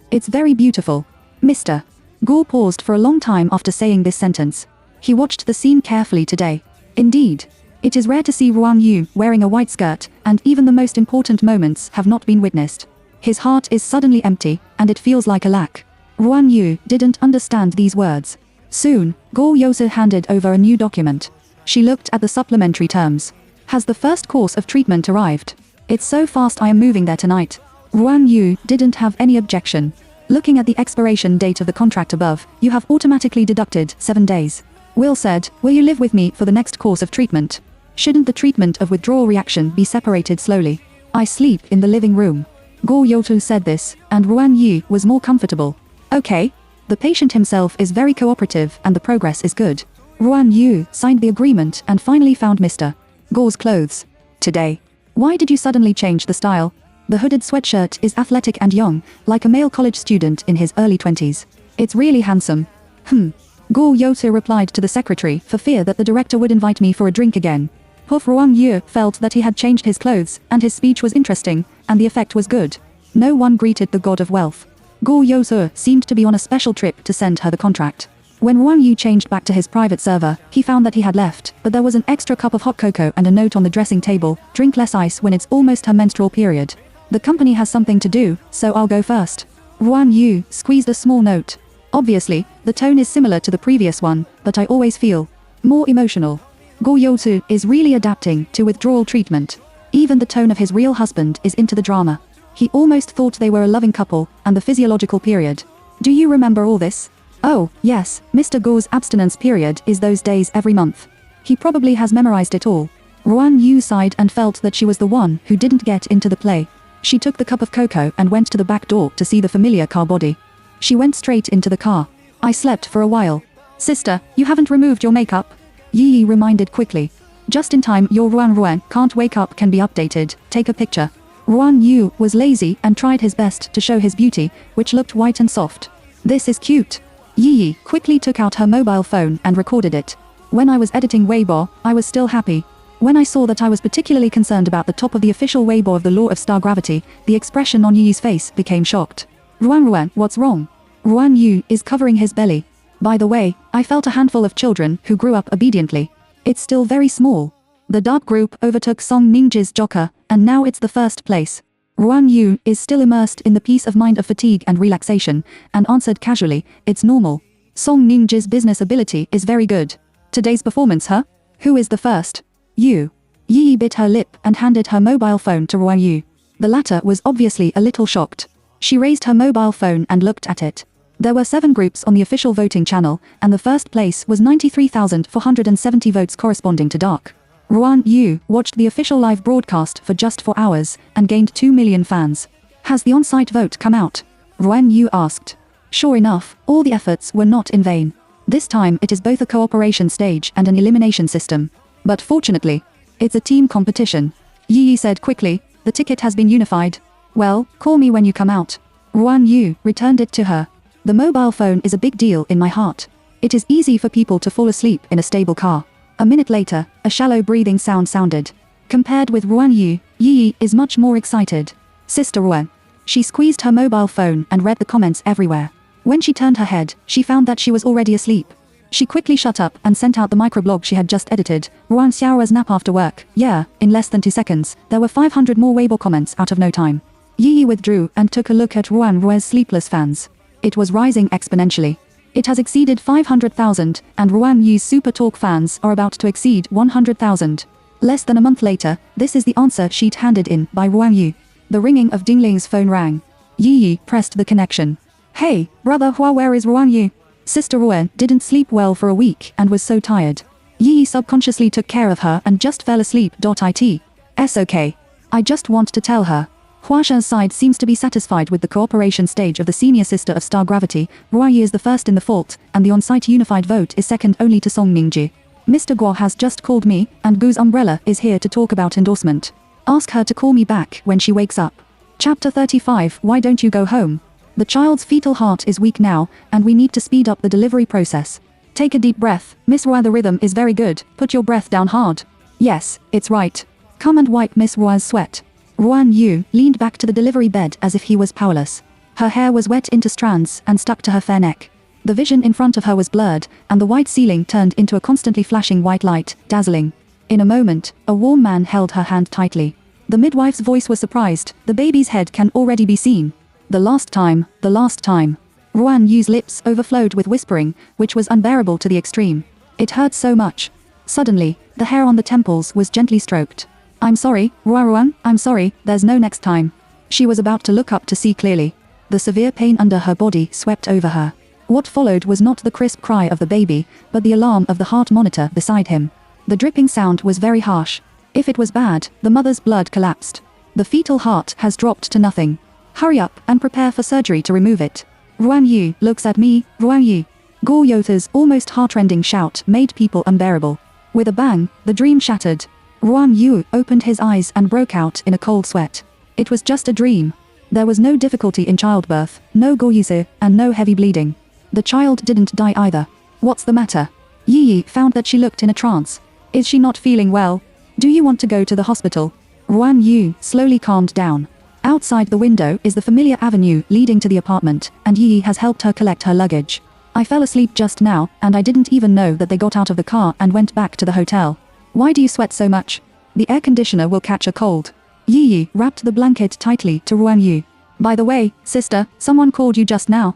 It's very beautiful. Mr. Gu paused for a long time after saying this sentence. He watched the scene carefully today. Indeed, it is rare to see Ruan Yu wearing a white skirt, and even the most important moments have not been witnessed. His heart is suddenly empty, and it feels like a lack. Ruan Yu didn't understand these words. Soon, Gu Yose handed over a new document. She looked at the supplementary terms. Has the first course of treatment arrived? It's so fast. I am moving there tonight. Ruan Yu didn't have any objection. Looking at the expiration date of the contract above, you have automatically deducted 7 days. Will said, will you live with me for the next course of treatment? Shouldn't the treatment of withdrawal reaction be separated slowly? I sleep in the living room. Gu Yotu said this, and Ruan Yu was more comfortable. Okay. The patient himself is very cooperative and the progress is good. Ruan Yu signed the agreement and finally found Mr. Gu's clothes. Today. Why did you suddenly change the style? The hooded sweatshirt is athletic and young, like a male college student in his early 20s. It's really handsome. Gu Yotu replied to the secretary for fear that the director would invite me for a drink again. Puff Ruan Yu felt that he had changed his clothes, and his speech was interesting, and the effect was good. No one greeted the god of wealth. Gu Yosu seemed to be on a special trip to send her the contract. When Ruan Yu changed back to his private server, he found that he had left, but there was an extra cup of hot cocoa and a note on the dressing table, drink less ice when it's almost her menstrual period. The company has something to do, so I'll go first. Ruan Yu squeezed a small note. Obviously, the tone is similar to the previous one, but I always feel more emotional. Go Yosu is really adapting to withdrawal treatment. Even the tone of his real husband is into the drama. He almost thought they were a loving couple, and the physiological period. Do you remember all this? Oh, yes, Mr. Go's abstinence period is those days every month. He probably has memorized it all. Ruan Yu sighed and felt that she was the one who didn't get into the play. She took the cup of cocoa and went to the back door to see the familiar car body. She went straight into the car. I slept for a while. Sister, you haven't removed your makeup? Yi reminded quickly. Just in time, your Ruan can't wake up can be updated, take a picture. Ruan Yu was lazy and tried his best to show his beauty, which looked white and soft. This is cute. Yi quickly took out her mobile phone and recorded it. When I was editing Weibo, I was still happy. When I saw that I was particularly concerned about the top of the official Weibo of the law of star gravity, the expression on Yi's face became shocked. Ruan, what's wrong? Ruan Yu is covering his belly. By the way, I felt a handful of children who grew up obediently. It's still very small. The dark group overtook Song Ningji's Joker, and now it's the first place. Ruan Yu is still immersed in the peace of mind of fatigue and relaxation, and answered casually, it's normal. Song Ningji's business ability is very good. Today's performance, huh? Who is the first? You. Yi bit her lip and handed her mobile phone to Ruan Yu. The latter was obviously a little shocked. She raised her mobile phone and looked at it. There were 7 groups on the official voting channel, and the first place was 93,470 votes corresponding to dark. Ruan Yu watched the official live broadcast for just 4 hours, and gained 2 million fans. Has the on-site vote come out? Ruan Yu asked. Sure enough, all the efforts were not in vain. This time it is both a cooperation stage and an elimination system. But fortunately, it's a team competition. Yi said quickly, the ticket has been unified. Well, call me when you come out. Ruan Yu returned it to her. The mobile phone is a big deal in my heart. It is easy for people to fall asleep in a stable car. A minute later, a shallow breathing sound sounded. Compared with Ruan Yu, Yi is much more excited. Sister Ruan. She squeezed her mobile phone and read the comments everywhere. When she turned her head, she found that she was already asleep. She quickly shut up and sent out the microblog she had just edited. Ruan Xiaora's nap after work. Yeah, in less than 2 seconds, there were 500 more Weibo comments out of no time. Yi withdrew and took a look at Ruan's sleepless fans. It was rising exponentially. It has exceeded 500,000, and Ruan Yu's Super Talk fans are about to exceed 100,000. Less than a month later, this is the answer sheet handed in by Ruan Yu. The ringing of Dingling's phone rang. Yi pressed the connection. Hey, brother Hua, where is Ruan Yu? Sister Ruan didn't sleep well for a week and was so tired. Yi subconsciously took care of her and just fell asleep. It's okay. I just want to tell her. Hua Shen's side seems to be satisfied with the cooperation stage of the senior sister of star gravity. Ruan Yu is the first in the fault, and the on-site unified vote is second only to Song Ningji. Mr. Guo has just called me, and Gu's umbrella is here to talk about endorsement. Ask her to call me back when she wakes up. Chapter 35. Why don't you go home? The child's fetal heart is weak now, and we need to speed up the delivery process. Take a deep breath, Miss Ruan, the rhythm is very good, put your breath down hard. Yes, it's right. Come and wipe Miss Ruan's sweat. Ruan Yu leaned back to the delivery bed as if he was powerless. Her hair was wet into strands and stuck to her fair neck. The vision in front of her was blurred, and the white ceiling turned into a constantly flashing white light, dazzling. In a moment, a warm man held her hand tightly. The midwife's voice was surprised, the baby's head can already be seen. The last time, the last time. Ruan Yu's lips overflowed with whispering, which was unbearable to the extreme. It hurt so much. Suddenly, the hair on the temples was gently stroked. I'm sorry, Ruan, I'm sorry, there's no next time. She was about to look up to see clearly. The severe pain under her body swept over her. What followed was not the crisp cry of the baby, but the alarm of the heart monitor beside him. The dripping sound was very harsh. If it was bad, the mother's blood collapsed. The fetal heart has dropped to nothing. Hurry up and prepare for surgery to remove it. Ruan Yu looks at me, Ruan Yu. Go Yota's almost heart-rending shout made people unbearable. With a bang, the dream shattered. Ruan Yu opened his eyes and broke out in a cold sweat. It was just a dream. There was no difficulty in childbirth, no goyuse, and no heavy bleeding. The child didn't die either. What's the matter? Yi found that she looked in a trance. Is she not feeling well? Do you want to go to the hospital? Ruan Yu slowly calmed down. Outside the window is the familiar avenue leading to the apartment, and Yi has helped her collect her luggage. I fell asleep just now, and I didn't even know that they got out of the car and went back to the hotel. Why do you sweat so much? The air conditioner will catch a cold. Yi wrapped the blanket tightly to Ruan Yu. By the way, sister, someone called you just now.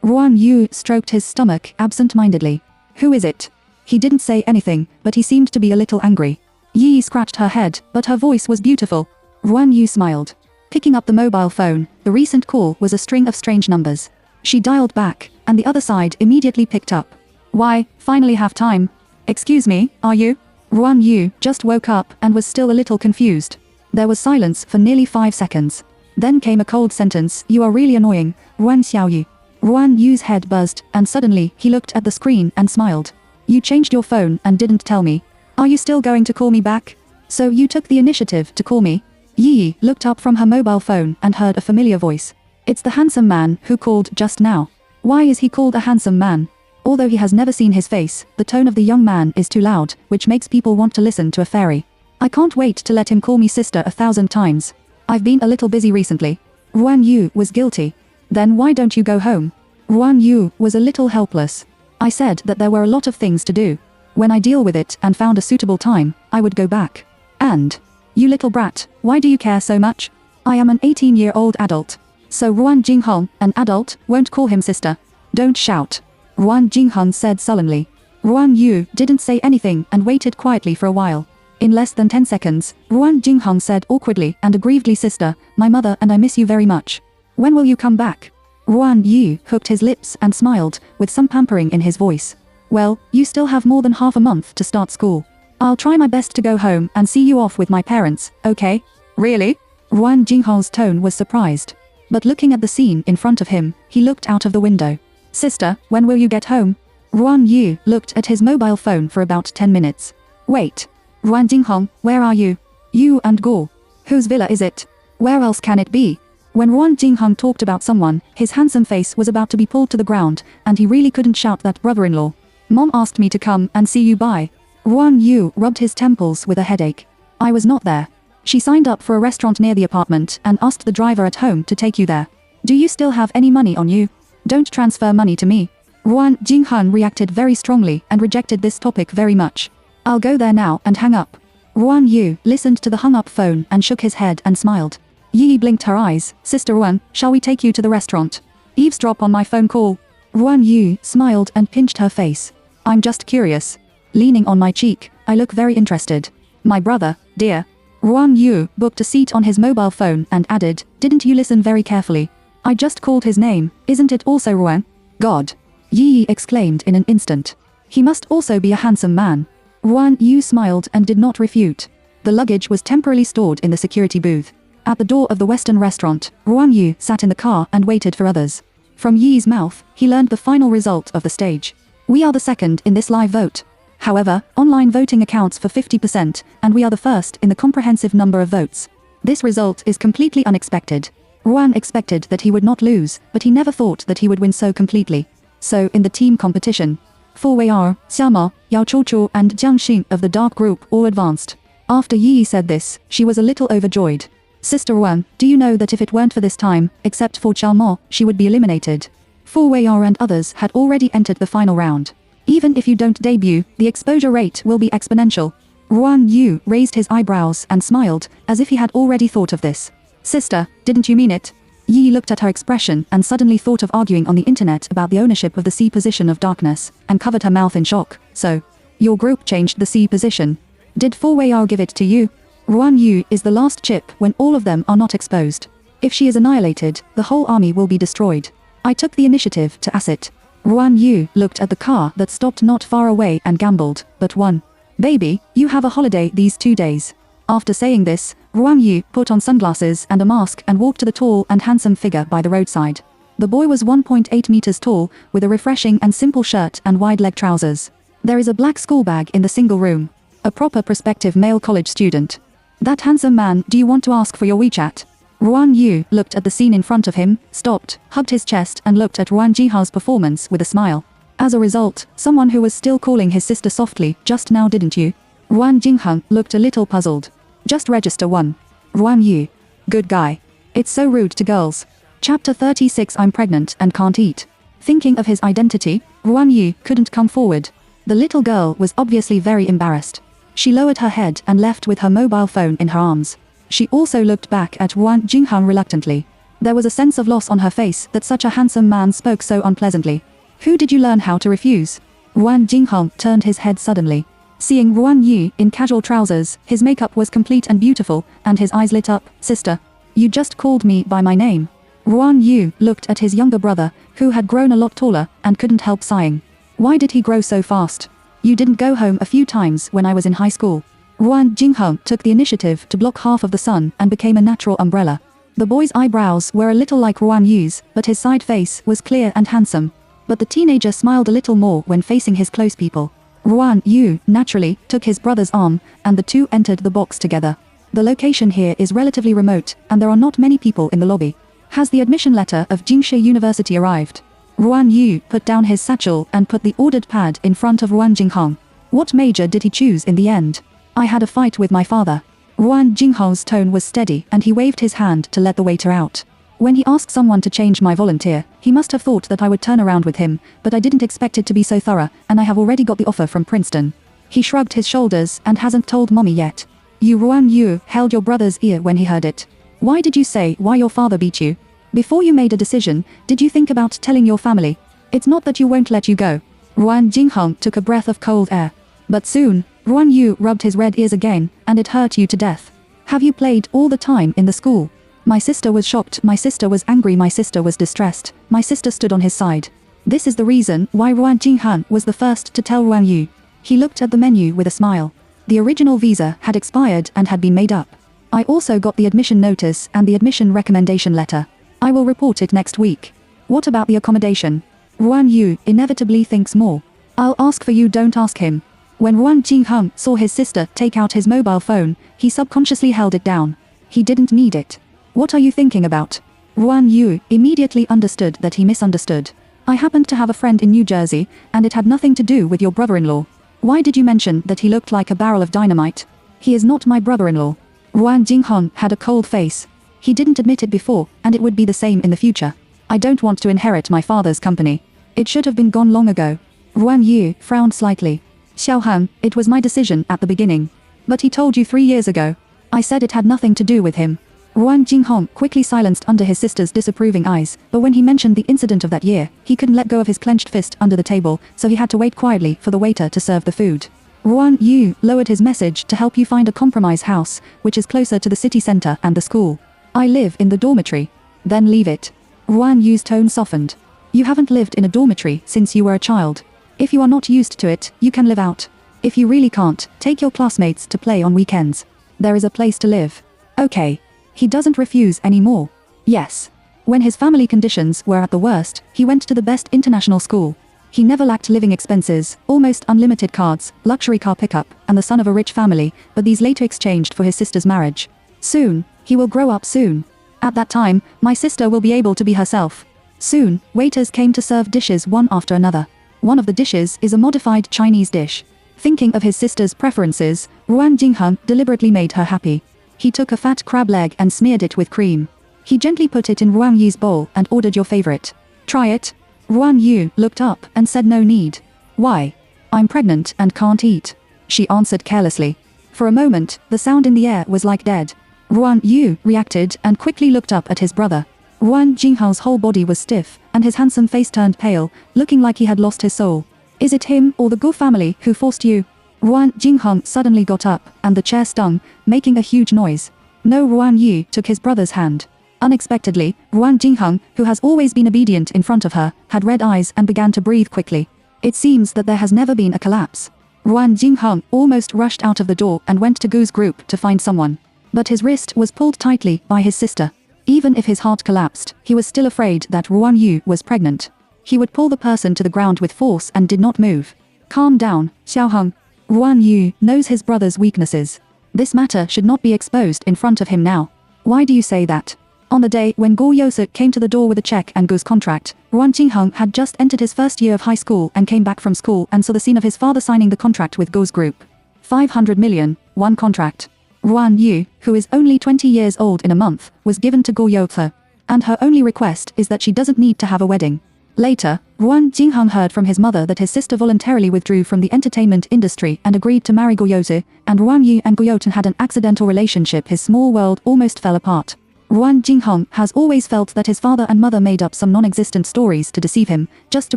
Ruan Yu stroked his stomach absent-mindedly. Who is it? He didn't say anything, but he seemed to be a little angry. Yi scratched her head, but her voice was beautiful. Ruan Yu smiled. Picking up the mobile phone, the recent call was a string of strange numbers. She dialed back, and the other side immediately picked up. Why, finally have time. Excuse me, are you? Ruan Yu just woke up and was still a little confused. There was silence for nearly 5 seconds. Then came a cold sentence, you are really annoying, Ruan Xiaoyu. Ruan Yu's head buzzed, and suddenly he looked at the screen and smiled. You changed your phone and didn't tell me. Are you still going to call me back? So you took the initiative to call me? Yi looked up from her mobile phone and heard a familiar voice. It's the handsome man who called just now. Why is he called a handsome man? Although he has never seen his face, the tone of the young man is too loud, which makes people want to listen to a fairy. I can't wait to let him call me sister 1,000 times. I've been a little busy recently. Ruan Yu was guilty. Then why don't you go home? Ruan Yu was a little helpless. I said that there were a lot of things to do. When I deal with it and found a suitable time, I would go back. And, you little brat, why do you care so much? I am an 18-year-old adult. So Ruan Jinghong, an adult, won't call him sister. Don't shout. Ruan Jinghong said sullenly. Ruan Yu didn't say anything and waited quietly for a while. In less than 10 seconds, Ruan Jinghong said awkwardly and aggrievedly, sister, my mother and I miss you very much. When will you come back? Ruan Yu hooked his lips and smiled, with some pampering in his voice. Well, you still have more than half a month to start school. I'll try my best to go home and see you off with my parents, okay? Really? Ruan Jinghong's tone was surprised. But looking at the scene in front of him, he looked out of the window. Sister, when will you get home? Ruan Yu looked at his mobile phone for about 10 minutes. Wait. Ruan Jinghong, where are you? You and Guo. Whose villa is it? Where else can it be? When Ruan Jinghong talked about someone, his handsome face was about to be pulled to the ground, and he really couldn't shout that brother-in-law. Mom asked me to come and see you by. Ruan Yu rubbed his temples with a headache. I was not there. She signed up for a restaurant near the apartment and asked the driver at home to take you there. Do you still have any money on you? Don't transfer money to me. Ruan Jinghong reacted very strongly and rejected this topic very much. I'll go there now and hang up. Ruan Yu listened to the hung-up phone and shook his head and smiled. Yi blinked her eyes. Sister Ruan, shall we take you to the restaurant? Eavesdrop on my phone call. Ruan Yu smiled and pinched her face. I'm just curious. Leaning on my cheek, I look very interested. My brother, dear. Ruan Yu booked a seat on his mobile phone and added, didn't you listen very carefully? I just called his name, isn't it also Ruan? God! Yi exclaimed in an instant. He must also be a handsome man. Ruan Yu smiled and did not refute. The luggage was temporarily stored in the security booth. At the door of the Western restaurant, Ruan Yu sat in the car and waited for others. From Yi's mouth, he learned the final result of the stage. We are the second in this live vote. However, online voting accounts for 50%, and we are the first in the comprehensive number of votes. This result is completely unexpected. Ruan expected that he would not lose, but he never thought that he would win so completely. So in the team competition, Fu Wei'er, Xiaoma, Yao Chuchu and Jiang Xin of the dark group all advanced. After Yi said this, she was a little overjoyed. Sister Ruan, do you know that if it weren't for this time, except for Xiaoma, she would be eliminated? Fu Wei'er and others had already entered the final round. Even if you don't debut, the exposure rate will be exponential. Ruan Yu raised his eyebrows and smiled, as if he had already thought of this. Sister, didn't you mean it? Yi looked at her expression and suddenly thought of arguing on the internet about the ownership of the C position of darkness, and covered her mouth in shock. So, your group changed the C position. Did Fu Wei'er give it to you? Ruan Yu is the last chip when all of them are not exposed. If she is annihilated, the whole army will be destroyed. I took the initiative to ass it. Ruan Yu looked at the car that stopped not far away and gambled, but won. Baby, you have a holiday these 2 days. After saying this, Ruan Yu put on sunglasses and a mask and walked to the tall and handsome figure by the roadside. The boy was 1.8 meters tall, with a refreshing and simple shirt and wide leg trousers. There is a black school bag in the single room. A proper prospective male college student. That handsome man, do you want to ask for your WeChat? Ruan Yu looked at the scene in front of him, stopped, hugged his chest and looked at Ruan Jiha's performance with a smile. As a result, someone who was still calling his sister softly, just now didn't you? Ruan Jinghong looked a little puzzled. Just register one. Ruan Yu. Good guy. It's so rude to girls. Chapter 36 I'm pregnant and can't eat. Thinking of his identity, Ruan Yu couldn't come forward. The little girl was obviously very embarrassed. She lowered her head and left with her mobile phone in her arms. She also looked back at Ruan Jinghang reluctantly. There was a sense of loss on her face that such a handsome man spoke so unpleasantly. Who did you learn how to refuse? Ruan Jinghang turned his head suddenly. Seeing Ruan Yu in casual trousers, his makeup was complete and beautiful, and his eyes lit up. Sister. You just called me by my name. Ruan Yu looked at his younger brother, who had grown a lot taller, and couldn't help sighing. Why did he grow so fast? You didn't go home a few times when I was in high school. Ruan Jinghang took the initiative to block half of the sun and became a natural umbrella. The boy's eyebrows were a little like Ruan Yu's, but his side face was clear and handsome. But the teenager smiled a little more when facing his close people. Ruan Yu, naturally, took his brother's arm, and the two entered the box together. The location here is relatively remote, and there are not many people in the lobby. Has the admission letter of Jingshi University arrived? Ruan Yu put down his satchel and put the ordered pad in front of Ruan Jinghang. What major did he choose in the end? I had a fight with my father. Ruan Jinghang's tone was steady, and he waved his hand to let the waiter out. When he asked someone to change my volunteer, he must have thought that I would turn around with him, but I didn't expect it to be so thorough, and I have already got the offer from Princeton. He shrugged his shoulders and hasn't told mommy yet. You Ruan Yu held your brother's ear when he heard it. Why did you say why your father beat you? Before you made a decision, did you think about telling your family? It's not that you won't let you go. Ruan Jinghang took a breath of cold air. But soon, Ruan Yu rubbed his red ears again, and it hurt you to death. Have you played all the time in the school? My sister was shocked, my sister was angry, my sister was distressed, my sister stood on his side. This is the reason why Ruan Jinghang was the first to tell Ruan Yu. He looked at the menu with a smile. The original visa had expired and had been made up. I also got the admission notice and the admission recommendation letter. I will report it next week. What about the accommodation? Ruan Yu inevitably thinks more. I'll ask for you, don't ask him. When Ruan Jinghang saw his sister take out his mobile phone, he subconsciously held it down. He didn't need it. What are you thinking about? Ruan Yu immediately understood that he misunderstood. I happened to have a friend in New Jersey, and it had nothing to do with your brother-in-law. Why did you mention that he looked like a barrel of dynamite? He is not my brother-in-law. Ruan Jinghang had a cold face. He didn't admit it before, and it would be the same in the future. I don't want to inherit my father's company. It should have been gone long ago. Ruan Yu frowned slightly. Xiaohan, it was my decision at the beginning. But he told you 3 years ago. I said it had nothing to do with him. Ruan Jinghang quickly silenced under his sister's disapproving eyes, but when he mentioned the incident of that year, he couldn't let go of his clenched fist under the table, so he had to wait quietly for the waiter to serve the food. Ruan Yu lowered his message to help you find a compromise house, which is closer to the city center and the school. I live in the dormitory. Then leave it. Ruan Yu's tone softened. You haven't lived in a dormitory since you were a child. If you are not used to it, you can live out. If you really can't, take your classmates to play on weekends. There is a place to live. Okay. He doesn't refuse anymore. Yes. When his family conditions were at the worst, he went to the best international school. He never lacked living expenses, almost unlimited cards, luxury car pickup, and the son of a rich family, but these later exchanged for his sister's marriage. Soon, he will grow up soon. At that time, my sister will be able to be herself. Soon, waiters came to serve dishes one after another. One of the dishes is a modified Chinese dish. Thinking of his sister's preferences, Ruan Jinghang deliberately made her happy. He took a fat crab leg and smeared it with cream. He gently put it in Ruan Yu's bowl and ordered your favorite. Try it. Ruan Yu looked up and said no need. Why? I'm pregnant and can't eat. She answered carelessly. For a moment, the sound in the air was like dead. Ruan Yu reacted and quickly looked up at his brother. Ruan Jinghang's whole body was stiff, and his handsome face turned pale, looking like he had lost his soul. Is it him or the Gu family who forced you? Ruan Jinghang suddenly got up, and the chair stung, making a huge noise. No, Ruan Yu took his brother's hand. Unexpectedly, Ruan Jinghang, who has always been obedient in front of her, had red eyes and began to breathe quickly. It seems that there has never been a collapse. Ruan Jinghang almost rushed out of the door and went to Gu's group to find someone. But his wrist was pulled tightly by his sister. Even if his heart collapsed, he was still afraid that Ruan Yu was pregnant. He would pull the person to the ground with force and did not move. Calm down, Xiaoheng. Ruan Yu knows his brother's weaknesses. This matter should not be exposed in front of him now. Why do you say that? On the day when Guo Yosuk came to the door with a check and Gu's contract, Ruan Jinghang had just entered his first year of high school and came back from school and saw the scene of his father signing the contract with Gu's group. 500 million, one contract. Ruan Yu, who is only 20 years old in a month, was given to Guo Yosuk. And her only request is that she doesn't need to have a wedding. Later, Ruan Jinghang heard from his mother that his sister voluntarily withdrew from the entertainment industry and agreed to marry Guoyozi, and Ruan Yu and Guoyotan had an accidental relationship. His small world almost fell apart. Ruan Jinghang has always felt that his father and mother made up some non-existent stories to deceive him, just to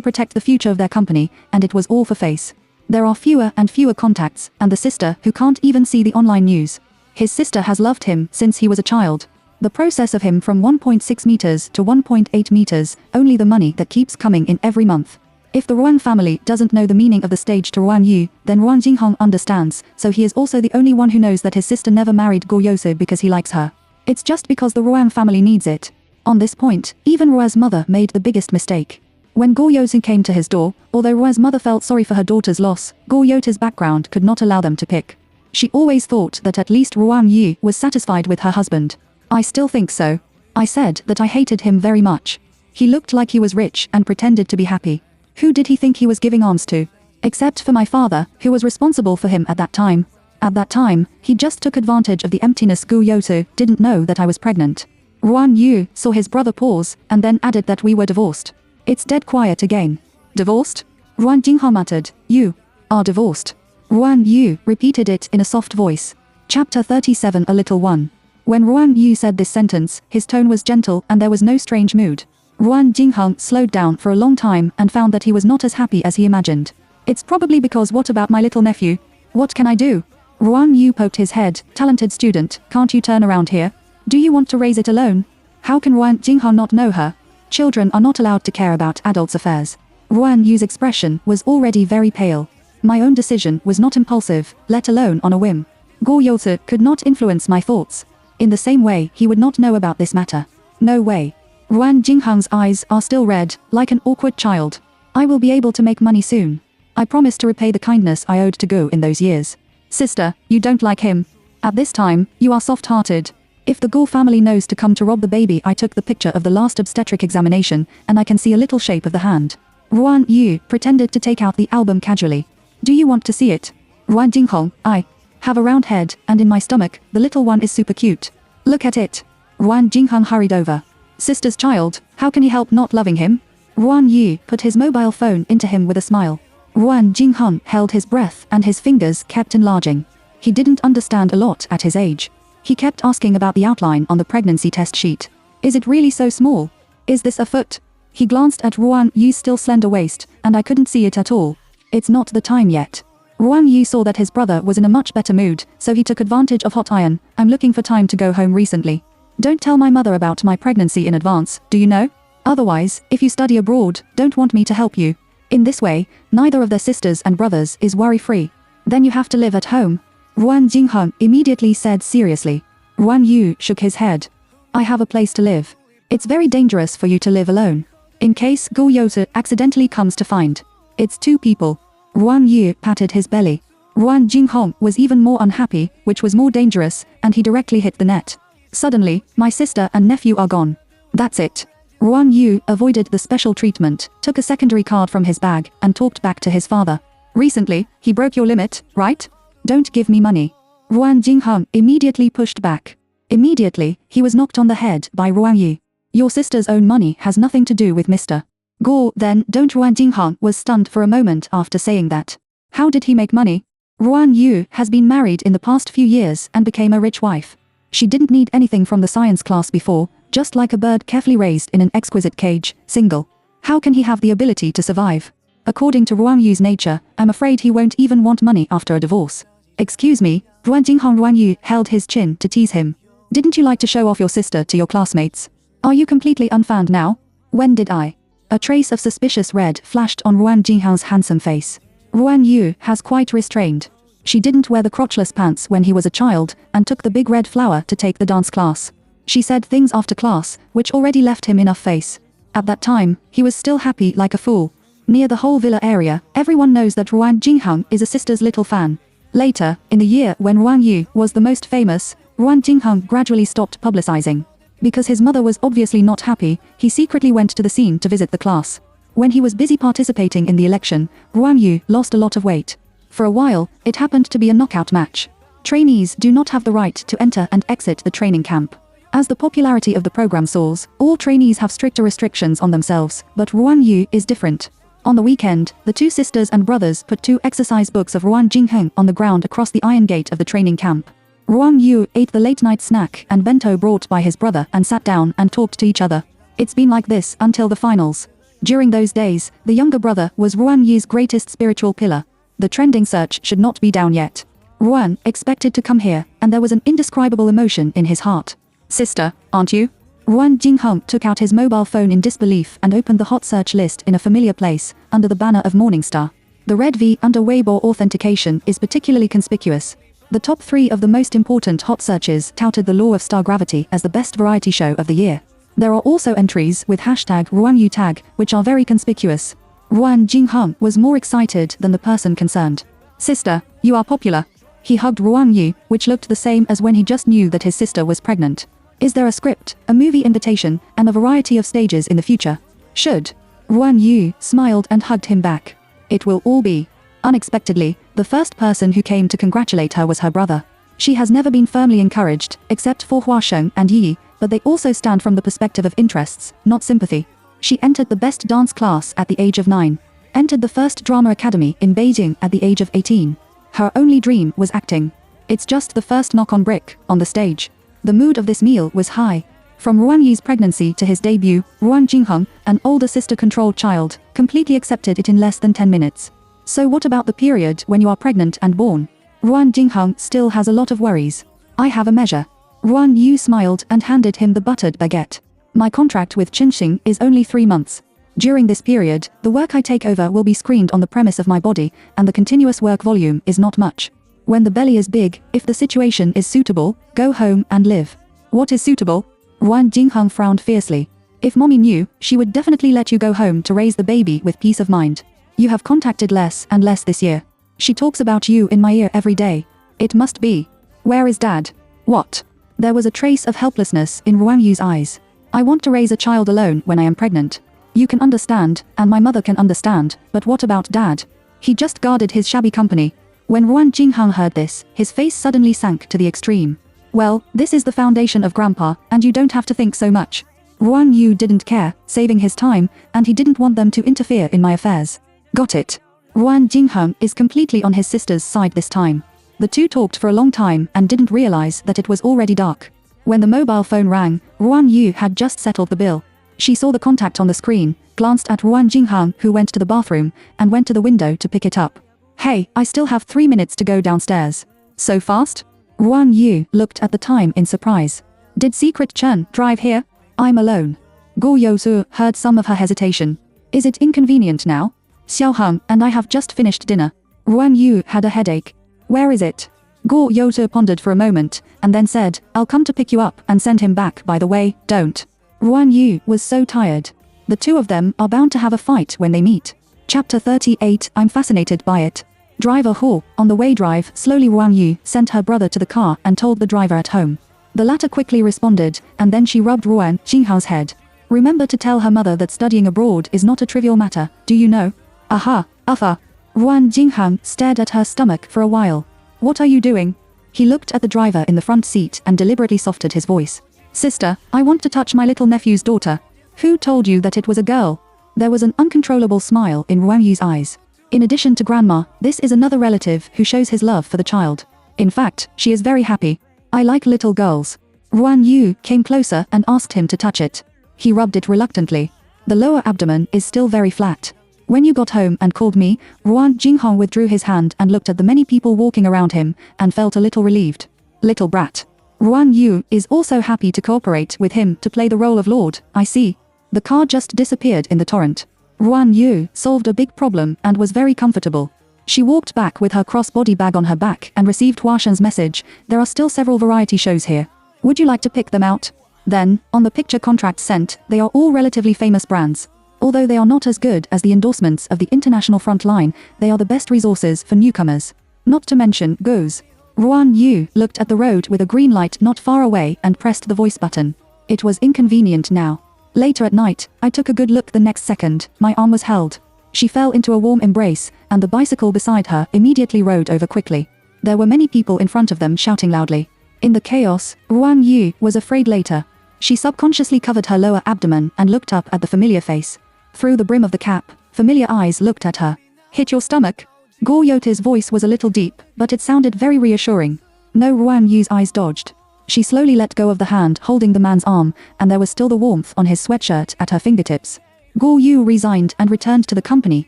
protect the future of their company, and it was all for face. There are fewer and fewer contacts, and the sister who can't even see the online news. His sister has loved him since he was a child. The process of him from 1.6 meters to 1.8 meters, only the money that keeps coming in every month. If the Ruan family doesn't know the meaning of the stage to Ruan Yu, then Ruan Jinghang understands, so he is also the only one who knows that his sister never married Guoyozi because he likes her. It's just because the Ruan family needs it. On this point, even Rua's mother made the biggest mistake. When Guoyozi came to his door, although Rua's mother felt sorry for her daughter's loss, Guoyoti's background could not allow them to pick. She always thought that at least Ruan Yu was satisfied with her husband. I still think so. I said that I hated him very much. He looked like he was rich and pretended to be happy. Who did he think he was giving alms to? Except for my father, who was responsible for him at that time. At that time, he just took advantage of the emptiness. Guoyozi didn't know that I was pregnant. Ruan Yu saw his brother pause, and then added that we were divorced. It's dead quiet again. Divorced? Ruan Jinghang muttered. You are divorced. Ruan Yu repeated it in a soft voice. Chapter 37. A Little One. When Ruan Yu said this sentence, his tone was gentle and there was no strange mood. Ruan Jinghang slowed down for a long time and found that he was not as happy as he imagined. It's probably because what about my little nephew? What can I do? Ruan Yu poked his head. Talented student, can't you turn around here? Do you want to raise it alone? How can Ruan Jinghang not know her? Children are not allowed to care about adults' affairs. Ruan Yu's expression was already very pale. My own decision was not impulsive, let alone on a whim. Guoyozi could not influence my thoughts. In the same way, he would not know about this matter. No way. Ruan Jinghang's eyes are still red, like an awkward child. I will be able to make money soon. I promise to repay the kindness I owed to Guo in those years. Sister, you don't like him. At this time, you are soft-hearted. If the Guo family knows to come to rob the baby, I took the picture of the last obstetric examination, and I can see a little shape of the hand. Ruan Yu pretended to take out the album casually. Do you want to see it? Ruan Jinghang, I have a round head, and in my stomach, the little one is super cute. Look at it. Ruan Jinghang hurried over. Sister's child, how can he help not loving him? Ruan Yu put his mobile phone into him with a smile. Ruan Jinghang held his breath and his fingers kept enlarging. He didn't understand a lot at his age. He kept asking about the outline on the pregnancy test sheet. Is it really so small? Is this a foot? He glanced at Ruan Yu's still slender waist, and I couldn't see it at all. It's not the time yet. Ruan Yu saw that his brother was in a much better mood, so he took advantage of hot iron. I'm looking for time to go home recently. Don't tell my mother about my pregnancy in advance, do you know? Otherwise, if you study abroad, don't want me to help you. In this way, neither of their sisters and brothers is worry-free. Then you have to live at home. Ruan Jinghang immediately said seriously. Ruan Yu shook his head. I have a place to live. It's very dangerous for you to live alone. In case Guoyozi accidentally comes to find. It's 2 people. Ruan Yu patted his belly. Ruan Jinghang was even more unhappy, which was more dangerous, and he directly hit the net. Suddenly, my sister and nephew are gone. That's it. Ruan Yu avoided the special treatment, took a secondary card from his bag, and talked back to his father. Recently, he broke your limit, right? Don't give me money. Ruan Jinghang immediately pushed back. Immediately, he was knocked on the head by Ruan Yu. Your sister's own money has nothing to do with Mr. Guo. Then don't. Ruan Jinghang was stunned for a moment after saying that. How did he make money? Ruan Yu has been married in the past few years and became a rich wife. She didn't need anything from the science class before, just like a bird carefully raised in an exquisite cage, single. How can he have the ability to survive? According to Ruan Yu's nature, I'm afraid he won't even want money after a divorce. Excuse me, Ruan Jinghang. Ruan Yu held his chin to tease him. Didn't you like to show off your sister to your classmates? Are you completely unfanned now? When did I? A trace of suspicious red flashed on Ruan Jinghang's handsome face. Ruan Yu has quite restrained. She didn't wear the crotchless pants when he was a child, and took the big red flower to take the dance class. She said things after class, which already left him enough face. At that time, he was still happy like a fool. Near the whole villa area, everyone knows that Ruan Jinghang is a sister's little fan. Later, in the year when Ruan Yu was the most famous, Ruan Jinghang gradually stopped publicizing. Because his mother was obviously not happy, he secretly went to the scene to visit the class. When he was busy participating in the election, Ruan Yu lost a lot of weight. For a while, it happened to be a knockout match. Trainees do not have the right to enter and exit the training camp. As the popularity of the program soars, all trainees have stricter restrictions on themselves, but Ruan Yu is different. On the weekend, the two sisters and brothers put 2 exercise books of Ruan Jingheng on the ground across the iron gate of the training camp. Ruan Yu ate the late-night snack and bento brought by his brother and sat down and talked to each other. It's been like this until the finals. During those days, the younger brother was Ruan Yu's greatest spiritual pillar. The trending search should not be down yet. Ruan expected to come here, and there was an indescribable emotion in his heart. Sister, aren't you? Ruan Jingheng took out his mobile phone in disbelief and opened the hot search list in a familiar place, under the banner of Morningstar. The red V under Weibo authentication is particularly conspicuous. The top 3 of the most important hot searches touted the Law of Star Gravity as the best variety show of the year. There are also entries with hashtag RuanYu tag, which are very conspicuous. Ruan Jingheng was more excited than the person concerned. Sister, you are popular. He hugged Ruan Yu, which looked the same as when he just knew that his sister was pregnant. Is there a script, a movie invitation, and a variety of stages in the future? Should. Ruan Yu smiled and hugged him back. It will all be. Unexpectedly, the first person who came to congratulate her was her brother. She has never been firmly encouraged, except for Hua Sheng and Yi, but they also stand from the perspective of interests, not sympathy. She entered the best dance class at the age of 9. Entered the first drama academy in Beijing at the age of 18. Her only dream was acting. It's just the first knock on brick, on the stage. The mood of this meal was high. From Ruan Yi's pregnancy to his debut, Ruan Jingheng, an older sister-controlled child, completely accepted it in less than 10 minutes. So what about the period when you are pregnant and born? Ruan Jingheng still has a lot of worries. I have a measure. Ruan Yu smiled and handed him the buttered baguette. My contract with Qinxing is only 3 months. During this period, the work I take over will be screened on the premise of my body, and the continuous work volume is not much. When the belly is big, if the situation is suitable, go home and live. What is suitable? Ruan Jingheng frowned fiercely. If mommy knew, she would definitely let you go home to raise the baby with peace of mind. You have contacted less and less this year. She talks about you in my ear every day. It must be. Where is dad? What? There was a trace of helplessness in Ruan Yu's eyes. I want to raise a child alone when I am pregnant. You can understand, and my mother can understand, but what about dad? He just guarded his shabby company. When Ruan Jingheng heard this, his face suddenly sank to the extreme. Well, this is the foundation of grandpa, and you don't have to think so much. Ruan Yu didn't care, saving his time, and he didn't want them to interfere in my affairs. Got it. Ruan Jingheng is completely on his sister's side this time. The two talked for a long time and didn't realize that it was already dark. When the mobile phone rang, Ruan Yu had just settled the bill. She saw the contact on the screen, glanced at Ruan Jingheng, who went to the bathroom, and went to the window to pick it up. Hey, I still have 3 minutes to go downstairs. So fast? Ruan Yu looked at the time in surprise. Did Secret Chen drive here? I'm alone. Guo Youzu heard some of her hesitation. Is it inconvenient now? Xiao Heng and I have just finished dinner. Ruan Yu had a headache. Where is it? Guo Youzu pondered for a moment, and then said, I'll come to pick you up and send him back. By the way, don't. Ruan Yu was so tired. The two of them are bound to have a fight when they meet. Chapter 38. I'm fascinated by it. Driver Hall. On the way drive, slowly Ruan Yu sent her brother to the car and told the driver at home. The latter quickly responded, and then she rubbed Ruan Jingheng's head. Remember to tell her mother that studying abroad is not a trivial matter, do you know? Aha, uffa. Ruan Jingheng stared at her stomach for a while. What are you doing? He looked at the driver in the front seat and deliberately softened his voice. Sister, I want to touch my little nephew's daughter. Who told you that it was a girl? There was an uncontrollable smile in Ruan Yu's eyes. In addition to grandma, this is another relative who shows his love for the child. In fact, she is very happy. I like little girls. Ruan Yu came closer and asked him to touch it. He rubbed it reluctantly. The lower abdomen is still very flat. When you got home and called me, Ruan Jingheng withdrew his hand and looked at the many people walking around him, and felt a little relieved. Little brat. Ruan Yu is also happy to cooperate with him to play the role of Lord, I see. The car just disappeared in the torrent. Ruan Yu solved a big problem and was very comfortable. She walked back with her cross-body bag on her back and received Hua Shen's message. There are still several variety shows here. Would you like to pick them out? Then, on the picture contract sent, they are all relatively famous brands. Although they are not as good as the endorsements of the international front line, they are the best resources for newcomers. Not to mention, goes. Ruan Yu looked at the road with a green light not far away and pressed the voice button. It was inconvenient now. Later at night, I took a good look. The next second, my arm was held. She fell into a warm embrace, and the bicycle beside her immediately rode over quickly. There were many people in front of them shouting loudly. In the chaos, Ruan Yu was afraid later. She subconsciously covered her lower abdomen and looked up at the familiar face. Through the brim of the cap, familiar eyes looked at her. Hit your stomach? Go Yota's voice was a little deep, but it sounded very reassuring. No, Ruan Yu's eyes dodged. She slowly let go of the hand holding the man's arm, and there was still the warmth on his sweatshirt at her fingertips. Go Yu resigned and returned to the company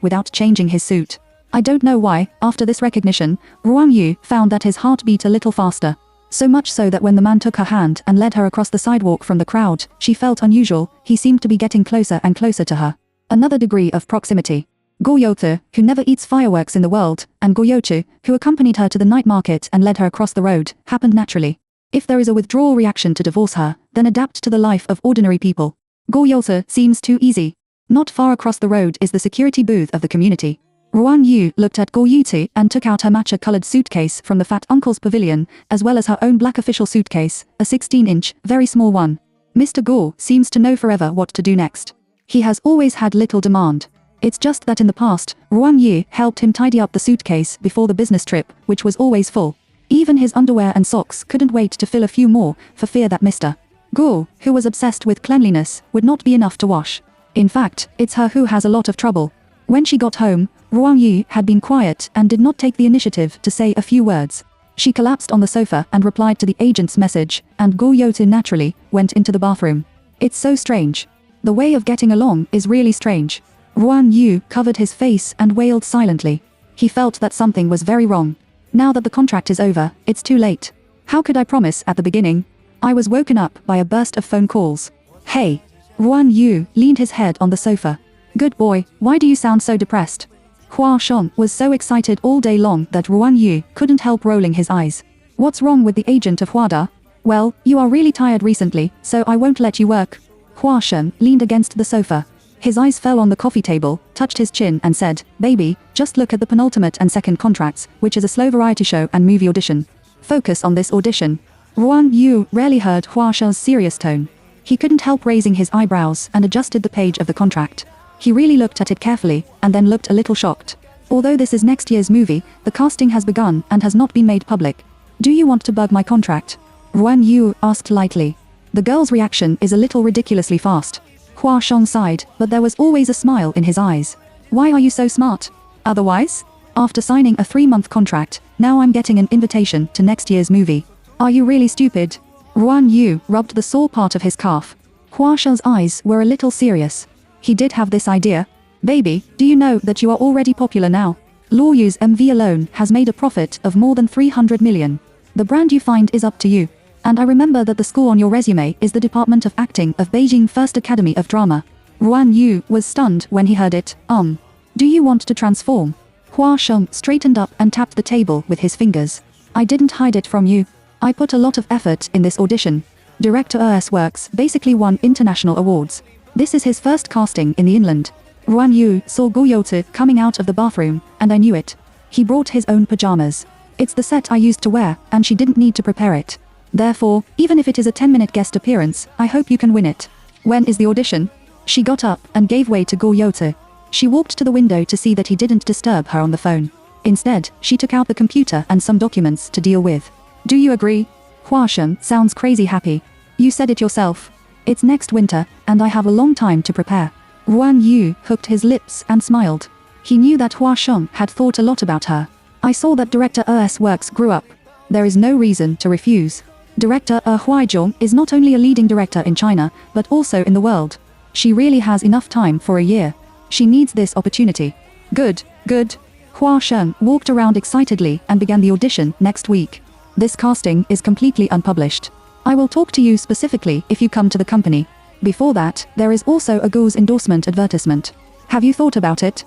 without changing his suit. I don't know why, after this recognition, Ruan Yu found that his heart beat a little faster. So much so that when the man took her hand and led her across the sidewalk from the crowd, she felt unusual. He seemed to be getting closer and closer to her. Another degree of proximity. Go Yota, who never eats fireworks in the world, and Go Yochu, who accompanied her to the night market and led her across the road, happened naturally. If there is a withdrawal reaction to divorce her, then adapt to the life of ordinary people. Go Yota seems too easy. Not far across the road is the security booth of the community. Ruan Yu looked at Go Yuti and took out her matcha-colored suitcase from the fat uncle's pavilion, as well as her own black official suitcase, a 16-inch, very small one. Mr. Go seems to know forever what to do next. He has always had little demand. It's just that in the past, Ruan Yu helped him tidy up the suitcase before the business trip, which was always full. Even his underwear and socks couldn't wait to fill a few more, for fear that Mr. Go, who was obsessed with cleanliness, would not be enough to wash. In fact, it's her who has a lot of trouble. When she got home, Ruan Yu had been quiet and did not take the initiative to say a few words. She collapsed on the sofa and replied to the agent's message, and Go Yotu naturally went into the bathroom. It's so strange. The way of getting along is really strange. Ruan Yu covered his face and wailed silently. He felt that something was very wrong. Now that the contract is over, it's too late. How could I promise at the beginning? I was woken up by a burst of phone calls. Hey! Ruan Yu leaned his head on the sofa. Good boy, why do you sound so depressed? Hua Sheng was so excited all day long that Ruan Yu couldn't help rolling his eyes. What's wrong with the agent of Huada? Well, you are really tired recently, so I won't let you work. Hua Sheng leaned against the sofa. His eyes fell on the coffee table, touched his chin and said, Baby, just look at the penultimate and second contracts, which is a slow variety show and movie audition. Focus on this audition. Ruan Yu rarely heard Hua Sheng's serious tone. He couldn't help raising his eyebrows and adjusted the page of the contract. He really looked at it carefully, and then looked a little shocked. Although this is next year's movie, the casting has begun and has not been made public. Do you want to bug my contract? Ruan Yu asked lightly. The girl's reaction is a little ridiculously fast. Hua Sheng sighed, but there was always a smile in his eyes. Why are you so smart? Otherwise? After signing a 3-month contract, now I'm getting an invitation to next year's movie. Are you really stupid? Ruan Yu rubbed the sore part of his calf. Hua Sheng's eyes were a little serious. He did have this idea. Baby, do you know that you are already popular now? Luo Yu's MV alone has made a profit of more than 300 million. The brand you find is up to you. And I remember that the school on your resume is the Department of Acting of Beijing First Academy of Drama. Ruan Yu was stunned when he heard it. Do you want to transform? Hua Sheng straightened up and tapped the table with his fingers. I didn't hide it from you. I put a lot of effort in this audition. Director ES Works basically won international awards. This is his first casting in the inland. Ruan Yu saw Go Yotu coming out of the bathroom, and I knew it. He brought his own pajamas. It's the set I used to wear, and she didn't need to prepare it. Therefore, even if it is a 10-minute guest appearance, I hope you can win it. When is the audition? She got up and gave way to Go Yotu. She walked to the window to see that he didn't disturb her on the phone. Instead, she took out the computer and some documents to deal with. Do you agree? Hua Sheng sounds crazy happy. You said it yourself. It's next winter, and I have a long time to prepare. Ruan Yu hooked his lips and smiled. He knew that Hua Sheng had thought a lot about her. I saw that Director ES Works grew up. There is no reason to refuse. Director Huaizhong is not only a leading director in China, but also in the world. She really has enough time for a year. She needs this opportunity. Good, good. Hua Sheng walked around excitedly and began the audition next week. This casting is completely unpublished. I will talk to you specifically if you come to the company. Before that, there is also a Go's endorsement advertisement. Have you thought about it?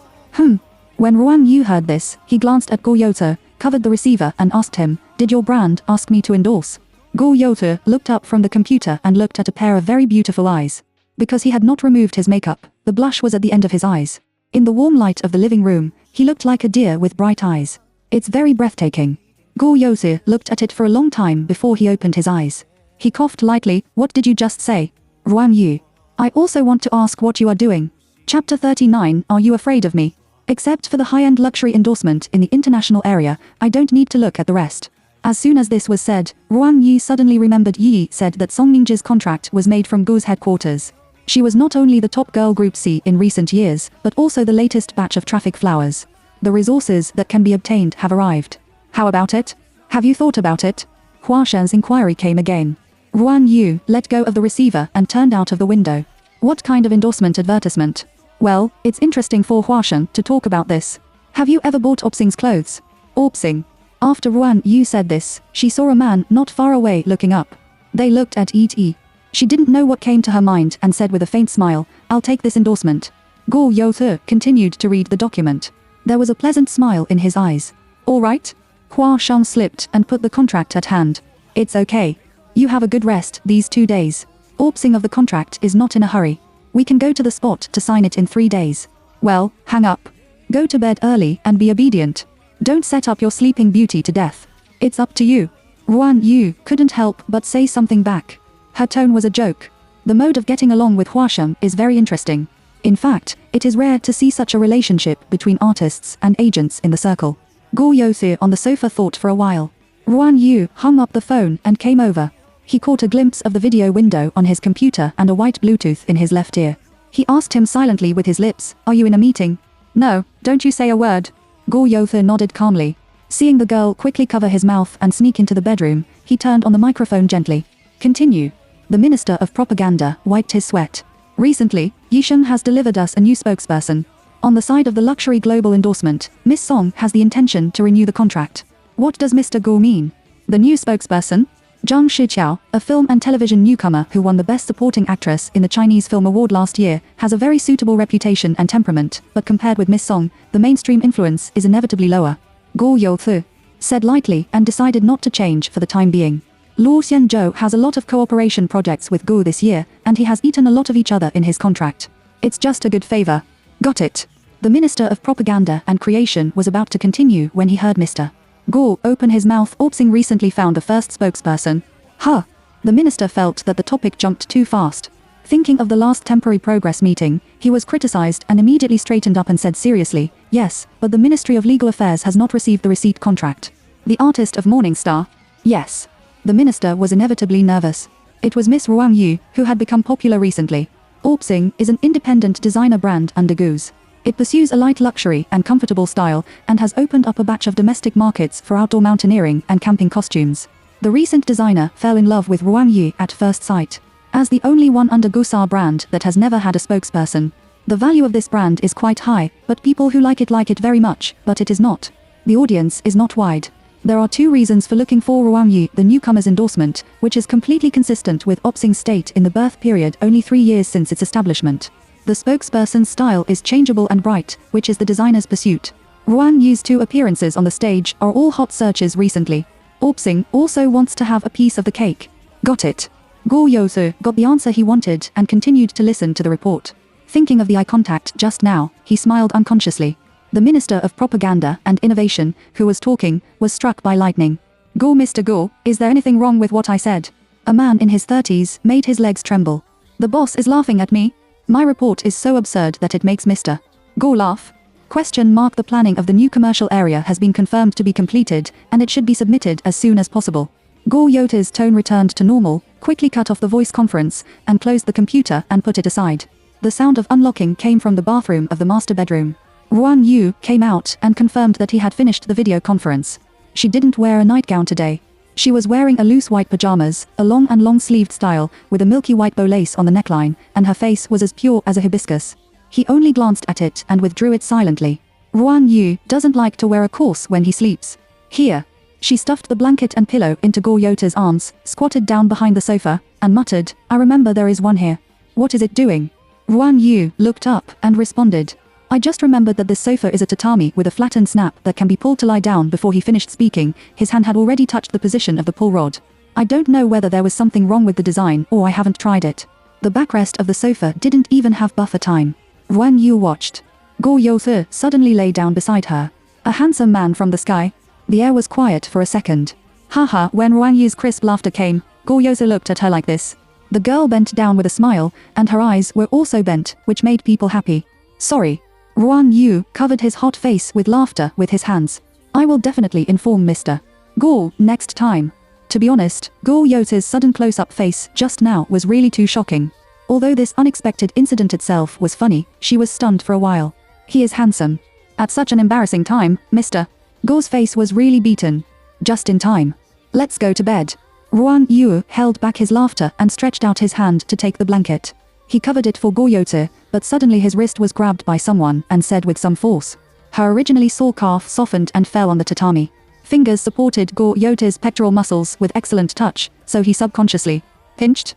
When Ruan Yu heard this, he glanced at Go Yotu, covered the receiver and asked him, Did your brand ask me to endorse? Go Yotu looked up from the computer and looked at a pair of very beautiful eyes. Because he had not removed his makeup, the blush was at the end of his eyes. In the warm light of the living room, he looked like a deer with bright eyes. It's very breathtaking. Go Yotu looked at it for a long time before he opened his eyes. He coughed lightly. What did you just say? Ruan Yu. I also want to ask what you are doing. Chapter 39. Are you afraid of me? Except for the high-end luxury endorsement in the international area, I don't need to look at the rest. As soon as this was said, Ruan Yu suddenly remembered Yi said that Song Ningji's contract was made from Gu's headquarters. She was not only the top girl Group C in recent years, but also the latest batch of traffic flowers. The resources that can be obtained have arrived. How about it? Have you thought about it? Hua Shen's inquiry came again. Ruan Yu let go of the receiver and turned out of the window. What kind of endorsement advertisement? Well, it's interesting for Hua Shen to talk about this. Have you ever bought Opsing's clothes? Opsing. After Ruan Yu said this, she saw a man not far away looking up. They looked at E.T. She didn't know what came to her mind and said with a faint smile, "I'll take this endorsement." Guo Youthe continued to read the document. There was a pleasant smile in his eyes. "All right." Hua Shen slipped and put the contract at hand. "It's okay. You have a good rest these 2 days. Opsing of the contract is not in a hurry. We can go to the spot to sign it in 3 days. Well, hang up. Go to bed early and be obedient. Don't set up your sleeping beauty to death. It's up to you." Ruan Yu couldn't help but say something back. Her tone was a joke. The mode of getting along with Hua Shen is very interesting. In fact, it is rare to see such a relationship between artists and agents in the circle. Guo Youthe on the sofa thought for a while. Ruan Yu hung up the phone and came over. He caught a glimpse of the video window on his computer and a white Bluetooth in his left ear. He asked him silently with his lips, "Are you in a meeting?" "No, don't you say a word." Guo Youthe nodded calmly. Seeing the girl quickly cover his mouth and sneak into the bedroom, he turned on the microphone gently. "Continue." The Minister of Propaganda wiped his sweat. "Recently, Yishen has delivered us a new spokesperson. On the side of the luxury global endorsement, Miss Song has the intention to renew the contract." "What does Mr. Guo mean?" "The new spokesperson?" Zhang Shiqiao, a film and television newcomer who won the Best Supporting Actress in the Chinese Film Award last year, has a very suitable reputation and temperament, but compared with Miss Song, the mainstream influence is inevitably lower. Guo Youthe said lightly and decided not to change for the time being. Luo Xianzhou has a lot of cooperation projects with Guo this year, and he has eaten a lot of each other in his contract. It's just a good favor. Got it. The Minister of Propaganda and Creation was about to continue when he heard Mr. Guo open his mouth. "Opsing recently found a first spokesperson." Huh. The minister felt that the topic jumped too fast. Thinking of the last temporary progress meeting, he was criticized and immediately straightened up and said seriously, "Yes, but the Ministry of Legal Affairs has not received the receipt contract." "The artist of Morning Star?" "Yes." The minister was inevitably nervous. It was Miss Ruan Yu, who had become popular recently. Opsing is an independent designer brand under Gu's. It pursues a light luxury and comfortable style, and has opened up a batch of domestic markets for outdoor mountaineering and camping costumes. The recent designer fell in love with Ruan Yu at first sight. As the only one under Gusar brand that has never had a spokesperson, the value of this brand is quite high, but people who like it very much, but it is not. The audience is not wide. There are 2 reasons for looking for Ruan Yu, the newcomer's endorsement, which is completely consistent with Opsing's state in the birth period only 3 years since its establishment. The spokesperson's style is changeable and bright, which is the designer's pursuit. Ruan Yu's 2 appearances on the stage are all hot searches recently. Opsing also wants to have a piece of the cake. Got it. Guo Youthe got the answer he wanted and continued to listen to the report. Thinking of the eye contact just now, he smiled unconsciously. The Minister of Propaganda and Innovation, who was talking, was struck by lightning. "Guo, Mr. Guo, is there anything wrong with what I said?" A man in his 30s made his legs tremble. "The boss is laughing at me? My report is so absurd that it makes Mr. Guo laugh?" The planning of the new commercial area has been confirmed to be completed, and it should be submitted as soon as possible. Guo Youthe's tone returned to normal, quickly cut off the voice conference, and closed the computer and put it aside. The sound of unlocking came from the bathroom of the master bedroom. Ruan Yu came out and confirmed that he had finished the video conference. She didn't wear a nightgown today. She was wearing a loose white pajamas, a long and long-sleeved style, with a milky white bow lace on the neckline, and her face was as pure as a hibiscus. He only glanced at it and withdrew it silently. Ruan Yu doesn't like to wear a corset when he sleeps. Here. She stuffed the blanket and pillow into Guo Youthe's arms, squatted down behind the sofa, and muttered, "I remember there is one here. What is it doing?" Ruan Yu looked up and responded, "I just remembered that this sofa is a tatami with a flattened snap that can be pulled to lie down." Before he finished speaking, his hand had already touched the position of the pull rod. "I don't know whether there was something wrong with the design or I haven't tried it." The backrest of the sofa didn't even have buffer time. Ruan Yu watched. Guo Youthe suddenly lay down beside her. A handsome man from the sky. The air was quiet for a second. Haha, when Ruan Yu's crisp laughter came, Guo Youthe looked at her like this. The girl bent down with a smile, and her eyes were also bent, which made people happy. "Sorry." Ruan Yu covered his hot face with laughter with his hands. "I will definitely inform Mr. Go, next time. To be honest, Go Yota's sudden close-up face just now was really too shocking. Although this unexpected incident itself was funny, she was stunned for a while. He is handsome. At such an embarrassing time, Mr. Go's face was really beaten. Just in time. Let's go to bed. Ruan Yu held back his laughter and stretched out his hand to take the blanket. He covered it for Go Yota, but suddenly his wrist was grabbed by someone and said with some force. Her originally sore calf softened and fell on the tatami. Fingers supported Go Yota's pectoral muscles with excellent touch, so he subconsciously pinched.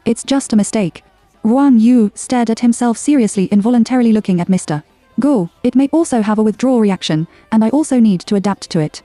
It's just a mistake. Ruan Yu stared at himself seriously, involuntarily looking at Mr. Go. It may also have a withdrawal reaction, and I also need to adapt to it.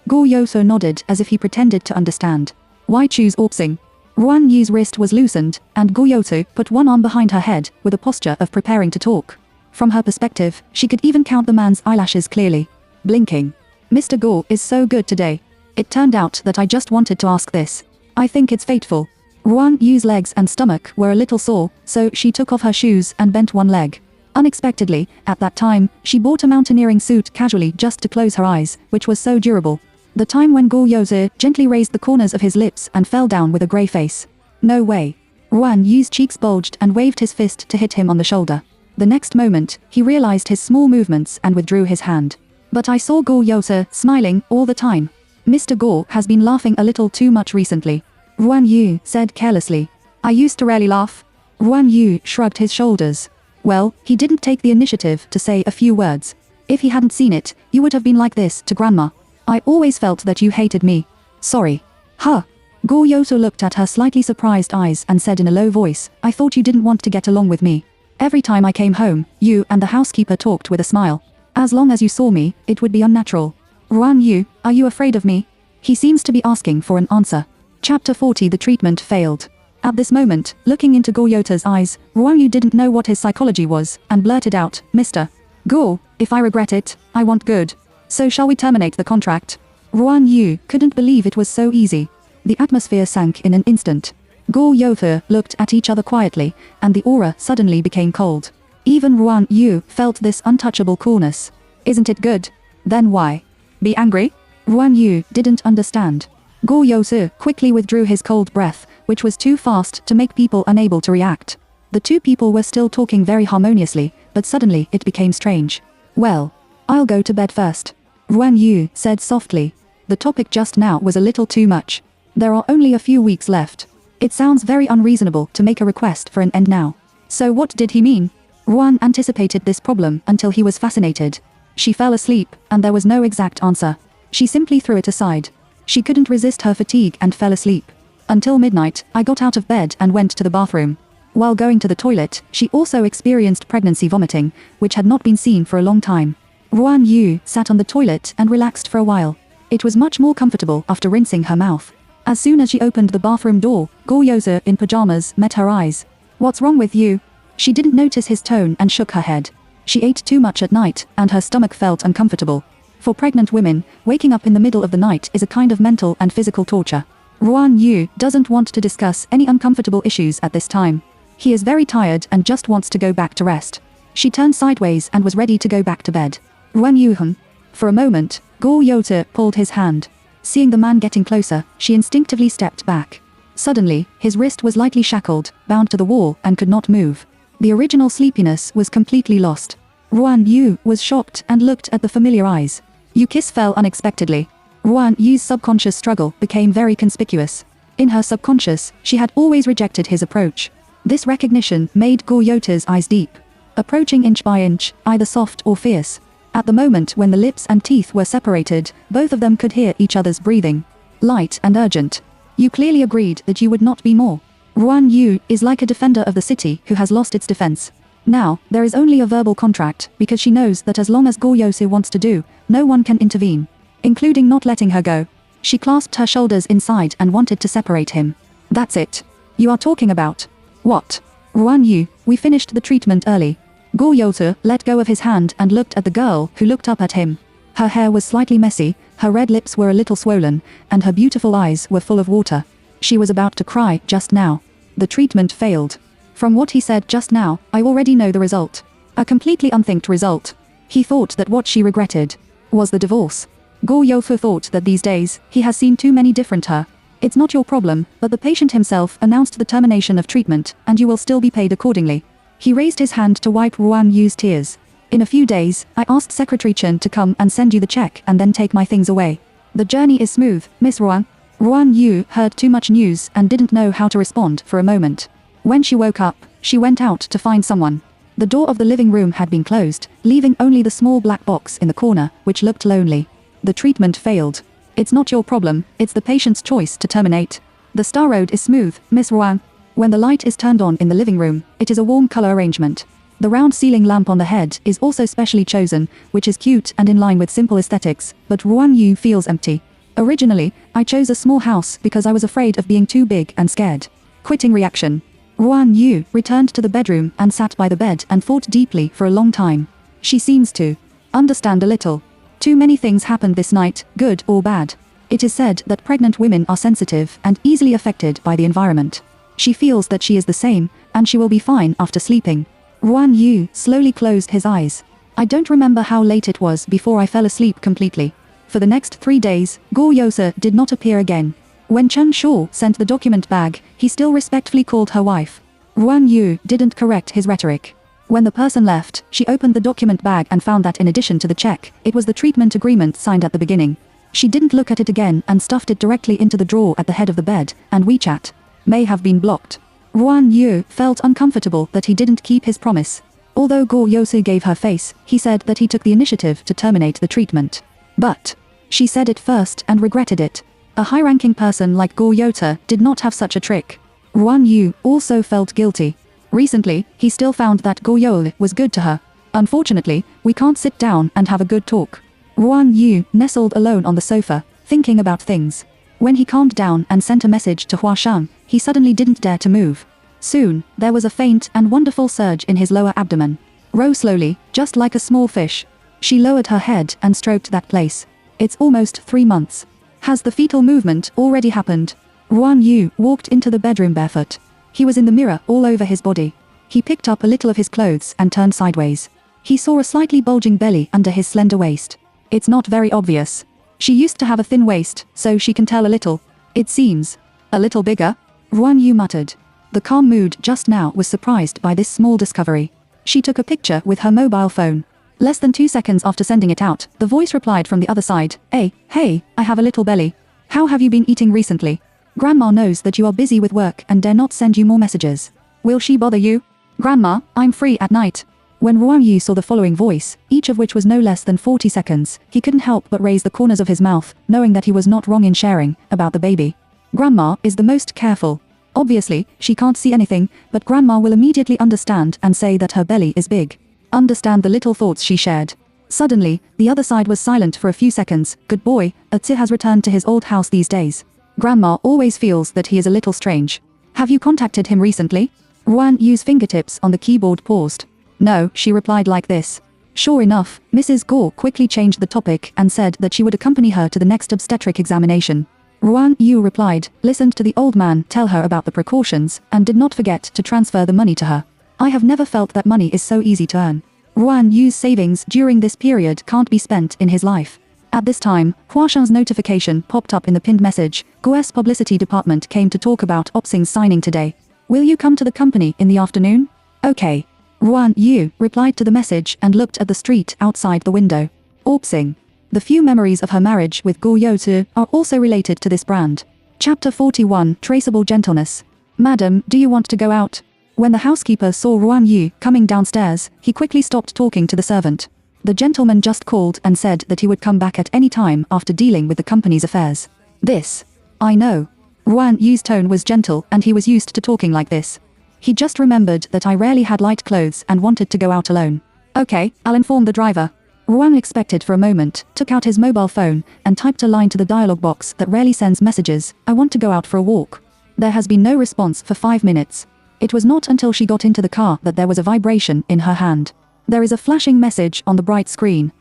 Go Yota nodded as if he pretended to understand. Why choose Orpsing? Ruan Yu's wrist was loosened, and Go Yota put one arm behind her head with a posture of preparing to talk. From her perspective, she could even count the man's eyelashes clearly. Blinking. Mr. Go is so good today. It turned out that I just wanted to ask this. I think it's fateful. Ruan Yu's legs and stomach were a little sore, so she took off her shoes and bent one leg. Unexpectedly, at that time, she bought a mountaineering suit casually just to close her eyes, which was so durable. The time when Go Yota gently raised the corners of his lips and fell down with a grey face. No way. Ruan Yu's cheeks bulged and waved his fist to hit him on the shoulder. The next moment, he realized his small movements and withdrew his hand. But I saw Go Yota smiling all the time. Mr. Go has been laughing a little too much recently. Ruan Yu said carelessly. I used to rarely laugh. Ruan Yu shrugged his shoulders. Well, he didn't take the initiative to say a few words. If he hadn't seen it, you would have been like this to Grandma. I always felt that you hated me. Sorry. Huh. Go Yota looked at her slightly surprised eyes and said in a low voice, I thought you didn't want to get along with me. Every time I came home, you and the housekeeper talked with a smile. As long as you saw me, it would be unnatural. Ruan Yu, are you afraid of me? He seems to be asking for an answer. Chapter 40. The treatment failed. At this moment, looking into Go Yota's eyes, Ruan Yu didn't know what his psychology was, and blurted out, Mr. Go, if I regret it, I want good. So shall we terminate the contract? Ruan Yu couldn't believe it was so easy. The atmosphere sank in an instant. Go Yota looked at each other quietly, and the aura suddenly became cold. Even Ruan Yu felt this untouchable coolness. Isn't it good? Then why? Be angry? Ruan Yu didn't understand. Go Yota quickly withdrew his cold breath, which was too fast to make people unable to react. The two people were still talking very harmoniously, but suddenly it became strange. Well, I'll go to bed first. Ruan Yu said softly. The topic just now was a little too much. There are only a few weeks left. It sounds very unreasonable to make a request for an end now. So what did he mean? Ruan anticipated this problem until he was fascinated. She fell asleep, and there was no exact answer. She simply threw it aside. She couldn't resist her fatigue and fell asleep. Until midnight, I got out of bed and went to the bathroom. While going to the toilet, she also experienced pregnancy vomiting, which had not been seen for a long time. Ruan Yu sat on the toilet and relaxed for a while. It was much more comfortable after rinsing her mouth. As soon as she opened the bathroom door, Go Yota in pajamas met her eyes. What's wrong with you? She didn't notice his tone and shook her head. She ate too much at night, and her stomach felt uncomfortable. For pregnant women, waking up in the middle of the night is a kind of mental and physical torture. Ruan Yu doesn't want to discuss any uncomfortable issues at this time. He is very tired and just wants to go back to rest. She turned sideways and was ready to go back to bed. Ruan Yu. For a moment, Go Yota pulled his hand. Seeing the man getting closer, she instinctively stepped back. Suddenly, his wrist was lightly shackled, bound to the wall, and could not move. The original sleepiness was completely lost. Ruan Yu was shocked and looked at the familiar eyes. Yu's kiss fell unexpectedly. Ruan Yu's subconscious struggle became very conspicuous. In her subconscious, she had always rejected his approach. This recognition made Go Yota's eyes deep, approaching inch by inch, either soft or fierce. At the moment when the lips and teeth were separated, both of them could hear each other's breathing. Light and urgent. You clearly agreed that you would not be more. Ruan Yu is like a defender of the city who has lost its defense. Now, there is only a verbal contract, because she knows that as long as Go Yota wants to do, no one can intervene, including not letting her go. She clasped her shoulders inside and wanted to separate him. That's it. You are talking about. What? Ruan Yu, we finished the treatment early. Go Yota let go of his hand and looked at the girl who looked up at him. Her hair was slightly messy, her red lips were a little swollen, and her beautiful eyes were full of water. She was about to cry just now. The treatment failed. From what he said just now, I already know the result. A completely unthinked result. He thought that what she regretted was the divorce. Guo Youfu thought that these days, he has seen too many different her. It's not your problem, but the patient himself announced the termination of treatment, and you will still be paid accordingly. He raised his hand to wipe Ruan Yu's tears. In a few days, I asked Secretary Chen to come and send you the check and then take my things away. The journey is smooth, Miss Ruan. Ruan Yu heard too much news and didn't know how to respond for a moment. When she woke up, she went out to find someone. The door of the living room had been closed, leaving only the small black box in the corner, which looked lonely. The treatment failed. It's not your problem, it's the patient's choice to terminate. The star road is smooth, Miss Ruan. When the light is turned on in the living room, it is a warm color arrangement. The round ceiling lamp on the head is also specially chosen, which is cute and in line with simple aesthetics, but Ruan Yu feels empty. Originally, I chose a small house because I was afraid of being too big and scared. Quitting reaction. Ruan Yu returned to the bedroom and sat by the bed and thought deeply for a long time. She seems to understand a little. Too many things happened this night, good or bad. It is said that pregnant women are sensitive and easily affected by the environment. She feels that she is the same, and she will be fine after sleeping. Ruan Yu slowly closed his eyes. I don't remember how late it was before I fell asleep completely. For the next 3 days, Guo Youfu did not appear again. When Chen Shao sent the document bag, he still respectfully called her wife. Ruan Yu didn't correct his rhetoric. When the person left, she opened the document bag and found that in addition to the check, it was the treatment agreement signed at the beginning. She didn't look at it again and stuffed it directly into the drawer at the head of the bed, and WeChat may have been blocked. Ruan Yu felt uncomfortable that he didn't keep his promise. Although Guo Youfu gave her face, he said that he took the initiative to terminate the treatment. But she said it first and regretted it. A high-ranking person like Guo Youfu did not have such a trick. Ruan Yu also felt guilty. Recently, he still found that Guo Youfu was good to her. Unfortunately, we can't sit down and have a good talk. Ruan Yu nestled alone on the sofa, thinking about things. When he calmed down and sent a message to Hua Shang, he suddenly didn't dare to move. Soon, there was a faint and wonderful surge in his lower abdomen. Row slowly, just like a small fish. She lowered her head and stroked that place. It's almost 3 months. Has the fetal movement already happened? Ruan Yu walked into the bedroom barefoot. He was in the mirror all over his body. He picked up a little of his clothes and turned sideways. He saw a slightly bulging belly under his slender waist. It's not very obvious. She used to have a thin waist, so she can tell a little. It seems a little bigger, Ruan Yu muttered. The calm mood just now was surprised by this small discovery. She took a picture with her mobile phone. Less than 2 seconds after sending it out, the voice replied from the other side, Hey, I have a little belly. How have you been eating recently? Grandma knows that you are busy with work and dare not send you more messages. Will she bother you? Grandma, I'm free at night. When Ruan Yu saw the following voice, each of which was no less than 40 seconds, he couldn't help but raise the corners of his mouth, knowing that he was not wrong in sharing about the baby. Grandma is the most careful. Obviously, she can't see anything, but Grandma will immediately understand and say that her belly is big. Understand the little thoughts she shared. Suddenly, the other side was silent for a few seconds. Good boy, Atzi has returned to his old house these days. Grandma always feels that he is a little strange. Have you contacted him recently? Ruan Yu's fingertips on the keyboard paused. No, she replied like this. Sure enough, Mrs. Guo quickly changed the topic and said that she would accompany her to the next obstetric examination. Ruan Yu replied, listened to the old man tell her about the precautions, and did not forget to transfer the money to her. I have never felt that money is so easy to earn. Ruan Yu's savings during this period can't be spent in his life. At this time, Hua Shang's notification popped up in the pinned message. Guo's publicity department came to talk about Opsing's signing today. Will you come to the company in the afternoon? Okay. Ruan Yu replied to the message and looked at the street outside the window. Opsing. The few memories of her marriage with Guo Youfu are also related to this brand. Chapter 41, Traceable Gentleness. Madam, do you want to go out? When the housekeeper saw Ruan Yu coming downstairs, he quickly stopped talking to the servant. The gentleman just called and said that he would come back at any time after dealing with the company's affairs. This. I know. Ruan Yu's tone was gentle and he was used to talking like this. He just remembered that I rarely had light clothes and wanted to go out alone. Okay, I'll inform the driver. Ruan expected for a moment, took out his mobile phone, and typed a line to the dialog box that rarely sends messages. I want to go out for a walk. There has been no response for 5 minutes. It was not until she got into the car that there was a vibration in her hand. There is a flashing message on the bright screen.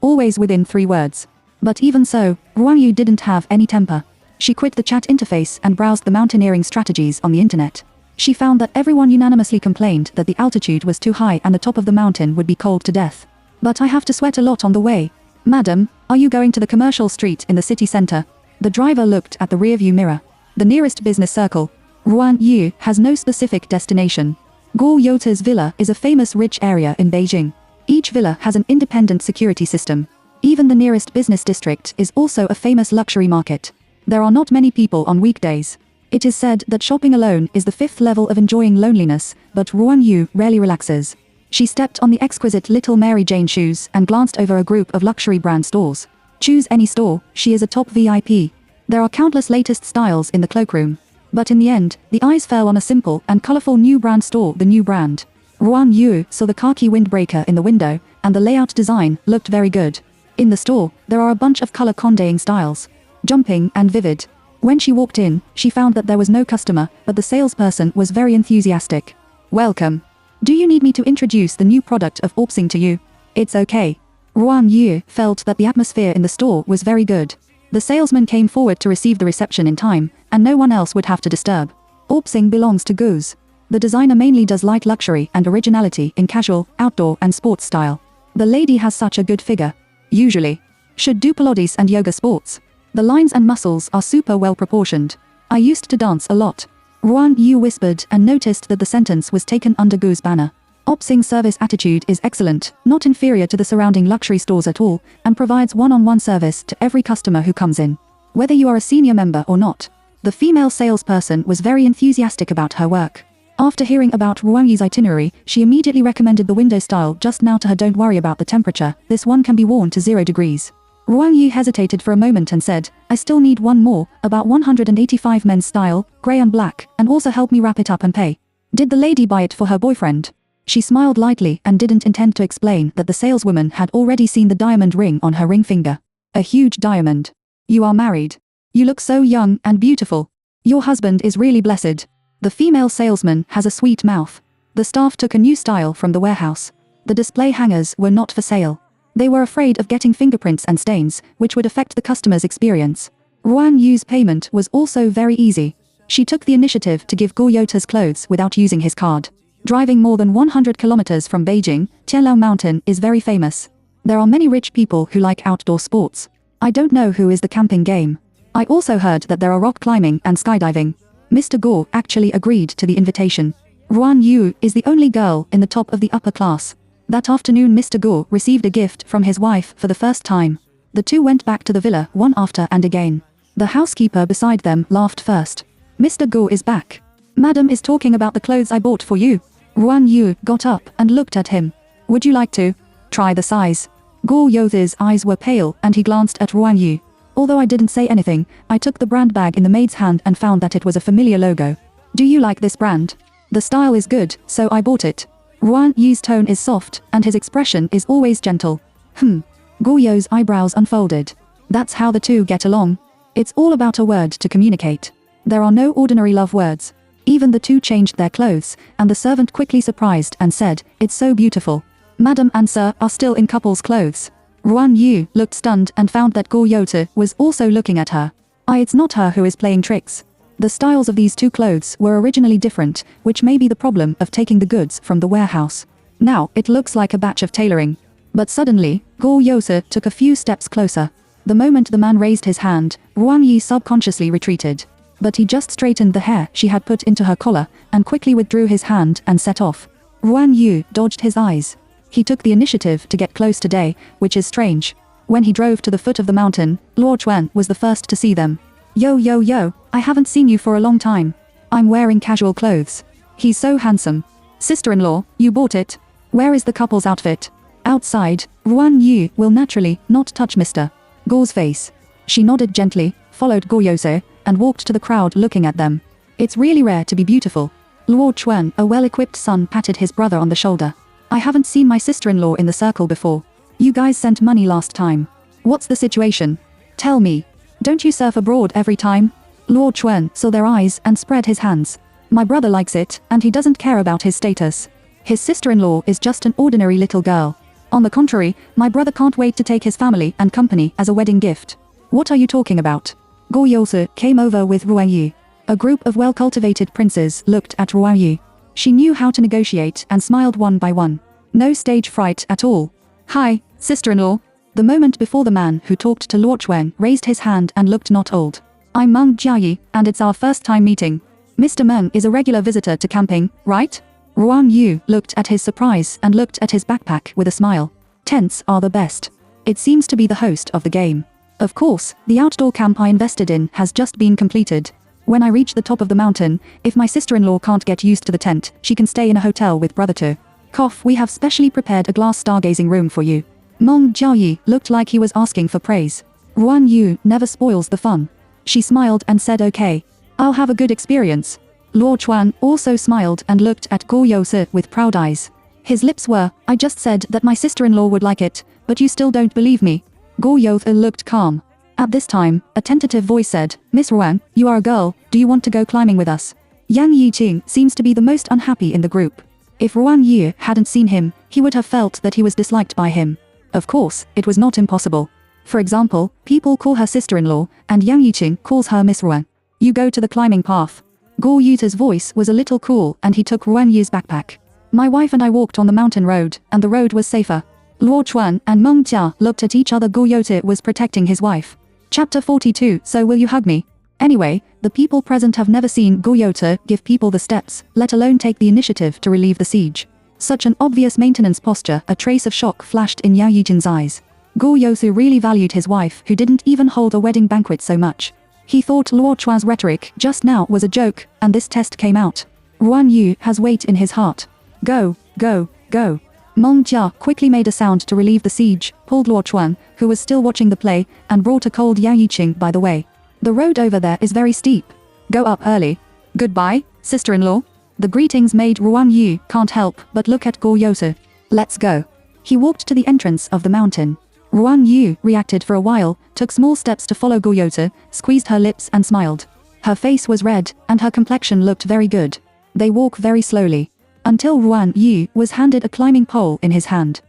Always within 3 words. But even so, Ruan Yu didn't have any temper. She quit the chat interface and browsed the mountaineering strategies on the internet. She found that everyone unanimously complained that the altitude was too high and the top of the mountain would be cold to death. But I have to sweat a lot on the way. Madam, Are you going to the commercial street in the city center? The driver looked at the rearview mirror. The nearest business circle. Ruan Yu has no specific destination. Guo Yota's villa is a famous rich area in Beijing. Each villa has an independent security system. Even the nearest business district is also a famous luxury market. There are not many people on weekdays. It is said that shopping alone is the fifth level of enjoying loneliness, but Ruan Yu rarely relaxes. She stepped on the exquisite little Mary Jane shoes and glanced over a group of luxury brand stores. Choose any store, she is a top VIP. There are countless latest styles in the cloakroom. But in the end, the eyes fell on a simple and colorful new brand store, the new brand. Ruan Yu saw the khaki windbreaker in the window, and the layout design looked very good. In the store, there are a bunch of color condeing styles. Jumping and vivid. When she walked in, she found that there was no customer, but the salesperson was very enthusiastic. Welcome. Do you need me to introduce the new product of audiobooks to you? It's okay. Ruan Yu felt that the atmosphere in the store was very good. The salesman came forward to receive the reception in time, and no one else would have to disturb. Audiobooks belongs to Goose. The designer mainly does light luxury and originality in casual, outdoor and sports style. The lady has such a good figure. Usually. Should do Pilates and yoga sports. The lines and muscles are super well proportioned. I used to dance a lot. Ruan Yu whispered and noticed that the sentence was taken under Gu's banner. Audiobooks' service attitude is excellent, not inferior to the surrounding luxury stores at all, and provides one-on-one service to every customer who comes in. Whether you are a senior member or not. The female salesperson was very enthusiastic about her work. After hearing about Ruan Yu's itinerary, she immediately recommended the window style just now to her. Don't worry about the temperature, this one can be worn to 0 degrees. Ruan Yu hesitated for a moment and said, I still need one more, about 185 men's style, grey and black, and also help me wrap it up and pay. Did the lady buy it for her boyfriend? She smiled lightly and didn't intend to explain that the saleswoman had already seen the diamond ring on her ring finger. A huge diamond. You are married. You look so young and beautiful. Your husband is really blessed. The female salesman has a sweet mouth. The staff took a new style from the warehouse. The display hangers were not for sale. They were afraid of getting fingerprints and stains, which would affect the customer's experience. Ruan Yu's payment was also very easy. She took the initiative to give Guo Yota's clothes without using his card. Driving more than 100 kilometers from Beijing, Tianlao Mountain is very famous. There are many rich people who like outdoor sports. I don't know who is the camping game. I also heard that there are rock climbing and skydiving. Mr. Guo actually agreed to the invitation. Ruan Yu is the only girl in the top of the upper class. That afternoon Mr. Guo received a gift from his wife for the first time. The two went back to the villa one after and again. The housekeeper beside them laughed first. Mr. Guo is back. Madam is talking about the clothes I bought for you. Ruan Yu got up and looked at him. Would you like to try the size? Guo Yota's eyes were pale and he glanced at Ruan Yu. Although I didn't say anything, I took the brand bag in the maid's hand and found that it was a familiar logo. Do you like this brand? The style is good, so I bought it. Ruan Yu's tone is soft, and his expression is always gentle. Guo Yo's eyebrows unfolded. That's how the two get along. It's all about a word to communicate. There are no ordinary love words. Even the two changed their clothes, and the servant quickly surprised and said, It's so beautiful. Madam and sir are still in couple's clothes. Ruan Yu looked stunned and found that Guo Yota was also looking at her. It's not her who is playing tricks. The styles of these two clothes were originally different, which may be the problem of taking the goods from the warehouse. Now, it looks like a batch of tailoring. But suddenly, Guo Yota took a few steps closer. The moment the man raised his hand, Ruan Yu subconsciously retreated. But he just straightened the hair she had put into her collar, and quickly withdrew his hand and set off. Ruan Yu dodged his eyes. He took the initiative to get close today, which is strange. When he drove to the foot of the mountain, Luo Chuan was the first to see them. Yo, I haven't seen you for a long time. I'm wearing casual clothes. He's so handsome. Sister-in-law, you bought it. Where is the couple's outfit? Outside. Ruan Yu will naturally not touch Mr. Guo's face. She nodded gently, followed Guo Yose, and walked to the crowd looking at them. It's really rare to be beautiful. Luo Chuan, a well-equipped son, patted his brother on the shoulder. I haven't seen my sister-in-law in the circle before. You guys sent money last time. What's the situation? Tell me. Don't you surf abroad every time? Luo Chuan saw their eyes and spread his hands. My brother likes it, and he doesn't care about his status. His sister-in-law is just an ordinary little girl. On the contrary, my brother can't wait to take his family and company as a wedding gift. What are you talking about? Guo Yose came over with Ruan Yu. A group of well-cultivated princes looked at Ruan Yu. She knew how to negotiate and smiled one by one. No stage fright at all. Hi, sister-in-law. The moment before, the man who talked to Luo Chuan raised his hand and looked not old. I'm Meng Jiayi, and it's our first time meeting. Mr. Meng is a regular visitor to camping, right? Ruan Yu looked at his surprise and looked at his backpack with a smile. Tents are the best. It seems to be the host of the game. Of course, the outdoor camp I invested in has just been completed. When I reach the top of the mountain, if my sister-in-law can't get used to the tent, she can stay in a hotel with brother too. Cough, we have specially prepared a glass stargazing room for you. Meng Jiayi looked like he was asking for praise. Ruan Yu never spoils the fun. She smiled and said okay. I'll have a good experience. Luo Chuan also smiled and looked at Guo Yousi with proud eyes. His lips were, I just said that my sister-in-law would like it, but you still don't believe me. Guo Yousi looked calm. At this time, a tentative voice said, Miss Ruan, you are a girl, do you want to go climbing with us? Yang Yiqing seems to be the most unhappy in the group. If Ruan Yu hadn't seen him, he would have felt that he was disliked by him. Of course, it was not impossible. For example, people call her sister-in-law, and Yang Yiqing calls her Miss Ruan. You go to the climbing path. Guo Yu's voice was a little cool and he took Ruan Yu's backpack. My wife and I walked on the mountain road, and the road was safer. Luo Chuan and Meng Jia looked at each other. Guo Yousi was protecting his wife. Chapter 42. So will you hug me? Anyway, the people present have never seen Guo Yousi give people the steps, let alone take the initiative to relieve the siege. Such an obvious maintenance posture, a trace of shock flashed in Yang Yijin's eyes. Guo Yousi really valued his wife, who didn't even hold a wedding banquet, so much. He thought Luo Chuan's rhetoric just now was a joke, and this test came out. Ruan Yu has weight in his heart. Go, go, go. Meng Jia quickly made a sound to relieve the siege, pulled Luo Chuan, who was still watching the play, and brought a cold Yang Yiqing by the way. The road over there is very steep. Go up early. Goodbye, sister-in-law. The greetings made Ruan Yu can't help but look at Guo Yousi. Let's go. He walked to the entrance of the mountain. Ruan Yu reacted for a while, took small steps to follow Guo Yousi, squeezed her lips and smiled. Her face was red, and her complexion looked very good. They walk very slowly. Until Ruan Yu was handed a climbing pole in his hand.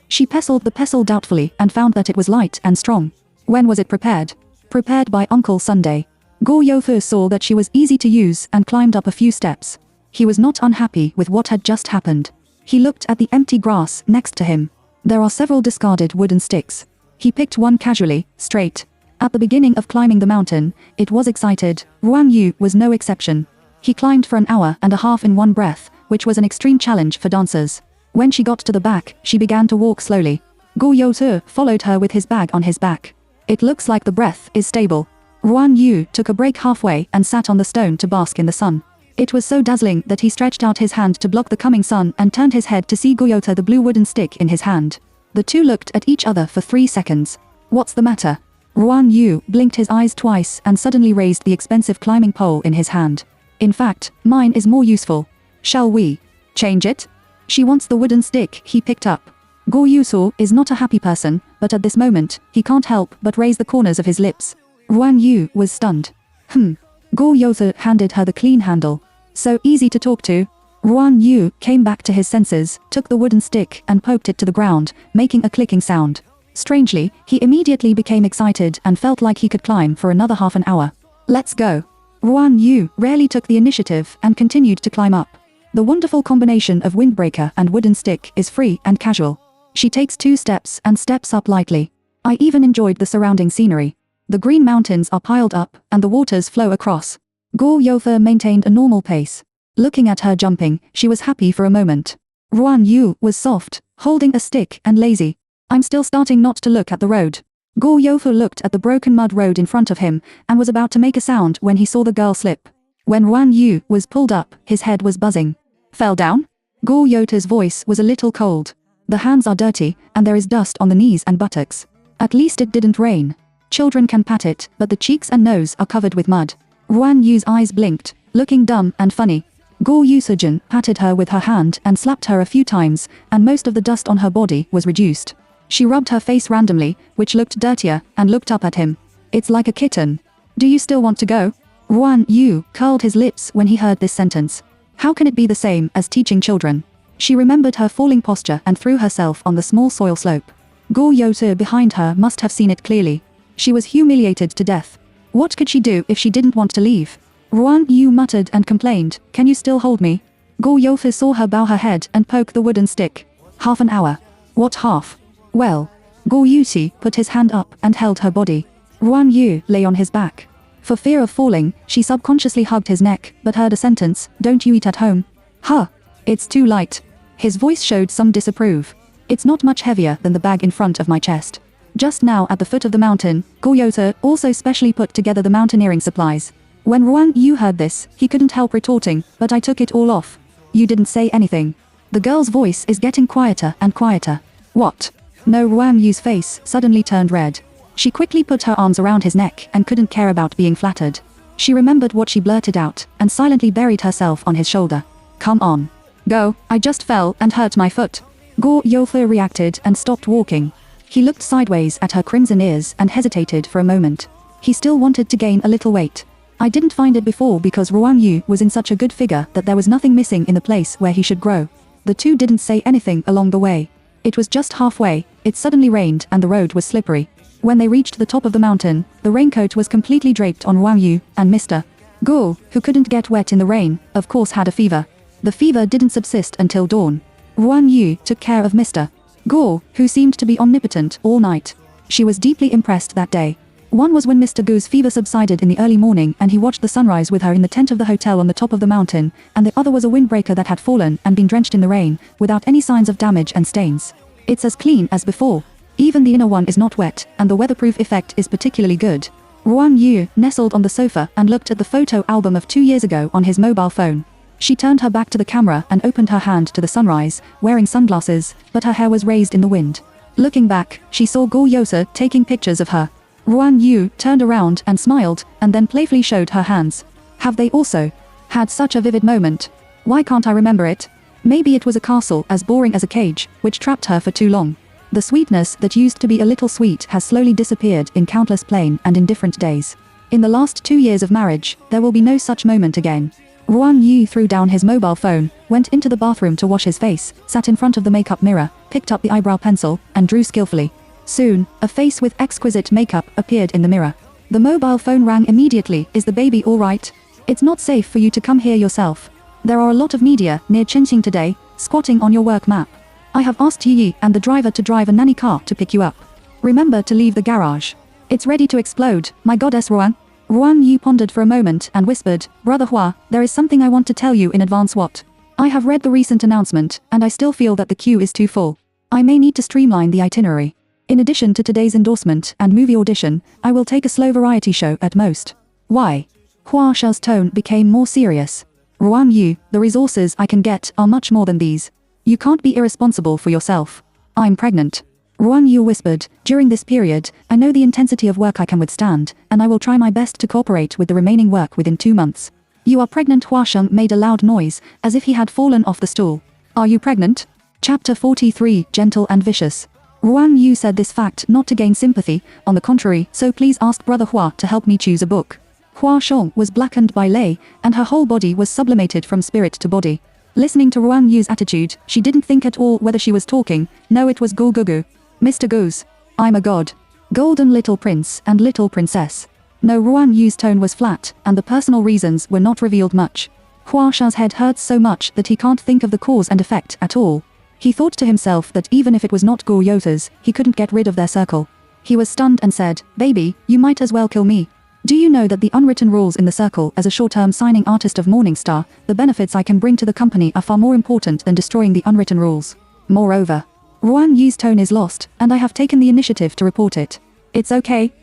She pestled the pestle doubtfully and found that it was light and strong. When was it prepared? Prepared by Uncle Sunday. Guo Yousi saw that she was easy to use and climbed up a few steps. He was not unhappy with what had just happened. He looked at the empty grass next to him. There are several discarded wooden sticks. He picked one casually, straight. At the beginning of climbing the mountain, it was excited. Ruan Yu was no exception. He climbed for an hour and a half in one breath, which was an extreme challenge for dancers. When she got to the back, she began to walk slowly. Guo Yousi followed her with his bag on his back. It looks like the breath is stable. Ruan Yu took a break halfway and sat on the stone to bask in the sun. It was so dazzling that he stretched out his hand to block the coming sun and turned his head to see Guo Yousi, the blue wooden stick in his hand. The two looked at each other for 3 seconds. What's the matter? Ruan Yu blinked his eyes twice and suddenly raised the expensive climbing pole in his hand. In fact, mine is more useful. Shall we change it? She wants the wooden stick he picked up. Guo Yousi is not a happy person, but at this moment, he can't help but raise the corners of his lips. Ruan Yu was stunned. Guo Yousi handed her the clean handle. So easy to talk to. Ruan Yu came back to his senses, took the wooden stick and poked it to the ground, making a clicking sound. Strangely, he immediately became excited and felt like he could climb for another half an hour. Let's go. Ruan Yu rarely took the initiative and continued to climb up. The wonderful combination of windbreaker and wooden stick is free and casual. She takes 2 steps and steps up lightly. I even enjoyed the surrounding scenery. The green mountains are piled up and the waters flow across. Guo Yousi maintained a normal pace. Looking at her jumping, she was happy for a moment. Ruan Yu was soft, holding a stick and lazy. I'm still starting not to look at the road. Guo Yousi looked at the broken mud road in front of him and was about to make a sound when he saw the girl slip. When Ruan Yu was pulled up, his head was buzzing. Fell down? Guo Yousi's voice was a little cold. The hands are dirty, and there is dust on the knees and buttocks. At least it didn't rain. Children can pat it, but the cheeks and nose are covered with mud. Ruan Yu's eyes blinked, looking dumb and funny. Guo Yousi patted her with her hand and slapped her a few times, and most of the dust on her body was reduced. She rubbed her face randomly, which looked dirtier, and looked up at him. It's like a kitten. Do you still want to go? Ruan Yu curled his lips when he heard this sentence. How can it be the same as teaching children? She remembered her falling posture and threw herself on the small soil slope. Guo Yousi behind her must have seen it clearly. She was humiliated to death. What could she do if she didn't want to leave? Ruan Yu muttered and complained, "Can you still hold me?" Guo Yousi saw her bow her head and poke the wooden stick. Half an hour. What half? Well, Guo Yuxi put his hand up and held her body. Ruan Yu lay on his back. For fear of falling, she subconsciously hugged his neck, but heard a sentence, "Don't you eat at home?" "Huh. It's too light." His voice showed some disapprove. "It's not much heavier than the bag in front of my chest." Just now at the foot of the mountain, Guo Yuxi also specially put together the mountaineering supplies. When Ruan Yu heard this, he couldn't help retorting, "But I took it all off." "You didn't say anything." The girl's voice is getting quieter and quieter. "What?" No, Ruan Yu's face suddenly turned red. She quickly put her arms around his neck and couldn't care about being flattered. She remembered what she blurted out and silently buried herself on his shoulder. "Come on. Go, I just fell and hurt my foot." Guo Yuxi reacted and stopped walking. He looked sideways at her crimson ears and hesitated for a moment. He still wanted to gain a little weight. "I didn't find it before because Ruan Yu was in such a good figure that there was nothing missing in the place where he should grow." The two didn't say anything along the way. It was just halfway, it suddenly rained and the road was slippery. When they reached the top of the mountain, the raincoat was completely draped on Ruan Yu, and Mr. Guo, who couldn't get wet in the rain, of course had a fever. The fever didn't subsist until dawn. Ruan Yu took care of Mr. Guo, who seemed to be omnipotent all night. She was deeply impressed that day. One was when Mr. Guo's fever subsided in the early morning and he watched the sunrise with her in the tent of the hotel on the top of the mountain, and the other was a windbreaker that had fallen and been drenched in the rain, without any signs of damage and stains. It's as clean as before. Even the inner one is not wet, and the weatherproof effect is particularly good. Ruan Yu nestled on the sofa and looked at the photo album of 2 years ago on his mobile phone. She turned her back to the camera and opened her hand to the sunrise, wearing sunglasses, but her hair was raised in the wind. Looking back, she saw Guo Yuxi taking pictures of her. Ruan Yu turned around and smiled, and then playfully showed her hands. Have they also had such a vivid moment? Why can't I remember it? Maybe it was a castle as boring as a cage, which trapped her for too long. The sweetness that used to be a little sweet has slowly disappeared in countless plain and indifferent days. In the last 2 years of marriage, there will be no such moment again. Ruan Yu threw down his mobile phone, went into the bathroom to wash his face, sat in front of the makeup mirror, picked up the eyebrow pencil, and drew skillfully. Soon, a face with exquisite makeup appeared in the mirror. The mobile phone rang immediately. "Is the baby all right? It's not safe for you to come here yourself. There are a lot of media near Qinxing today, squatting on your work map. I have asked Yi and the driver to drive a nanny car to pick you up. Remember to leave the garage. It's ready to explode, my goddess Ruan." Ruan Yu pondered for a moment and whispered, "Brother Hua, there is something I want to tell you in advance." "What?" "I have read the recent announcement, and I still feel that the queue is too full. I may need to streamline the itinerary. In addition to today's endorsement and movie audition, I will take a slow variety show at most." "Why?" Hua Xiao's tone became more serious. "Ruan Yu, the resources I can get are much more than these. You can't be irresponsible for yourself." "I'm pregnant." Ruan Yu whispered, "During this period, I know the intensity of work I can withstand, and I will try my best to cooperate with the remaining work within 2 months." "You are pregnant?" Hua Sheng made a loud noise, as if he had fallen off the stool. "Are you pregnant?" Chapter 43, Gentle and Vicious. Ruan Yu said this fact not to gain sympathy, on the contrary, "So please ask Brother Hua to help me choose a book." Hua Sheng was blackened by lei, and her whole body was sublimated from spirit to body. Listening to Ruan Yu's attitude, she didn't think at all whether she was talking. No, it was Guo Gugu. "Mr. Goose. I'm a god. Golden little prince and little princess." No, Ruan Yu's tone was flat, and the personal reasons were not revealed much. Hua Xiao's head hurts so much that he can't think of the cause and effect at all. He thought to himself that even if it was not Guo Yuxi's, he couldn't get rid of their circle. He was stunned and said, "Baby, you might as well kill me. Do you know that the unwritten rules in the circle as a short-term signing artist of Morningstar, the benefits I can bring to the company are far more important than destroying the unwritten rules. Moreover, Ruan Yu's tone is lost, and I have taken the initiative to report it." It's okay,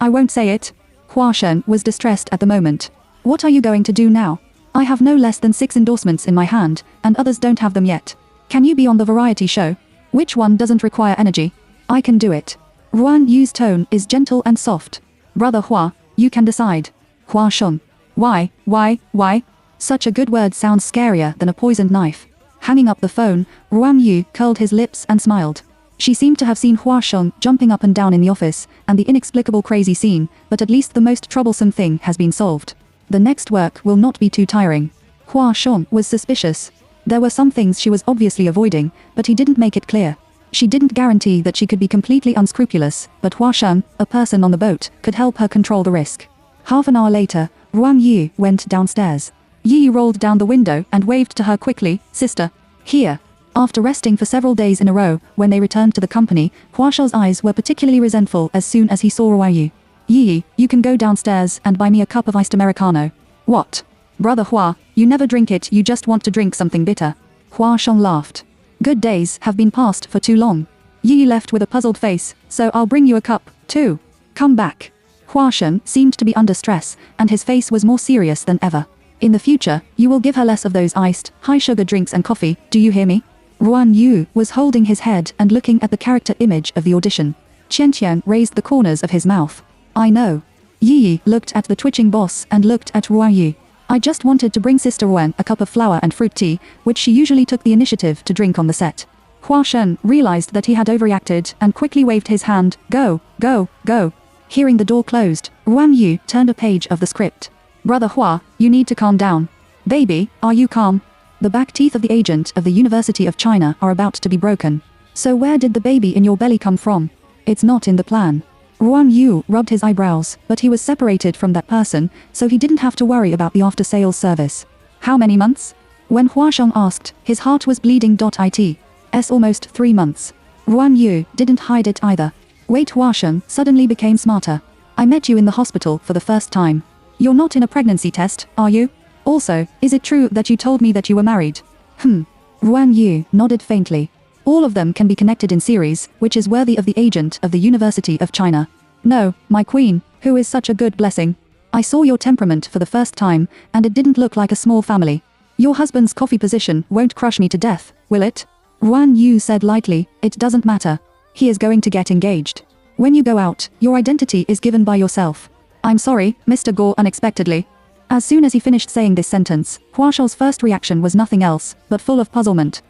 I won't say it." Hua Shen was distressed at the moment. "What are you going to do now? I have no less than 6 endorsements in my hand, and others don't have them yet. Can you be on the variety show? Which one doesn't require energy? I can do it." Ruan Yu's tone is gentle and soft. "Brother Hua, you can decide." Hua Sheng. Why? Such a good word sounds scarier than a poisoned knife." Hanging up the phone, Ruan Yu curled his lips and smiled. She seemed to have seen Hua Sheng jumping up and down in the office, and the inexplicable crazy scene, but at least the most troublesome thing has been solved. The next work will not be too tiring. Hua Sheng was suspicious. There were some things she was obviously avoiding, but he didn't make it clear. She didn't guarantee that she could be completely unscrupulous, but Hua Sheng, a person on the boat, could help her control the risk. Half an hour later, Ruan Yu went downstairs. Yi rolled down the window and waved to her quickly, "Sister." "Here." After resting for several days in a row, when they returned to the company, Hua Shou's eyes were particularly resentful as soon as he saw Ruan Yu. Yi, you can go downstairs and buy me a cup of iced Americano. What? Brother Hua, you never drink it, you just want to drink something bitter. Hua Shang laughed. Good days have been passed for too long. Yi left with a puzzled face, so I'll bring you a cup, too. Come back. Hua Shang seemed to be under stress, and his face was more serious than ever. In the future, you will give her less of those iced, high-sugar drinks and coffee, do you hear me? Ruan Yu was holding his head and looking at the character image of the audition. Qian Qian raised the corners of his mouth. I know. Yi looked at the twitching boss and looked at Ruan Yu. I just wanted to bring Sister Ruan a cup of flour and fruit tea, which she usually took the initiative to drink on the set. Hua Shen realized that he had overreacted and quickly waved his hand, go, go, go. Hearing the door closed, Ruan Yu turned a page of the script. Brother Hua, you need to calm down. Baby, are you calm? The back teeth of the agent of the University of China are about to be broken. So where did the baby in your belly come from? It's not in the plan. Ruan Yu rubbed his eyebrows, but he was separated from that person, so he didn't have to worry about the after-sales service. How many months? When Hua Shang asked, his heart was bleeding. It's almost 3 months. Ruan Yu didn't hide it either. Wait, Hua Shang suddenly became smarter. I met you in the hospital for the first time. You're not in a pregnancy test, are you? Also, is it true that you told me that you were married? Ruan Yu nodded faintly. All of them can be connected in series, which is worthy of the agent of the University of China. No, my queen, who is such a good blessing. I saw your temperament for the first time, and it didn't look like a small family. Your husband's coffee position won't crush me to death, will it? Ruan Yu said lightly, it doesn't matter. He is going to get engaged. When you go out, your identity is given by yourself. I'm sorry, Mr. Gore, unexpectedly. As soon as he finished saying this sentence, Hua Shou's first reaction was nothing else, but full of puzzlement.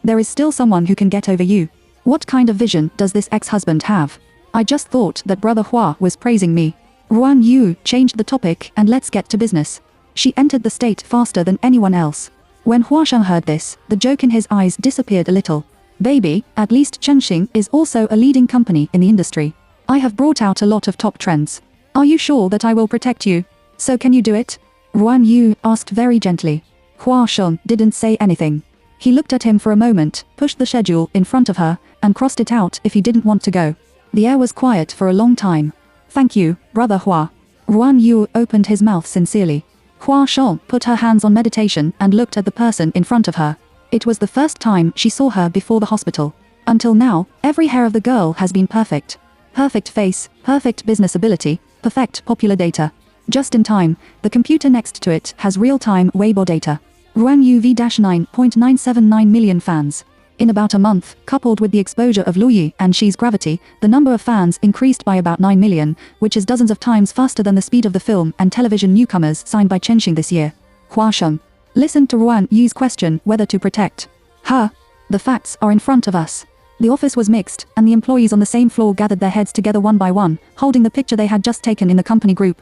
There is still someone who can get over you. What kind of vision does this ex-husband have? I just thought that Brother Hua was praising me. Ruan Yu changed the topic and let's get to business. She entered the state faster than anyone else. When Hua Shang heard this, the joke in his eyes disappeared a little. Baby, at least Chenxing is also a leading company in the industry. I have brought out a lot of top trends. Are you sure that I will protect you? So can you do it? Ruan Yu asked very gently. Hua Shang didn't say anything. He looked at him for a moment, pushed the schedule in front of her, and crossed it out if he didn't want to go. The air was quiet for a long time. Thank you, Brother Hua. Ruan Yu opened his mouth sincerely. Hua Shang put her hands on meditation and looked at the person in front of her. It was the first time she saw her before the hospital. Until now, every hair of the girl has been perfect. Perfect face, perfect business ability, perfect popular data. Just in time, the computer next to it has real-time Weibo data. Ruan Yu v-9.979 million fans. In about a month, coupled with the exposure of Luyi and Xi's gravity, the number of fans increased by about 9 million, which is dozens of times faster than the speed of the film and television newcomers signed by Chenxing this year. Hua Sheng listened to Ruan Yu's question whether to protect her. The facts are in front of us. The office was mixed, and the employees on the same floor gathered their heads together one by one, holding the picture they had just taken in the company group.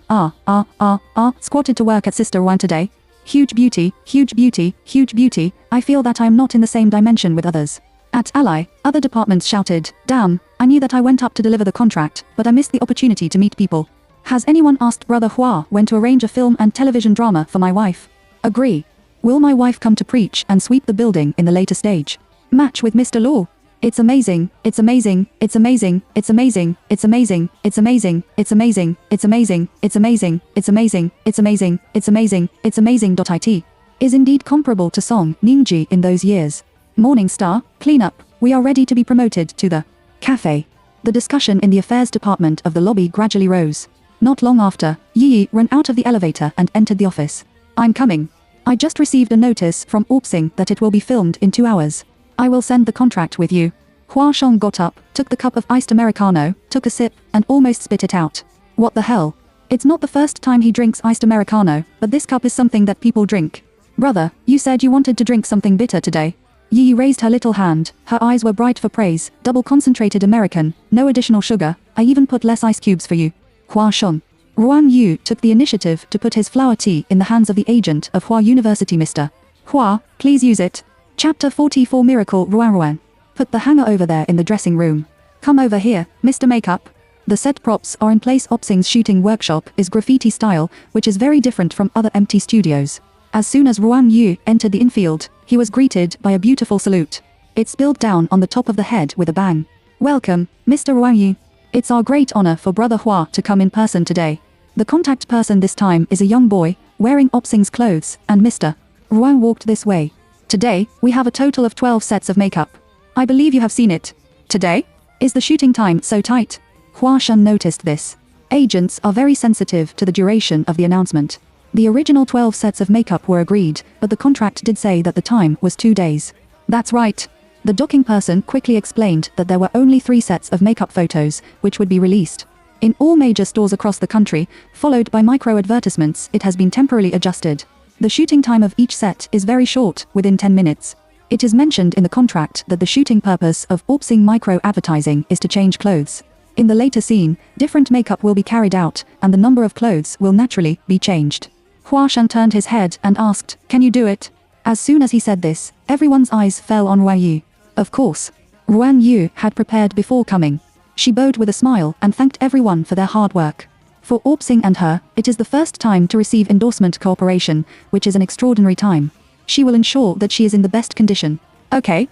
Squatted to work at Sister Ruan today. Huge beauty, huge beauty, huge beauty. I feel that I am not in the same dimension with others. At Ally, other departments shouted, damn, I knew that I went up to deliver the contract, but I missed the opportunity to meet people. Has anyone asked Brother Hua when to arrange a film and television drama for my wife? Agree. Will my wife come to preach and sweep the building in the later stage? Match with Mr. Law. It's amazing, it's amazing, it's amazing, it's amazing, it's amazing, it's amazing, it's amazing, it's amazing, it's amazing, it's amazing, it's amazing, it's amazing, it's amazing. It is indeed comparable to Song Ningji in those years. Morning Star, clean up, we are ready to be promoted to the cafe. The discussion in the affairs department of the lobby gradually rose. Not long after, Yi ran out of the elevator and entered the office. I'm coming. I just received a notice from Orpsing that it will be filmed in 2 hours. I will send the contract with you. Hua Shang got up, took the cup of iced Americano, took a sip, and almost spit it out. What the hell? It's not the first time he drinks iced Americano, but this cup is something that people drink. Brother, you said you wanted to drink something bitter today. Yi raised her little hand, her eyes were bright for praise, double concentrated American, no additional sugar, I even put less ice cubes for you. Hua Shang. Ruan Yu took the initiative to put his flower tea in the hands of the agent of Hua University. Mr. Hua, please use it. Chapter 44 Miracle Ruan. Put the hanger over there in the dressing room. Come over here, Mr. Makeup. The set props are in place. Opsing's shooting workshop is graffiti style, which is very different from other empty studios. As soon as Ruan Yu entered the infield, he was greeted by a beautiful salute. It spilled down on the top of the head with a bang. Welcome, Mr. Ruan Yu. It's our great honor for Brother Hua to come in person today. The contact person this time is a young boy, wearing Opsing's clothes, and Mr. Ruan walked this way. Today, we have a total of 12 sets of makeup. I believe you have seen it. Today? Is the shooting time so tight? Hua Shen noticed this. Agents are very sensitive to the duration of the announcement. The original 12 sets of makeup were agreed, but the contract did say that the time was 2 days. That's right. The docking person quickly explained that there were only 3 sets of makeup photos, which would be released. In all major stores across the country, followed by micro-advertisements, it has been temporarily adjusted. The shooting time of each set is very short, within 10 minutes. It is mentioned in the contract that the shooting purpose of Opsing micro-advertising is to change clothes. In the later scene, different makeup will be carried out, and the number of clothes will naturally be changed. Hua Shan turned his head and asked, "Can you do it?" As soon as he said this, everyone's eyes fell on Ruan Yu. Of course. Ruan Yu had prepared before coming. She bowed with a smile and thanked everyone for their hard work. For Opsing and her, it is the first time to receive endorsement cooperation, which is an extraordinary time. She will ensure that she is in the best condition. Okay.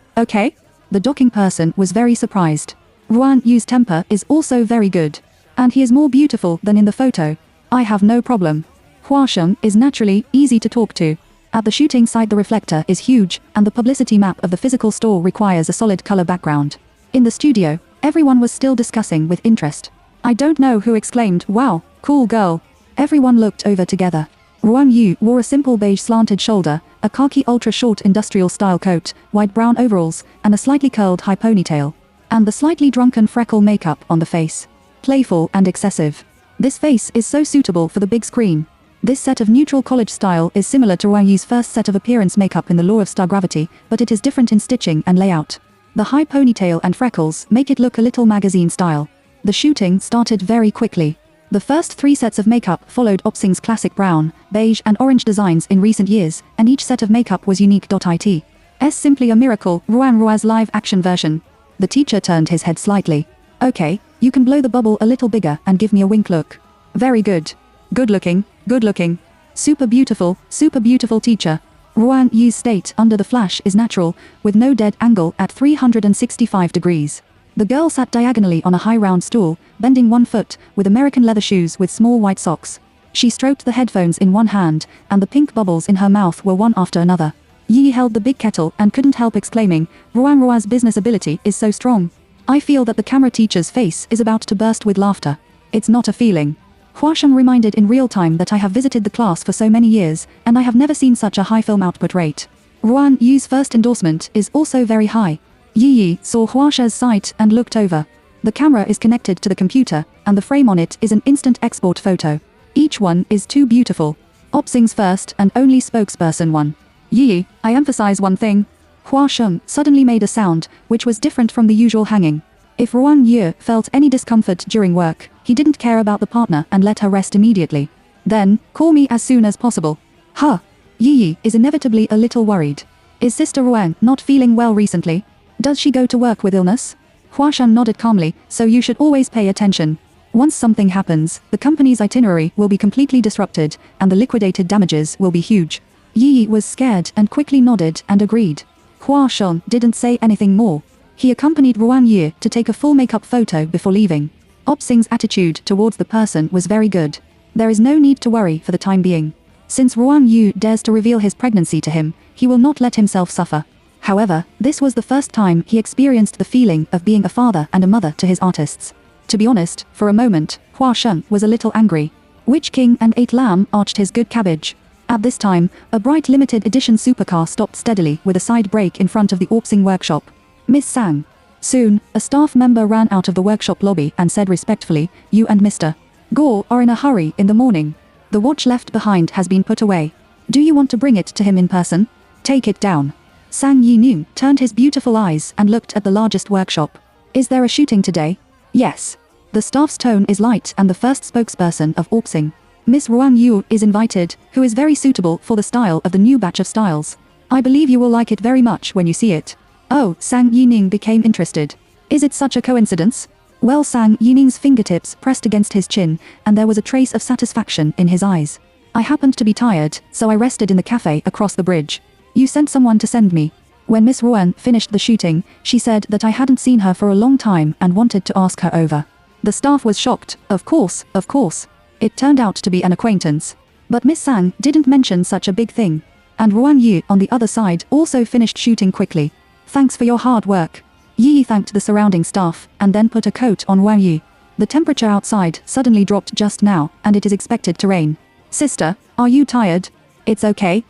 The docking person was very surprised. Ruan Yu's temper is also very good. And he is more beautiful than in the photo. I have no problem. Hua Shen is naturally easy to talk to. At the shooting site the reflector is huge, and the publicity map of the physical store requires a solid color background. In the studio, everyone was still discussing with interest. I don't know who exclaimed, "Wow, cool girl." Everyone looked over together. Ruan Yu wore a simple beige slanted shoulder, a khaki ultra-short industrial-style coat, wide brown overalls, and a slightly curled high ponytail. And the slightly drunken freckle makeup on the face. Playful and excessive. This face is so suitable for the big screen. This set of neutral college style is similar to Ruan Yu's first set of appearance makeup in the Law of Star Gravity, but it is different in stitching and layout. The high ponytail and freckles make it look a little magazine style. The shooting started very quickly. The first 3 sets of makeup followed Opsing's classic brown, beige and orange designs in recent years, and each set of makeup was unique. It's simply a miracle, Ruan Rua's live-action version. The teacher turned his head slightly. Okay, you can blow the bubble a little bigger and give me a wink look. Very good. Good looking. Super beautiful teacher. Ruan Yu's state under the flash is natural, with no dead angle at 365 degrees. The girl sat diagonally on a high round stool, bending one foot, with American leather shoes with small white socks. She stroked the headphones in one hand, and the pink bubbles in her mouth were one after another. Yi held the big kettle and couldn't help exclaiming, Ruan Rua's business ability is so strong. I feel that the camera teacher's face is about to burst with laughter. It's not a feeling. Hua Shen reminded in real time that I have visited the class for so many years, and I have never seen such a high film output rate. Ruan Yu's first endorsement is also very high. Yi saw Hua Shen's site and looked over. The camera is connected to the computer, and the frame on it is an instant export photo. Each one is too beautiful. Opsing's first and only spokesperson one. Yi, I emphasize one thing. Hua Shen suddenly made a sound, which was different from the usual hanging. If Ruan Yu felt any discomfort during work, he didn't care about the partner and let her rest immediately. Then, call me as soon as possible. Huh. Yi is inevitably a little worried. Is Sister Ruan not feeling well recently? Does she go to work with illness? Hua Shen nodded calmly, so you should always pay attention. Once something happens, the company's itinerary will be completely disrupted, and the liquidated damages will be huge. Yi was scared and quickly nodded and agreed. Hua Shen didn't say anything more. He accompanied Ruan Yu to take a full makeup photo before leaving. Opsing's attitude towards the person was very good. There is no need to worry for the time being. Since Ruan Yu dares to reveal his pregnancy to him, he will not let himself suffer. However, this was the first time he experienced the feeling of being a father and a mother to his artists. To be honest, for a moment, Hua Shen was a little angry. Witch King and 8 Lamb arched his good cabbage. At this time, a bright limited edition supercar stopped steadily with a side brake in front of the Opsing workshop. Miss Sang. Soon, a staff member ran out of the workshop lobby and said respectfully, you and Mr. Gore are in a hurry in the morning. The watch left behind has been put away. Do you want to bring it to him in person? Take it down. Sang Yineng turned his beautiful eyes and looked at the largest workshop. Is there a shooting today? Yes. The staff's tone is light and the first spokesperson of Opsing. Miss Ruan Yu is invited, who is very suitable for the style of the new batch of styles. I believe you will like it very much when you see it. Oh, Sang Yineng became interested. Is it such a coincidence? Well, Sang Yineng's fingertips pressed against his chin, and there was a trace of satisfaction in his eyes. I happened to be tired, so I rested in the cafe across the bridge. You sent someone to send me. When Miss Ruan finished the shooting, she said that I hadn't seen her for a long time and wanted to ask her over. The staff was shocked. Of course. It turned out to be an acquaintance. But Miss Sang didn't mention such a big thing. And Ruan Yu, on the other side, also finished shooting quickly. Thanks for your hard work. Yi thanked the surrounding staff, and then put a coat on Wang Yu. The temperature outside suddenly dropped just now, and it is expected to rain. Sister, are you tired? It's okay.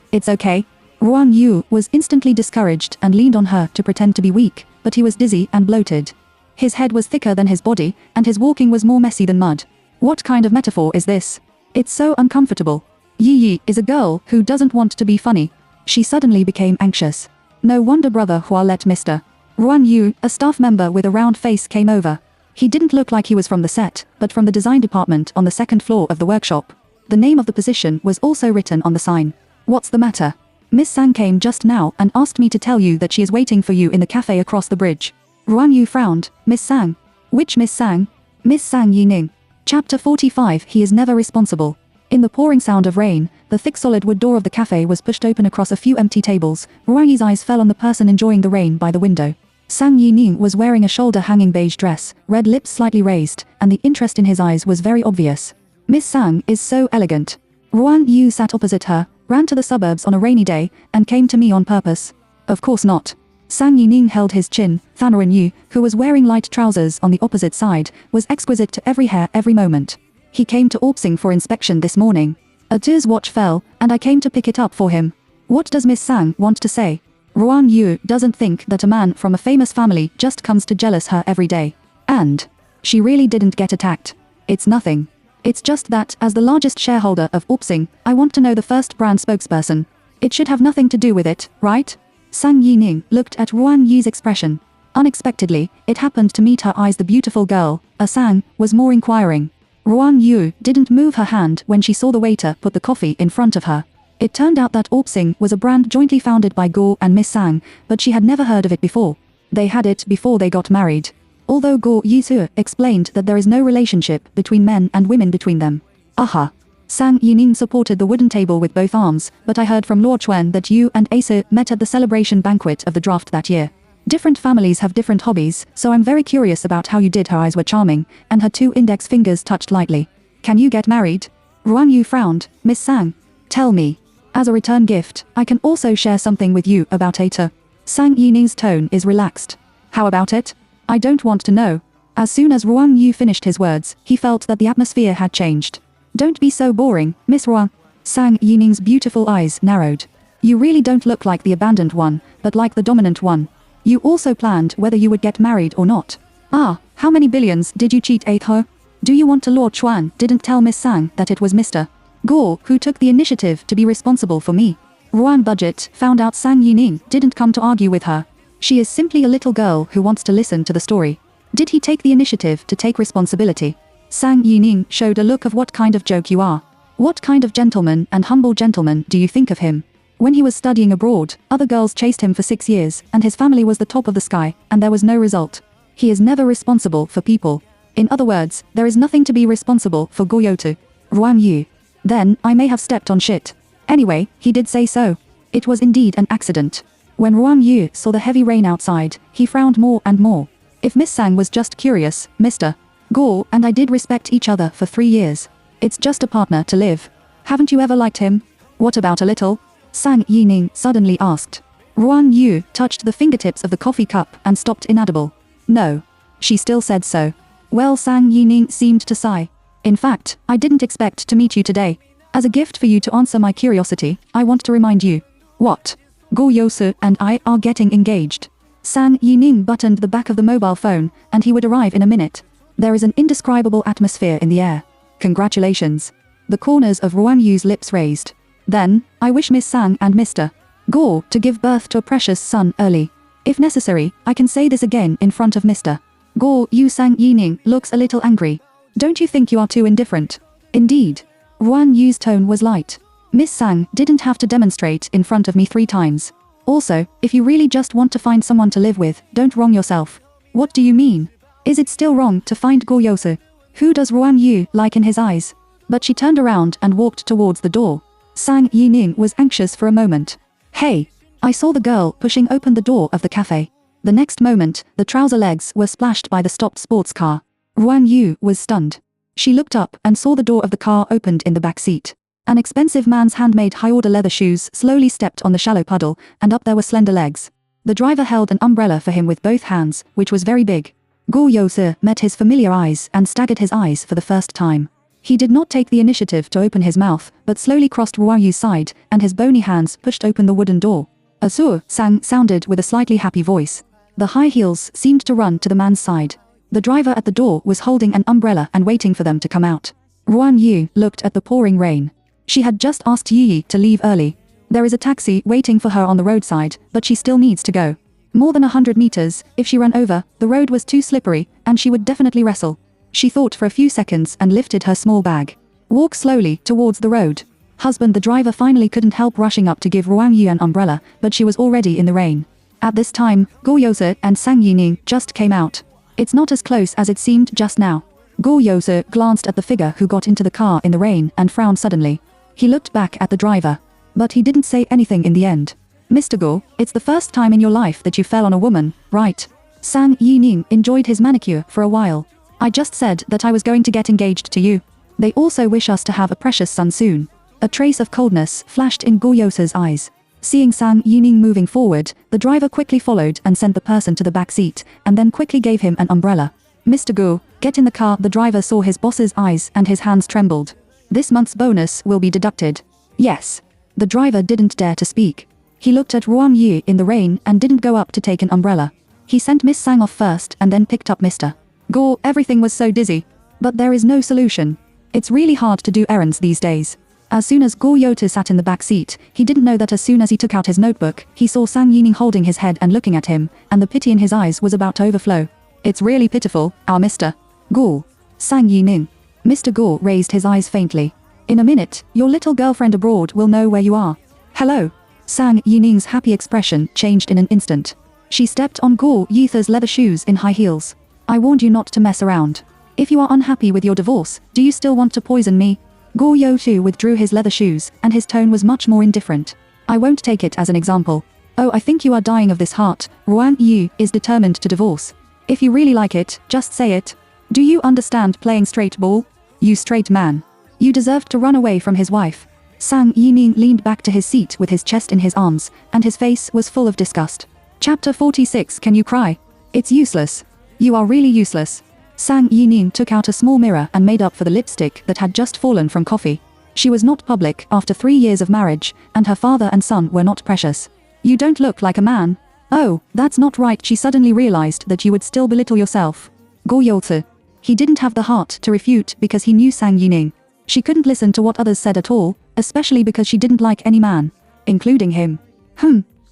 Ruan Yu was instantly discouraged and leaned on her to pretend to be weak, but he was dizzy and bloated. His head was thicker than his body, and his walking was more messy than mud. What kind of metaphor is this? It's so uncomfortable. Yi is a girl who doesn't want to be funny. She suddenly became anxious. No wonder Brother Hua let Mr. Ruan Yu, a staff member with a round face, came over. He didn't look like he was from the set, but from the design department on the second floor of the workshop. The name of the position was also written on the sign. What's the matter? Miss Sang came just now and asked me to tell you that she is waiting for you in the cafe across the bridge. Ruan Yu frowned. Miss Sang? Which Miss Sang? Miss Sang Yining. Chapter 45. He is never responsible. In the pouring sound of rain, the thick solid wood door of the cafe was pushed open across a few empty tables. Ruan Yu's eyes fell on the person enjoying the rain by the window. Sang Yining was wearing a shoulder-hanging beige dress, red lips slightly raised, and the interest in his eyes was very obvious. Miss Sang is so elegant. Ruan Yu sat opposite her, ran to the suburbs on a rainy day, and came to me on purpose. Of course not. Sang Yining held his chin. Thanaran Yu, who was wearing light trousers on the opposite side, was exquisite to every hair every moment. He came to Orpsing for inspection this morning. Atu's watch fell, and I came to pick it up for him. What does Miss Sang want to say? Ruan Yu doesn't think that a man from a famous family just comes to jealous her every day. And she really didn't get attacked. It's nothing. It's just that, as the largest shareholder of Orpsing, I want to know the first brand spokesperson. It should have nothing to do with it, right? Sang Yining looked at Ruan Yu's expression. Unexpectedly, it happened to meet her eyes. The beautiful girl, Sang, was more inquiring. Ruan Yu didn't move her hand when she saw the waiter put the coffee in front of her. It turned out that Orpsing was a brand jointly founded by Guo and Miss Sang, but she had never heard of it before. They had it before they got married. Although Guo Yisu explained that there is no relationship between men and women between them. Aha. Sang Yining supported the wooden table with both arms, but I heard from Lord Chuan that you and Asa met at the celebration banquet of the draft that year. Different families have different hobbies, so I'm very curious about how you did. Her eyes were charming, and her two index fingers touched lightly. Can you get married? Ruan Yu frowned. Miss Sang. Tell me. As a return gift, I can also share something with you about Ata. Sang Yining's tone is relaxed. How about it? I don't want to know. As soon as Ruan Yu finished his words, he felt that the atmosphere had changed. Don't be so boring, Miss Ruan. Sang Yining's beautiful eyes narrowed. You really don't look like the abandoned one, but like the dominant one. You also planned whether you would get married or not. Ah, how many billions did you cheat Atho? Do you want to? Lord Chuan didn't tell Miss Sang that it was Mr. Guo who took the initiative to be responsible for me. Ruan Budget found out Sang Yining didn't come to argue with her. She is simply a little girl who wants to listen to the story. Did he take the initiative to take responsibility? Sang Yining showed a look of what kind of joke you are. What kind of gentleman and humble gentleman do you think of him? When he was studying abroad, other girls chased him for 6 years, and his family was the top of the sky, and there was no result. He is never responsible for people. In other words, there is nothing to be responsible for Goyotu. Ruan Yu. Then, I may have stepped on shit. Anyway, he did say so. It was indeed an accident. When Ruan Yu saw the heavy rain outside, he frowned more and more. If Miss Sang was just curious, Mr. Guo and I did respect each other for 3 years. It's just a partner to live. Haven't you ever liked him? What about a little? Sang Yining suddenly asked. Ruan Yu touched the fingertips of the coffee cup and stopped inaudible. No. She still said so. Well, Sang Yining seemed to sigh. In fact, I didn't expect to meet you today. As a gift for you to answer my curiosity, I want to remind you. What? Go Yosu and I are getting engaged. Sang Yining buttoned the back of the mobile phone, and he would arrive in a minute. There is an indescribable atmosphere in the air. Congratulations. The corners of Ruan Yu's lips raised. Then, I wish Miss Sang and Mr. Guo to give birth to a precious son early. If necessary, I can say this again in front of Mr. Guo. Yu. Sang Yining looks a little angry. Don't you think you are too indifferent? Indeed. Ruan Yu's tone was light. Miss Sang didn't have to demonstrate in front of me 3 times. Also, if you really just want to find someone to live with, don't wrong yourself. What do you mean? Is it still wrong to find Go Yosu? Who does Ruan Yu like in his eyes? But she turned around and walked towards the door. Sang Yining was anxious for a moment. Hey! I saw the girl pushing open the door of the cafe. The next moment, the trouser legs were splashed by the stopped sports car. Ruan Yu was stunned. She looked up and saw the door of the car opened in the back seat. An expensive man's handmade high-order leather shoes slowly stepped on the shallow puddle, and up there were slender legs. The driver held an umbrella for him with both hands, which was very big. Guo Yousi met his familiar eyes and staggered his eyes for the first time. He did not take the initiative to open his mouth, but slowly crossed Ruan Yu's side, and his bony hands pushed open the wooden door. Azur sang sounded with a slightly happy voice. The high heels seemed to run to the man's side. The driver at the door was holding an umbrella and waiting for them to come out. Ruan Yu looked at the pouring rain. She had just asked Yi to leave early. There is a taxi waiting for her on the roadside, but she still needs to go. More than 100 meters, if she ran over, the road was too slippery, and she would definitely wrestle. She thought for a few seconds and lifted her small bag. Walk slowly towards the road. Husband, the driver finally couldn't help rushing up to give Ruan Yu an umbrella, but she was already in the rain. At this time, Guo Yousi and Sang Yining just came out. It's not as close as it seemed just now. Guo Yousi glanced at the figure who got into the car in the rain and frowned suddenly. He looked back at the driver. But he didn't say anything in the end. Mr. Guo, it's the first time in your life that you fell on a woman, right? Sang Yining enjoyed his manicure for a while. I just said that I was going to get engaged to you. They also wish us to have a precious son soon. A trace of coldness flashed in Guo Yousi's eyes. Seeing Sang Yining moving forward, the driver quickly followed and sent the person to the back seat, and then quickly gave him an umbrella. Mr. Guo, get in the car. The driver saw his boss's eyes and his hands trembled. This month's bonus will be deducted. Yes. The driver didn't dare to speak. He looked at Ruan Yu in the rain and didn't go up to take an umbrella. He sent Miss Sang off first and then picked up Mr. Guo. Everything was so dizzy. But there is no solution. It's really hard to do errands these days. As soon as Guo Yousi sat in the back seat, he didn't know that as soon as he took out his notebook, he saw Sang Yining holding his head and looking at him, and the pity in his eyes was about to overflow. It's really pitiful, our Mr. Guo. Sang Yining. Mr. Guo raised his eyes faintly. In a minute, your little girlfriend abroad will know where you are. Hello. Sang Yining's happy expression changed in an instant. She stepped on Guo Yousi's leather shoes in high heels. I warned you not to mess around. If you are unhappy with your divorce, do you still want to poison me? Guo Yousi withdrew his leather shoes, and his tone was much more indifferent. I won't take it as an example. Oh, I think you are dying of this heart. Ruan Yu is determined to divorce. If you really like it, just say it. Do you understand playing straight ball? You straight man. You deserved to run away from his wife. Sang Yining leaned back to his seat with his chest in his arms, and his face was full of disgust. Chapter 46. Can you cry? It's useless. You are really useless. Sang Yining took out a small mirror and made up for the lipstick that had just fallen from coffee. She was not public after 3 years of marriage, and her father and son were not precious. You don't look like a man. Oh, that's not right. She suddenly realized that you would still belittle yourself. Guo Yousi. He didn't have the heart to refute because he knew Sang Yining. She couldn't listen to what others said at all, especially because she didn't like any man, including him.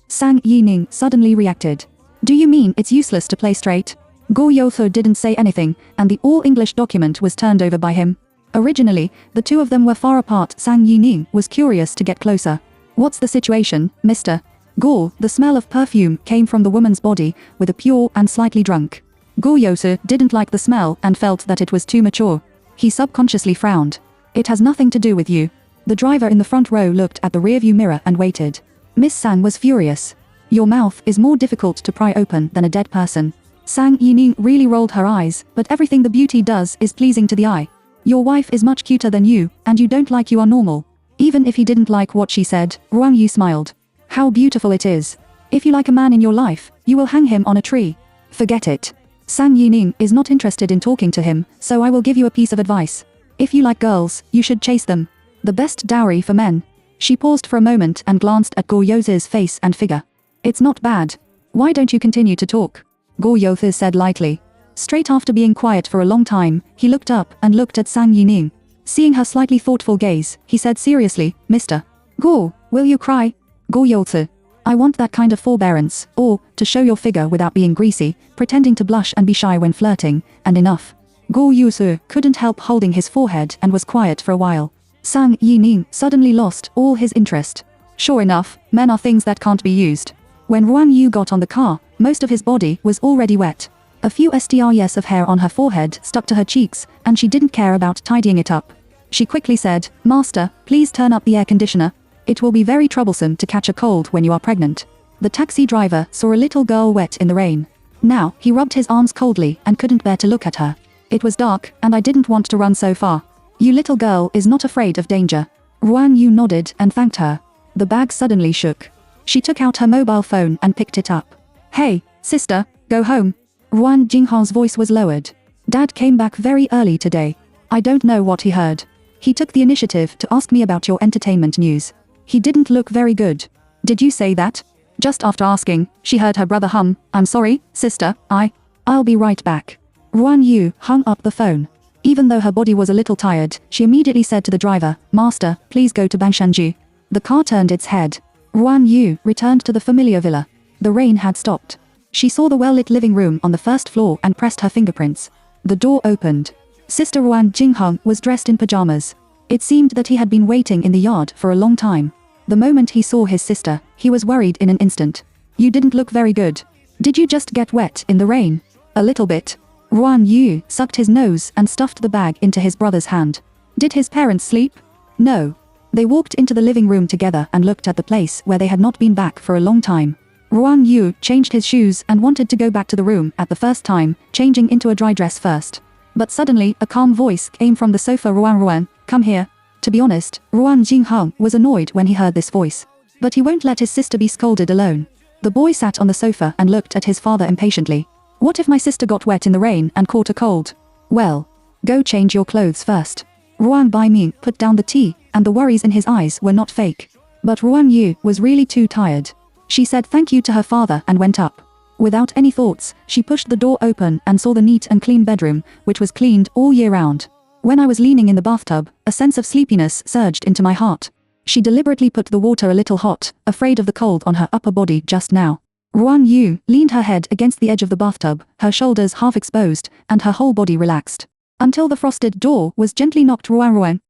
Sang Yining suddenly reacted. Do you mean it's useless to play straight? Guo Yousi didn't say anything, and the all-English document was turned over by him. Originally, the two of them were far apart. Sang Yining was curious to get closer. What's the situation, Mr. Guo? The smell of perfume came from the woman's body, with a pure and slightly drunk. Guo Yousi didn't like the smell and felt that it was too mature. He subconsciously frowned. It has nothing to do with you. The driver in the front row looked at the rearview mirror and waited. Miss Sang was furious. Your mouth is more difficult to pry open than a dead person. Sang Yining really rolled her eyes, but everything the beauty does is pleasing to the eye. Your wife is much cuter than you, and you don't like you are normal. Even if he didn't like what she said, Ruan Yu smiled. How beautiful it is. If you like a man in your life, you will hang him on a tree. Forget it. Sang Yining is not interested in talking to him, so I will give you a piece of advice. If you like girls, you should chase them. The best dowry for men. She paused for a moment and glanced at Guo Yousi's face and figure. It's not bad. Why don't you continue to talk? Guo Yousi said lightly. Straight after being quiet for a long time, he looked up and looked at Sang Yining. Seeing her slightly thoughtful gaze, he said seriously, Mr. Guo, will you cry? Guo Yousi. I want that kind of forbearance, or, to show your figure without being greasy, pretending to blush and be shy when flirting, and enough. Guo Yousi couldn't help holding his forehead and was quiet for a while. Sang Yining suddenly lost all his interest. Sure enough, men are things that can't be used. When Ruan Yu got on the car, most of his body was already wet. A few strands of hair on her forehead stuck to her cheeks, and she didn't care about tidying it up. She quickly said, Master, please turn up the air conditioner. It will be very troublesome to catch a cold when you are pregnant. The taxi driver saw a little girl wet in the rain. Now, he rubbed his arms coldly and couldn't bear to look at her. It was dark, and I didn't want to run so far. You little girl is not afraid of danger. Ruan Yu nodded and thanked her. The bag suddenly shook. She took out her mobile phone and picked it up. Hey, sister, go home. Ruan Jinghao's voice was lowered. Dad came back very early today. I don't know what he heard. He took the initiative to ask me about your entertainment news. He didn't look very good. Did you say that? Just after asking, she heard her brother hum, I'm sorry, sister, I'll be right back. Ruan Yu hung up the phone. Even though her body was a little tired, she immediately said to the driver, Master, please go to Bangshanji. The car turned its head. Ruan Yu returned to the familiar villa. The rain had stopped. She saw the well-lit living room on the first floor and pressed her fingerprints. The door opened. Sister Ruan Jinghong was dressed in pajamas. It seemed that he had been waiting in the yard for a long time. The moment he saw his sister, he was worried in an instant. You didn't look very good. Did you just get wet in the rain? A little bit. Ruan Yu sucked his nose and stuffed the bag into his brother's hand. Did his parents sleep? No. They walked into the living room together and looked at the place where they had not been back for a long time. Ruan Yu changed his shoes and wanted to go back to the room at the first time, changing into a dry dress first. But suddenly, a calm voice came from the sofa. Ruan, come here. To be honest, Ruan Jinghong was annoyed when he heard this voice. But he won't let his sister be scolded alone. The boy sat on the sofa and looked at his father impatiently. What if my sister got wet in the rain and caught a cold? Well, go change your clothes first. Ruan Baiming put down the tea, and the worries in his eyes were not fake. But Ruan Yu was really too tired. She said thank you to her father and went up. Without any thoughts, she pushed the door open and saw the neat and clean bedroom, which was cleaned all year round. When I was leaning in the bathtub, a sense of sleepiness surged into my heart. She deliberately put the water a little hot, afraid of the cold on her upper body just now. Ruan Yu leaned her head against the edge of the bathtub, her shoulders half exposed, and her whole body relaxed. Until the frosted door was gently knocked. Ruan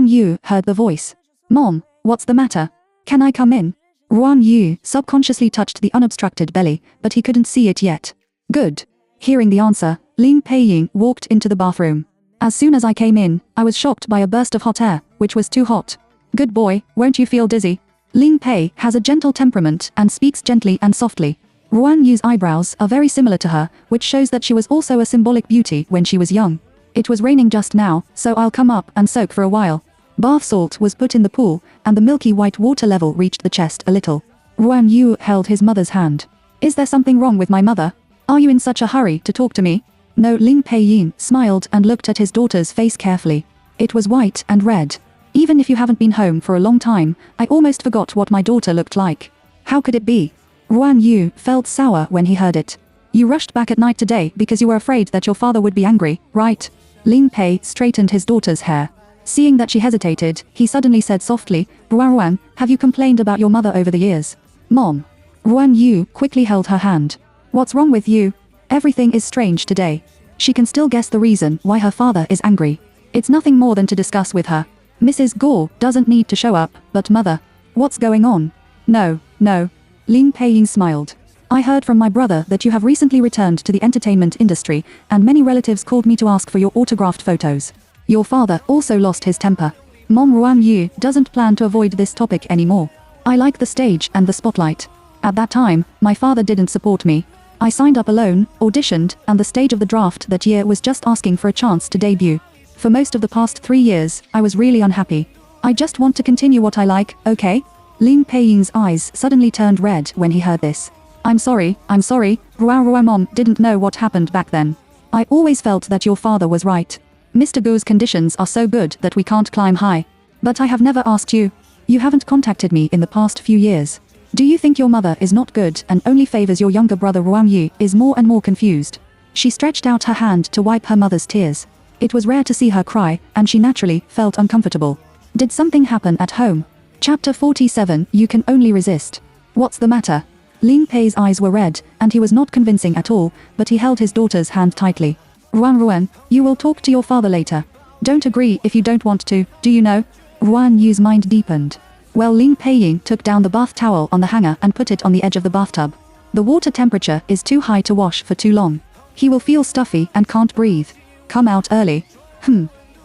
Yu heard the voice. Mom, what's the matter? Can I come in? Ruan Yu subconsciously touched the unobstructed belly, but he couldn't see it yet. Good. Hearing the answer, Ling Peiying walked into the bathroom. As soon as I came in, I was shocked by a burst of hot air, which was too hot. Good boy, won't you feel dizzy? Ling Pei has a gentle temperament and speaks gently and softly. Ruan Yu's eyebrows are very similar to her, which shows that she was also a symbolic beauty when she was young. It was raining just now, so I'll come up and soak for a while. Bath salt was put in the pool, and the milky white water level reached the chest a little. Ruan Yu held his mother's hand. Is there something wrong with my mother? Are you in such a hurry to talk to me? No. Ling Peiying smiled and looked at his daughter's face carefully. It was white and red. Even if you haven't been home for a long time, I almost forgot what my daughter looked like. How could it be? Ruan Yu felt sour when he heard it. You rushed back at night today because you were afraid that your father would be angry, right? Ling Pei straightened his daughter's hair. Seeing that she hesitated, he suddenly said softly, Ruan, have you complained about your mother over the years? Mom. Ruan Yu quickly held her hand. What's wrong with you? Everything is strange today. She can still guess the reason why her father is angry. It's nothing more than to discuss with her. Mrs. Gore doesn't need to show up, but mother. What's going on? No. Ling Peiying smiled. I heard from my brother that you have recently returned to the entertainment industry, and many relatives called me to ask for your autographed photos. Your father also lost his temper. Mom. Ruan Yu doesn't plan to avoid this topic anymore. I like the stage and the spotlight. At that time, my father didn't support me. I signed up alone, auditioned, and the stage of the draft that year was just asking for a chance to debut. For most of the past 3 years, I was really unhappy. I just want to continue what I like, okay? Ling Peiying's eyes suddenly turned red when he heard this. I'm sorry, Ruan Mom didn't know what happened back then. I always felt that your father was right. Mr. Gu's conditions are so good that we can't climb high. But I have never asked you. You haven't contacted me in the past few years. Do you think your mother is not good and only favors your younger brother? Ruan Yu is more and more confused. She stretched out her hand to wipe her mother's tears. It was rare to see her cry, and she naturally felt uncomfortable. Did something happen at home? Chapter 47. You can only resist. What's the matter? Ling Pei's eyes were red, and he was not convincing at all, but he held his daughter's hand tightly. Ruan, you will talk to your father later. Don't agree if you don't want to, do you know? Ruan Yu's mind deepened. Well, Ling Peiying took down the bath towel on the hanger and put it on the edge of the bathtub. The water temperature is too high to wash for too long. He will feel stuffy and can't breathe. Come out early.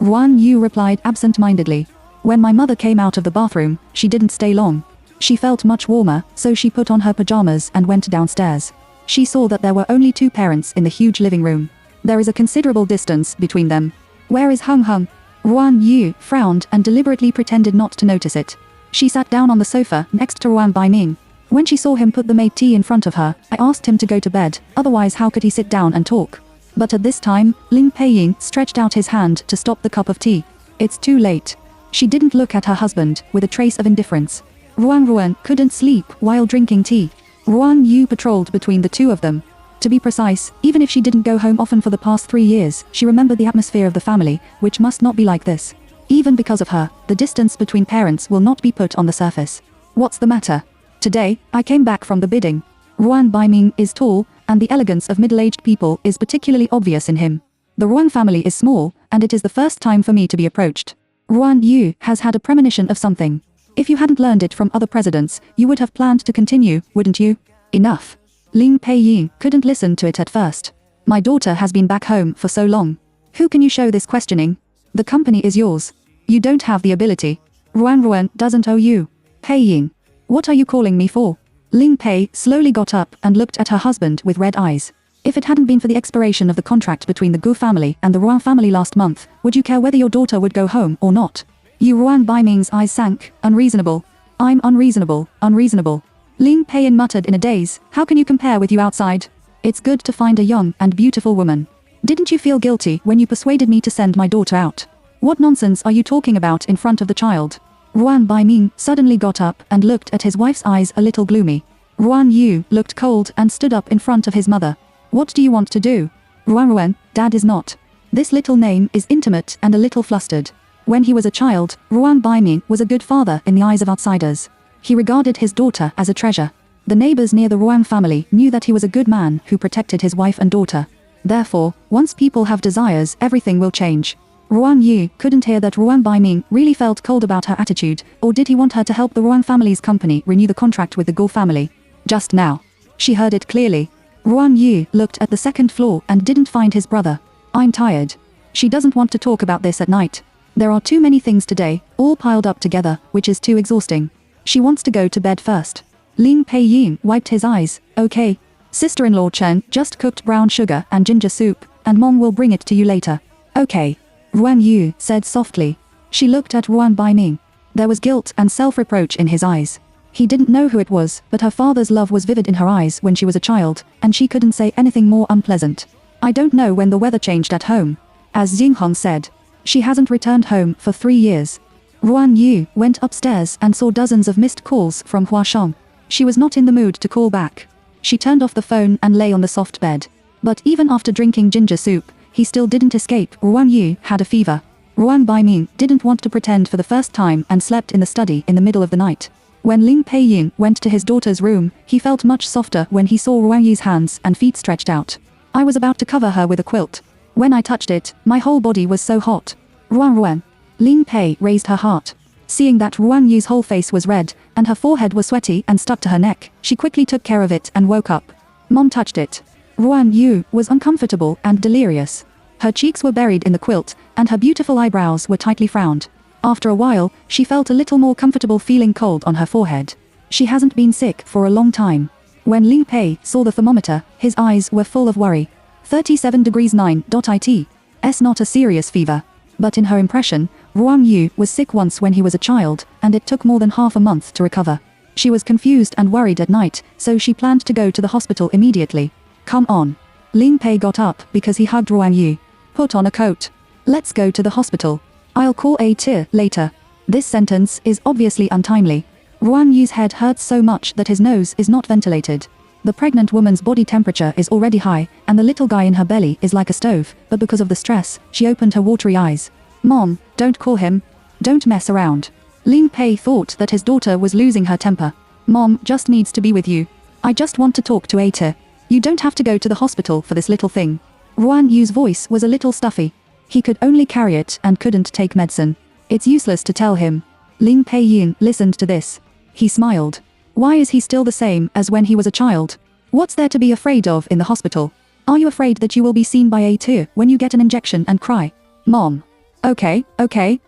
Ruan Yu replied absent-mindedly. When my mother came out of the bathroom, she didn't stay long. She felt much warmer, so she put on her pajamas and went downstairs. She saw that there were only two parents in the huge living room. There is a considerable distance between them. Where is Hung Hung? Ruan Yu frowned and deliberately pretended not to notice it. She sat down on the sofa next to Ruan Baiming. When she saw him put the made tea in front of her, I asked him to go to bed, otherwise how could he sit down and talk? But at this time, Lin Peiying stretched out his hand to stop the cup of tea. It's too late. She didn't look at her husband, with a trace of indifference. Ruan couldn't sleep while drinking tea. Ruan Yu patrolled between the two of them. To be precise, even if she didn't go home often for the past 3 years, she remembered the atmosphere of the family, which must not be like this. Even because of her, the distance between parents will not be put on the surface. What's the matter? Today, I came back from the bidding. Ruan Baiming is tall, and the elegance of middle-aged people is particularly obvious in him. The Ruan family is small, and it is the first time for me to be approached. Ruan Yu has had a premonition of something. If you hadn't learned it from other presidents, you would have planned to continue, wouldn't you? Enough. Lin Peiying couldn't listen to it at first. My daughter has been back home for so long. Who can you show this questioning? The company is yours. You don't have the ability. Ruan doesn't owe you. Peiying. What are you calling me for? Lin Pei slowly got up and looked at her husband with red eyes. If it hadn't been for the expiration of the contract between the Gu family and the Ruan family last month, would you care whether your daughter would go home or not? Ruan Baiming's eyes sank. Unreasonable. I'm unreasonable, unreasonable. Lin Peiying muttered in a daze, how can you compare with you outside? It's good to find a young and beautiful woman. Didn't you feel guilty when you persuaded me to send my daughter out? What nonsense are you talking about in front of the child? Ruan Baiming suddenly got up and looked at his wife's eyes a little gloomy. Ruan Yu looked cold and stood up in front of his mother. What do you want to do? Ruan, Dad is not. This little name is intimate and a little flustered. When he was a child, Ruan Baiming was a good father in the eyes of outsiders. He regarded his daughter as a treasure. The neighbors near the Ruan family knew that he was a good man who protected his wife and daughter. Therefore, once people have desires, everything will change. Ruan Yu couldn't hear that Ruan Baiming really felt cold about her attitude, or did he want her to help the Ruan family's company renew the contract with the Guo family? Just now. She heard it clearly. Ruan Yu looked at the second floor and didn't find his brother. I'm tired. She doesn't want to talk about this at night. There are too many things today, all piled up together, which is too exhausting. She wants to go to bed first. Lin Peiying wiped his eyes. Okay. Sister-in-law Chen just cooked brown sugar and ginger soup, and Mom will bring it to you later. Okay. Ruan Yu said softly. She looked at Ruan Baiming. There was guilt and self-reproach in his eyes. He didn't know who it was, but her father's love was vivid in her eyes when she was a child, and she couldn't say anything more unpleasant. I don't know when the weather changed at home. As Xinghong said. She hasn't returned home for 3 years. Ruan Yu went upstairs and saw dozens of missed calls from Huashong. She was not in the mood to call back. She turned off the phone and lay on the soft bed. But even after drinking ginger soup, he still didn't escape. Ruan Yu had a fever. Ruan Baiming didn't want to pretend for the first time and slept in the study in the middle of the night. When Lin Peiying went to his daughter's room, he felt much softer when he saw Ruan Yu's hands and feet stretched out. I was about to cover her with a quilt. When I touched it, my whole body was so hot. Ruan. Lin Pei raised her heart. Seeing that Ruan Yu's whole face was red, and her forehead was sweaty and stuck to her neck, she quickly took care of it and woke up. Mom touched it. Ruan Yu was uncomfortable and delirious. Her cheeks were buried in the quilt, and her beautiful eyebrows were tightly frowned. After a while, she felt a little more comfortable feeling cold on her forehead. She hasn't been sick for a long time. When Lin Pei saw the thermometer, his eyes were full of worry. 37 degrees 9.it. S not a serious fever. But in her impression, Ruan Yu was sick once when he was a child, and it took more than half a month to recover. She was confused and worried at night, so she planned to go to the hospital immediately. Come on. Lin Pei got up because he hugged Ruan Yu. Put on a coat. Let's go to the hospital. I'll call a tir later. This sentence is obviously untimely. Ruan Yu's head hurts so much that his nose is not ventilated. The pregnant woman's body temperature is already high, and the little guy in her belly is like a stove, but because of the stress, she opened her watery eyes. Mom, don't call him. Don't mess around. Lin Pei thought that his daughter was losing her temper. Mom just needs to be with you. I just want to talk to Ater. You don't have to go to the hospital for this little thing. Ruan Yu's voice was a little stuffy. He could only carry it and couldn't take medicine. It's useless to tell him. Lin Peiying listened to this. He smiled. Why is he still the same as when he was a child? What's there to be afraid of in the hospital? Are you afraid that you will be seen by Ater when you get an injection and cry? Mom. Okay,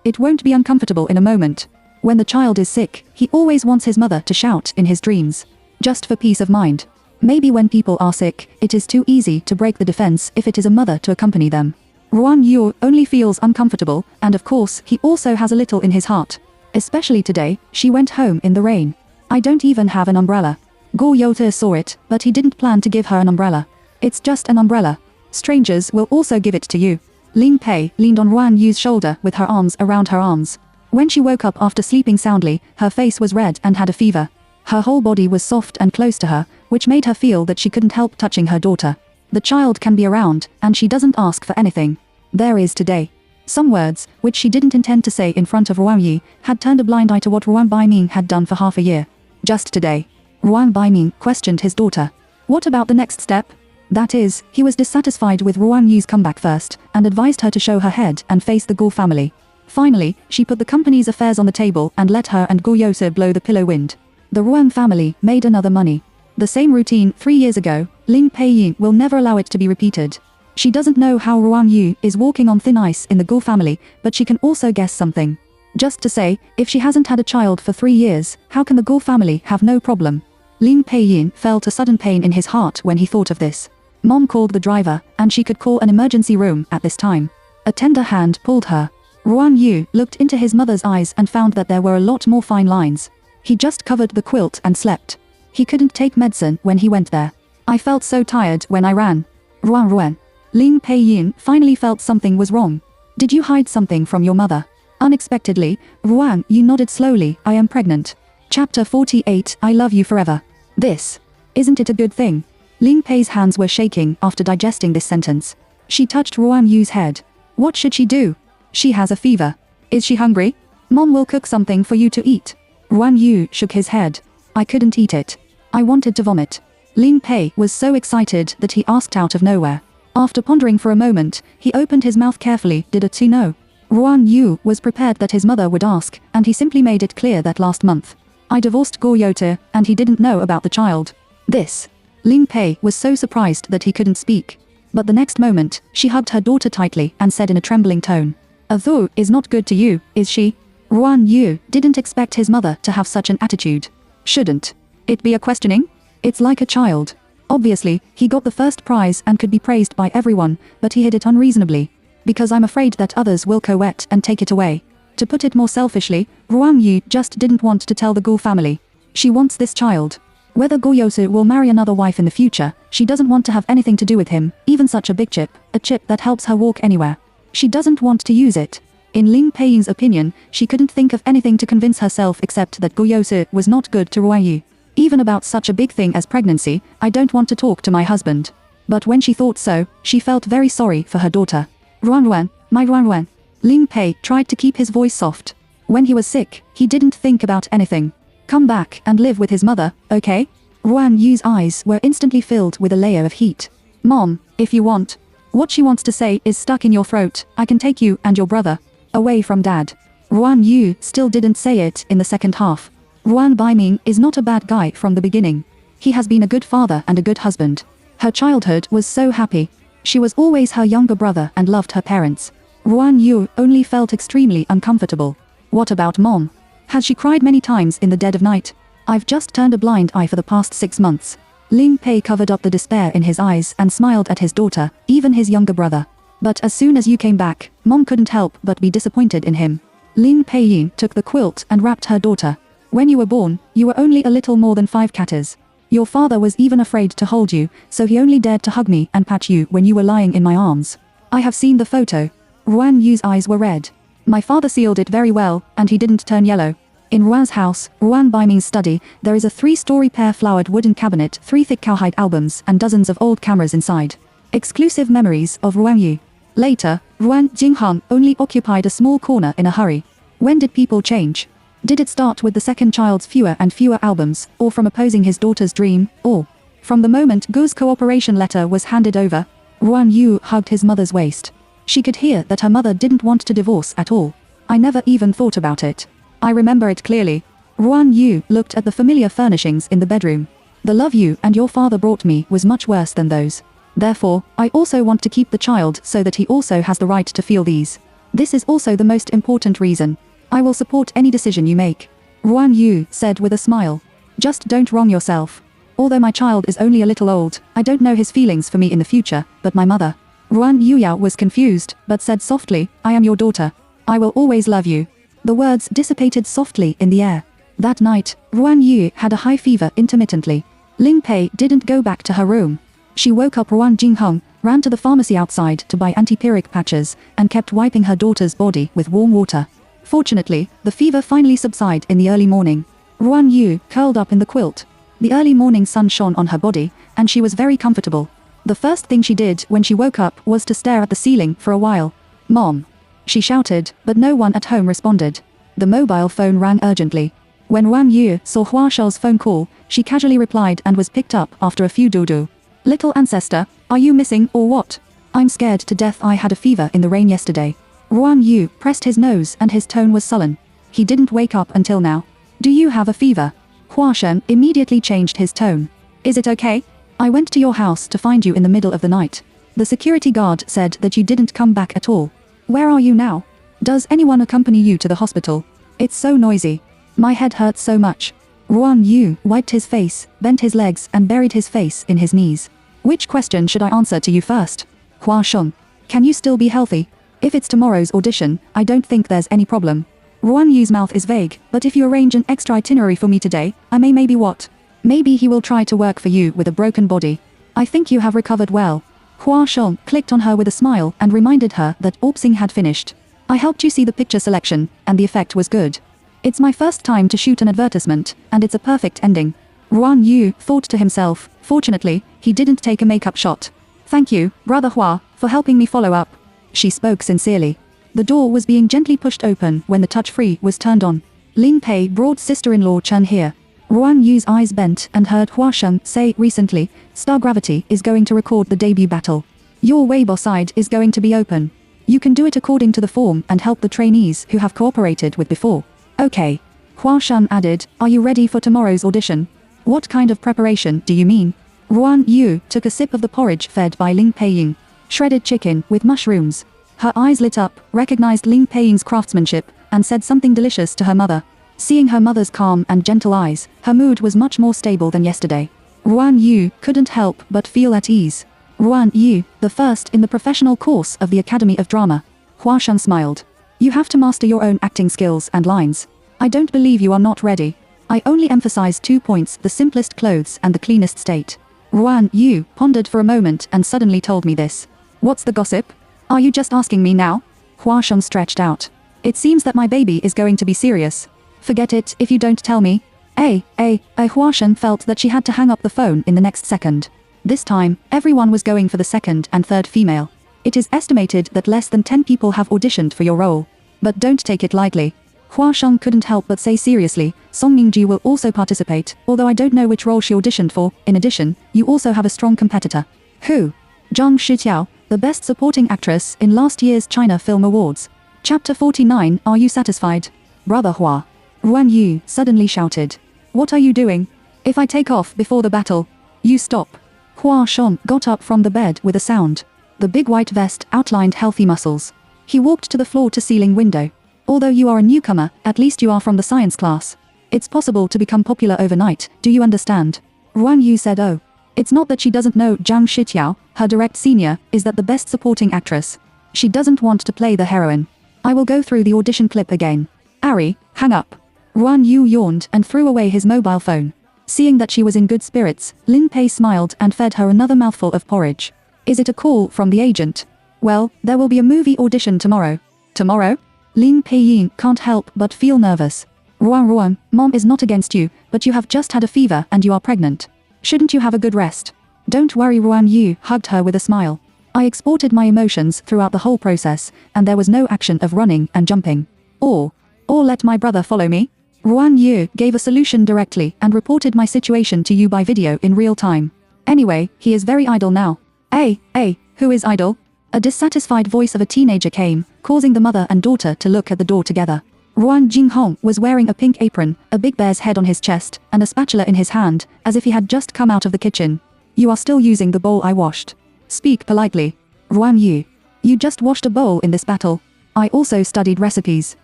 it won't be uncomfortable in a moment. When the child is sick, he always wants his mother to shout in his dreams. Just for peace of mind. Maybe when people are sick, it is too easy to break the defense if it is a mother to accompany them. Ruan Yu only feels uncomfortable, and of course he also has a little in his heart. Especially today, she went home in the rain. I don't even have an umbrella. Guo Yote saw it, but he didn't plan to give her an umbrella. It's just an umbrella. Strangers will also give it to you. Ling Pei leaned on Ruan Yu's shoulder with her arms around her arms. When she woke up after sleeping soundly, her face was red and had a fever. Her whole body was soft and close to her, which made her feel that she couldn't help touching her daughter. The child can be around, and she doesn't ask for anything. There is today. Some words, which she didn't intend to say in front of Ruan Yu, had turned a blind eye to what Ruan Baiming had done for half a year. Just today. Ruan Baiming questioned his daughter. What about the next step? That is, he was dissatisfied with Ruan Yu's comeback first, and advised her to show her head and face the Guo family. Finally, she put the company's affairs on the table and let her and Guo Yose blow the pillow wind. The Ruan family made another money. The same routine 3 years ago, Ling Peiyin will never allow it to be repeated. She doesn't know how Ruan Yu is walking on thin ice in the Guo family, but she can also guess something. Just to say, if she hasn't had a child for 3 years, how can the Guo family have no problem? Ling Peiyin felt a sudden pain in his heart when he thought of this. Mom called the driver, and she could call an emergency room at this time. A tender hand pulled her. Ruan Yu looked into his mother's eyes and found that there were a lot more fine lines. He just covered the quilt and slept. He couldn't take medicine when he went there. I felt so tired when I ran. Ruan. Ling Peiyin finally felt something was wrong. Did you hide something from your mother? Unexpectedly, Ruan Yu nodded slowly. I am pregnant. Chapter 48. I love you forever. This. Isn't it a good thing? Ling Pei's hands were shaking after digesting this sentence. She touched Ruan Yu's head. What should she do? She has a fever. Is she hungry? Mom will cook something for you to eat. Ruan Yu shook his head. I couldn't eat it. I wanted to vomit. Ling Pei was so excited that he asked out of nowhere. After pondering for a moment, he opened his mouth carefully. Did it know? Ruan Yu was prepared that his mother would ask, and he simply made it clear that last month. I divorced Guo Yote, and he didn't know about the child. This. Ling Pei was so surprised that he couldn't speak. But the next moment, she hugged her daughter tightly and said in a trembling tone. Although is not good to you, is she? Ruan Yu didn't expect his mother to have such an attitude. Shouldn't it be a questioning? It's like a child. Obviously, he got the first prize and could be praised by everyone, but he hid it unreasonably. Because I'm afraid that others will covet and take it away. To put it more selfishly, Ruan Yu just didn't want to tell the Guo family. She wants this child. Whether Guo Yose will marry another wife in the future, she doesn't want to have anything to do with him, even such a big chip, a chip that helps her walk anywhere. She doesn't want to use it. In Ling Peiying's opinion, she couldn't think of anything to convince herself except that Guo Yose was not good to Ruan Yu. Even about such a big thing as pregnancy, I don't want to talk to my husband. But when she thought so, she felt very sorry for her daughter. Ruan, my Ruan. Ling Pei tried to keep his voice soft. When he was sick, he didn't think about anything. Come back and live with his mother, okay? Ruan Yu's eyes were instantly filled with a layer of heat. Mom, if you want. What she wants to say is stuck in your throat. I can take you and your brother away from Dad. Ruan Yu still didn't say it in the second half. Ruan Baiming is not a bad guy from the beginning. He has been a good father and a good husband. Her childhood was so happy. She was always her younger brother and loved her parents. Ruan Yu only felt extremely uncomfortable. What about Mom? Has she cried many times in the dead of night? I've just turned a blind eye for the past 6 months. Ling Pei covered up the despair in his eyes and smiled at his daughter, even his younger brother. But as soon as you came back, Mom couldn't help but be disappointed in him. Ling Peiyin took the quilt and wrapped her daughter. When you were born, you were only a little more than 5 katas. Your father was even afraid to hold you, so he only dared to hug me and pat you when you were lying in my arms. I have seen the photo. Ruan Yu's eyes were red. My father sealed it very well, and he didn't turn yellow. In Ruan's house, Ruan Baiming's study, there is a 3-story pear-flowered wooden cabinet, 3 thick cowhide albums, and dozens of old cameras inside. Exclusive memories of Ruan Yu. Later, Ruan Jinghan only occupied a small corner in a hurry. When did people change? Did it start with the second child's fewer and fewer albums, or from opposing his daughter's dream, or from the moment Gu's cooperation letter was handed over? Ruan Yu hugged his mother's waist. She could hear that her mother didn't want to divorce at all. I never even thought about it. I remember it clearly. Ruan Yu looked at the familiar furnishings in the bedroom. The love you and your father brought me was much worse than those. Therefore, I also want to keep the child so that he also has the right to feel these. This is also the most important reason. I will support any decision you make. Ruan Yu said with a smile. Just don't wrong yourself. Although my child is only a little old, I don't know his feelings for me in the future, but my mother. Ruan Yuyao was confused, but said softly, I am your daughter. I will always love you. The words dissipated softly in the air. That night, Ruan Yu had a high fever intermittently. Ling Pei didn't go back to her room. She woke up Ruan Jinghong, ran to the pharmacy outside to buy antipyretic patches, and kept wiping her daughter's body with warm water. Fortunately, the fever finally subsided in the early morning. Ruan Yu curled up in the quilt. The early morning sun shone on her body, and she was very comfortable. The first thing she did when she woke up was to stare at the ceiling for a while. Mom! She shouted, but no one at home responded. The mobile phone rang urgently. When Ruan Yu saw Hua Shou's phone call, she casually replied and was picked up after a few doo-doo. Little ancestor, are you missing or what? I'm scared to death. I had a fever in the rain yesterday. Ruan Yu pressed his nose and his tone was sullen. He didn't wake up until now. Do you have a fever? Hua Shen immediately changed his tone. Is it okay? I went to your house to find you in the middle of the night. The security guard said that you didn't come back at all. Where are you now? Does anyone accompany you to the hospital? It's so noisy. My head hurts so much. Ruan Yu wiped his face, bent his legs and buried his face in his knees. Which question should I answer to you first? Hua Sheng. Can you still be healthy? If it's tomorrow's audition, I don't think there's any problem. Ruan Yu's mouth is vague, but if you arrange an extra itinerary for me today, I may maybe what? Maybe he will try to work for you with a broken body. I think you have recovered well. Hua Sheng clicked on her with a smile and reminded her that Orpsing had finished. I helped you see the picture selection, and the effect was good. It's my first time to shoot an advertisement, and it's a perfect ending. Ruan Yu thought to himself, fortunately, he didn't take a makeup shot. Thank you, Brother Hua, for helping me follow up. She spoke sincerely. The door was being gently pushed open when the touch-free was turned on. Ling Pei brought sister-in-law Chen here. Ruan Yu's eyes bent and heard Hua Sheng say recently, Star Gravity is going to record the debut battle. Your Weibo side is going to be open. You can do it according to the form and help the trainees who have cooperated with before. Okay. Hua Shan added, are you ready for tomorrow's audition? What kind of preparation do you mean? Ruan Yu took a sip of the porridge fed by Ling Peiying. Shredded chicken with mushrooms. Her eyes lit up, recognized Ling Peiying's craftsmanship, and said something delicious to her mother. Seeing her mother's calm and gentle eyes, her mood was much more stable than yesterday. Ruan Yu couldn't help but feel at ease. Ruan Yu, the first in the professional course of the Academy of Drama. Hua Shan smiled. You have to master your own acting skills and lines. I don't believe you are not ready. I only emphasize 2 points, the simplest clothes and the cleanest state. Ruan Yu pondered for a moment and suddenly told me this. What's the gossip? Are you just asking me now? Hua Shan stretched out. It seems that my baby is going to be serious. Forget it if you don't tell me. Hua Shan felt that she had to hang up the phone in the next second. This time, everyone was going for the second and third female. It is estimated that less than 10 people have auditioned for your role. But don't take it lightly. Hua Sheng couldn't help but say seriously, Song Mingji will also participate, although I don't know which role she auditioned for. In addition, you also have a strong competitor. Who? Zhang Shiqiao, the best supporting actress in last year's China Film Awards. Chapter 49. Are you satisfied? Brother Hua. Ruan Yu suddenly shouted. What are you doing? If I take off before the battle, you stop. Hua Sheng got up from the bed with a sound. The big white vest outlined healthy muscles. He walked to the floor-to-ceiling window. Although you are a newcomer, at least you are from the science class. It's possible to become popular overnight, do you understand? Ruan Yu said oh. It's not that she doesn't know Zhang Shiqiao, her direct senior, is that the best supporting actress. She doesn't want to play the heroine. I will go through the audition clip again. Ari, hang up. Ruan Yu yawned and threw away his mobile phone. Seeing that she was in good spirits, Lin Pei smiled and fed her another mouthful of porridge. Is it a call from the agent? Well, there will be a movie audition tomorrow. Tomorrow? Lin Peiyin can't help but feel nervous. Ruan, Mom is not against you, but you have just had a fever and you are pregnant. Shouldn't you have a good rest? Don't worry. Ruan Yu hugged her with a smile. I exported my emotions throughout the whole process, and there was no action of running and jumping. Or let my brother follow me? Ruan Yu gave a solution directly and reported my situation to you by video in real time. Anyway, he is very idle now. Who is idle? A dissatisfied voice of a teenager came, causing the mother and daughter to look at the door together. Ruan Jinghong was wearing a pink apron, a big bear's head on his chest, and a spatula in his hand, as if he had just come out of the kitchen. You are still using the bowl I washed. Speak politely. Ruan Yu. You just washed a bowl in this battle. I also studied recipes.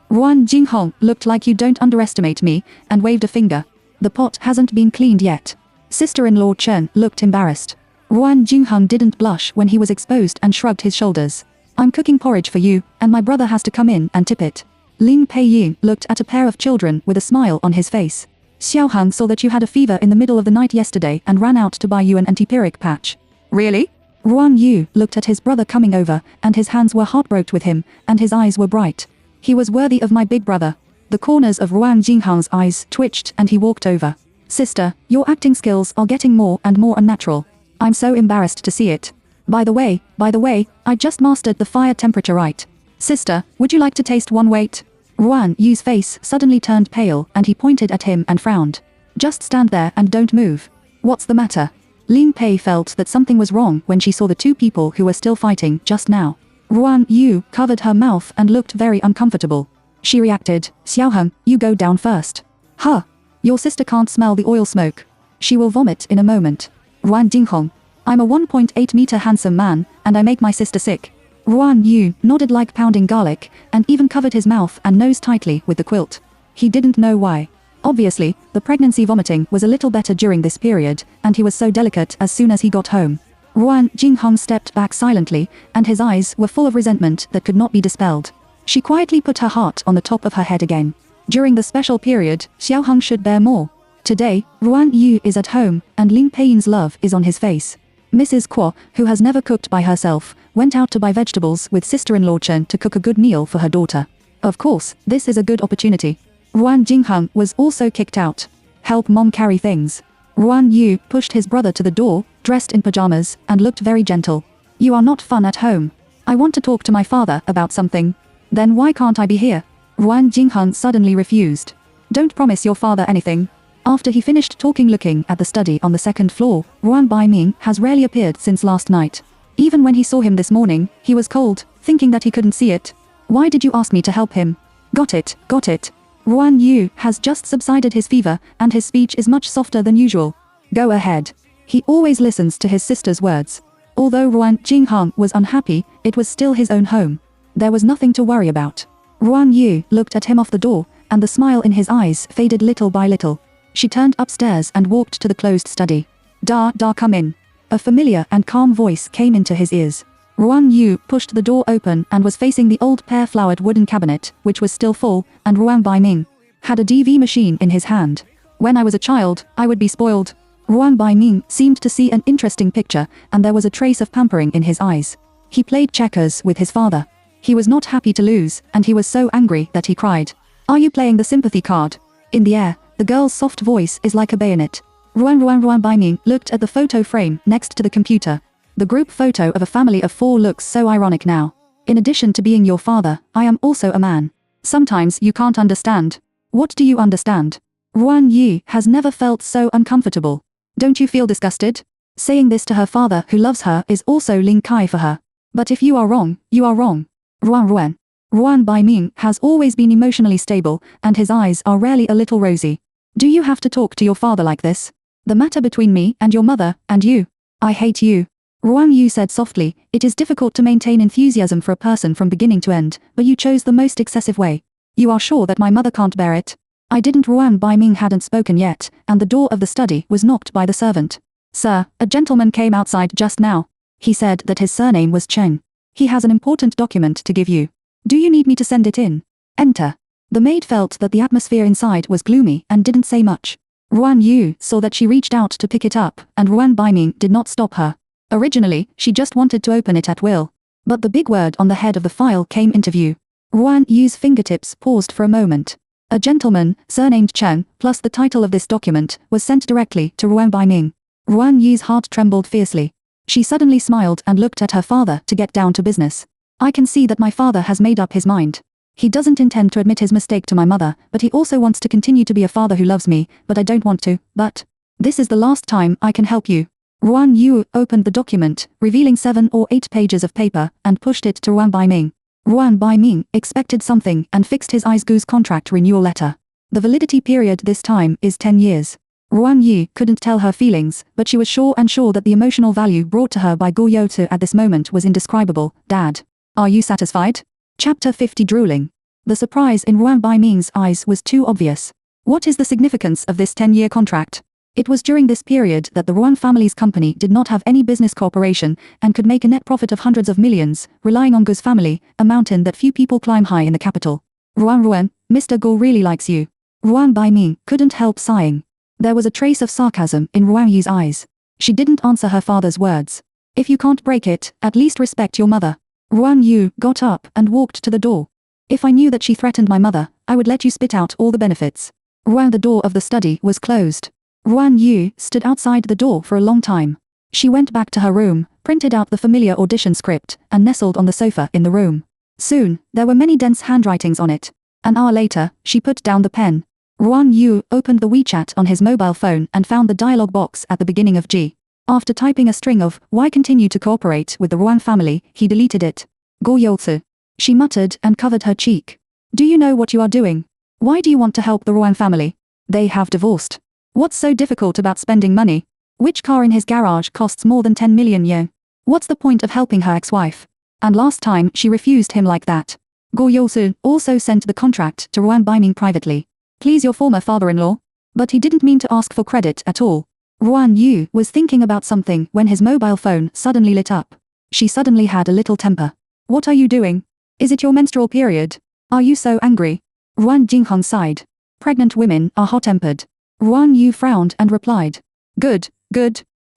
Ruan Jinghong looked like you don't underestimate me, and waved a finger. The pot hasn't been cleaned yet. Sister-in-law Chen looked embarrassed. Ruan Jinghong didn't blush when he was exposed and shrugged his shoulders. I'm cooking porridge for you, and my brother has to come in and tip it. Lin Peiying looked at a pair of children with a smile on his face. Xiao Hang saw that you had a fever in the middle of the night yesterday and ran out to buy you an antipyric patch. Really? Ruan Yu looked at his brother coming over, and his hands were heartbroken with him, and his eyes were bright. He was worthy of my big brother. The corners of Ruan Jinghang's eyes twitched and he walked over. Sister, your acting skills are getting more and more unnatural. I'm so embarrassed to see it. By the way, I just mastered the fire temperature right. Sister, would you like to taste one? Wait. Ruan Yu's face suddenly turned pale and he pointed at him and frowned. Just stand there and don't move. What's the matter? Lin Pei felt that something was wrong when she saw the two people who were still fighting just now. Ruan Yu covered her mouth and looked very uncomfortable. She reacted, Xiao Heng, you go down first. Huh. Your sister can't smell the oil smoke. She will vomit in a moment. Ruan Jinghong. I'm a 1.8 meter handsome man, and I make my sister sick. Ruan Yu nodded like pounding garlic, and even covered his mouth and nose tightly with the quilt. He didn't know why. Obviously, the pregnancy vomiting was a little better during this period, and he was so delicate as soon as he got home. Ruan Jinghong stepped back silently, and his eyes were full of resentment that could not be dispelled. She quietly put her heart on the top of her head again. During the special period, Xiao Heng should bear more. Today, Ruan Yu is at home, and Lin Peiying's love is on his face. Mrs. Kuo, who has never cooked by herself, went out to buy vegetables with sister-in-law Chen to cook a good meal for her daughter. Of course, this is a good opportunity. Ruan Jinghong was also kicked out. Help mom carry things. Ruan Yu pushed his brother to the door, dressed in pajamas, and looked very gentle. You are not fun at home. I want to talk to my father about something. Then why can't I be here? Ruan Jinghong suddenly refused. Don't promise your father anything. After he finished talking looking at the study on the second floor, Ruan Baiming has rarely appeared since last night. Even when he saw him this morning, he was cold, thinking that he couldn't see it. Why did you ask me to help him? Got it. Ruan Yu has just subsided his fever, and his speech is much softer than usual. Go ahead. He always listens to his sister's words. Although Ruan Jinghong was unhappy, it was still his own home. There was nothing to worry about. Ruan Yu looked at him off the door, and the smile in his eyes faded little by little. She turned upstairs and walked to the closed study. Da, come in. A familiar and calm voice came into his ears. Ruan Yu pushed the door open and was facing the old pear-flowered wooden cabinet, which was still full, and Ruan Baiming had a DV machine in his hand. When I was a child, I would be spoiled. Ruan Baiming seemed to see an interesting picture, and there was a trace of pampering in his eyes. He played checkers with his father. He was not happy to lose, and he was so angry that he cried. Are you playing the sympathy card? In the air, the girl's soft voice is like a bayonet. Ruan Baiming looked at the photo frame next to the computer. The group photo of a family of 4 looks so ironic now. In addition to being your father, I am also a man. Sometimes you can't understand. What do you understand? Ruan Yu has never felt so uncomfortable. Don't you feel disgusted? Saying this to her father who loves her is also Ling Kai for her. But if you are wrong, you are wrong. Ruan Baiming has always been emotionally stable, and his eyes are rarely a little rosy. Do you have to talk to your father like this? The matter between me and your mother, and you. I hate you. Ruan Yu said softly, it is difficult to maintain enthusiasm for a person from beginning to end, but you chose the most excessive way. You are sure that my mother can't bear it? I didn't. Ruan Baiming hadn't spoken yet, and the door of the study was knocked by the servant. Sir, a gentleman came outside just now. He said that his surname was Cheng. He has an important document to give you. Do you need me to send it in? Enter. The maid felt that the atmosphere inside was gloomy and didn't say much. Ruan Yu saw that she reached out to pick it up, and Ruan Baiming did not stop her. Originally, she just wanted to open it at will. But the big word on the head of the file came into view. Ruan Yu's fingertips paused for a moment. A gentleman, surnamed Cheng, plus the title of this document, was sent directly to Ruan Baiming. Ruan Yu's heart trembled fiercely. She suddenly smiled and looked at her father to get down to business. I can see that my father has made up his mind. He doesn't intend to admit his mistake to my mother, but he also wants to continue to be a father who loves me, but I don't want to, but this is the last time I can help you. Ruan Yu opened the document, revealing 7 or 8 pages of paper, and pushed it to Ruan Baiming. Ruan Baiming expected something and fixed his eyes. Gu's contract renewal letter. The validity period this time is 10 years. Ruan Yu couldn't tell her feelings, but she was sure that the emotional value brought to her by Gu Youtu at this moment was indescribable. Dad. Are you satisfied? Chapter 50 Drooling. The surprise in Ruan Baiming's eyes was too obvious. What is the significance of this 10-year contract? It was during this period that the Ruan family's company did not have any business cooperation and could make a net profit of hundreds of millions, relying on Gu's family, a mountain that few people climb high in the capital. Ruan, Mr. Gu really likes you. Ruan Baiming couldn't help sighing. There was a trace of sarcasm in Ruan Yu's eyes. She didn't answer her father's words. If you can't break it, at least respect your mother. Ruan Yu got up and walked to the door. If I knew that she threatened my mother, I would let you spit out all the benefits. The door of the study was closed. Ruan Yu stood outside the door for a long time. She went back to her room, printed out the familiar audition script, and nestled on the sofa in the room. Soon, there were many dense handwritings on it. An hour later, she put down the pen. Ruan Yu opened the WeChat on his mobile phone and found the dialogue box at the beginning of G. After typing a string of, "Why continue to cooperate with the Ruan family," he deleted it. "Go Yoltsu." She muttered and covered her cheek. "Do you know what you are doing? Why do you want to help the Ruan family? They have divorced. What's so difficult about spending money? Which car in his garage costs more than 10 million yen? What's the point of helping her ex-wife? And last time she refused him like that." Go Yolsu also sent the contract to Ruan Baiming privately. "Please your former father-in-law." But he didn't mean to ask for credit at all. Ruan Yu was thinking about something when his mobile phone suddenly lit up. She suddenly had a little temper. "What are you doing? Is it your menstrual period? Are you so angry?" Ruan Jinghong sighed. "Pregnant women are hot-tempered." Ruan Yu frowned and replied. Good.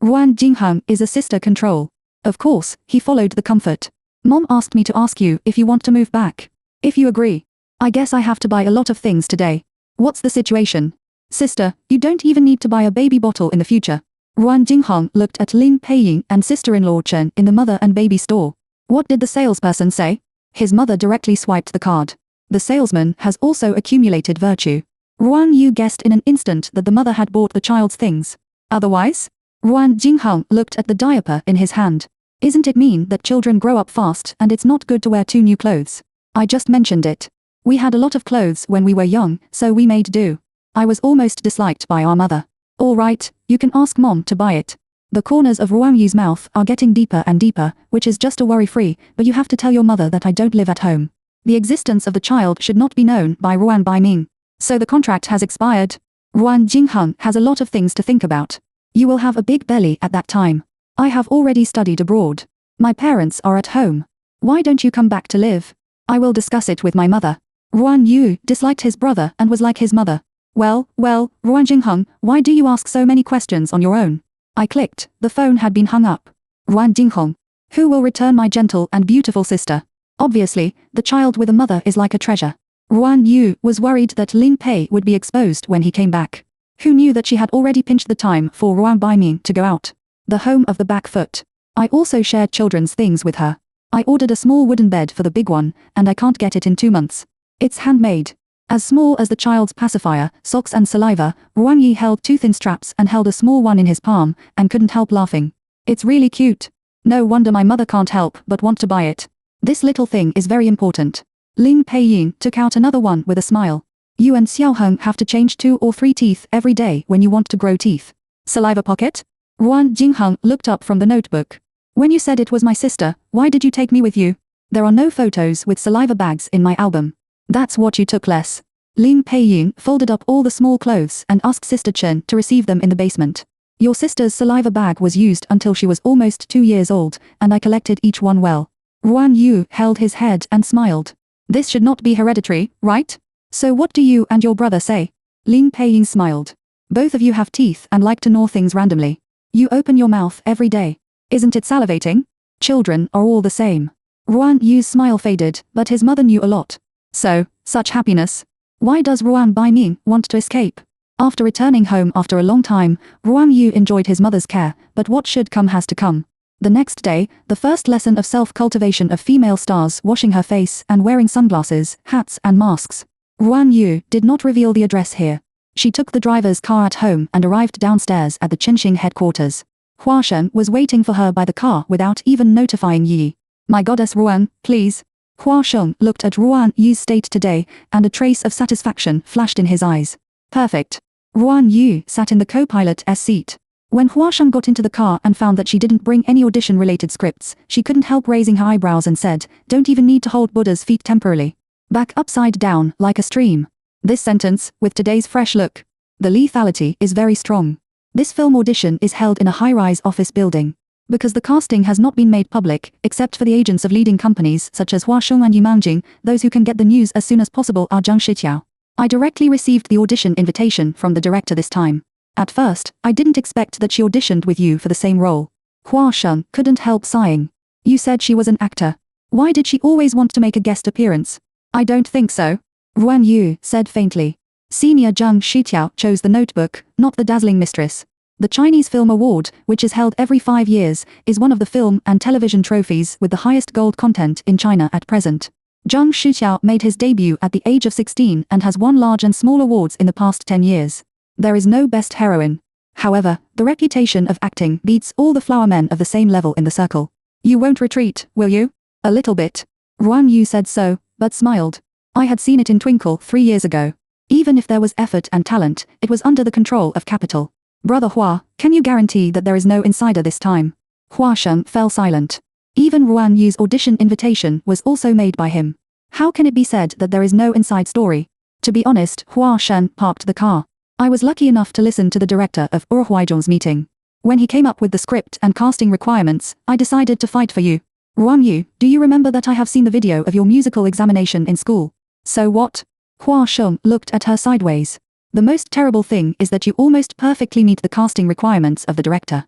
Ruan Jinghong is a sister control." Of course, he followed the comfort. "Mom asked me to ask you if you want to move back. If you agree. I guess I have to buy a lot of things today. What's the situation?" "Sister, you don't even need to buy a baby bottle in the future." Ruan Jinghong looked at Lin Peiying and sister-in-law Chen in the mother and baby store. What did the salesperson say? His mother directly swiped the card. The salesman has also accumulated virtue. Ruan Yu guessed in an instant that the mother had bought the child's things. Otherwise? Ruan Jinghong looked at the diaper in his hand. "Isn't it mean that children grow up fast and it's not good to wear 2 new clothes? I just mentioned it. We had a lot of clothes when we were young, so we made do. I was almost disliked by our mother." "All right, you can ask Mom to buy it." The corners of Ruan Yu's mouth are getting deeper and deeper, which is just a worry-free, but you have to tell your mother that I don't live at home. The existence of the child should not be known by Ruan Baiming. So the contract has expired. Ruan Jinghong has a lot of things to think about. You will have a big belly at that time. I have already studied abroad. My parents are at home. Why don't you come back to live? I will discuss it with my mother. Ruan Yu disliked his brother and was like his mother. Well, Ruan Jinghong, why do you ask so many questions on your own?" I clicked, the phone had been hung up. Ruan Jinghong. "Who will return my gentle and beautiful sister? Obviously, the child with a mother is like a treasure." Ruan Yu was worried that Lin Pei would be exposed when he came back. Who knew that she had already pinched the time for Ruan Baiming to go out? The home of the back foot. I also shared children's things with her. I ordered a small wooden bed for the big one, and I can't get it in 2 months. It's handmade. As small as the child's pacifier, socks and saliva, Ruan Yi held 2 thin straps and held a small one in his palm, and couldn't help laughing. "It's really cute. No wonder my mother can't help but want to buy it. This little thing is very important." Lin Peiying took out another one with a smile. "You and Xiaoheng have to change 2 or 3 teeth every day when you want to grow teeth." "Saliva pocket?" Ruan Jinghong looked up from the notebook. "When you said it was my sister, why did you take me with you? There are no photos with saliva bags in my album." "That's what you took less." Lin Peiying folded up all the small clothes and asked Sister Chen to receive them in the basement. "Your sister's saliva bag was used until she was almost 2 years old, and I collected each one well." Ruan Yu held his head and smiled. "This should not be hereditary, right? So what do you and your brother say?" Lin Peiying smiled. "Both of you have teeth and like to gnaw things randomly. You open your mouth every day. Isn't it salivating? Children are all the same." Ruan Yu's smile faded, but his mother knew a lot. "So, such happiness. Why does Ruan Baiming want to escape?" After returning home after a long time, Ruan Yu enjoyed his mother's care, but what should come has to come. The next day, the first lesson of self-cultivation of female stars washing her face and wearing sunglasses, hats and masks. Ruan Yu did not reveal the address here. She took the driver's car at home and arrived downstairs at the Qinxing headquarters. Hua Shen was waiting for her by the car without even notifying Yi. "My goddess Ruan, please." Hua Shen looked at Ruan Yu's state today, and a trace of satisfaction flashed in his eyes. "Perfect." Ruan Yu sat in the co-pilot's seat. When Hua Shen got into the car and found that she didn't bring any audition-related scripts, she couldn't help raising her eyebrows and said, "Don't even need to hold Buddha's feet temporarily." Back upside down, like a stream. This sentence, with today's fresh look. The lethality is very strong. This film audition is held in a high-rise office building. Because the casting has not been made public, except for the agents of leading companies such as Huasheng and Yumanjing, those who can get the news as soon as possible are Zhang Shiqiao. I directly received the audition invitation from the director this time. At first, I didn't expect that she auditioned with you for the same role. Huasheng couldn't help sighing. You said she was an actor. Why did she always want to make a guest appearance? I don't think so. Ruan Yu said faintly. Senior Zhang Shiqiao chose the notebook, not the dazzling mistress. The Chinese Film Award, which is held every 5 years, is one of the film and television trophies with the highest gold content in China at present. Zhang Shiqiao made his debut at the age of 16 and has won large and small awards in the past 10 years. There is no best heroine. However, the reputation of acting beats all the flower men of the same level in the circle. You won't retreat, will you? A little bit. Ruan Yu said so, but smiled. I had seen it in Twinkle 3 years ago. Even if there was effort and talent, it was under the control of capital. Brother Hua, can you guarantee that there is no insider this time? Huasheng fell silent. Even Ruan Yu's audition invitation was also made by him. How can it be said that there is no inside story? To be honest, Huasheng parked the car. I was lucky enough to listen to the director of Huaizhong's meeting. When he came up with the script and casting requirements, I decided to fight for you. Ruan Yu, do you remember that I have seen the video of your musical examination in school? So what? Huasheng looked at her sideways. The most terrible thing is that you almost perfectly meet the casting requirements of the director.